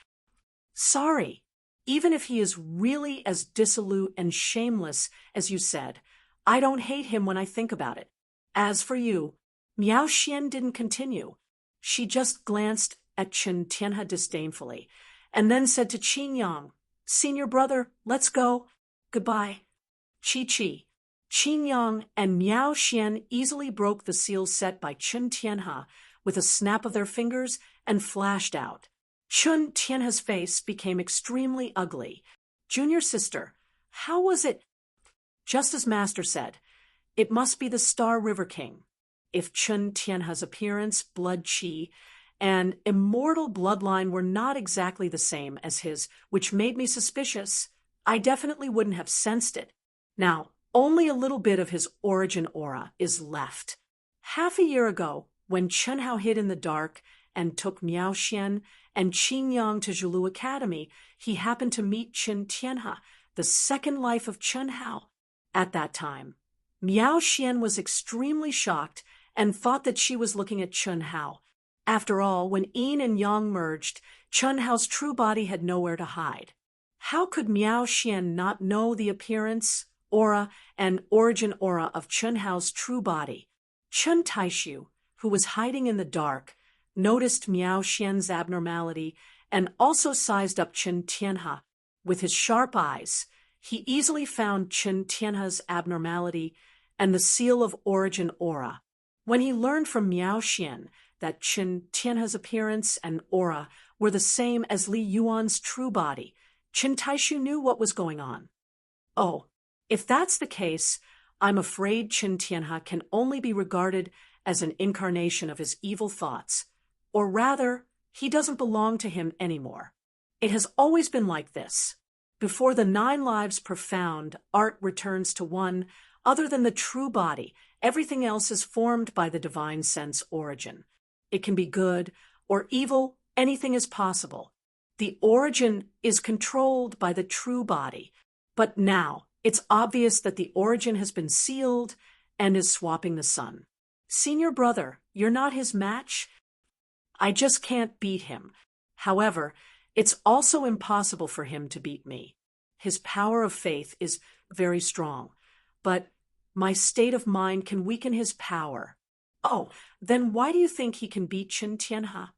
Sorry, even if he is really as dissolute and shameless as you said, I don't hate him when I think about it. As for you, Miao Xian didn't continue. She just glanced at Qin Tianhe disdainfully, and then said to Qin Yang, "Senior brother, let's go. Goodbye." Chi. Qin Yang and Miao Xian easily broke the seal set by Qin Tianhe with a snap of their fingers and flashed out. Qin Tianhe's face became extremely ugly. "Junior sister, how was it?" Just as Master said, it must be the Star River King. If Qin Tianhe's appearance, blood qi, and immortal bloodline were not exactly the same as his, which made me suspicious, I definitely wouldn't have sensed it. Now, only a little bit of his origin aura is left. Half a year ago, when Chen Hao hid in the dark and took Miao Xian and Qin Yang to Zhulu Academy, he happened to meet Qin Tianhe, the second life of Chen Hao. At that time, Miao Xian was extremely shocked and thought that she was looking at Chen Hao. After all, when Yin and Yang merged, Chen Hao's true body had nowhere to hide. How could Miao Xian not know the appearance, aura, and origin aura of Chen Hao's true body? Chen Taishu, who was hiding in the dark, noticed Miao Xian's abnormality and also sized up Qin Tianhe. With his sharp eyes, he easily found Qin Tianhe's abnormality and the seal of origin aura. When he learned from Miao Xian that Qin Tianhe's appearance and aura were the same as Li Yuan's true body, Qin Taishu knew what was going on. Oh, if that's the case, I'm afraid Qin Tianhe can only be regarded as an incarnation of his evil thoughts. Or rather, he doesn't belong to him anymore. It has always been like this. Before the 9 lives profound, art returns to one. Other than the true body, everything else is formed by the divine sense origin. It can be good or evil, anything is possible. The origin is controlled by the true body. But now, it's obvious that the origin has been sealed and is swapping the sun. Senior brother, you're not his match? I just can't beat him. However, it's also impossible for him to beat me. His power of faith is very strong, but my state of mind can weaken his power. Oh, then why do you think he can beat Qin Tianhe?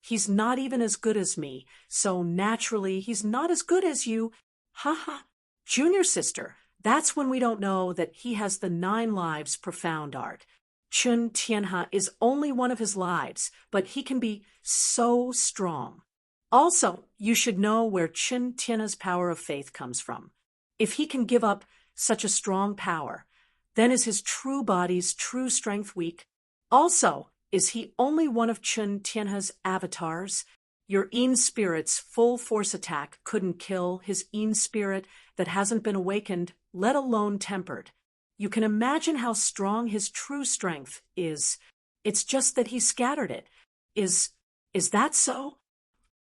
He's not even as good as me, so naturally he's not as good as you. Ha ha. Junior sister, That's when we don't know that he has the 9 lives profound art. Chun Tianhe is only one of his lives, but he can be so strong. Also, you should know where Chun Tianhe's power of faith comes from. If he can give up such a strong power, then is his true body's true strength weak? Also, is he only one of Chun Tianhe's avatars? Your Yin spirit's full force attack couldn't kill his Yin spirit that hasn't been awakened, let alone tempered. You can imagine how strong his true strength is. It's just that he scattered it. Is that so?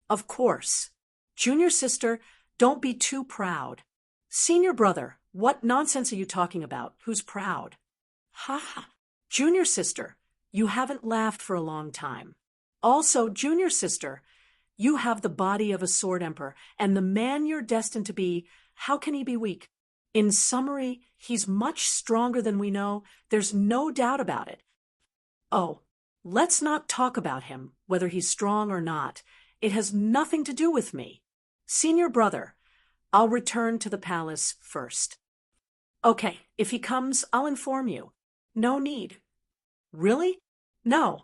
Of course. Junior sister, don't be too proud. Senior brother, what nonsense are you talking about? Who's proud? Ha ha. Junior sister, you haven't laughed for a long time. Also, junior sister, you have the body of a sword emperor, and the man you're destined to be, how can he be weak? In summary, he's much stronger than we know. There's no doubt about it. Oh, let's not talk about him, whether he's strong or not. It has nothing to do with me. Senior brother, I'll return to the palace first. Okay, if he comes, I'll inform you. No need. Really? No.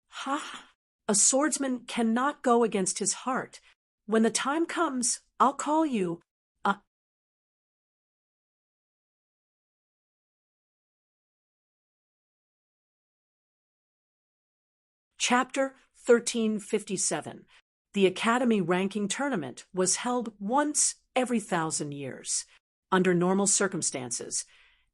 Ha! A swordsman cannot go against his heart. When the time comes, I'll call you. Chapter 1357. The Academy Ranking Tournament was held once every 1,000 years. Under normal circumstances,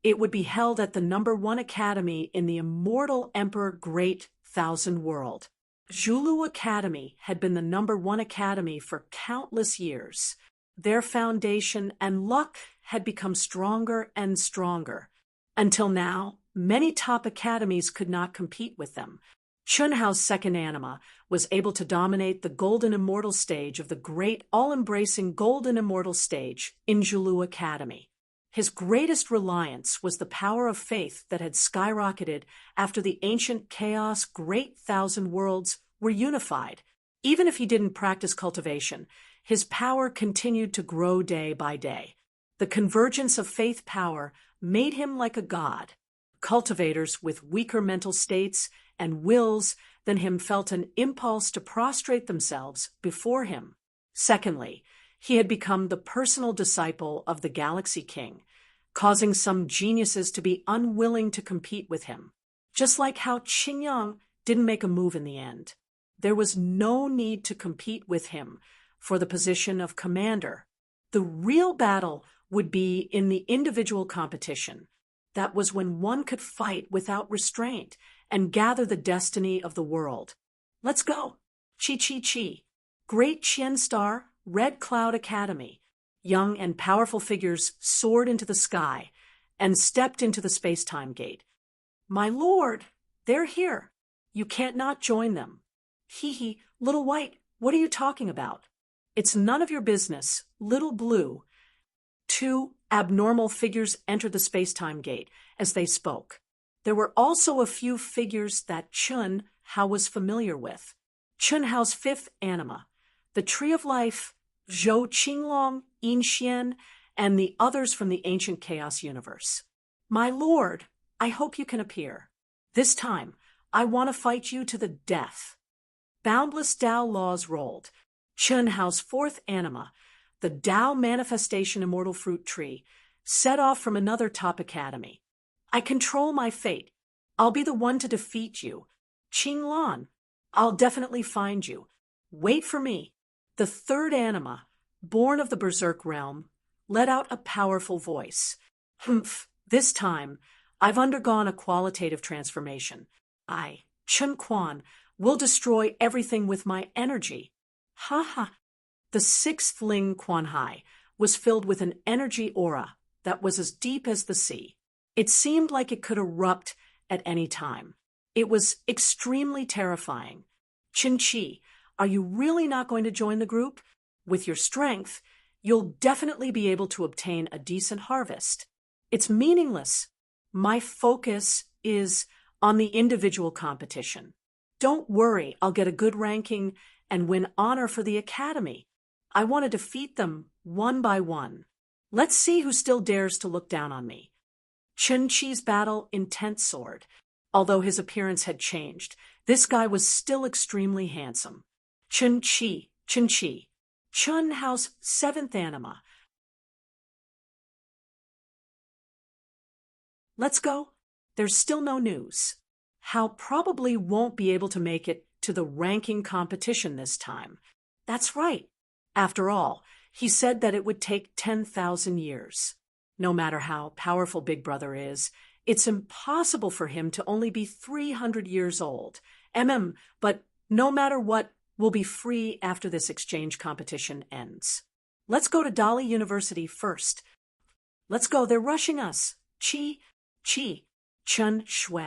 it would be held at the #1 academy in the immortal Emperor Great Thousand World. Zhulu Academy had been the #1 academy for countless years. Their foundation and luck had become stronger and stronger. Until now, many top academies could not compete with them. Chunhao's second anima was able to dominate the Golden Immortal stage of the great all-embracing Golden Immortal stage in Zhulu Academy. His greatest reliance was the power of faith that had skyrocketed after the ancient chaos Great Thousand Worlds were unified. Even if he didn't practice cultivation, his power continued to grow day by day. The convergence of faith power made him like a god. Cultivators with weaker mental states and wills than him felt an impulse to prostrate themselves before him. Secondly, he had become the personal disciple of the Galaxy King, causing some geniuses to be unwilling to compete with him. Just like how Qingyang didn't make a move in the end. There was no need to compete with him for the position of commander. The real battle would be in the individual competition. That was when one could fight without restraint and gather the destiny of the world. Let's go. Chi Chi Chi. Great Qian Star, Red Cloud Academy. Young and powerful figures soared into the sky and stepped into the space-time gate. My lord, they're here. You can't not join them. Hee hee, Little White, what are you talking about? It's none of your business, Little Blue. 2 abnormal figures entered the space-time gate as they spoke. There were also a few figures that Chun Hao was familiar with. Chun Hao's 5th anima, the Tree of Life, Zhou Qinglong, Yin Xian, and the others from the ancient chaos universe. My lord, I hope you can appear. This time, I want to fight you to the death. Boundless Tao laws rolled. Chun Hao's 4th anima, the Tao Manifestation Immortal Fruit Tree, set off from another top academy. I control my fate. I'll be the one to defeat you. Qing Lan, I'll definitely find you. Wait for me. The 3rd anima, born of the Berserk realm, let out a powerful voice. Humph, this time, I've undergone a qualitative transformation. I, Chun Quan, will destroy everything with my energy. Ha ha. The 6th Ling Quan Hai was filled with an energy aura that was as deep as the sea. It seemed like it could erupt at any time. It was extremely terrifying. Qin Chi, are you really not going to join the group? With your strength, you'll definitely be able to obtain a decent harvest. It's meaningless. My focus is on the individual competition. Don't worry, I'll get a good ranking and win honor for the academy. I want to defeat them one by one. Let's see who still dares to look down on me. Chun Chi's battle intent soared. Although his appearance had changed, this guy was still extremely handsome. Chun Chi, Chun Chi. Chun Hao's seventh anima. Let's go. There's still no news. Hao probably won't be able to make it to the ranking competition this time. That's right. After all, he said that it would take 10,000 years. No matter how powerful Big Brother is, it's impossible for him to only be 300 years old. But no matter what, we'll be free after this exchange competition ends. Let's go to Dali University first. Let's go, they're rushing us. Chi, Chun Shui,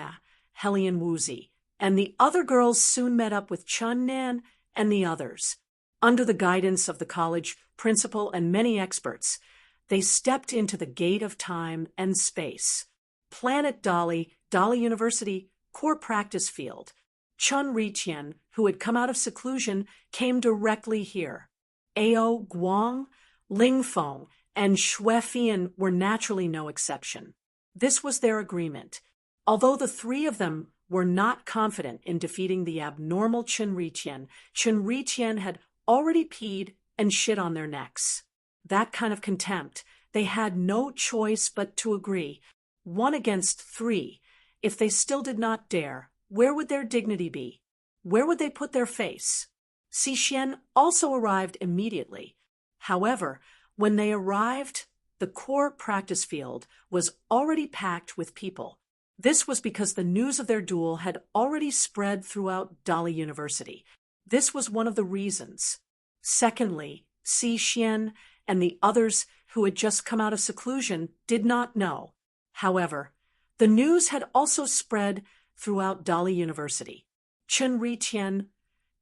Helian Wuzi, and the other girls soon met up with Chun Nan and the others. Under the guidance of the college principal and many experts, they stepped into the gate of time and space. Planet Dali, Dali University, core practice field. Chun Riqian, who had come out of seclusion, came directly here. Ao Guang, Ling Feng, and Shui Fian were naturally no exception. This was their agreement. Although the three of them were not confident in defeating the abnormal Chun Riqian had already peed and shit on their necks. That kind of contempt, they had no choice but to agree. 1 against 3. If they still did not dare, where would their dignity be? Where would they put their face? Xixian also arrived immediately. However, when they arrived, the core practice field was already packed with people. This was because the news of their duel had already spread throughout Dali University. This was one of the reasons. Secondly, Xixian and the others who had just come out of seclusion did not know. However, the news had also spread throughout Dali University. Chun Riqian,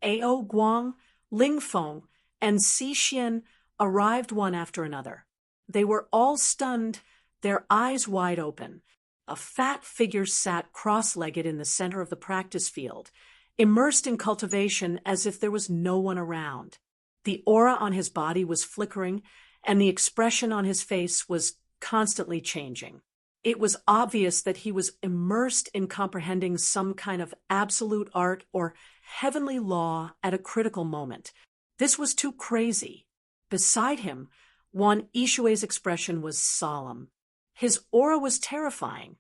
Ao Guang, Ling Feng, and Xixian arrived one after another. They were all stunned, their eyes wide open. A fat figure sat cross-legged in the center of the practice field, immersed in cultivation as if there was no one around. The aura on his body was flickering, and the expression on his face was constantly changing. It was obvious that he was immersed in comprehending some kind of absolute art or heavenly law at a critical moment. This was too crazy. Beside him, Wan Ishue's expression was solemn. His aura was terrifying.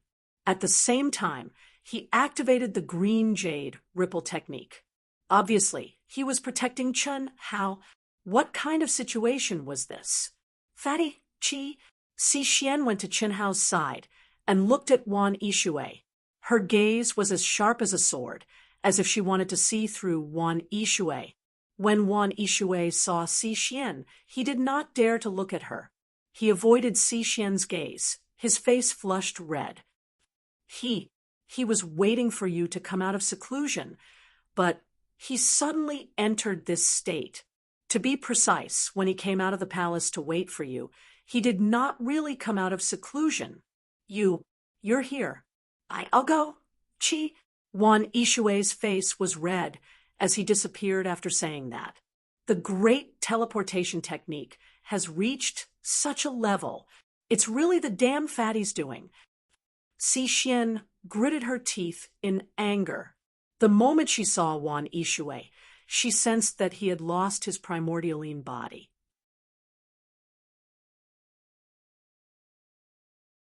At the same time, he activated the green jade ripple technique. Obviously, he was protecting Chun Hao. What kind of situation was this? Fatty, Chi, Xixian went to Chun Hao's side and looked at Wan Ishue. Her gaze was as sharp as a sword, as if she wanted to see through Wan Ishue. When Wan Ishue saw Xixian, he did not dare to look at her. He avoided Xixian's gaze. His face flushed red. He was waiting for you to come out of seclusion, but he suddenly entered this state. To be precise, when he came out of the palace to wait for you, he did not really come out of seclusion. You're here. I'll go. Chi. Wan Ishue's face was red as he disappeared after saying that. The great teleportation technique has reached such a level. It's really the damn fatty's doing. Xixian gritted her teeth in anger. The moment she saw Wan Ishue, she sensed that he had lost his primordialine body.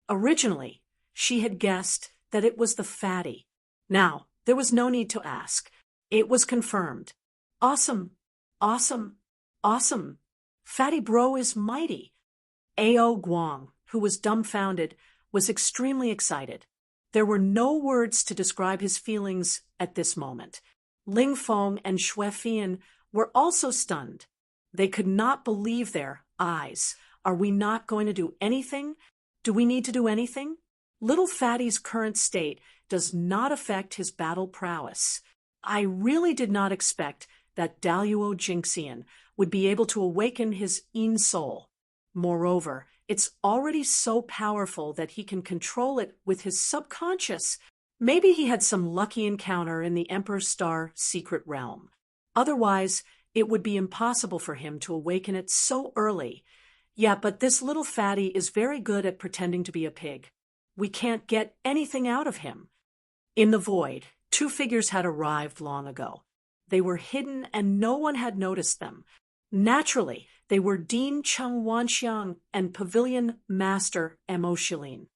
Originally, she had guessed that it was the fatty. Now, there was no need to ask. It was confirmed. Awesome, awesome, awesome. Fatty bro is mighty. Ao Guang, who was dumbfounded, was extremely excited. There were no words to describe his feelings at this moment. Ling Feng and Shui Fian were also stunned. They could not believe their eyes. Are we not going to do anything? Do we need to do anything? Little Fatty's current state does not affect his battle prowess. I really did not expect that Daluo Jinxian would be able to awaken his Yin soul. Moreover, it's already so powerful that he can control it with his subconscious. Maybe he had some lucky encounter in the Emperor's Star secret realm. Otherwise, it would be impossible for him to awaken it so early. Yeah, but this little fatty is very good at pretending to be a pig. We can't get anything out of him. In the void, two figures had arrived long ago. They were hidden and no one had noticed them. Naturally, they were Dean Cheng Wanxiang and Pavilion Master Mo Shilin.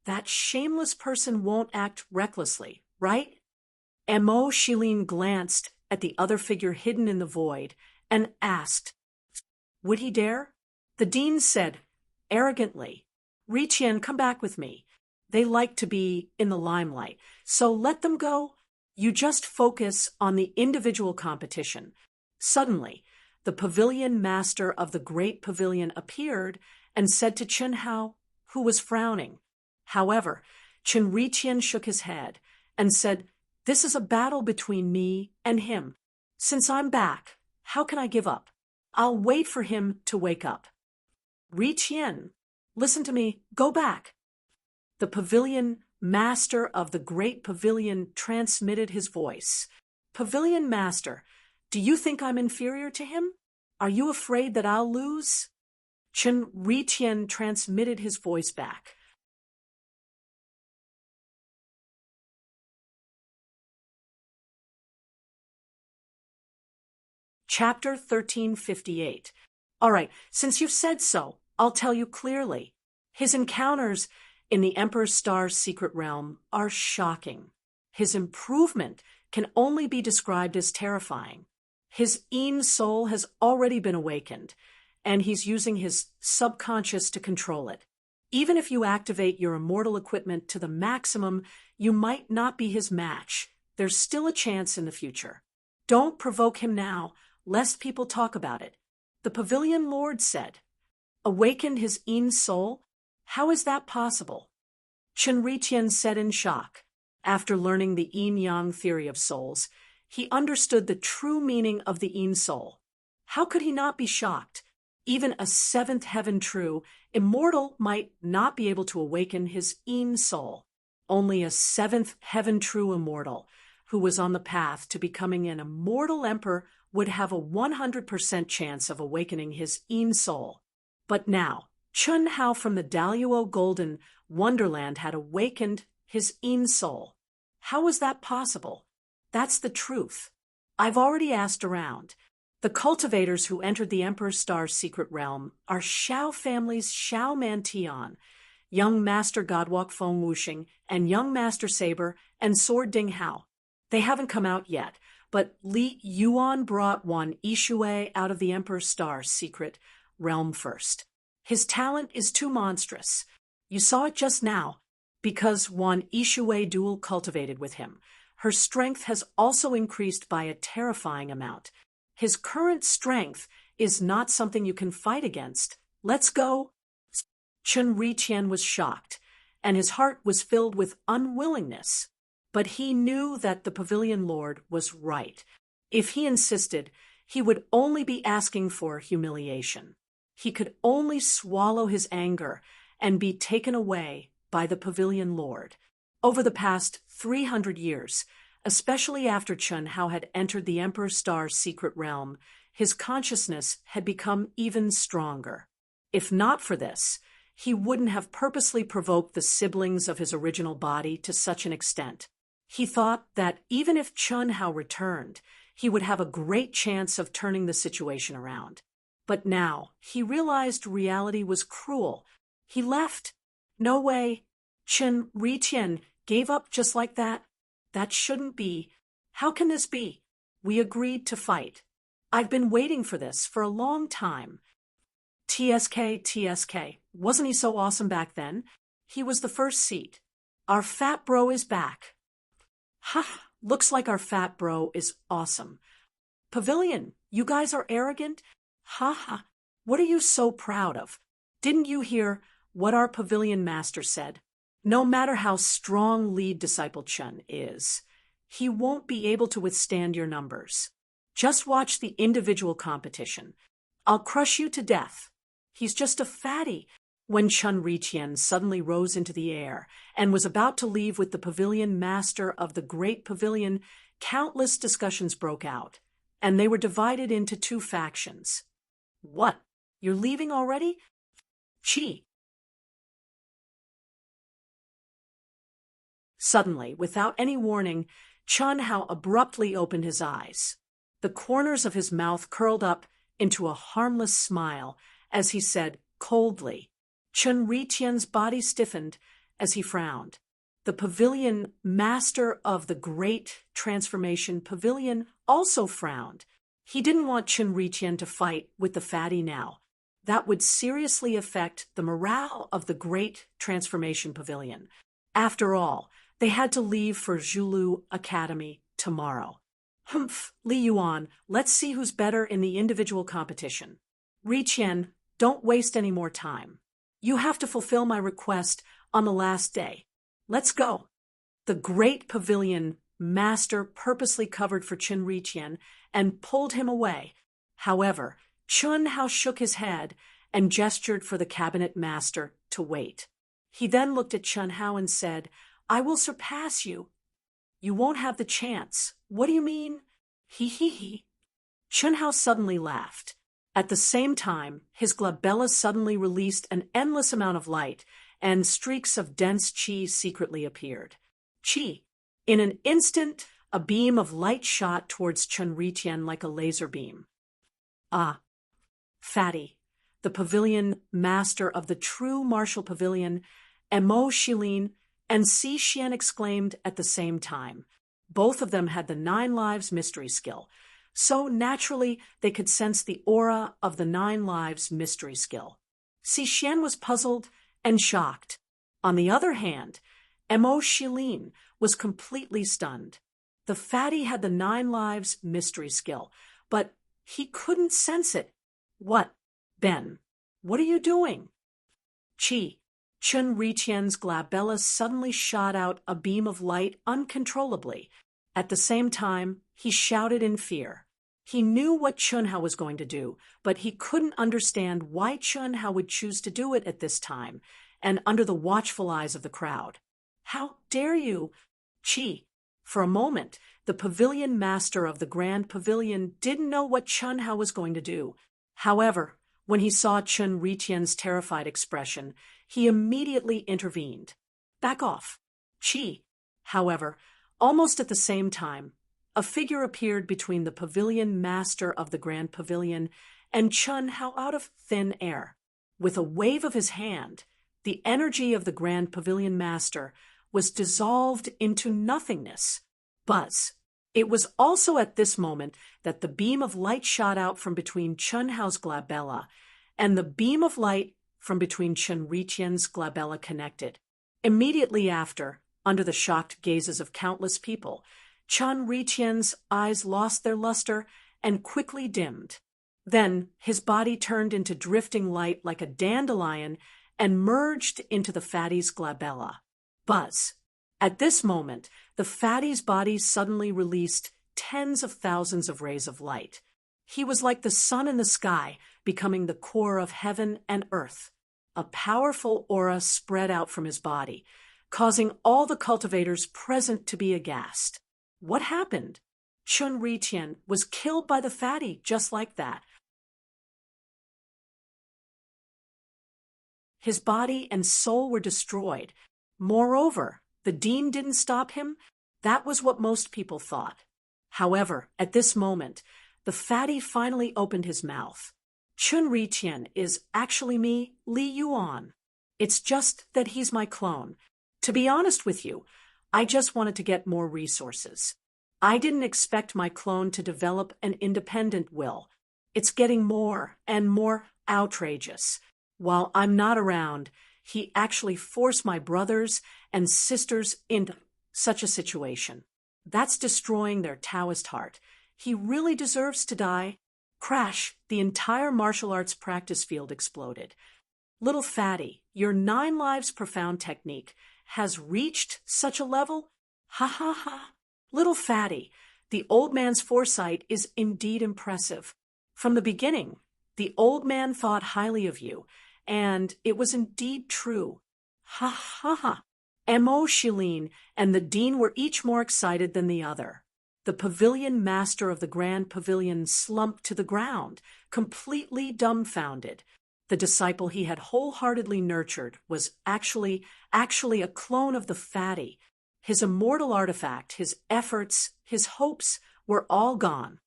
That shameless person won't act recklessly, right? Mo Shilin glanced at the other figure hidden in the void and asked, would he dare? The dean said, arrogantly, Riqian, come back with me. They like to be in the limelight, so let them go. You just focus on the individual competition. Suddenly, the pavilion master of the great pavilion appeared and said to Chen Hao, who was frowning. However, Chen Riqian shook his head and said, this is a battle between me and him. Since I'm back, how can I give up? I'll wait for him to wake up. Riqian, listen to me, go back. The pavilion master of the great pavilion transmitted his voice. Pavilion master, do you think I'm inferior to him? Are you afraid that I'll lose? Chen Riqian transmitted his voice back. Chapter 1358. All right, since you've said so, I'll tell you clearly. His encounters in the Emperor's Star's secret realm are shocking. His improvement can only be described as terrifying. His Yin soul has already been awakened, and he's using his subconscious to control it. Even if you activate your immortal equipment to the maximum, you might not be his match. There's still a chance in the future. Don't provoke him now, lest people talk about it. The pavilion lord said, awakened his Yin soul? How is that possible? Chen Riqian said in shock. After learning the yin-yang theory of souls, he understood the true meaning of the Yin soul. How could he not be shocked? Even a seventh heaven true, immortal might not be able to awaken his Yin soul. Only a seventh heaven true immortal, who was on the path to becoming an immortal emperor, would have a 100% chance of awakening his Yin soul. But now, Chun Hao from the Daluo Golden Wonderland had awakened his Yin soul. How was that possible? That's the truth. I've already asked around. The cultivators who entered the Emperor's Star's secret realm are Shao family's Shao Mantian, young Master Godwalk Feng Wuxing, and young Master Saber and Sword Ding Hao. They haven't come out yet, but Li Yuan brought one Yishui out of the Emperor's Star's secret realm first. His talent is too monstrous. You saw it just now, because one Yishui dual cultivated with him. Her strength has also increased by a terrifying amount. His current strength is not something you can fight against. Let's go. Chen Riqian was shocked, and his heart was filled with unwillingness. But he knew that the pavilion lord was right. If he insisted, he would only be asking for humiliation. He could only swallow his anger and be taken away by the pavilion lord. Over the past 300 years, especially after Chun Hao had entered the Emperor's Star's secret realm, his consciousness had become even stronger. If not for this, he wouldn't have purposely provoked the siblings of his original body to such an extent. He thought that even if Chun Hao returned, he would have a great chance of turning the situation around. But now he realized reality was cruel. He left. No way. Chen Riqian gave up just like that. That shouldn't be. How can this be? We agreed to fight. I've been waiting for this for a long time. TSK. Wasn't he so awesome back then? He was the first seat. Our fat bro is back. Ha! Looks like our fat bro is awesome. Pavilion, you guys are arrogant? Ha ha! What are you so proud of? Didn't you hear what our pavilion master said? No matter how strong lead disciple Chun is, he won't be able to withstand your numbers. Just watch the individual competition. I'll crush you to death. He's just a fatty. When Chen Riqian suddenly rose into the air and was about to leave with the pavilion master of the great pavilion, countless discussions broke out, and they were divided into two factions. What? You're leaving already? Chi. Suddenly, without any warning, Chun Hao abruptly opened his eyes. The corners of his mouth curled up into a harmless smile as he said coldly. Chun Riqian's body stiffened as he frowned. The pavilion master of the Great Transformation Pavilion also frowned. He didn't want Chun Riqian to fight with the fatty now. That would seriously affect the morale of the Great Transformation Pavilion. After all, they had to leave for Zhulu Academy tomorrow. Humph, Li Yuan, let's see who's better in the individual competition. Riqian, don't waste any more time. You have to fulfill my request on the last day. Let's go. The Great Pavilion master purposely covered for Chun Riqian and pulled him away. However, Chun Hao shook his head and gestured for the cabinet master to wait. He then looked at Chun Hao and said, I will surpass you. You won't have the chance. What do you mean? He. Chun Hao suddenly laughed. At the same time, his glabella suddenly released an endless amount of light, and streaks of dense qi secretly appeared. Qi. In an instant, a beam of light shot towards Chun Riqian like a laser beam. Ah. Fatty, the pavilion master of the true martial pavilion, Mo Shilin and Si Xian exclaimed at the same time. Both of them had the 9 Lives mystery skill, so naturally they could sense the aura of the 9 Lives mystery skill. Si Xian was puzzled and shocked. On the other hand, Mo Shilin was completely stunned. The fatty had the 9 Lives mystery skill, but he couldn't sense it. What? Ben, what are you doing? Chi. Chun Riqian's glabella suddenly shot out a beam of light uncontrollably. At the same time, he shouted in fear. He knew what Chun Hao was going to do, but he couldn't understand why Chun Hao would choose to do it at this time, and under the watchful eyes of the crowd. How dare you? Chi. For a moment, the pavilion master of the Grand Pavilion didn't know what Chun Hao was going to do. However, when he saw Chun Riqian's terrified expression, he immediately intervened. Back off. Chi. However, almost at the same time, a figure appeared between the pavilion master of the Grand Pavilion and Chun Hao out of thin air. With a wave of his hand, the energy of the Grand Pavilion master was dissolved into nothingness. Buzz. It was also at this moment that the beam of light shot out from between Chun Hao's glabella, and the beam of light from between Chun Riqian's glabella connected. Immediately after, under the shocked gazes of countless people, Chun Riqian's eyes lost their luster and quickly dimmed. Then his body turned into drifting light like a dandelion and merged into the fatty's glabella. Buzz. At this moment, the fatty's body suddenly released tens of thousands of rays of light. He was like the sun in the sky, becoming the core of heaven and earth. A powerful aura spread out from his body, causing all the cultivators present to be aghast. What happened? Chun Riqian was killed by the fatty just like that. His body and soul were destroyed. Moreover, the dean didn't stop him. That was what most people thought. However, at this moment, the fatty finally opened his mouth. Chun Riqian is actually me, Li Yuan. It's just that he's my clone. To be honest with you, I just wanted to get more resources. I didn't expect my clone to develop an independent will. It's getting more and more outrageous. While I'm not around, he actually forced my brothers and sisters into such a situation. That's destroying their Taoist heart. He really deserves to die. Crash, the entire martial arts practice field exploded. Little fatty, your 9 Lives profound technique has reached such a level? Ha ha ha. Little fatty, the old man's foresight is indeed impressive. From the beginning, the old man thought highly of you, and it was indeed true. Ha ha ha. Mo Shilin and the dean were each more excited than the other. The pavilion master of the grand pavilion slumped to the ground, completely dumbfounded. The disciple he had wholeheartedly nurtured was actually a clone of the fatty. His immortal artifact, his efforts, his hopes were all gone.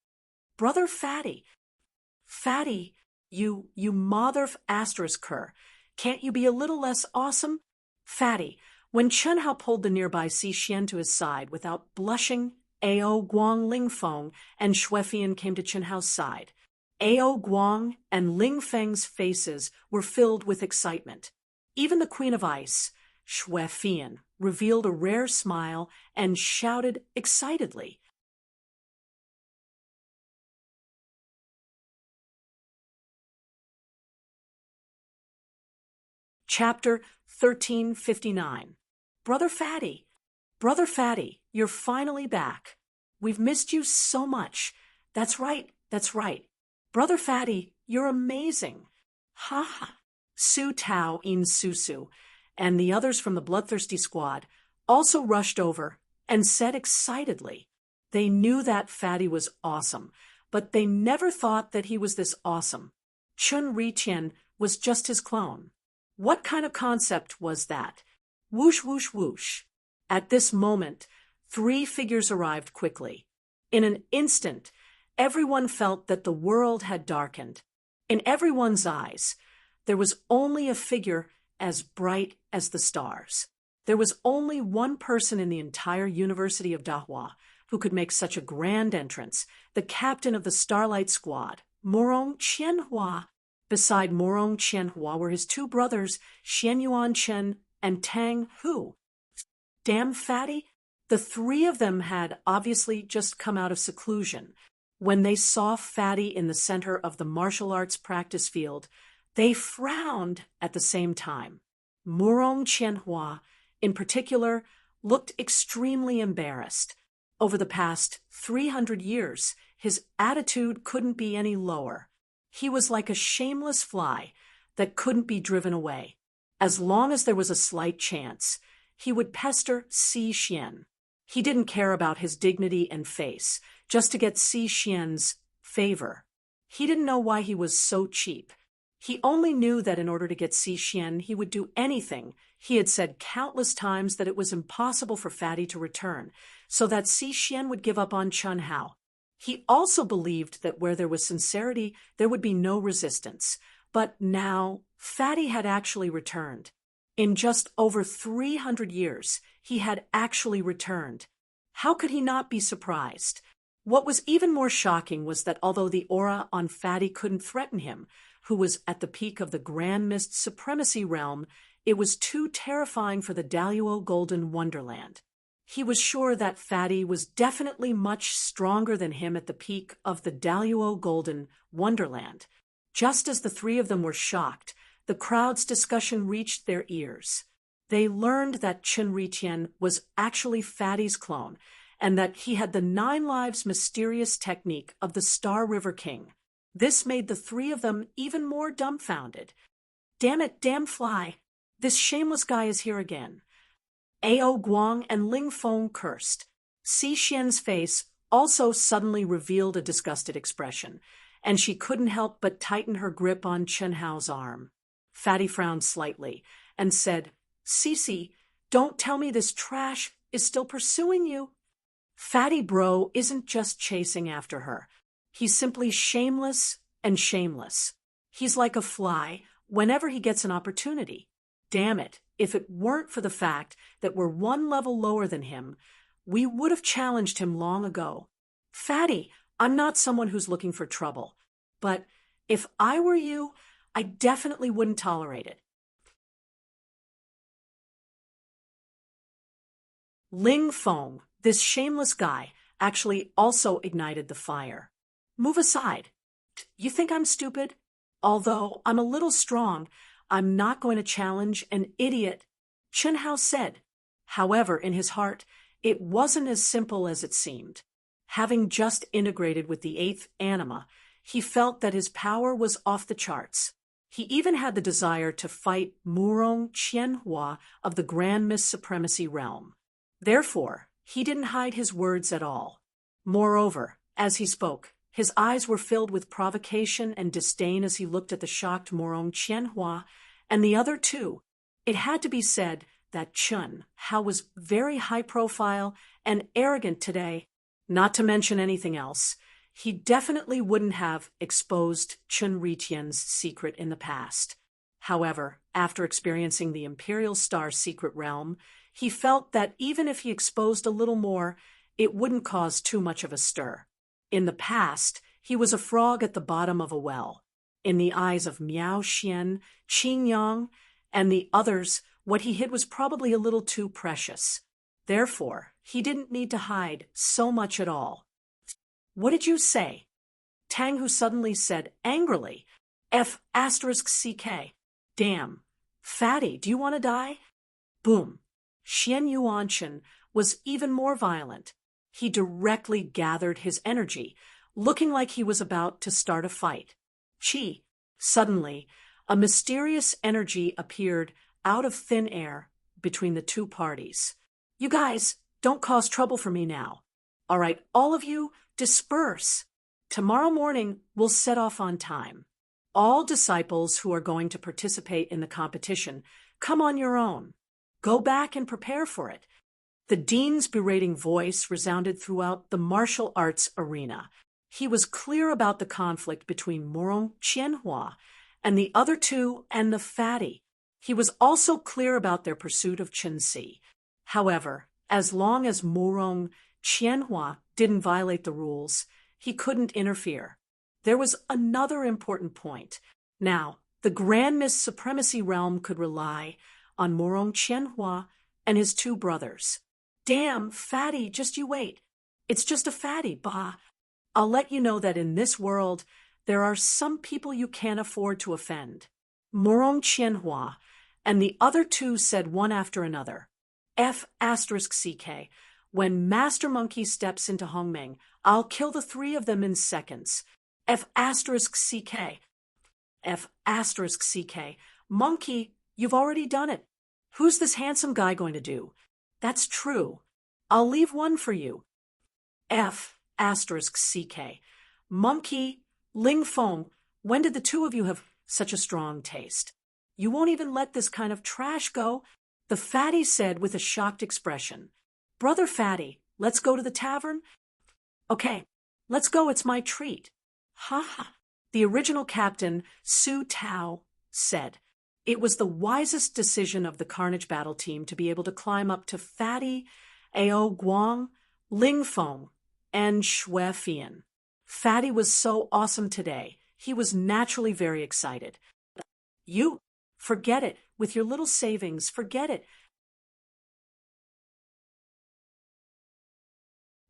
Brother Fatty, you mother asterisk her. Can't you be a little less awesome? Fatty, when Chen Hao pulled the nearby Si Xian to his side without blushing, Ao Guang Lingfeng and Xuefian came to Chen Hao's side. Ao Guang and Ling Feng's faces were filled with excitement. Even the Queen of Ice, Xuefian, revealed a rare smile and shouted excitedly. Chapter 1359. Brother Fatty, you're finally back. We've missed you so much. That's right. Brother Fatty, you're amazing. Ha ha. Su Tao in Susu and the others from the Bloodthirsty Squad also rushed over and said excitedly. They knew that Fatty was awesome, but they never thought that he was this awesome. Chun Riqian was just his clone. What kind of concept was that? Whoosh, whoosh, whoosh. At this moment, 3 figures arrived quickly. In an instant, everyone felt that the world had darkened. In everyone's eyes, there was only a figure as bright as the stars. There was only one person in the entire University of Dahua who could make such a grand entrance, the captain of the Starlight Squad, Morong Qianhua. Beside Morong Qianhua were his 2 brothers, Xianyuan Chen and Tang Hu. Damn Fatty, the 3 of them had obviously just come out of seclusion. When they saw Fatty in the center of the martial arts practice field, they frowned at the same time. Morong Qianhua, in particular, looked extremely embarrassed. Over the past 300 years, his attitude couldn't be any lower. He was like a shameless fly that couldn't be driven away. As long as there was a slight chance, he would pester Si Xian. He didn't care about his dignity and face, just to get Si Xian's favor. He didn't know why he was so cheap. He only knew that in order to get Si Xian, he would do anything. He had said countless times that it was impossible for Fatty to return, so that Si Xian would give up on Chen Hao. He also believed that where there was sincerity, there would be no resistance. But now, Fatty had actually returned. In just over 300 years, he had actually returned. How could he not be surprised? What was even more shocking was that although the aura on Fatty couldn't threaten him, who was at the peak of the Grand Mist Supremacy realm, it was too terrifying for the Daluo Golden Wonderland. He was sure that Fatty was definitely much stronger than him at the peak of the Daluo Golden Wonderland. Just as the 3 of them were shocked, the crowd's discussion reached their ears. They learned that Chen Riqian was actually Fatty's clone, and that he had the 9 lives mysterious technique of the Star River King. This made the 3 of them even more dumbfounded. Damn it, damn fly! This shameless guy is here again. Ao Guang and Ling Feng cursed. Si Xian's face also suddenly revealed a disgusted expression, and she couldn't help but tighten her grip on Chen Hao's arm. Fatty frowned slightly and said, Cece, don't tell me this trash is still pursuing you. Fatty Bro isn't just chasing after her. He's simply shameless and shameless. He's like a fly whenever he gets an opportunity. Damn it, if it weren't for the fact that we're 1 level lower than him, we would have challenged him long ago. Fatty, I'm not someone who's looking for trouble, but if I were you, I definitely wouldn't tolerate it. Ling Feng, this shameless guy, actually also ignited the fire. Move aside. You think I'm stupid? Although I'm a little strong, I'm not going to challenge an idiot, Chen Hao said. However, in his heart, it wasn't as simple as it seemed. Having just integrated with the 8th anima, he felt that his power was off the charts. He even had the desire to fight Murong Qianhua of the Grand Mist Supremacy realm. Therefore, he didn't hide his words at all. Moreover, as he spoke, his eyes were filled with provocation and disdain as he looked at the shocked Morong Qianhua and the other two. It had to be said that Chun Hao was very high profile and arrogant today, not to mention anything else. He definitely wouldn't have exposed Chun Ritian's secret in the past. However, after experiencing the Imperial Star secret realm, he felt that even if he exposed a little more, it wouldn't cause too much of a stir. In the past, he was a frog at the bottom of a well. In the eyes of Miao Xian, Qing Yang, and the others, what he hid was probably a little too precious. Therefore, he didn't need to hide so much at all. What did you say? Tang Hu suddenly said angrily. F***CK. Damn. Fatty, do you want to die? Boom. Xian Yuanchen was even more violent. He directly gathered his energy, looking like he was about to start a fight. Chi. Suddenly, a mysterious energy appeared out of thin air between the two parties. You guys, don't cause trouble for me now. All right, all of you, disperse. Tomorrow morning, we'll set off on time. All disciples who are going to participate in the competition, come on your own. Go back and prepare for it. The dean's berating voice resounded throughout the martial arts arena. He was clear about the conflict between Morong Qianhua and the other two and the fatty. He was also clear about their pursuit of Chunxi. However, as long as Morong Qianhua didn't violate the rules, he couldn't interfere. There was another important point. Now, the Grand Miss Supremacy realm could rely on Morong Qianhua and his two brothers. Damn, fatty, just you wait. It's just a fatty, bah. I'll let you know that in this world, there are some people you can't afford to offend. Morong Qianhua and the other two said one after another. F***CK. When Master Monkey steps into Hongmeng, I'll kill the three of them in seconds. F***CK. F***CK. Monkey, you've already done it. Who's this handsome guy going to do? That's true. I'll leave one for you. F***CK. Monkey, Ling Feng, when did the two of you have such a strong taste? You won't even let this kind of trash go? The fatty said with a shocked expression. Brother Fatty, let's go to the tavern? Okay, let's go, it's my treat. Ha ha. The original captain, Su Tao, said. It was the wisest decision of the Carnage Battle team to be able to climb up to Fatty, Ao Guang, Ling Feng, and Xue Fian. Fatty was so awesome today. He was naturally very excited. You, forget it. With your little savings, forget it.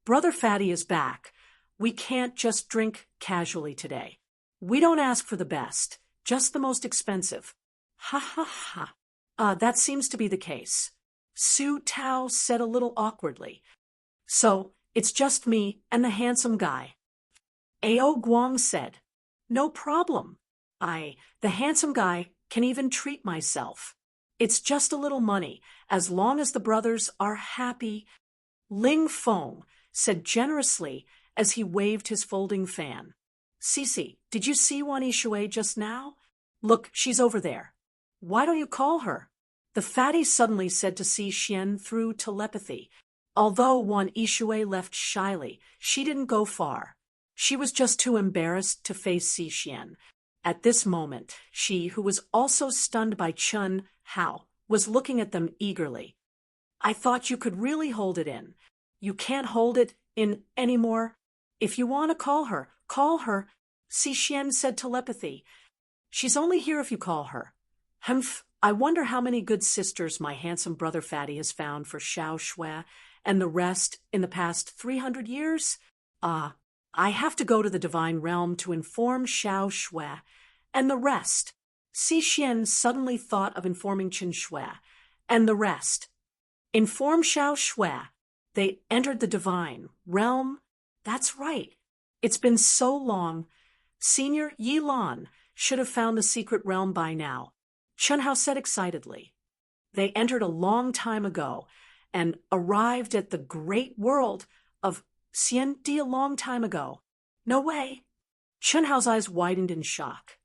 Brother Fatty is back. We can't just drink casually today. We don't ask for the best, just the most expensive. Ha ha ha. That seems to be the case. Su Tao said a little awkwardly. So, it's just me and the handsome guy. Ao Guang said. No problem. The handsome guy, can even treat myself. It's just a little money, as long as the brothers are happy. Ling Feng said generously as he waved his folding fan. Cece, did you see Wan Yishui just now? Look, she's over there. Why don't you call her? The fatty suddenly said to Si Xian through telepathy. Although Wan Yishui left shyly, she didn't go far. She was just too embarrassed to face Si Xian. At this moment, she, who was also stunned by Chun Hao, was looking at them eagerly. I thought you could really hold it in. You can't hold it in anymore. If you want to call her, Si Xian said telepathy. She's only here if you call her. Humph, I wonder how many good sisters my handsome brother Fatty has found for Xiao Xue and the rest in the past 300 years? I have to go to the divine realm to inform Xiao Xue and the rest. Si Xian suddenly thought of informing Qin Xue and the rest. Inform Xiao Xue. They entered the divine realm. That's right. It's been so long. Senior Yi Lan should have found the secret realm by now. Chun Hao said excitedly. They entered a long time ago and arrived at the great world of Xian a long time ago. No way. Chen Hao's eyes widened in shock.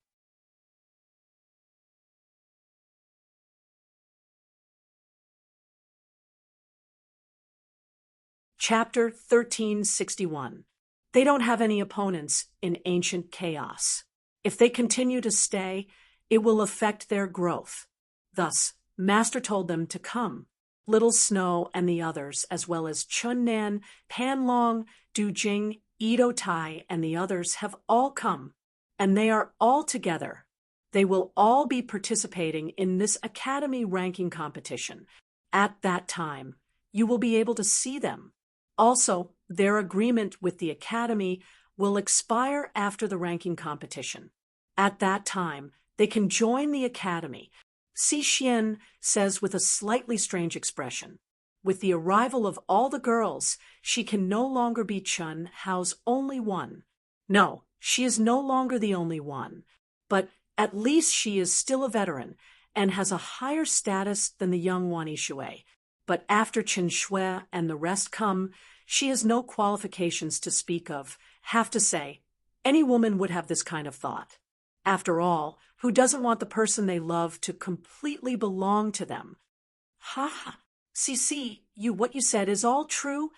Chapter 1361. They don't have any opponents in ancient chaos. If they continue to stay, it will affect their growth. Thus, Master told them to come. Little Snow and the others, as well as Chun Nan, Pan Long, Du Jing, Edo Tai, and the others have all come, and they are all together. They will all be participating in this academy ranking competition. At that time, you will be able to see them. Also, their agreement with the academy will expire after the ranking competition. At that time, they can join the academy. Si Xian says with a slightly strange expression. With the arrival of all the girls, she can no longer be Chen Hao's only one. No, she is no longer the only one. But at least she is still a veteran and has a higher status than the young Wan Yishui. But after Chen Shui and the rest come, she has no qualifications to speak of. Have to say, any woman would have this kind of thought. After all, who doesn't want the person they love to completely belong to them? Ha! See, what you said is all true?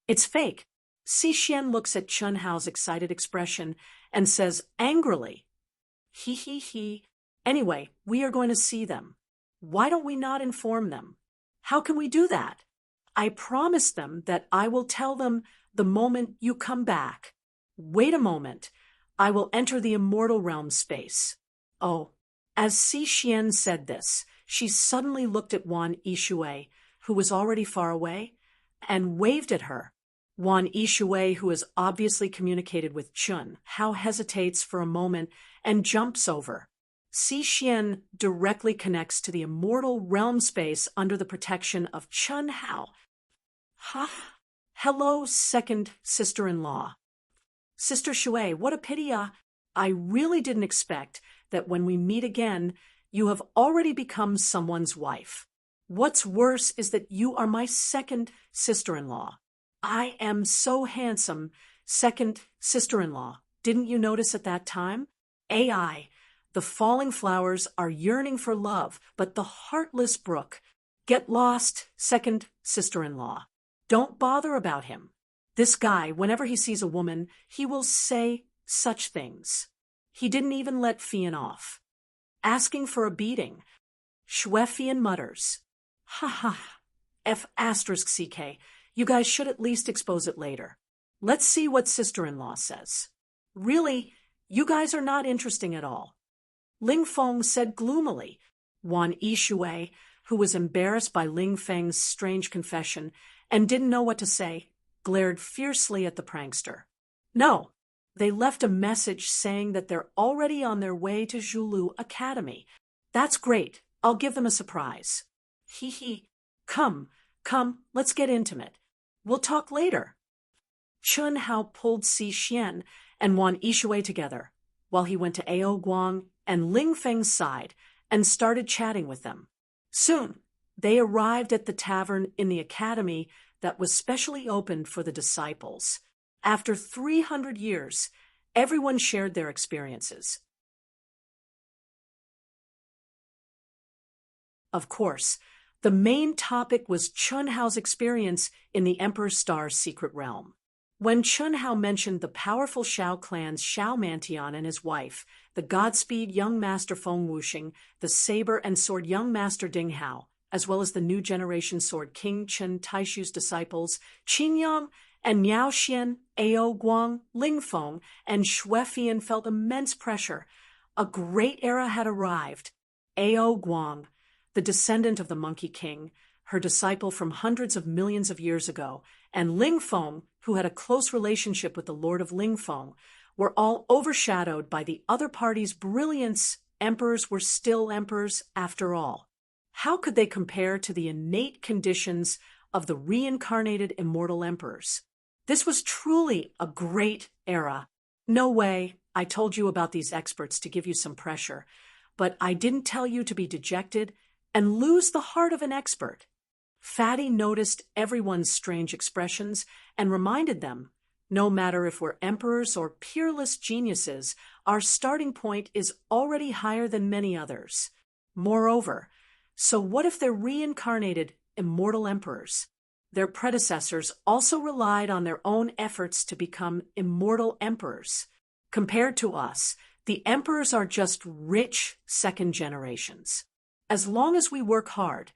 It's fake. Si Xian looks at Chen Hao's excited expression and says angrily, He. Anyway, we are going to see them. Why don't we not inform them? How can we do that? I promised them that I will tell them the moment you come back. Wait a moment. I will enter the immortal realm space. Oh, as Si Xian said this, she suddenly looked at Wan Yishui, who was already far away, and waved at her. Wan Yishui, who has obviously communicated with Chun Hao, hesitates for a moment and jumps over. Si Xian directly connects to the immortal realm space under the protection of Chun Hao. Ha! Hello, second sister-in-law. Sister Shui, what a pity. I really didn't expect that when we meet again, you have already become someone's wife. What's worse is that you are my second sister-in-law. I am so handsome, second sister-in-law. Didn't you notice at that time? AI, the falling flowers are yearning for love, but the heartless brook. Get lost, second sister-in-law. Don't bother about him. This guy, whenever he sees a woman, he will say such things. He didn't even let Fian off. Asking for a beating. Shui Fian mutters. Ha. F***CK. You guys should at least expose it later. Let's see what sister-in-law says. Really, you guys are not interesting at all. Ling Feng said gloomily. Wan Yishui, who was embarrassed by Ling Feng's strange confession and didn't know what to say, glared fiercely at the prankster. No, they left a message saying that they're already on their way to Zhulu Academy. That's great. I'll give them a surprise. He. Come, let's get intimate. We'll talk later. Chun Hao pulled Si Xian and Wan Yishui together, while he went to Ao Guang and Ling Feng's side and started chatting with them. Soon, they arrived at the tavern in the academy that was specially opened for the disciples. After 300 years, everyone shared their experiences. Of course, the main topic was Chun Hao's experience in the Emperor Star's secret realm. When Chun Hao mentioned the powerful Shao clan's Shao Mantian and his wife, the Godspeed young master Feng Wuxing, the saber and sword young master Ding Hao, as well as the new generation sword King Chen Taishu's disciples, Qin Yang and Niao Xian, Ao Guang, Ling Feng, and Shui Fian felt immense pressure. A great era had arrived. Ao Guang, the descendant of the Monkey King, her disciple from hundreds of millions of years ago, and Ling Feng, who had a close relationship with the Lord of Ling Feng, were all overshadowed by the other party's brilliance. Emperors were still emperors after all. How could they compare to the innate conditions of the reincarnated immortal emperors? This was truly a great era. No way, I told you about these experts to give you some pressure, but I didn't tell you to be dejected and lose the heart of an expert. Fatty noticed everyone's strange expressions and reminded them, no matter if we're emperors or peerless geniuses, our starting point is already higher than many others. Moreover, so what if they're reincarnated immortal emperors? Their predecessors also relied on their own efforts to become immortal emperors. Compared to us, the emperors are just rich second generations. As long as we work hard,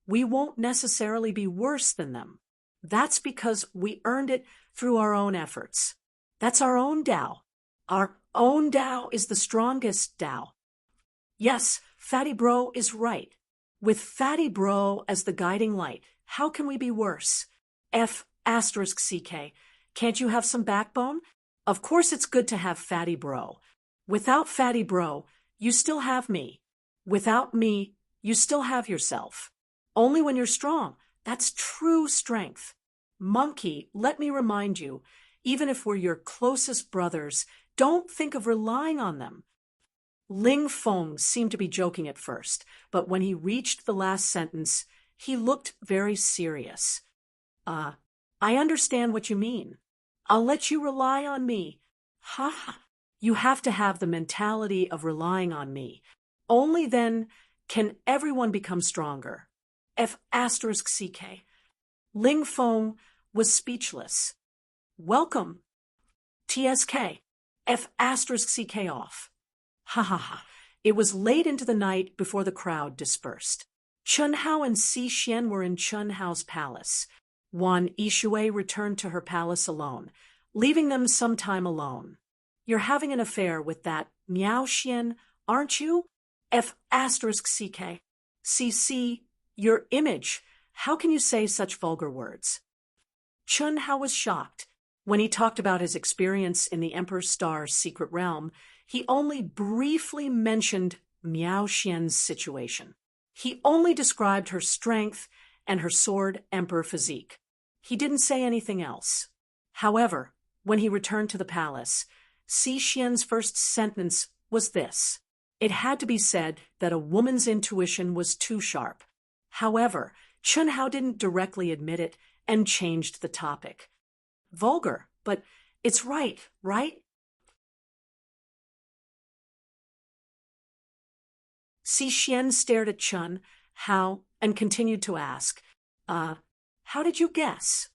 we won't necessarily be worse than them. That's because we earned it through our own efforts. That's our own Tao. Our own Tao is the strongest Tao. Yes, Fatty Bro is right. With Fatty Bro as the guiding light, how can we be worse? F***CK. Can't you have some backbone? Of course it's good to have Fatty Bro. Without Fatty Bro, you still have me. Without me, you still have yourself. Only when you're strong, that's true strength. Monkey, let me remind you, even if we're your closest brothers, don't think of relying on them. Ling Feng seemed to be joking at first, but when he reached the last sentence, he looked very serious. I understand what you mean. I'll let you rely on me. Ha ha. You have to have the mentality of relying on me. Only then can everyone become stronger. F***CK. Ling Feng was speechless. Welcome. TSK. F***CK off. Ha ha ha. It was late into the night before the crowd dispersed. Chun Hao and Si Xian were in Chun Hao's palace. Wan Yishui returned to her palace alone, leaving them some time alone. You're having an affair with that Miao Xian, aren't you? F***CK. CC, your image. How can you say such vulgar words? Chun Hao was shocked. When he talked about his experience in the Emperor Star's secret realm, he only briefly mentioned Miao Xian's situation. He only described her strength and her sword emperor physique. He didn't say anything else. However, when he returned to the palace, Si Xian's first sentence was this. It had to be said that a woman's intuition was too sharp. However, Chun Hao didn't directly admit it and changed the topic. Vulgar, but it's right, right? Si Xian stared at Chun Hao and continued to ask, how did you guess?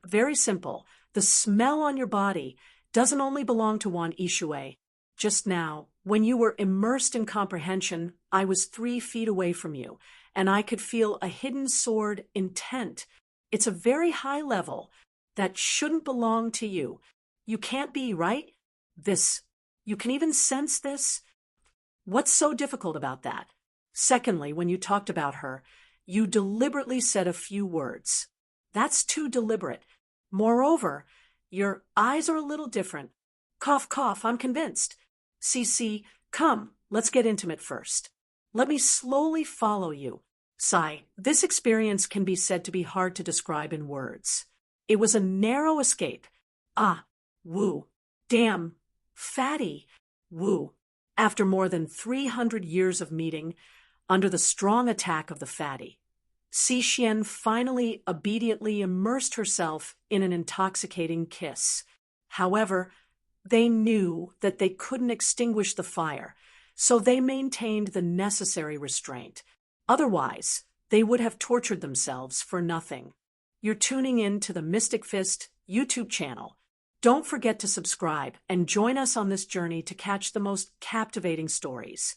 Very simple. The smell on your body doesn't only belong to Wan Yishui. Just now, when you were immersed in comprehension, I was 3 feet away from you, and I could feel a hidden sword intent. It's a very high level that shouldn't belong to you. You can't be, right? You can even sense this? What's so difficult about that? Secondly, when you talked about her, you deliberately said a few words. That's too deliberate. Moreover, your eyes are a little different. Cough, cough, I'm convinced. CC, come, let's get intimate first. Let me slowly follow you. Sigh, this experience can be said to be hard to describe in words. It was a narrow escape. Woo. Damn. Fatty. Woo. After more than 300 years of meeting, under the strong attack of the fatty, Si Xian finally obediently immersed herself in an intoxicating kiss. However, they knew that they couldn't extinguish the fire, so they maintained the necessary restraint. Otherwise, they would have tortured themselves for nothing. You're tuning in to the Mystic Fist YouTube channel. Don't forget to subscribe and join us on this journey to catch the most captivating stories.